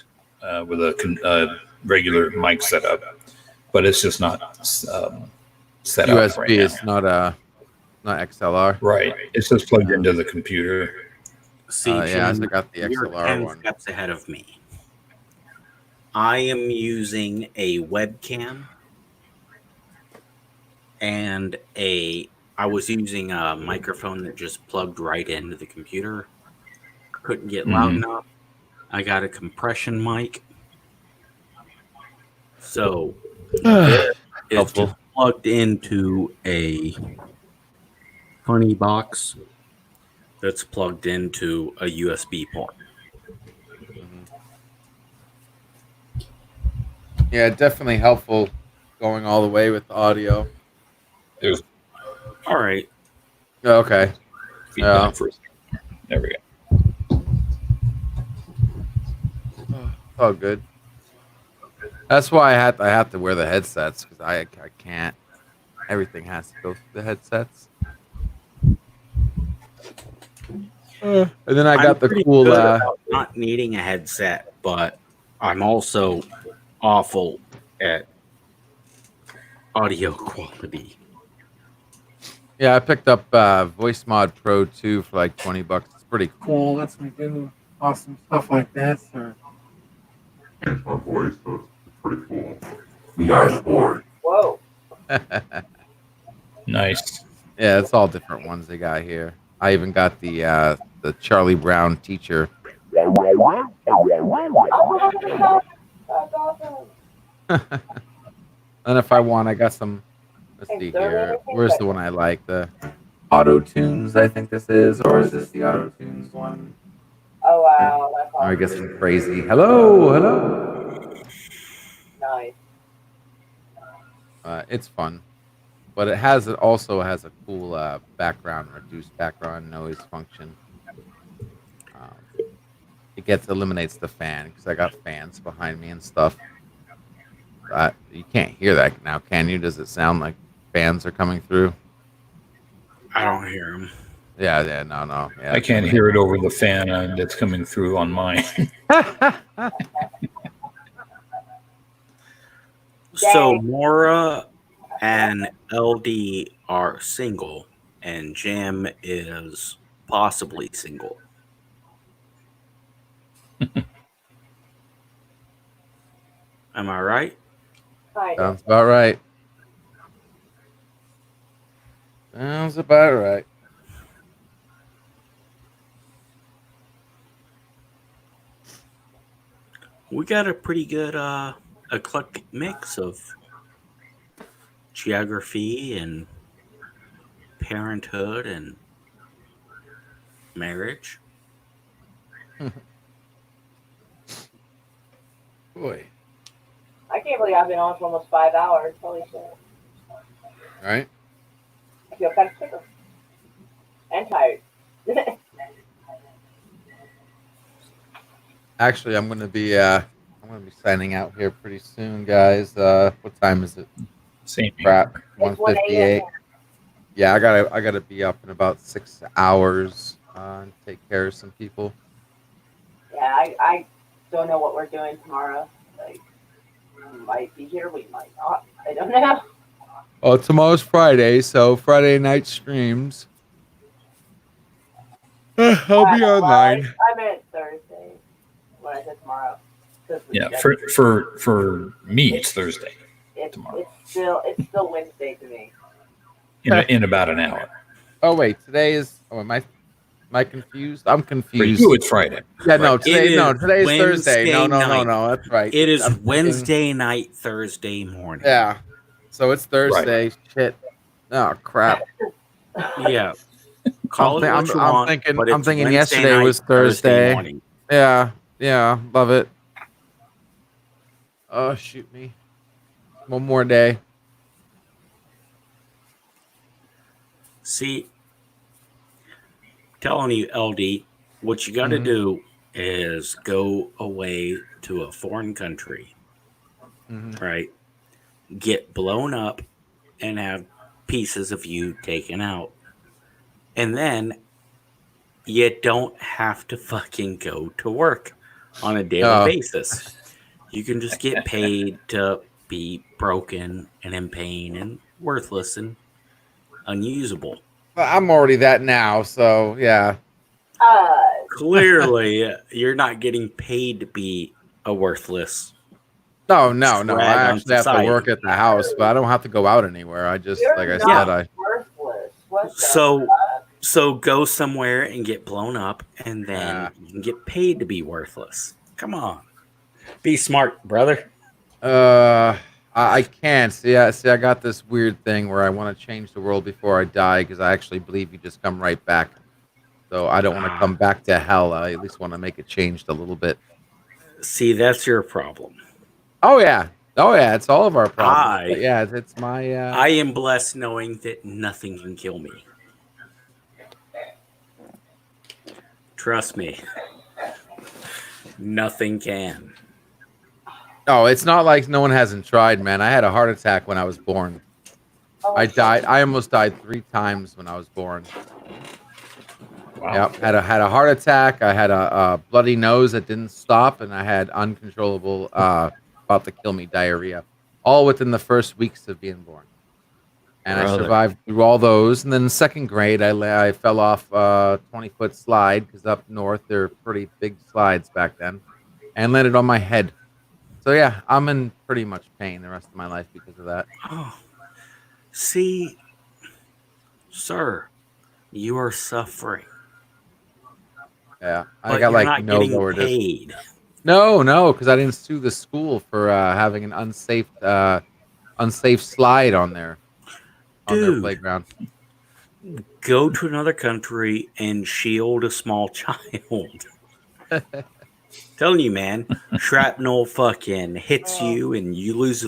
with a regular mic setup, but it's just not set up
USB
right now.
is not XLR.
Right, it's just plugged into the computer.
See,
yeah,
Jim,
I got the
you're
XLR
10
one.
steps ahead of me. I am using a webcam and I was using a microphone that just plugged right into the computer. Couldn't get loud enough. I got a compression mic. So it's just plugged into a funny box that's plugged into a USB port.
Yeah, definitely helpful going all the way with the audio.
All right.
Okay. Yeah.
There we go.
Oh, good. That's why I have to wear the headsets, because I can't. Everything has to go through the headsets. And then I got
I'm
the cool.
good about not needing a headset, but I'm also awful at audio quality.
Yeah, I picked up Voice Mod Pro 2 for like $20. It's pretty cool.
Lets me do awesome stuff like this. Or
my voice, so it's pretty cool. Nice board.
Whoa.
Nice.
Yeah, it's all different ones they got here. I even got the Charlie Brown teacher. And if I want, I got some. Let's see here. Where's the one I like? The Auto Tunes, I think this is, or is this the Auto Tunes one?
Oh wow, that's
Or I guess I'm crazy. Hello.
nice.
It's fun, but it also has a cool background, reduced background noise function. It eliminates the fan because I got fans behind me and stuff. You can't hear that now, can you? Does it sound like fans are coming through?
I don't hear them.
Yeah, no. Yeah,
I can't hear it over the fan that's coming through on mine.
So Mora and LD are single, and Jam is possibly single. Am I right?
Sounds about right. Sounds about right.
We got a pretty good eclectic mix of geography and parenthood and marriage.
Boy.
I can't believe I've been on for almost 5 hours. Holy shit.
Right?
I feel kind of sick and tired.
Actually, I'm gonna be signing out here pretty soon, guys. What time is it?
Same.
Crap.
It's
1:58. Yeah, I gotta be up in about 6 hours and take care of some people.
Yeah, I don't know what we're doing tomorrow. Like, we might be here, we might not. I don't know.
Oh, tomorrow's Friday, so Friday night streams. I'll be online.
I meant Thursday when I said tomorrow.
Yeah, for me it's Thursday.
It's still Wednesday to me.
In about an hour.
Oh wait, today is. Oh, am I confused? I'm confused.
For you, it's Friday.
Yeah, no,
Right.
today's Thursday. No,
Wednesday
no. That's right.
It is
I'm thinking-
Wednesday night, Thursday morning.
Yeah. So it's Thursday.
Right.
Shit. Oh crap.
Yeah. Call it what you want, but
I'm
it's
thinking
Wednesday
yesterday
night,
was Thursday.
morning.
Yeah. Love it. Oh, shoot me. One more day.
See, telling you, LD, what you got to do is go away to a foreign country, right? Get blown up and have pieces of you taken out. And then you don't have to fucking go to work on a daily basis. You can just get paid to be broken and in pain and worthless and unusable.
I'm already that now, so yeah.
Clearly, you're not getting paid to be a worthless.
No.
drag
I
on
actually have to
society.
work at the house, but I don't have to go out anywhere. I just,
You're
like I
not
said,
worthless. What the
So go somewhere and get blown up, and then you can get paid to be worthless. Come on, be smart, brother.
I can't. See, I got this weird thing where I want to change the world before I die because I actually believe you just come right back. So I don't want to come back to hell. I at least want to make it changed a little bit.
See, that's your problem.
Oh yeah. It's all of our problems. But yeah, it's my.
I am blessed knowing that nothing can kill me. Trust me, nothing can.
Oh, it's not like no one hasn't tried, man. I had a heart attack when I was born. I died. I almost died 3 times when I was born. Wow. Yep. Had a heart attack. I had a bloody nose that didn't stop, and I had uncontrollable, about to kill me diarrhea, all within the first weeks of being born. And I survived through all those. And then in 2nd grade, I fell off a 20-foot slide because up north they're pretty big slides back then, and landed on my head. So yeah, I'm in pretty much pain the rest of my life because of that.
Oh, see, sir, you are suffering.
Yeah, I
But
got
you're
like
not
no
getting
lower
paid.
No, because I didn't sue the school for having an unsafe slide on their playground.
Go to another country and shield a small child. Telling you, man, shrapnel fucking hits you and you lose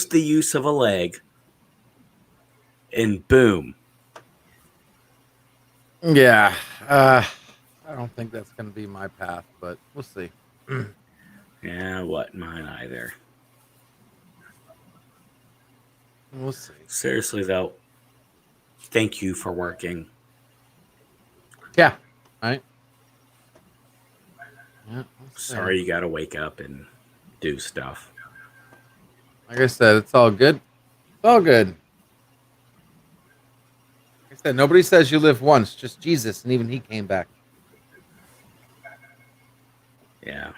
the use of a leg, and boom.
Yeah, I don't think that's going to be my path, but we'll see.
Yeah, what mine either.
We'll see.
Seriously though, thank you for working.
Yeah, right. Yeah,
sorry you got to wake up and do stuff.
Like I said, it's all good. It's all good. Like I said, nobody says you live once, just Jesus, and even he came back.
Yeah.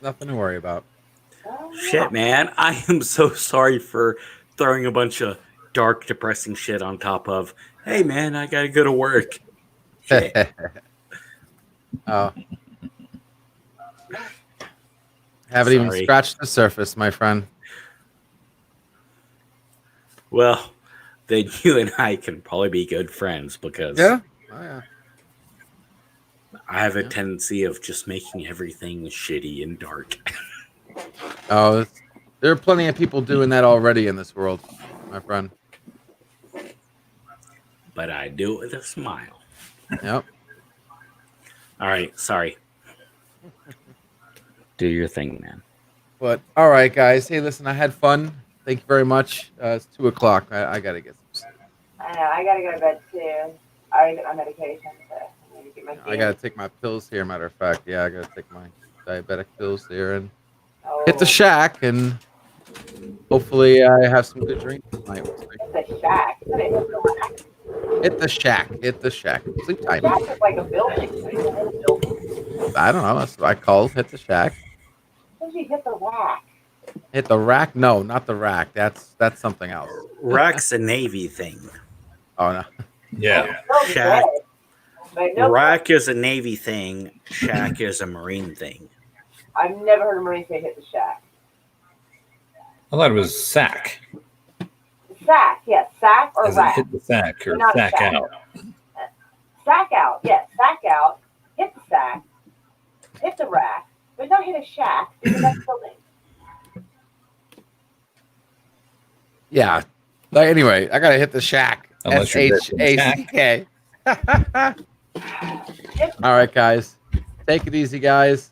Nothing to worry about.
Shit, man. I am so sorry for throwing a bunch of dark, depressing shit on top of, hey, man, I got to go to work. Shit.
Oh. Haven't even scratched the surface, my friend.
Well, then you and I can probably be good friends because
yeah. Oh, yeah.
I have a tendency of just making everything shitty and dark.
Oh, there are plenty of people doing that already in this world, my friend.
But I do it with a smile.
Yep.
All right, sorry. Do your thing, man.
But all right, guys. Hey, listen, I had fun. Thank you very much. It's 2:00. I gotta get some sleep.
I know. I gotta go to bed too. I already get my medication. So I need to get my
I gotta take my pills here. Matter of fact, yeah, I gotta take my diabetic pills here and hit the shack, and hopefully I have some good drinks tonight.
Hit the shack.
Hit the shack. Hit the shack. Sleep time.
The shack is like a building.
I don't know. That's what I call hit the shack.
What did you hit the rack?
Hit the rack? No, not the rack. That's something else.
Rack's a Navy thing.
Oh no.
Yeah.
Shack. Rack is a Navy thing. Shack is a Marine thing.
I've never heard a Marine say hit the shack.
I thought it was sack.
Sack, yes. Sack or
As in
rack.
hit the sack or
Not a
sack
shack.
out.
Sack out, yes. Sack out. Hit the sack. Hit the rack. But don't hit a shack because that's building.
Yeah. Like, anyway, I gotta hit the shack.
Unless you're
SHACK. All right, guys. Take it easy, guys.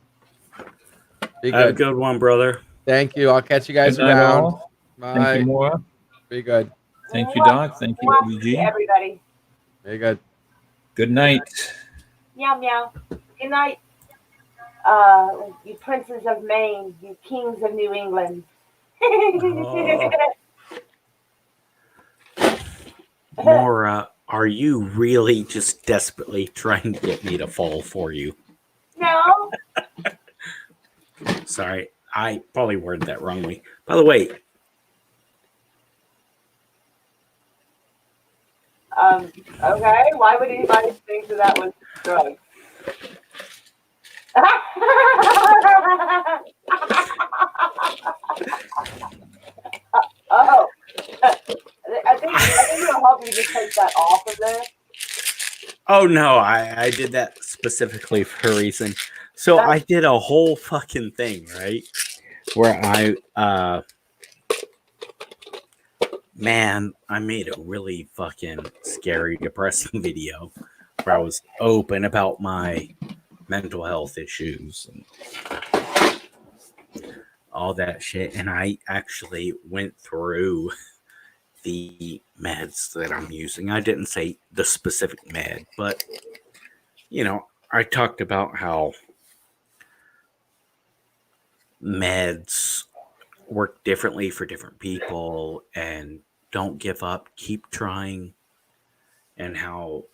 Be
Have a
good.
good one, brother.
Thank you. I'll catch you guys
Good night,
around.
all.
Bye.
Thank you, Maura.
Be good.
Thank you, Doc. Thank you, WG.
Everybody.
Be good.
Good night.
Meow meow. Good night. You princes of Maine, you kings of New England.
Maura, are you really just desperately trying to get me to fall for you?
No.
Sorry, I probably worded that wrongly. By the way,
Okay, why would anybody think that was drugs? Oh, I think it'll help you just take that off of there.
oh no, I did that specifically for a reason. So I did a whole fucking thing, right? Where I made a really fucking scary, depressing video where I was open about my mental health issues and all that shit. And I actually went through the meds that I'm using. I didn't say the specific med, but I talked about how meds work differently for different people and don't give up, keep trying, and how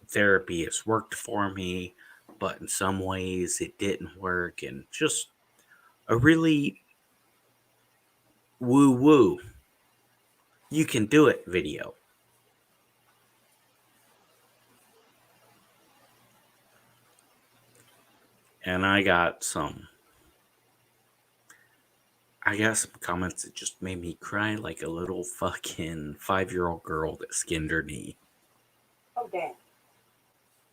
therapy has worked for me, but in some ways it didn't work, and just a really woo-woo, you can do it video. And I got some comments that just made me cry like a little fucking 5-year-old girl that skinned her knee.
Oh,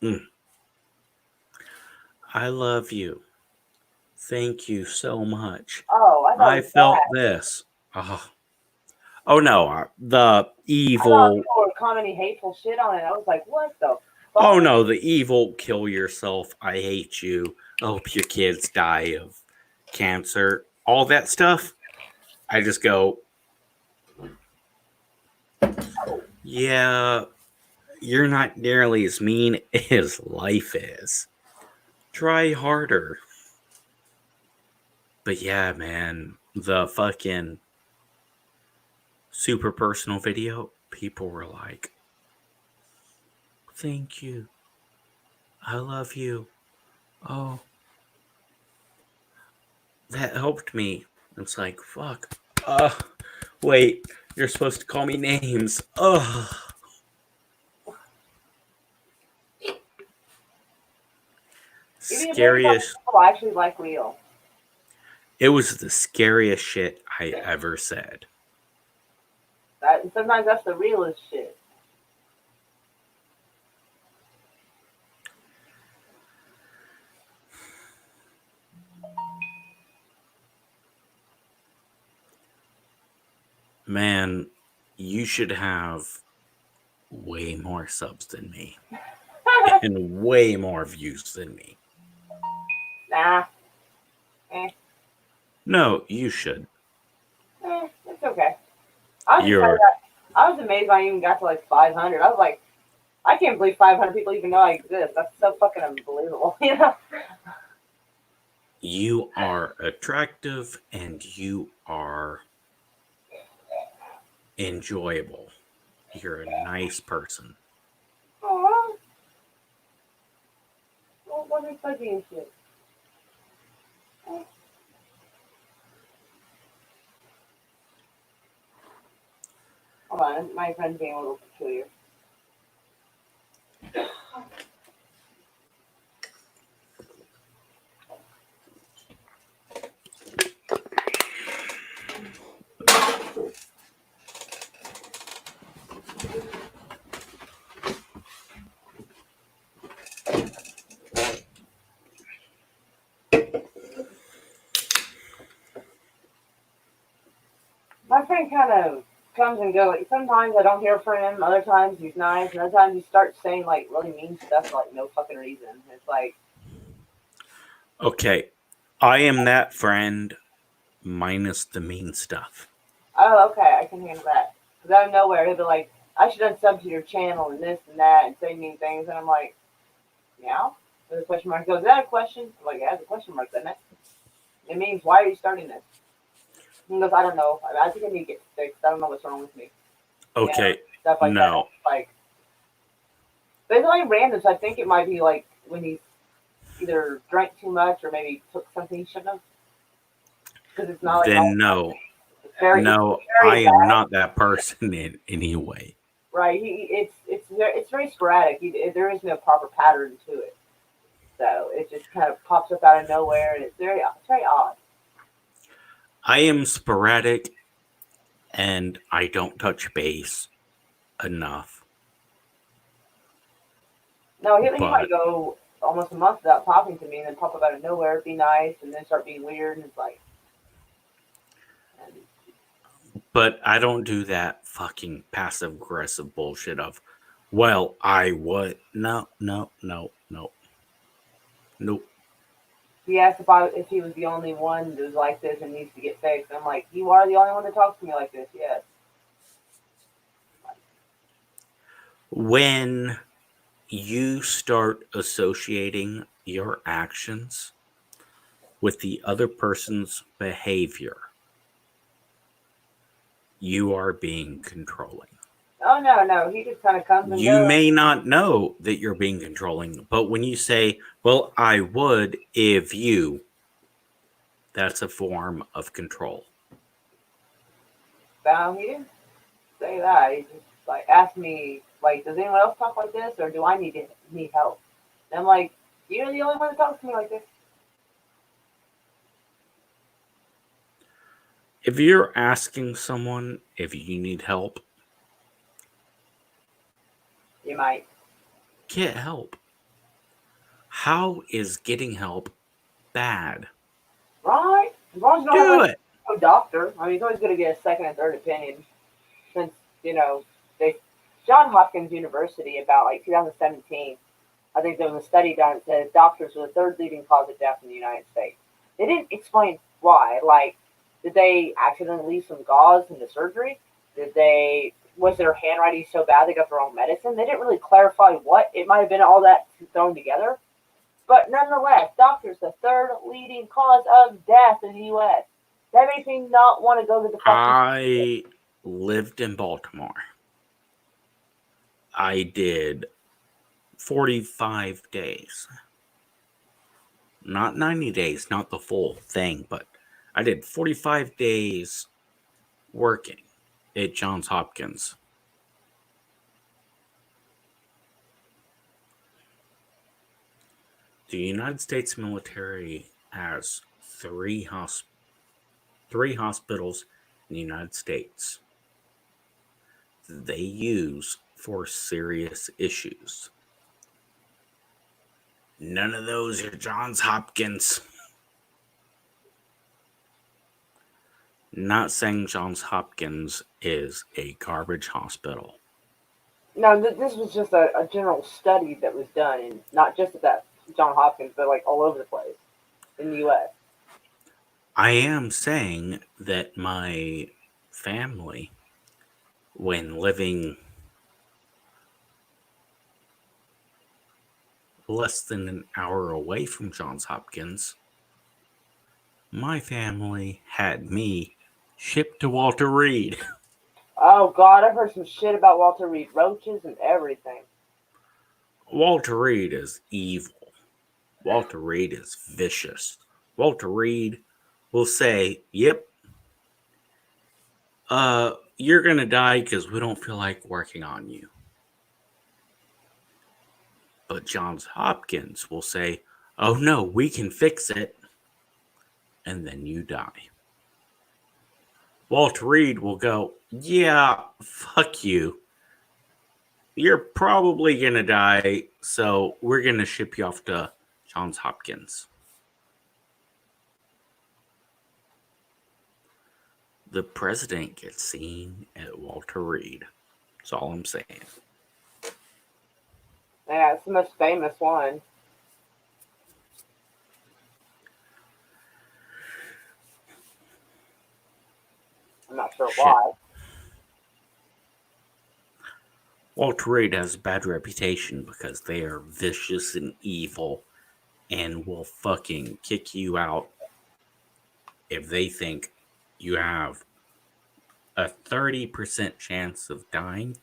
damn.
I love you. Thank you so much.
Oh,
I felt this. Oh no, the evil.
I thought people were commenting hateful shit on it. I was like, what the fuck?
Oh no, the evil kill yourself. I hate you. I hope your kids die of cancer. All that stuff. I just go, yeah, you're not nearly as mean as life is. Try harder. But yeah, man, the fucking super personal video, people were like, thank you. I love you. Oh, that helped me. It's like, fuck. Wait, you're supposed to call me names. Scariest.
People actually like real.
It was the scariest shit I ever said.
Sometimes that's the realest shit.
Man, you should have way more subs than me. And way more views than me.
Nah.
No, you should.
It's okay. I was amazed when I even got to like 500. I was like, I can't believe 500 people even know I exist. That's so fucking unbelievable, you know?
You are attractive and you are enjoyable. You're a nice person.
Aww. Well, what is fuzzy and shit? Hold on, my friend's being a little peculiar. my friend kind of comes and goes. Like, sometimes I don't hear from him. Other times he's nice, and other times he starts saying like really mean stuff for like no fucking reason. It's like,
Okay, I am that friend minus the mean stuff.
oh, okay, I can handle that. Because out of nowhere he'll be like, I should unsub to your channel and this and that and say mean things, and I'm like, yeah. There's a question mark. He goes, is that a question? I'm like, yeah, it's a question mark, doesn't it? It means, why are you starting this? He goes, I don't know. I think I need to get fixed. I don't know what's wrong with me.
Okay,
You know, stuff like that. Like, but it's only random, so I think it might be like when he either drank too much or maybe took something he shouldn't have. Because it's not like
then no, no, I am not that person in any way.
Right. It's very sporadic. There is no proper pattern to it. So it just kind of pops up out of nowhere, and it's very odd.
I am sporadic, and I don't touch base enough.
No, he might go almost a month without talking to me, and then pop up out of nowhere, be nice, and then start being weird, and it's like.
But I don't do that fucking passive aggressive bullshit of, well, I would. No. Nope.
He asked if he was the only one that was like this and needs to get fixed. I'm like, you are the only one that talks to me like this, yes.
When you start associating your actions with the other person's behavior, you are being controlling.
Oh, no. He just kind of comes and goes.
You may not know that you're being controlling, but when you say, well, I would if you, that's a form of control.
No, he didn't say that. He just like asked me, like, does anyone else talk like this, or do I need help? And I'm like, you're the only one that talks to me like this.
If you're asking someone if you need help,
you might
get help. How is getting help bad?
Right? As long as you
Do
don't
it.
have a doctor. I mean, he's always going to get a second and third opinion. Since, Johns Hopkins University, about like 2017, I think there was a study done that said doctors were the third leading cause of death in the United States. They didn't explain why. Like, did they accidentally leave some gauze in the surgery? Was their handwriting so bad they got the wrong medicine? They didn't really clarify what. It might have been all that thrown together. But nonetheless, doctors, the third leading cause of death in the U.S. That makes me not want to go to the fucking.
I lived in Baltimore. I did 45 days. Not 90 days, not the full thing, but I did 45 days working at Johns Hopkins. The United States military has three hospitals in the United States they use for serious issues. None of those are Johns Hopkins. Not saying Johns Hopkins is a garbage hospital.
No, this was just a general study that was done, and not just at that Johns Hopkins, but like all over the place in the U.S.
I am saying that my family, when living less than an hour away from Johns Hopkins, my family had me shipped to Walter Reed.
Oh, God, I've heard some shit about Walter Reed. Roaches and everything.
Walter Reed is evil. Walter Reed is vicious. Walter Reed will say, yep, you're going to die because we don't feel like working on you. But Johns Hopkins will say, oh no, we can fix it. And then you die. Walter Reed will go, yeah, fuck you. You're probably going to die, so we're going to ship you off to Johns Hopkins. the president gets seen at Walter Reed. That's all I'm saying.
Yeah, it's the most famous one. I'm not sure why.
Walter Reed has a bad reputation because they are vicious and evil and will fucking kick you out if they think you have a 30% chance of dying.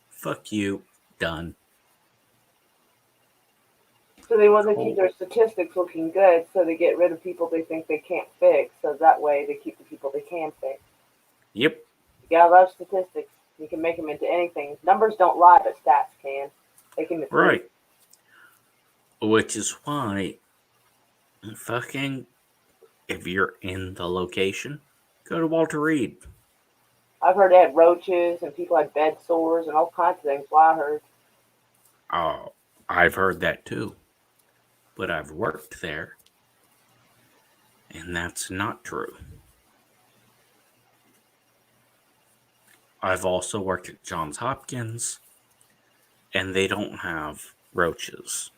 Fuck you. Done.
So they want to keep their statistics looking good, so they get rid of people they think they can't fix, so that way they keep the people they can fix.
Yep.
You gotta love statistics. You can make them into anything. Numbers don't lie, but stats can. They can mislead.
Right. Which is why, fucking, if you're in the location, go to Walter Reed.
I've heard they had roaches and people had bed sores and all kinds of things. Well, I heard.
Oh, I've heard that too. But I've worked there. And that's not true. I've also worked at Johns Hopkins. And they don't have roaches.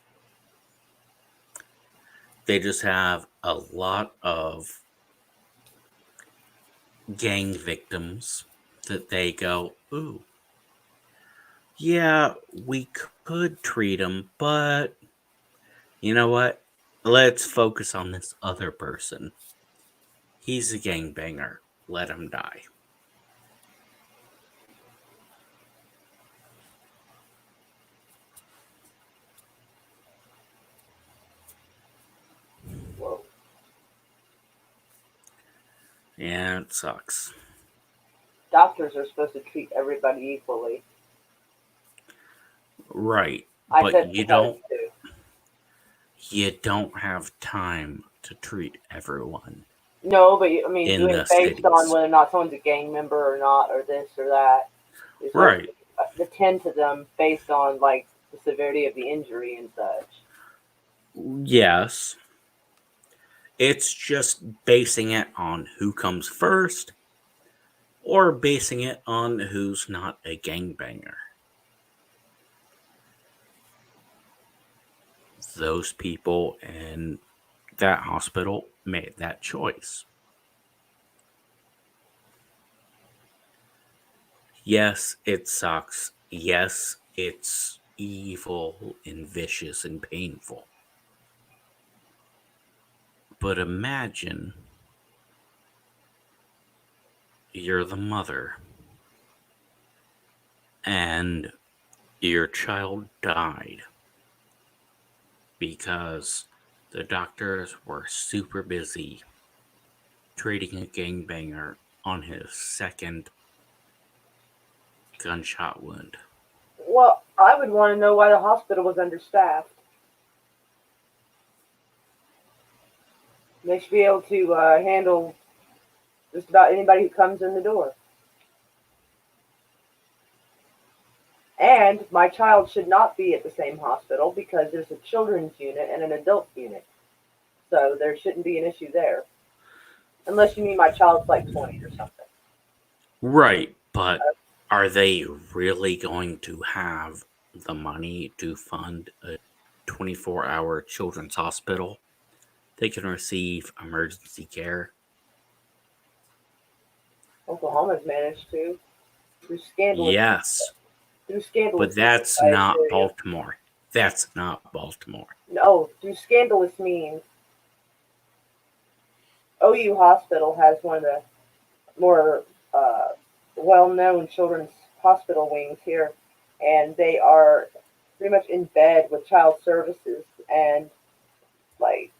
They just have a lot of gang victims that they go, ooh, yeah, we could treat them, but you know what? Let's focus on this other person. He's a gangbanger. Let him die.
Whoa.
Yeah, it sucks.
Doctors are supposed to treat everybody equally.
Right.
I
But
said
you don't have time to treat everyone.
No, but I mean,
in
doing
the
it based
cities.
on whether or not someone's a gang member or not, or this or that. It's
Right.
Attend to them based on like the severity of the injury and such.
Yes. It's just basing it on who comes first or basing it on who's not a gangbanger. Those people in that hospital made that choice. Yes, it sucks. Yes, it's evil and vicious and painful. But imagine you're the mother and your child died because the doctors were super busy treating a gangbanger on his second gunshot wound.
Well, I would want to know why the hospital was understaffed. They should be able to handle just about anybody who comes in the door. And my child should not be at the same hospital because there's a children's unit and an adult unit. So there shouldn't be an issue there. Unless you mean my child's like 20 or something.
Right, but are they really going to have the money to fund a 24-hour children's hospital? They can receive emergency care.
Oklahoma's managed to. Through scandalous.
Yes.
Through scandalous.
But that's not Baltimore. That's not Baltimore.
No, through scandalous means. OU Hospital has one of the more well-known children's hospital wings here, and they are pretty much in bed with child services and like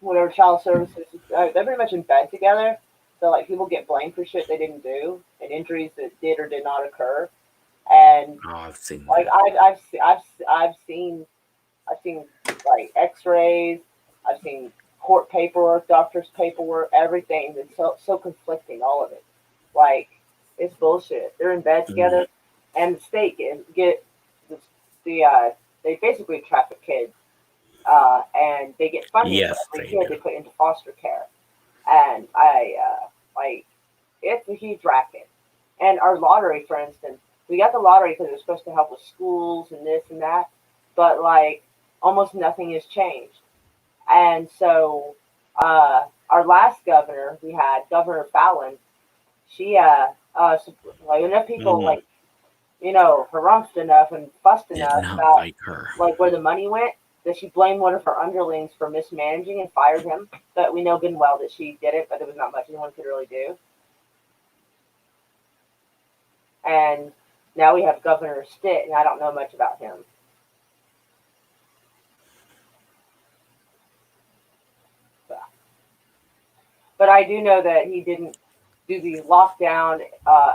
whatever child services. They're pretty much in bed together. So like people get blamed for shit they didn't do and injuries that did or did not occur. And
I've seen
like I've seen like X-rays. I've seen court paperwork, doctor's paperwork, everything. It's so conflicting, all of it. Like it's bullshit. They're in bed together, and the state get they basically traffic kids, and they get funding for every kid they put into foster care. And I It's a huge racket. And our lottery, for instance, we got the lottery because it was supposed to help with schools and this and that, but like almost nothing has changed. And so, our last governor we had, Governor Fallon, she like enough people like harumphed enough and fussed
Did
enough
not
about
like her.
like where the money went that she blamed one of her underlings for mismanaging and fired him. But we know good and well that she did it, but there was not much anyone could really do. And now we have Governor Stitt, and I don't know much about him. But I do know that he didn't do the lockdown,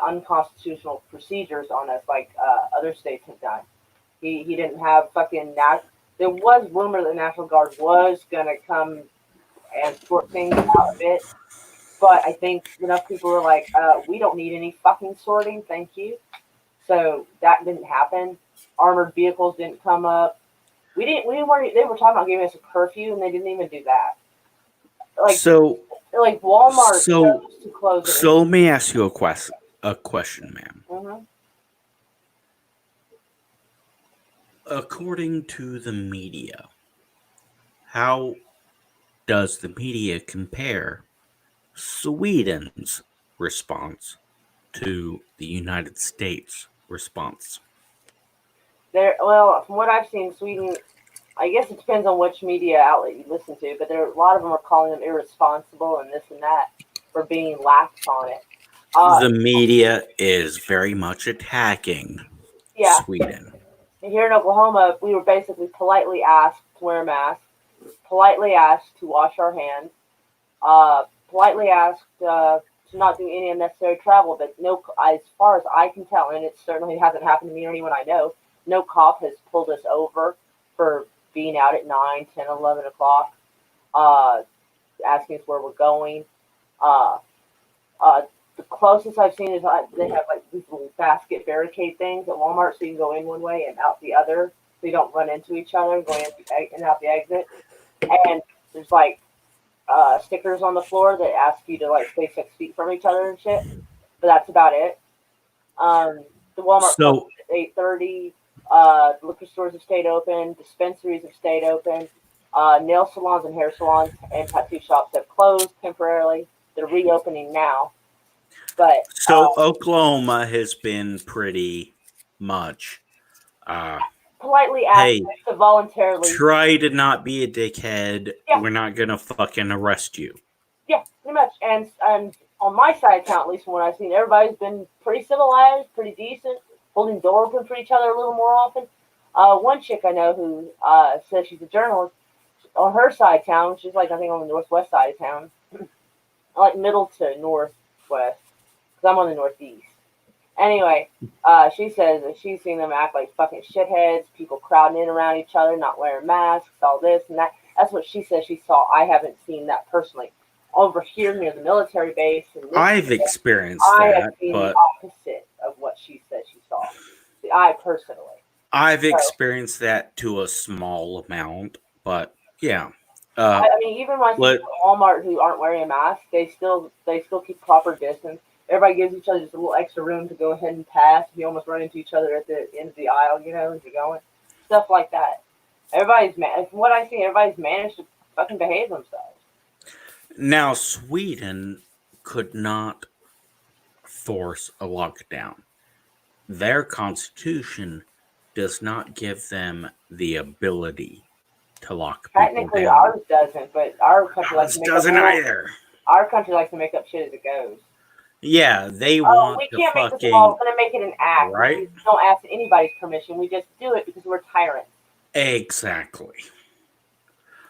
unconstitutional procedures on us like other states have done. He didn't have fucking there was rumor that the National Guard was gonna come and sort things out a bit, but I think enough people were like, we don't need any fucking sorting, thank you. So that didn't happen. Armored vehicles didn't come up. They were talking about giving us a curfew, and they didn't even do that. Like Walmart chose to close it.
So let me ask you a question, ma'am.
Mm-hmm.
According to the media, how does the media compare Sweden's response to the United States response?
Well, from what I've seen, Sweden, I guess it depends on which media outlet you listen to, but a lot of them are calling them irresponsible and this and that for being lax on it.
The media is very much attacking Sweden.
Here in Oklahoma, we were basically politely asked to wear a mask, politely asked to wash our hands, politely asked to not do any unnecessary travel, but no, as far as I can tell, and it certainly hasn't happened to me or anyone I know, no cop has pulled us over for being out at 9, 10, 11 o'clock, asking us where we're going. The closest I've seen is they have like these little basket barricade things at Walmart, so you can go in one way and out the other, so you don't run into each other going in and out the exit. And there's like stickers on the floor that ask you to like stay 6 feet from each other and shit. But that's about it. The Walmart closes at 8:30. Liquor stores have stayed open. Dispensaries have stayed open. Nail salons and hair salons and tattoo shops have closed temporarily. They're reopening now. But
Oklahoma has been pretty much
politely asked to voluntarily
try to not be a dickhead. Yeah. We're not gonna fucking arrest you.
Yeah, pretty much. And on my side of town, at least from what I've seen, everybody's been pretty civilized, pretty decent, holding the door open for each other a little more often. One chick I know who says she's a journalist, on her side of town, she's like I think on the northwest side of town, like middle to northwest, because I'm on the northeast. Anyway, she says that she's seen them act like fucking shitheads, people crowding in around each other, not wearing masks, all this and that. That's what she says she saw. I haven't seen that personally. Over here near the military base, and
I've experienced
I
that,
have seen
but
the opposite of what she said she saw. I personally.
I've experienced that to a small amount, but yeah.
I mean, even when I see people at Walmart who aren't wearing a mask, they still keep proper distance. Everybody gives each other just a little extra room to go ahead and pass. You almost run into each other at the end of the aisle, as you're going. Stuff like that. From what I see, everybody's managed to fucking behave themselves.
Now, Sweden could not force a lockdown. Their constitution does not give them the ability to lock people
Technically,
down.
ours doesn't, but our country likes to make
doesn't
up
either.
Our country likes to make up shit as it goes.
Yeah, they want
we
to
can't
fucking...
make this law. We're going to make it an act.
Right?
We don't ask anybody's permission. We just do it because we're tyrants.
Exactly.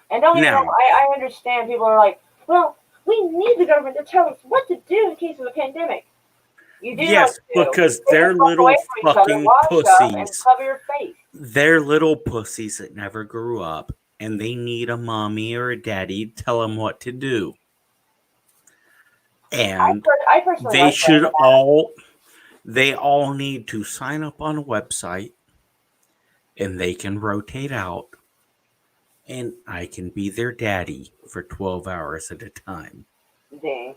And don't get me wrong, I understand people are like, well, we need the government to tell us what to do in case of a pandemic. You do
yes, because they're little fucking pussies.
Cover your face.
They're little pussies that never grew up, and they need a mommy or a daddy to tell them what to do. And
I personally
they
like
should they all need to sign up on a website, and they can rotate out, and I can be their daddy for 12 hours at a time.
Dang.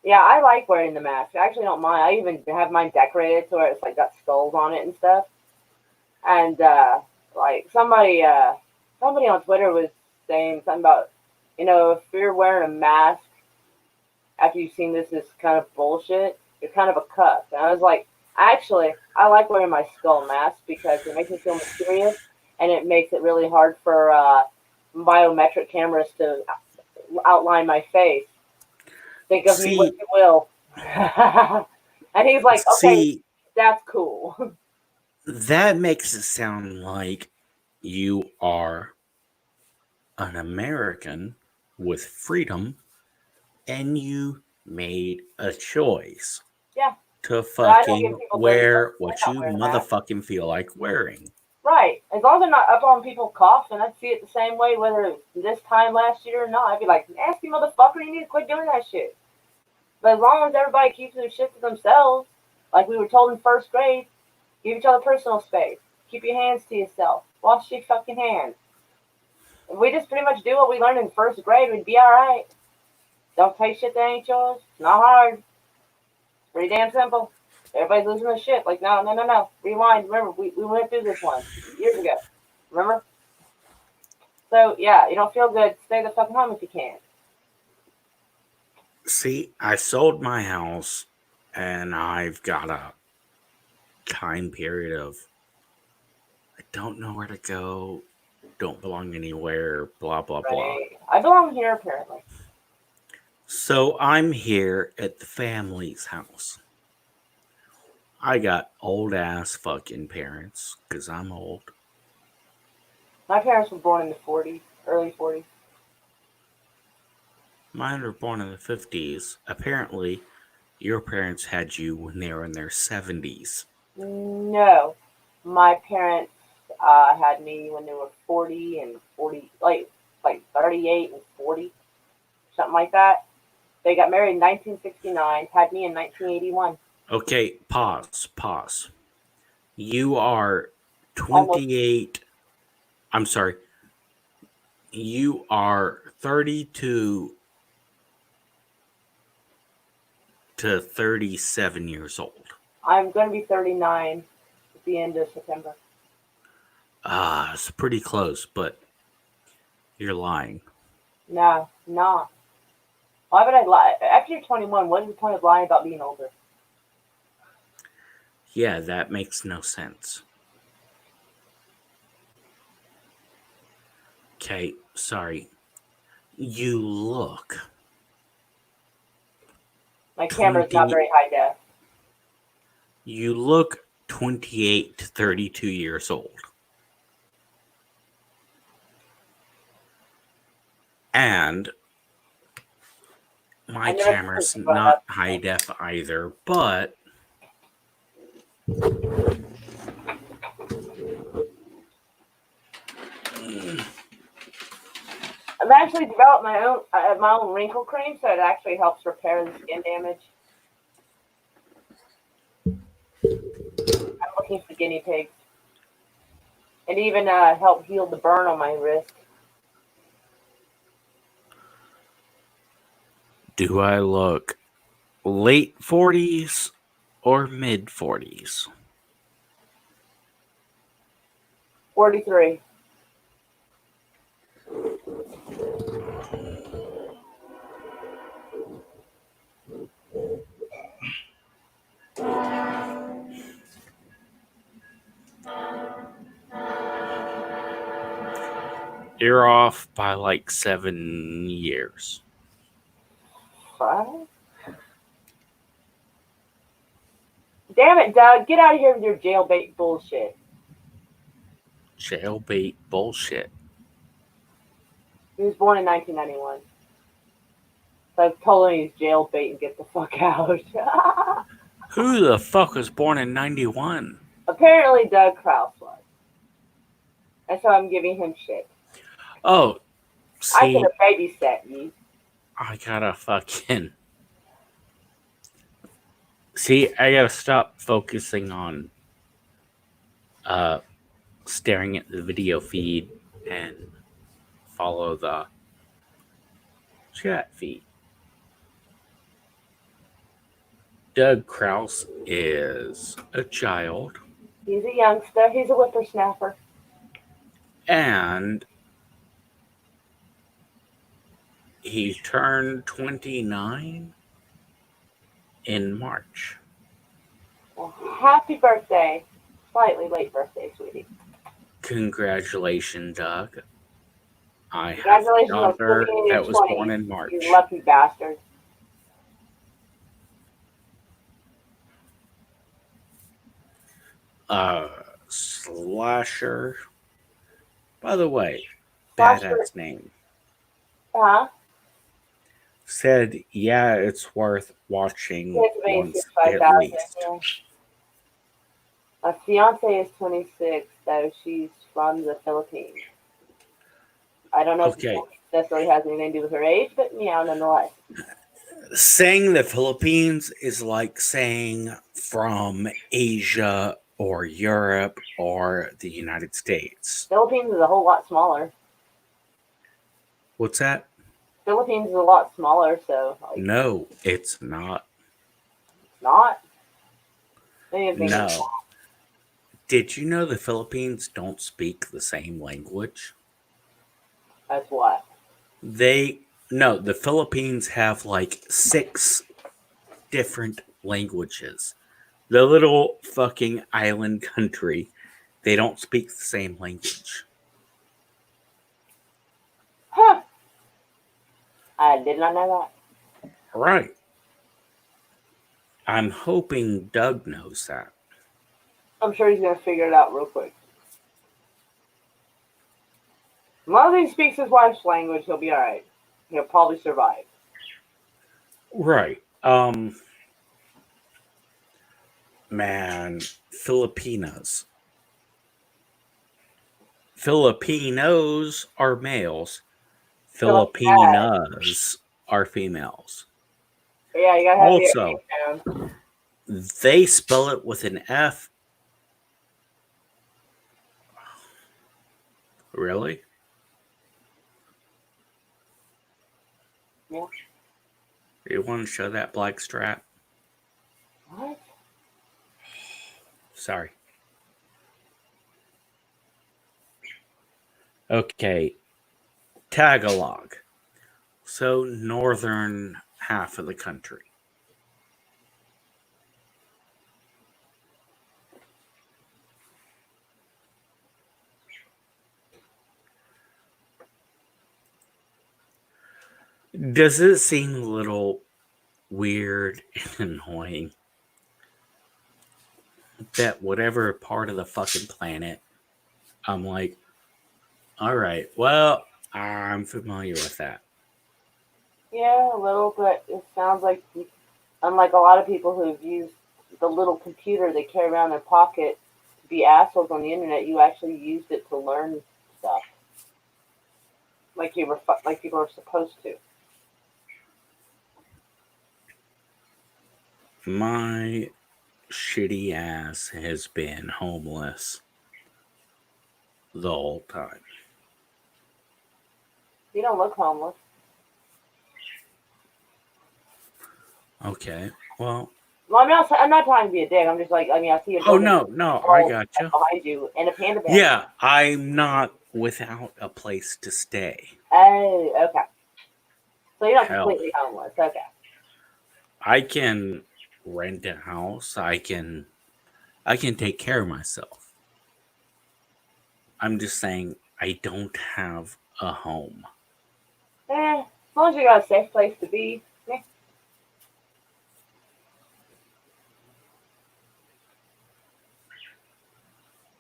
Yeah, I like wearing the mask. I actually don't mind. I even have mine decorated to where it's like got skulls on it and stuff. And like somebody on Twitter was saying something about, if you're wearing a mask after you've seen this kind of bullshit, you're kind of a cuck. And I was like, actually, I like wearing my skull mask because it makes me feel mysterious, and it makes it really hard for biometric cameras to outline my face. Think of me what you will. And he's like, okay, that's cool.
That makes it sound like you are an American with freedom and you made a choice to fucking wear what you motherfucking feel like wearing.
Right. As long as they're not up on people coughing, I'd see it the same way whether it's this time last year or not. I'd be like, nasty motherfucker, you need to quit doing that shit. But as long as everybody keeps their shit to themselves, like we were told in first grade, give each other personal space. Keep your hands to yourself. Wash your fucking hands. If we just pretty much do what we learned in first grade, we'd be alright. Don't take shit that ain't yours. It's not hard. It's pretty damn simple. Everybody's losing their shit. Like, no. Rewind. Remember, we went through this one years ago. Remember? So, yeah, you don't feel good. Stay the fucking home if you can.
See, I sold my house and I've got a time period of I don't know where to go, don't belong anywhere, blah, blah, blah.
I belong here, apparently.
So I'm here at the family's house. I got old ass fucking parents because I'm old.
My parents were born in the 40s, early 40s.
Mine were born in the 50s. Apparently, your parents had you when they were in their 70s.
No. My parents had me when they were 40 and 40, like 38 and 40, something like that. They got married in 1969, had me in 1981.
Okay, pause. You are 28. I'm sorry. You are 32 to 37 years old.
I'm going to be 39 at the end of September.
It's pretty close, but you're lying.
No, not. Why would I lie? After you're 21, what is the point of lying about being older?
Yeah, that makes no sense. Okay, sorry. You look.
My camera's not very high def.
You look 28 to 32 years old. And my camera's not high def either, but
I've actually developed my own wrinkle cream, so it actually helps repair the skin damage. I'm looking for guinea pigs. It even helped heal the burn on my wrist.
do I look late 40s or mid 40s?
43.
You're off by like 7 years.
5? Damn it, Doug. Get out of here with your jailbait bullshit.
Jailbait bullshit.
He was born in 1991. So I told him he's jailbait and get the fuck out.
Who the fuck was born in 91?
Apparently Doug Kraus was. And so I'm giving him shit.
Oh, see.
I could have babysat you.
I gotta fucking... See, I gotta stop focusing on staring at the video feed and follow the chat feed. Doug Kraus is a child.
He's a youngster. He's a whippersnapper.
And he turned 29 in March.
Well, happy birthday. Slightly late birthday, sweetie.
Congratulations, Doug. I have a
Congratulations on
daughter
flipping in your
that was
20s,
born in March.
you lucky bastard.
Slasher. By the way,
Slasher.
badass name.
Huh?
Said, yeah, it's worth watching
It's
once
basic
at
5,000.
least.
Yeah. My fiance is 26, though she's from the Philippines. I don't know if it necessarily has anything to do with her age, but meow nonetheless.
Saying the Philippines is like saying from Asia or Europe or the United States.
Philippines is a whole lot smaller.
What's that?
Philippines is a lot smaller, so. Like,
no, it's not.
It's not?
No. Did you know the Philippines don't speak the same language?
That's what?
No, the Philippines have like 6 different languages. The little fucking island country, they don't speak the same language.
Huh. I did not know that.
Right. I'm hoping Doug knows that.
I'm sure he's going to figure it out real quick. As long as he speaks his wife's language, he'll be alright. He'll probably survive.
Right. Man, Filipinos. Filipinos are males. Filipinas are females.
Yeah, you gotta have
also, they spell it with an F. Really?
Yeah.
You want to show that black strap?
What?
Sorry. Okay. Tagalog. So, northern half of the country. Does it seem a little weird and annoying that whatever part of the fucking planet, I'm like, all right, well, I'm familiar with that.
Yeah, a little, but it sounds like, unlike a lot of people who've used the little computer they carry around in their pocket to be assholes on the internet, you actually used it to learn stuff. Like you were, like people are supposed to.
My shitty ass has been homeless the whole time.
You don't look homeless.
Okay, well,
I'm not trying to be a dick. I'm just like, I mean, I see a
oh, no, I got you.
behind you and a panda bear.
Yeah, I'm not without a place to stay.
Oh, okay. So you're not
Hell.
completely homeless. Okay.
I can rent a house. I can take care of myself. I'm just saying I don't have a home.
As long as you got a safe place to be. Yeah.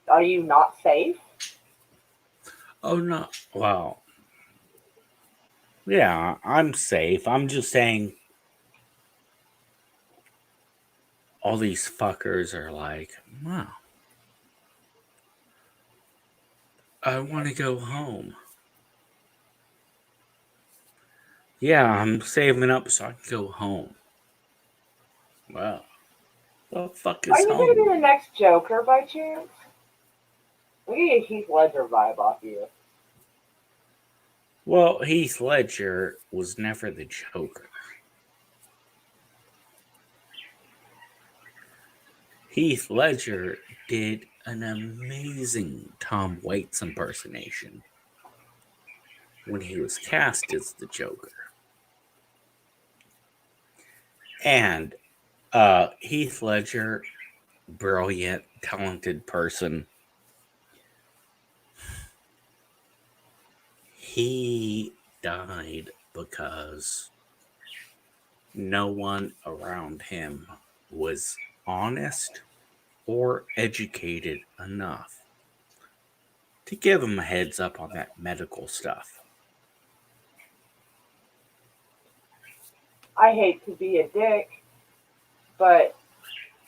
Are you not safe?
Oh, no. Well, yeah, I'm safe. I'm just saying all these fuckers are like, wow, I want to go home. Yeah, I'm saving up so I can go home. Wow. The fuck is
Are you
home?
going to be the next Joker by chance? We get a Heath Ledger vibe off you.
Well, Heath Ledger was never the Joker. Heath Ledger did an amazing Tom Waits impersonation when he was cast as the Joker. And Heath Ledger, brilliant, talented person. He died because no one around him was honest or educated enough to give him a heads up on that medical stuff.
I hate to be a dick, but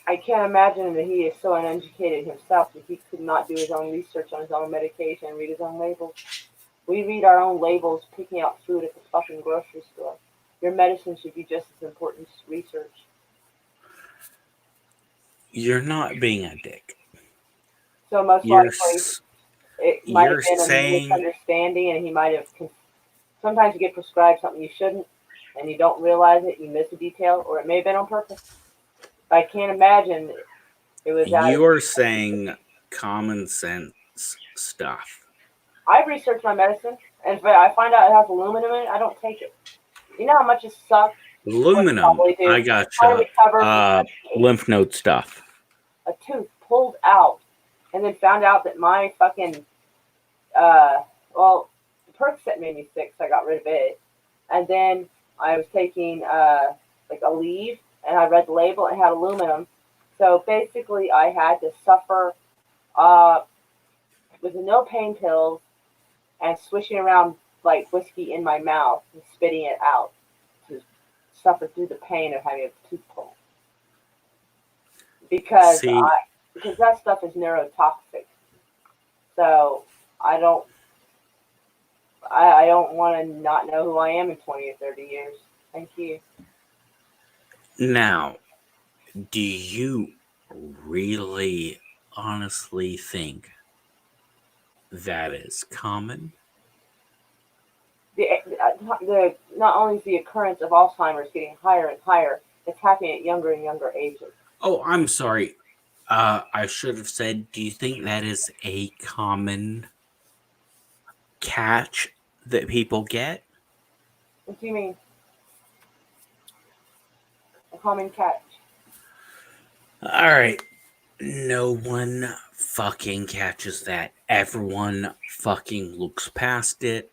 I can't imagine that he is so uneducated himself that he could not do his own research on his own medication and read his own labels. We read our own labels picking out food at the fucking grocery store. Your medicine should be just as important as research.
You're not being a dick.
So most
You're
likely, it might have been
saying-
a misunderstanding, and he might have. Sometimes you get prescribed something you shouldn't, and you don't realize it. You miss a detail, or it may have been on purpose. I can't imagine it was.
You're saying common sense stuff.
I've researched my medicine, and if I find out it has aluminum in it, I don't take it. You know how much it sucks?
Aluminum. I gotcha. Lymph node stuff.
A tooth pulled out, and then found out that my fucking, the Percocet made me sick, so I got rid of it. And then I was taking, like a leave, and I read the label, and it had aluminum. So basically, I had to suffer, with no pain pills, and swishing around like whiskey in my mouth and spitting it out to suffer through the pain of having a tooth pulled. Because that stuff is neurotoxic. So I don't want to not know who I am in 20 or 30 years. Thank you.
Now, do you really honestly think that is common?
The not only is the occurrence of Alzheimer's getting higher and higher, it's happening at younger and younger ages.
Oh, I'm sorry. I should have said, do you think that is a common catch that people get?
What do you mean? A common catch?
All right. No one fucking catches that. Everyone fucking looks past it,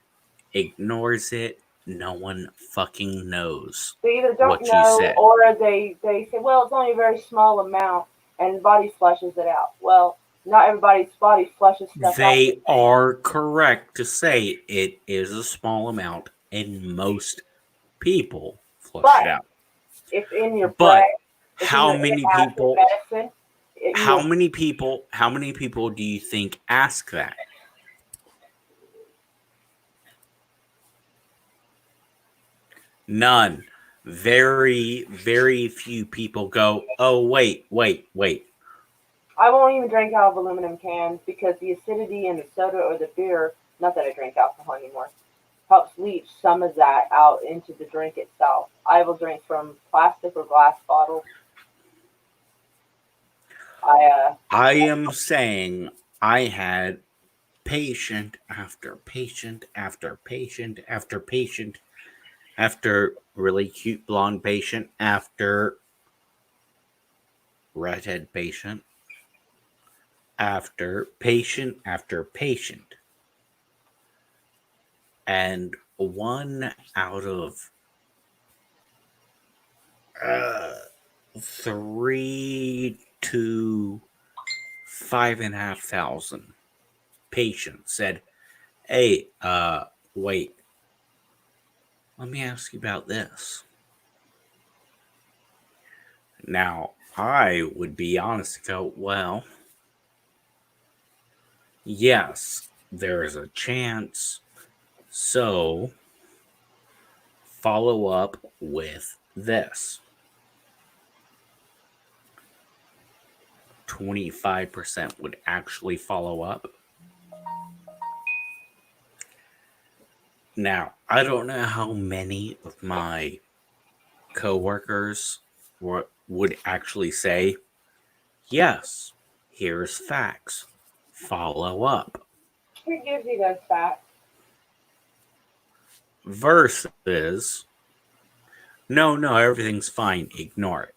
ignores it. No one fucking knows.
They either don't
what
know,
you said.
or they say, well, it's only a very small amount, and the body flushes it out. Well, not everybody's body flushes stuff out.
They are correct to say it is a small amount, and most people flush it out.
If in your
But
breath,
how many people?
Medicine,
How many people? How many people do you think ask that? None. Very, very few people go, oh, wait.
I won't even drink out of aluminum cans because the acidity in the soda or the beer, not that I drink alcohol anymore, helps leach some of that out into the drink itself. I will drink from plastic or glass bottles.
I am saying I had patient after patient after patient after patient after really cute blonde patient after redhead patient after patient after patient. And 1 out of 3 to 5,500 patients said, hey, wait, let me ask you about this. Now, I would be honest and go, well, yes, there is a chance. So, follow up with this. 25% would actually follow up. Now, I don't know how many of my coworkers would actually say, Yes, here's facts. Follow up.
Who gives you those facts?
Versus, no, everything's fine. Ignore it.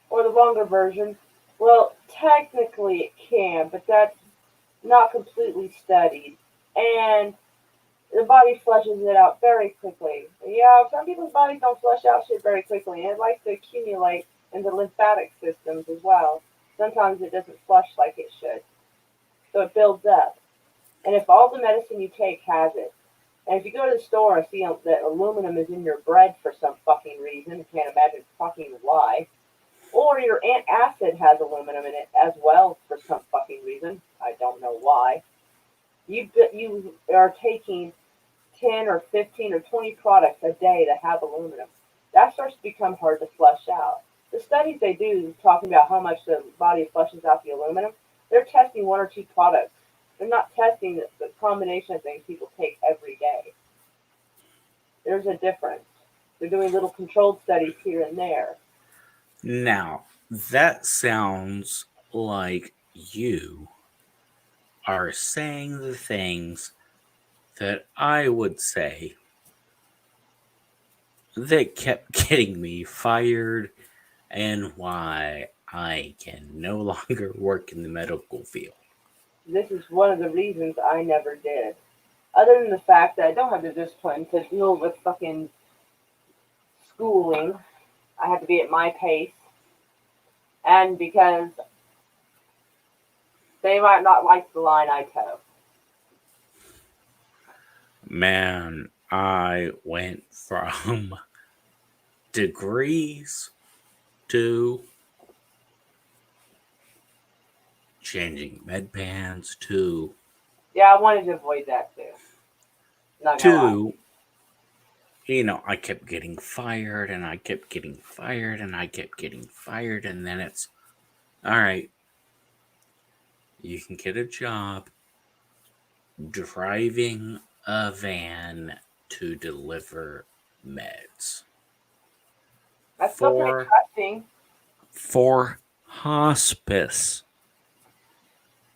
Or the longer version. Well, technically it can, but that's not completely studied. And the body flushes it out very quickly. Yeah, some people's bodies don't flush out shit very quickly, and it likes to accumulate in the lymphatic systems as well. Sometimes it doesn't flush like it should. So it builds up. And if all the medicine you take has it, and if you go to the store and see that aluminum is in your bread for some fucking reason, can't imagine fucking why, or your antacid has aluminum in it as well for some fucking reason, I don't know why, you are taking 10 or 15 or 20 products a day that have aluminum. That starts to become hard to flush out. The studies they do talking about how much the body flushes out the aluminum, they're testing one or two products. They're not testing the combination of things people take every day. There's a difference. They're doing little controlled studies here and there.
Now, that sounds like you are saying the things that I would say that kept getting me fired and why I can no longer work in the medical field.
This is one of the reasons I never did. Other than the fact that I don't have the discipline to deal with fucking schooling. I have to be at my pace. And because they might not like the line I toe.
Man, I went from degrees to changing med pans to
Yeah, I wanted to avoid that too. Not gonna lie.
you know, I kept getting fired and I kept getting fired and I kept getting fired, and then it's all right, you can get a job driving a van to deliver meds.
That's still pretty trusting.
For hospice.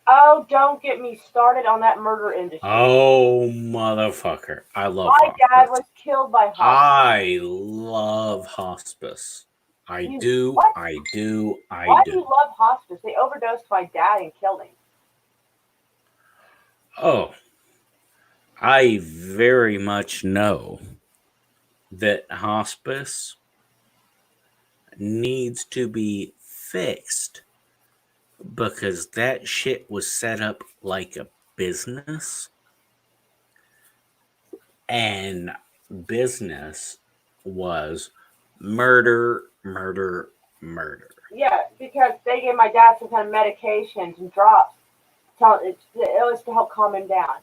Oh, don't get me started on that murder industry.
Oh, motherfucker. I love
My
hospice.
dad was killed by hospice.
I love hospice. I do.
Why do you love hospice? They overdosed my dad and killed him.
Oh, I very much know that hospice needs to be fixed because that shit was set up like a business, and business was murder.
Yeah, because they gave my dad some kind of medications and drops. It was to help calm him down.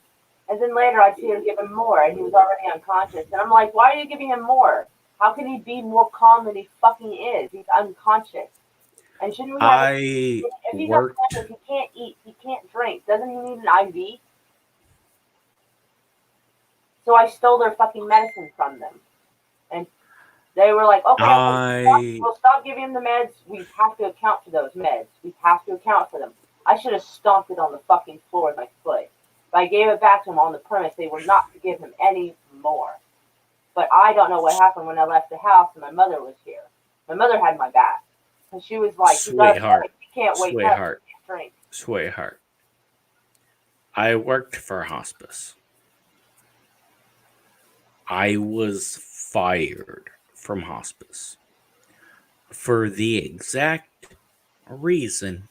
And then later I'd see her give him more, and he was already unconscious. And I'm like, why are you giving him more? How can he be more calm than he fucking is? He's unconscious. And shouldn't we have if he's unconscious, he can't eat, he can't drink. Doesn't he need an IV? So I stole their fucking medicine from them. And they were like, okay, we'll stop giving him the meds. We have to account for those meds. We have to account for them. I should have stomped it on the fucking floor with my foot. But I gave it back to him on the premise they were not to give him any more. But I don't know what happened when I left the house and my mother was here. My mother had my back. And she was like,
Sweetheart.
You can't wake up, you can't drink.
Sweetheart. I worked for hospice. I was fired from hospice for the exact reason,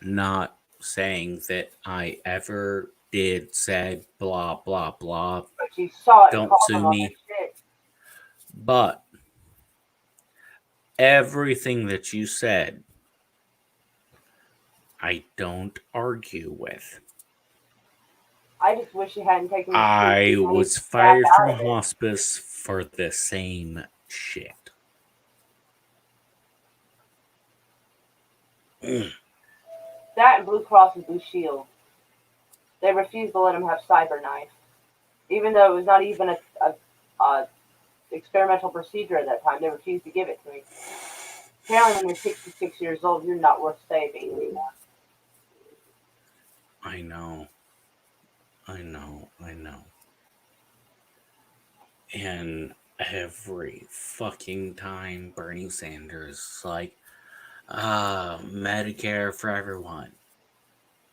not saying that I ever did, said, blah, blah, blah.
But you saw it.
Don't sue me. But everything that you said, I don't argue with.
I just wish you hadn't taken the
I was fired from hospice for the same shit.
That and Blue Cross and Blue Shield. They refused to let him have CyberKnife. Even though it was not even a experimental procedure at that time, they refused to give it to me. Apparently, when you're 66 years old, you're not worth saving anymore.
I know. And every fucking time Bernie Sanders is like, Medicare for everyone.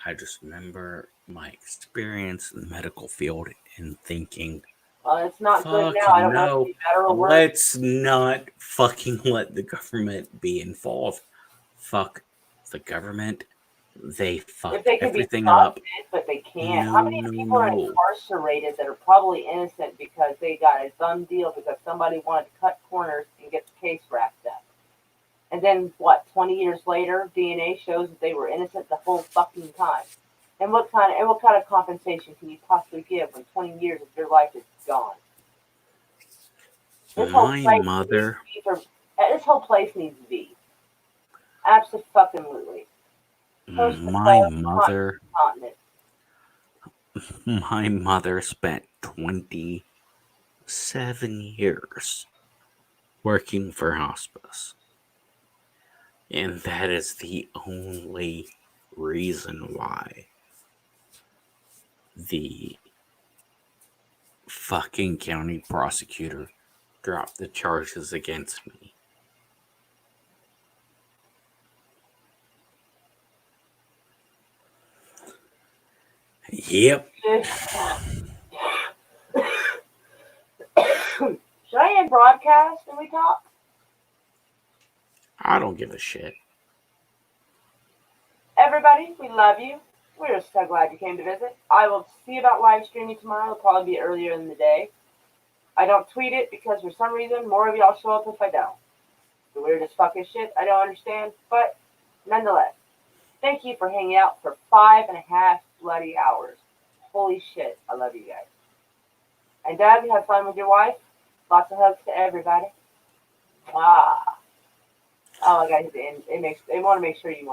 I just remember my experience in the medical field and thinking,
It's not good
fuck
now. I don't know if
no,
it's better or worse.
let's not fucking let the government be involved. Fuck the government. They fuck
If they could
everything
be
up.
trusted, but they can't.
No,
How many people are incarcerated that are probably innocent because they got a dumb deal because somebody wanted to cut corners and get the case wrapped up? And then what? 20 years later, DNA shows that they were innocent the whole fucking time. And what kind of compensation can you possibly give when 20 years of your life is gone? This whole place needs to be. Absolutely.
My mother spent 27 years working for hospice. And that is the only reason why the fucking county prosecutor dropped the charges against me. Yep.
Should I end broadcast and we talk?
I don't give a shit.
Everybody, we love you. We're so glad you came to visit. I will see about live streaming tomorrow. It'll probably be earlier in the day. I don't tweet it because for some reason more of y'all show up if I don't. The weirdest fucking shit I don't understand, but nonetheless, thank you for hanging out for 5.5 bloody hours. Holy shit, I love you guys. And Doug, have fun with your wife. Lots of hugs to everybody. Oh, I got to hit the end. They want to make sure you want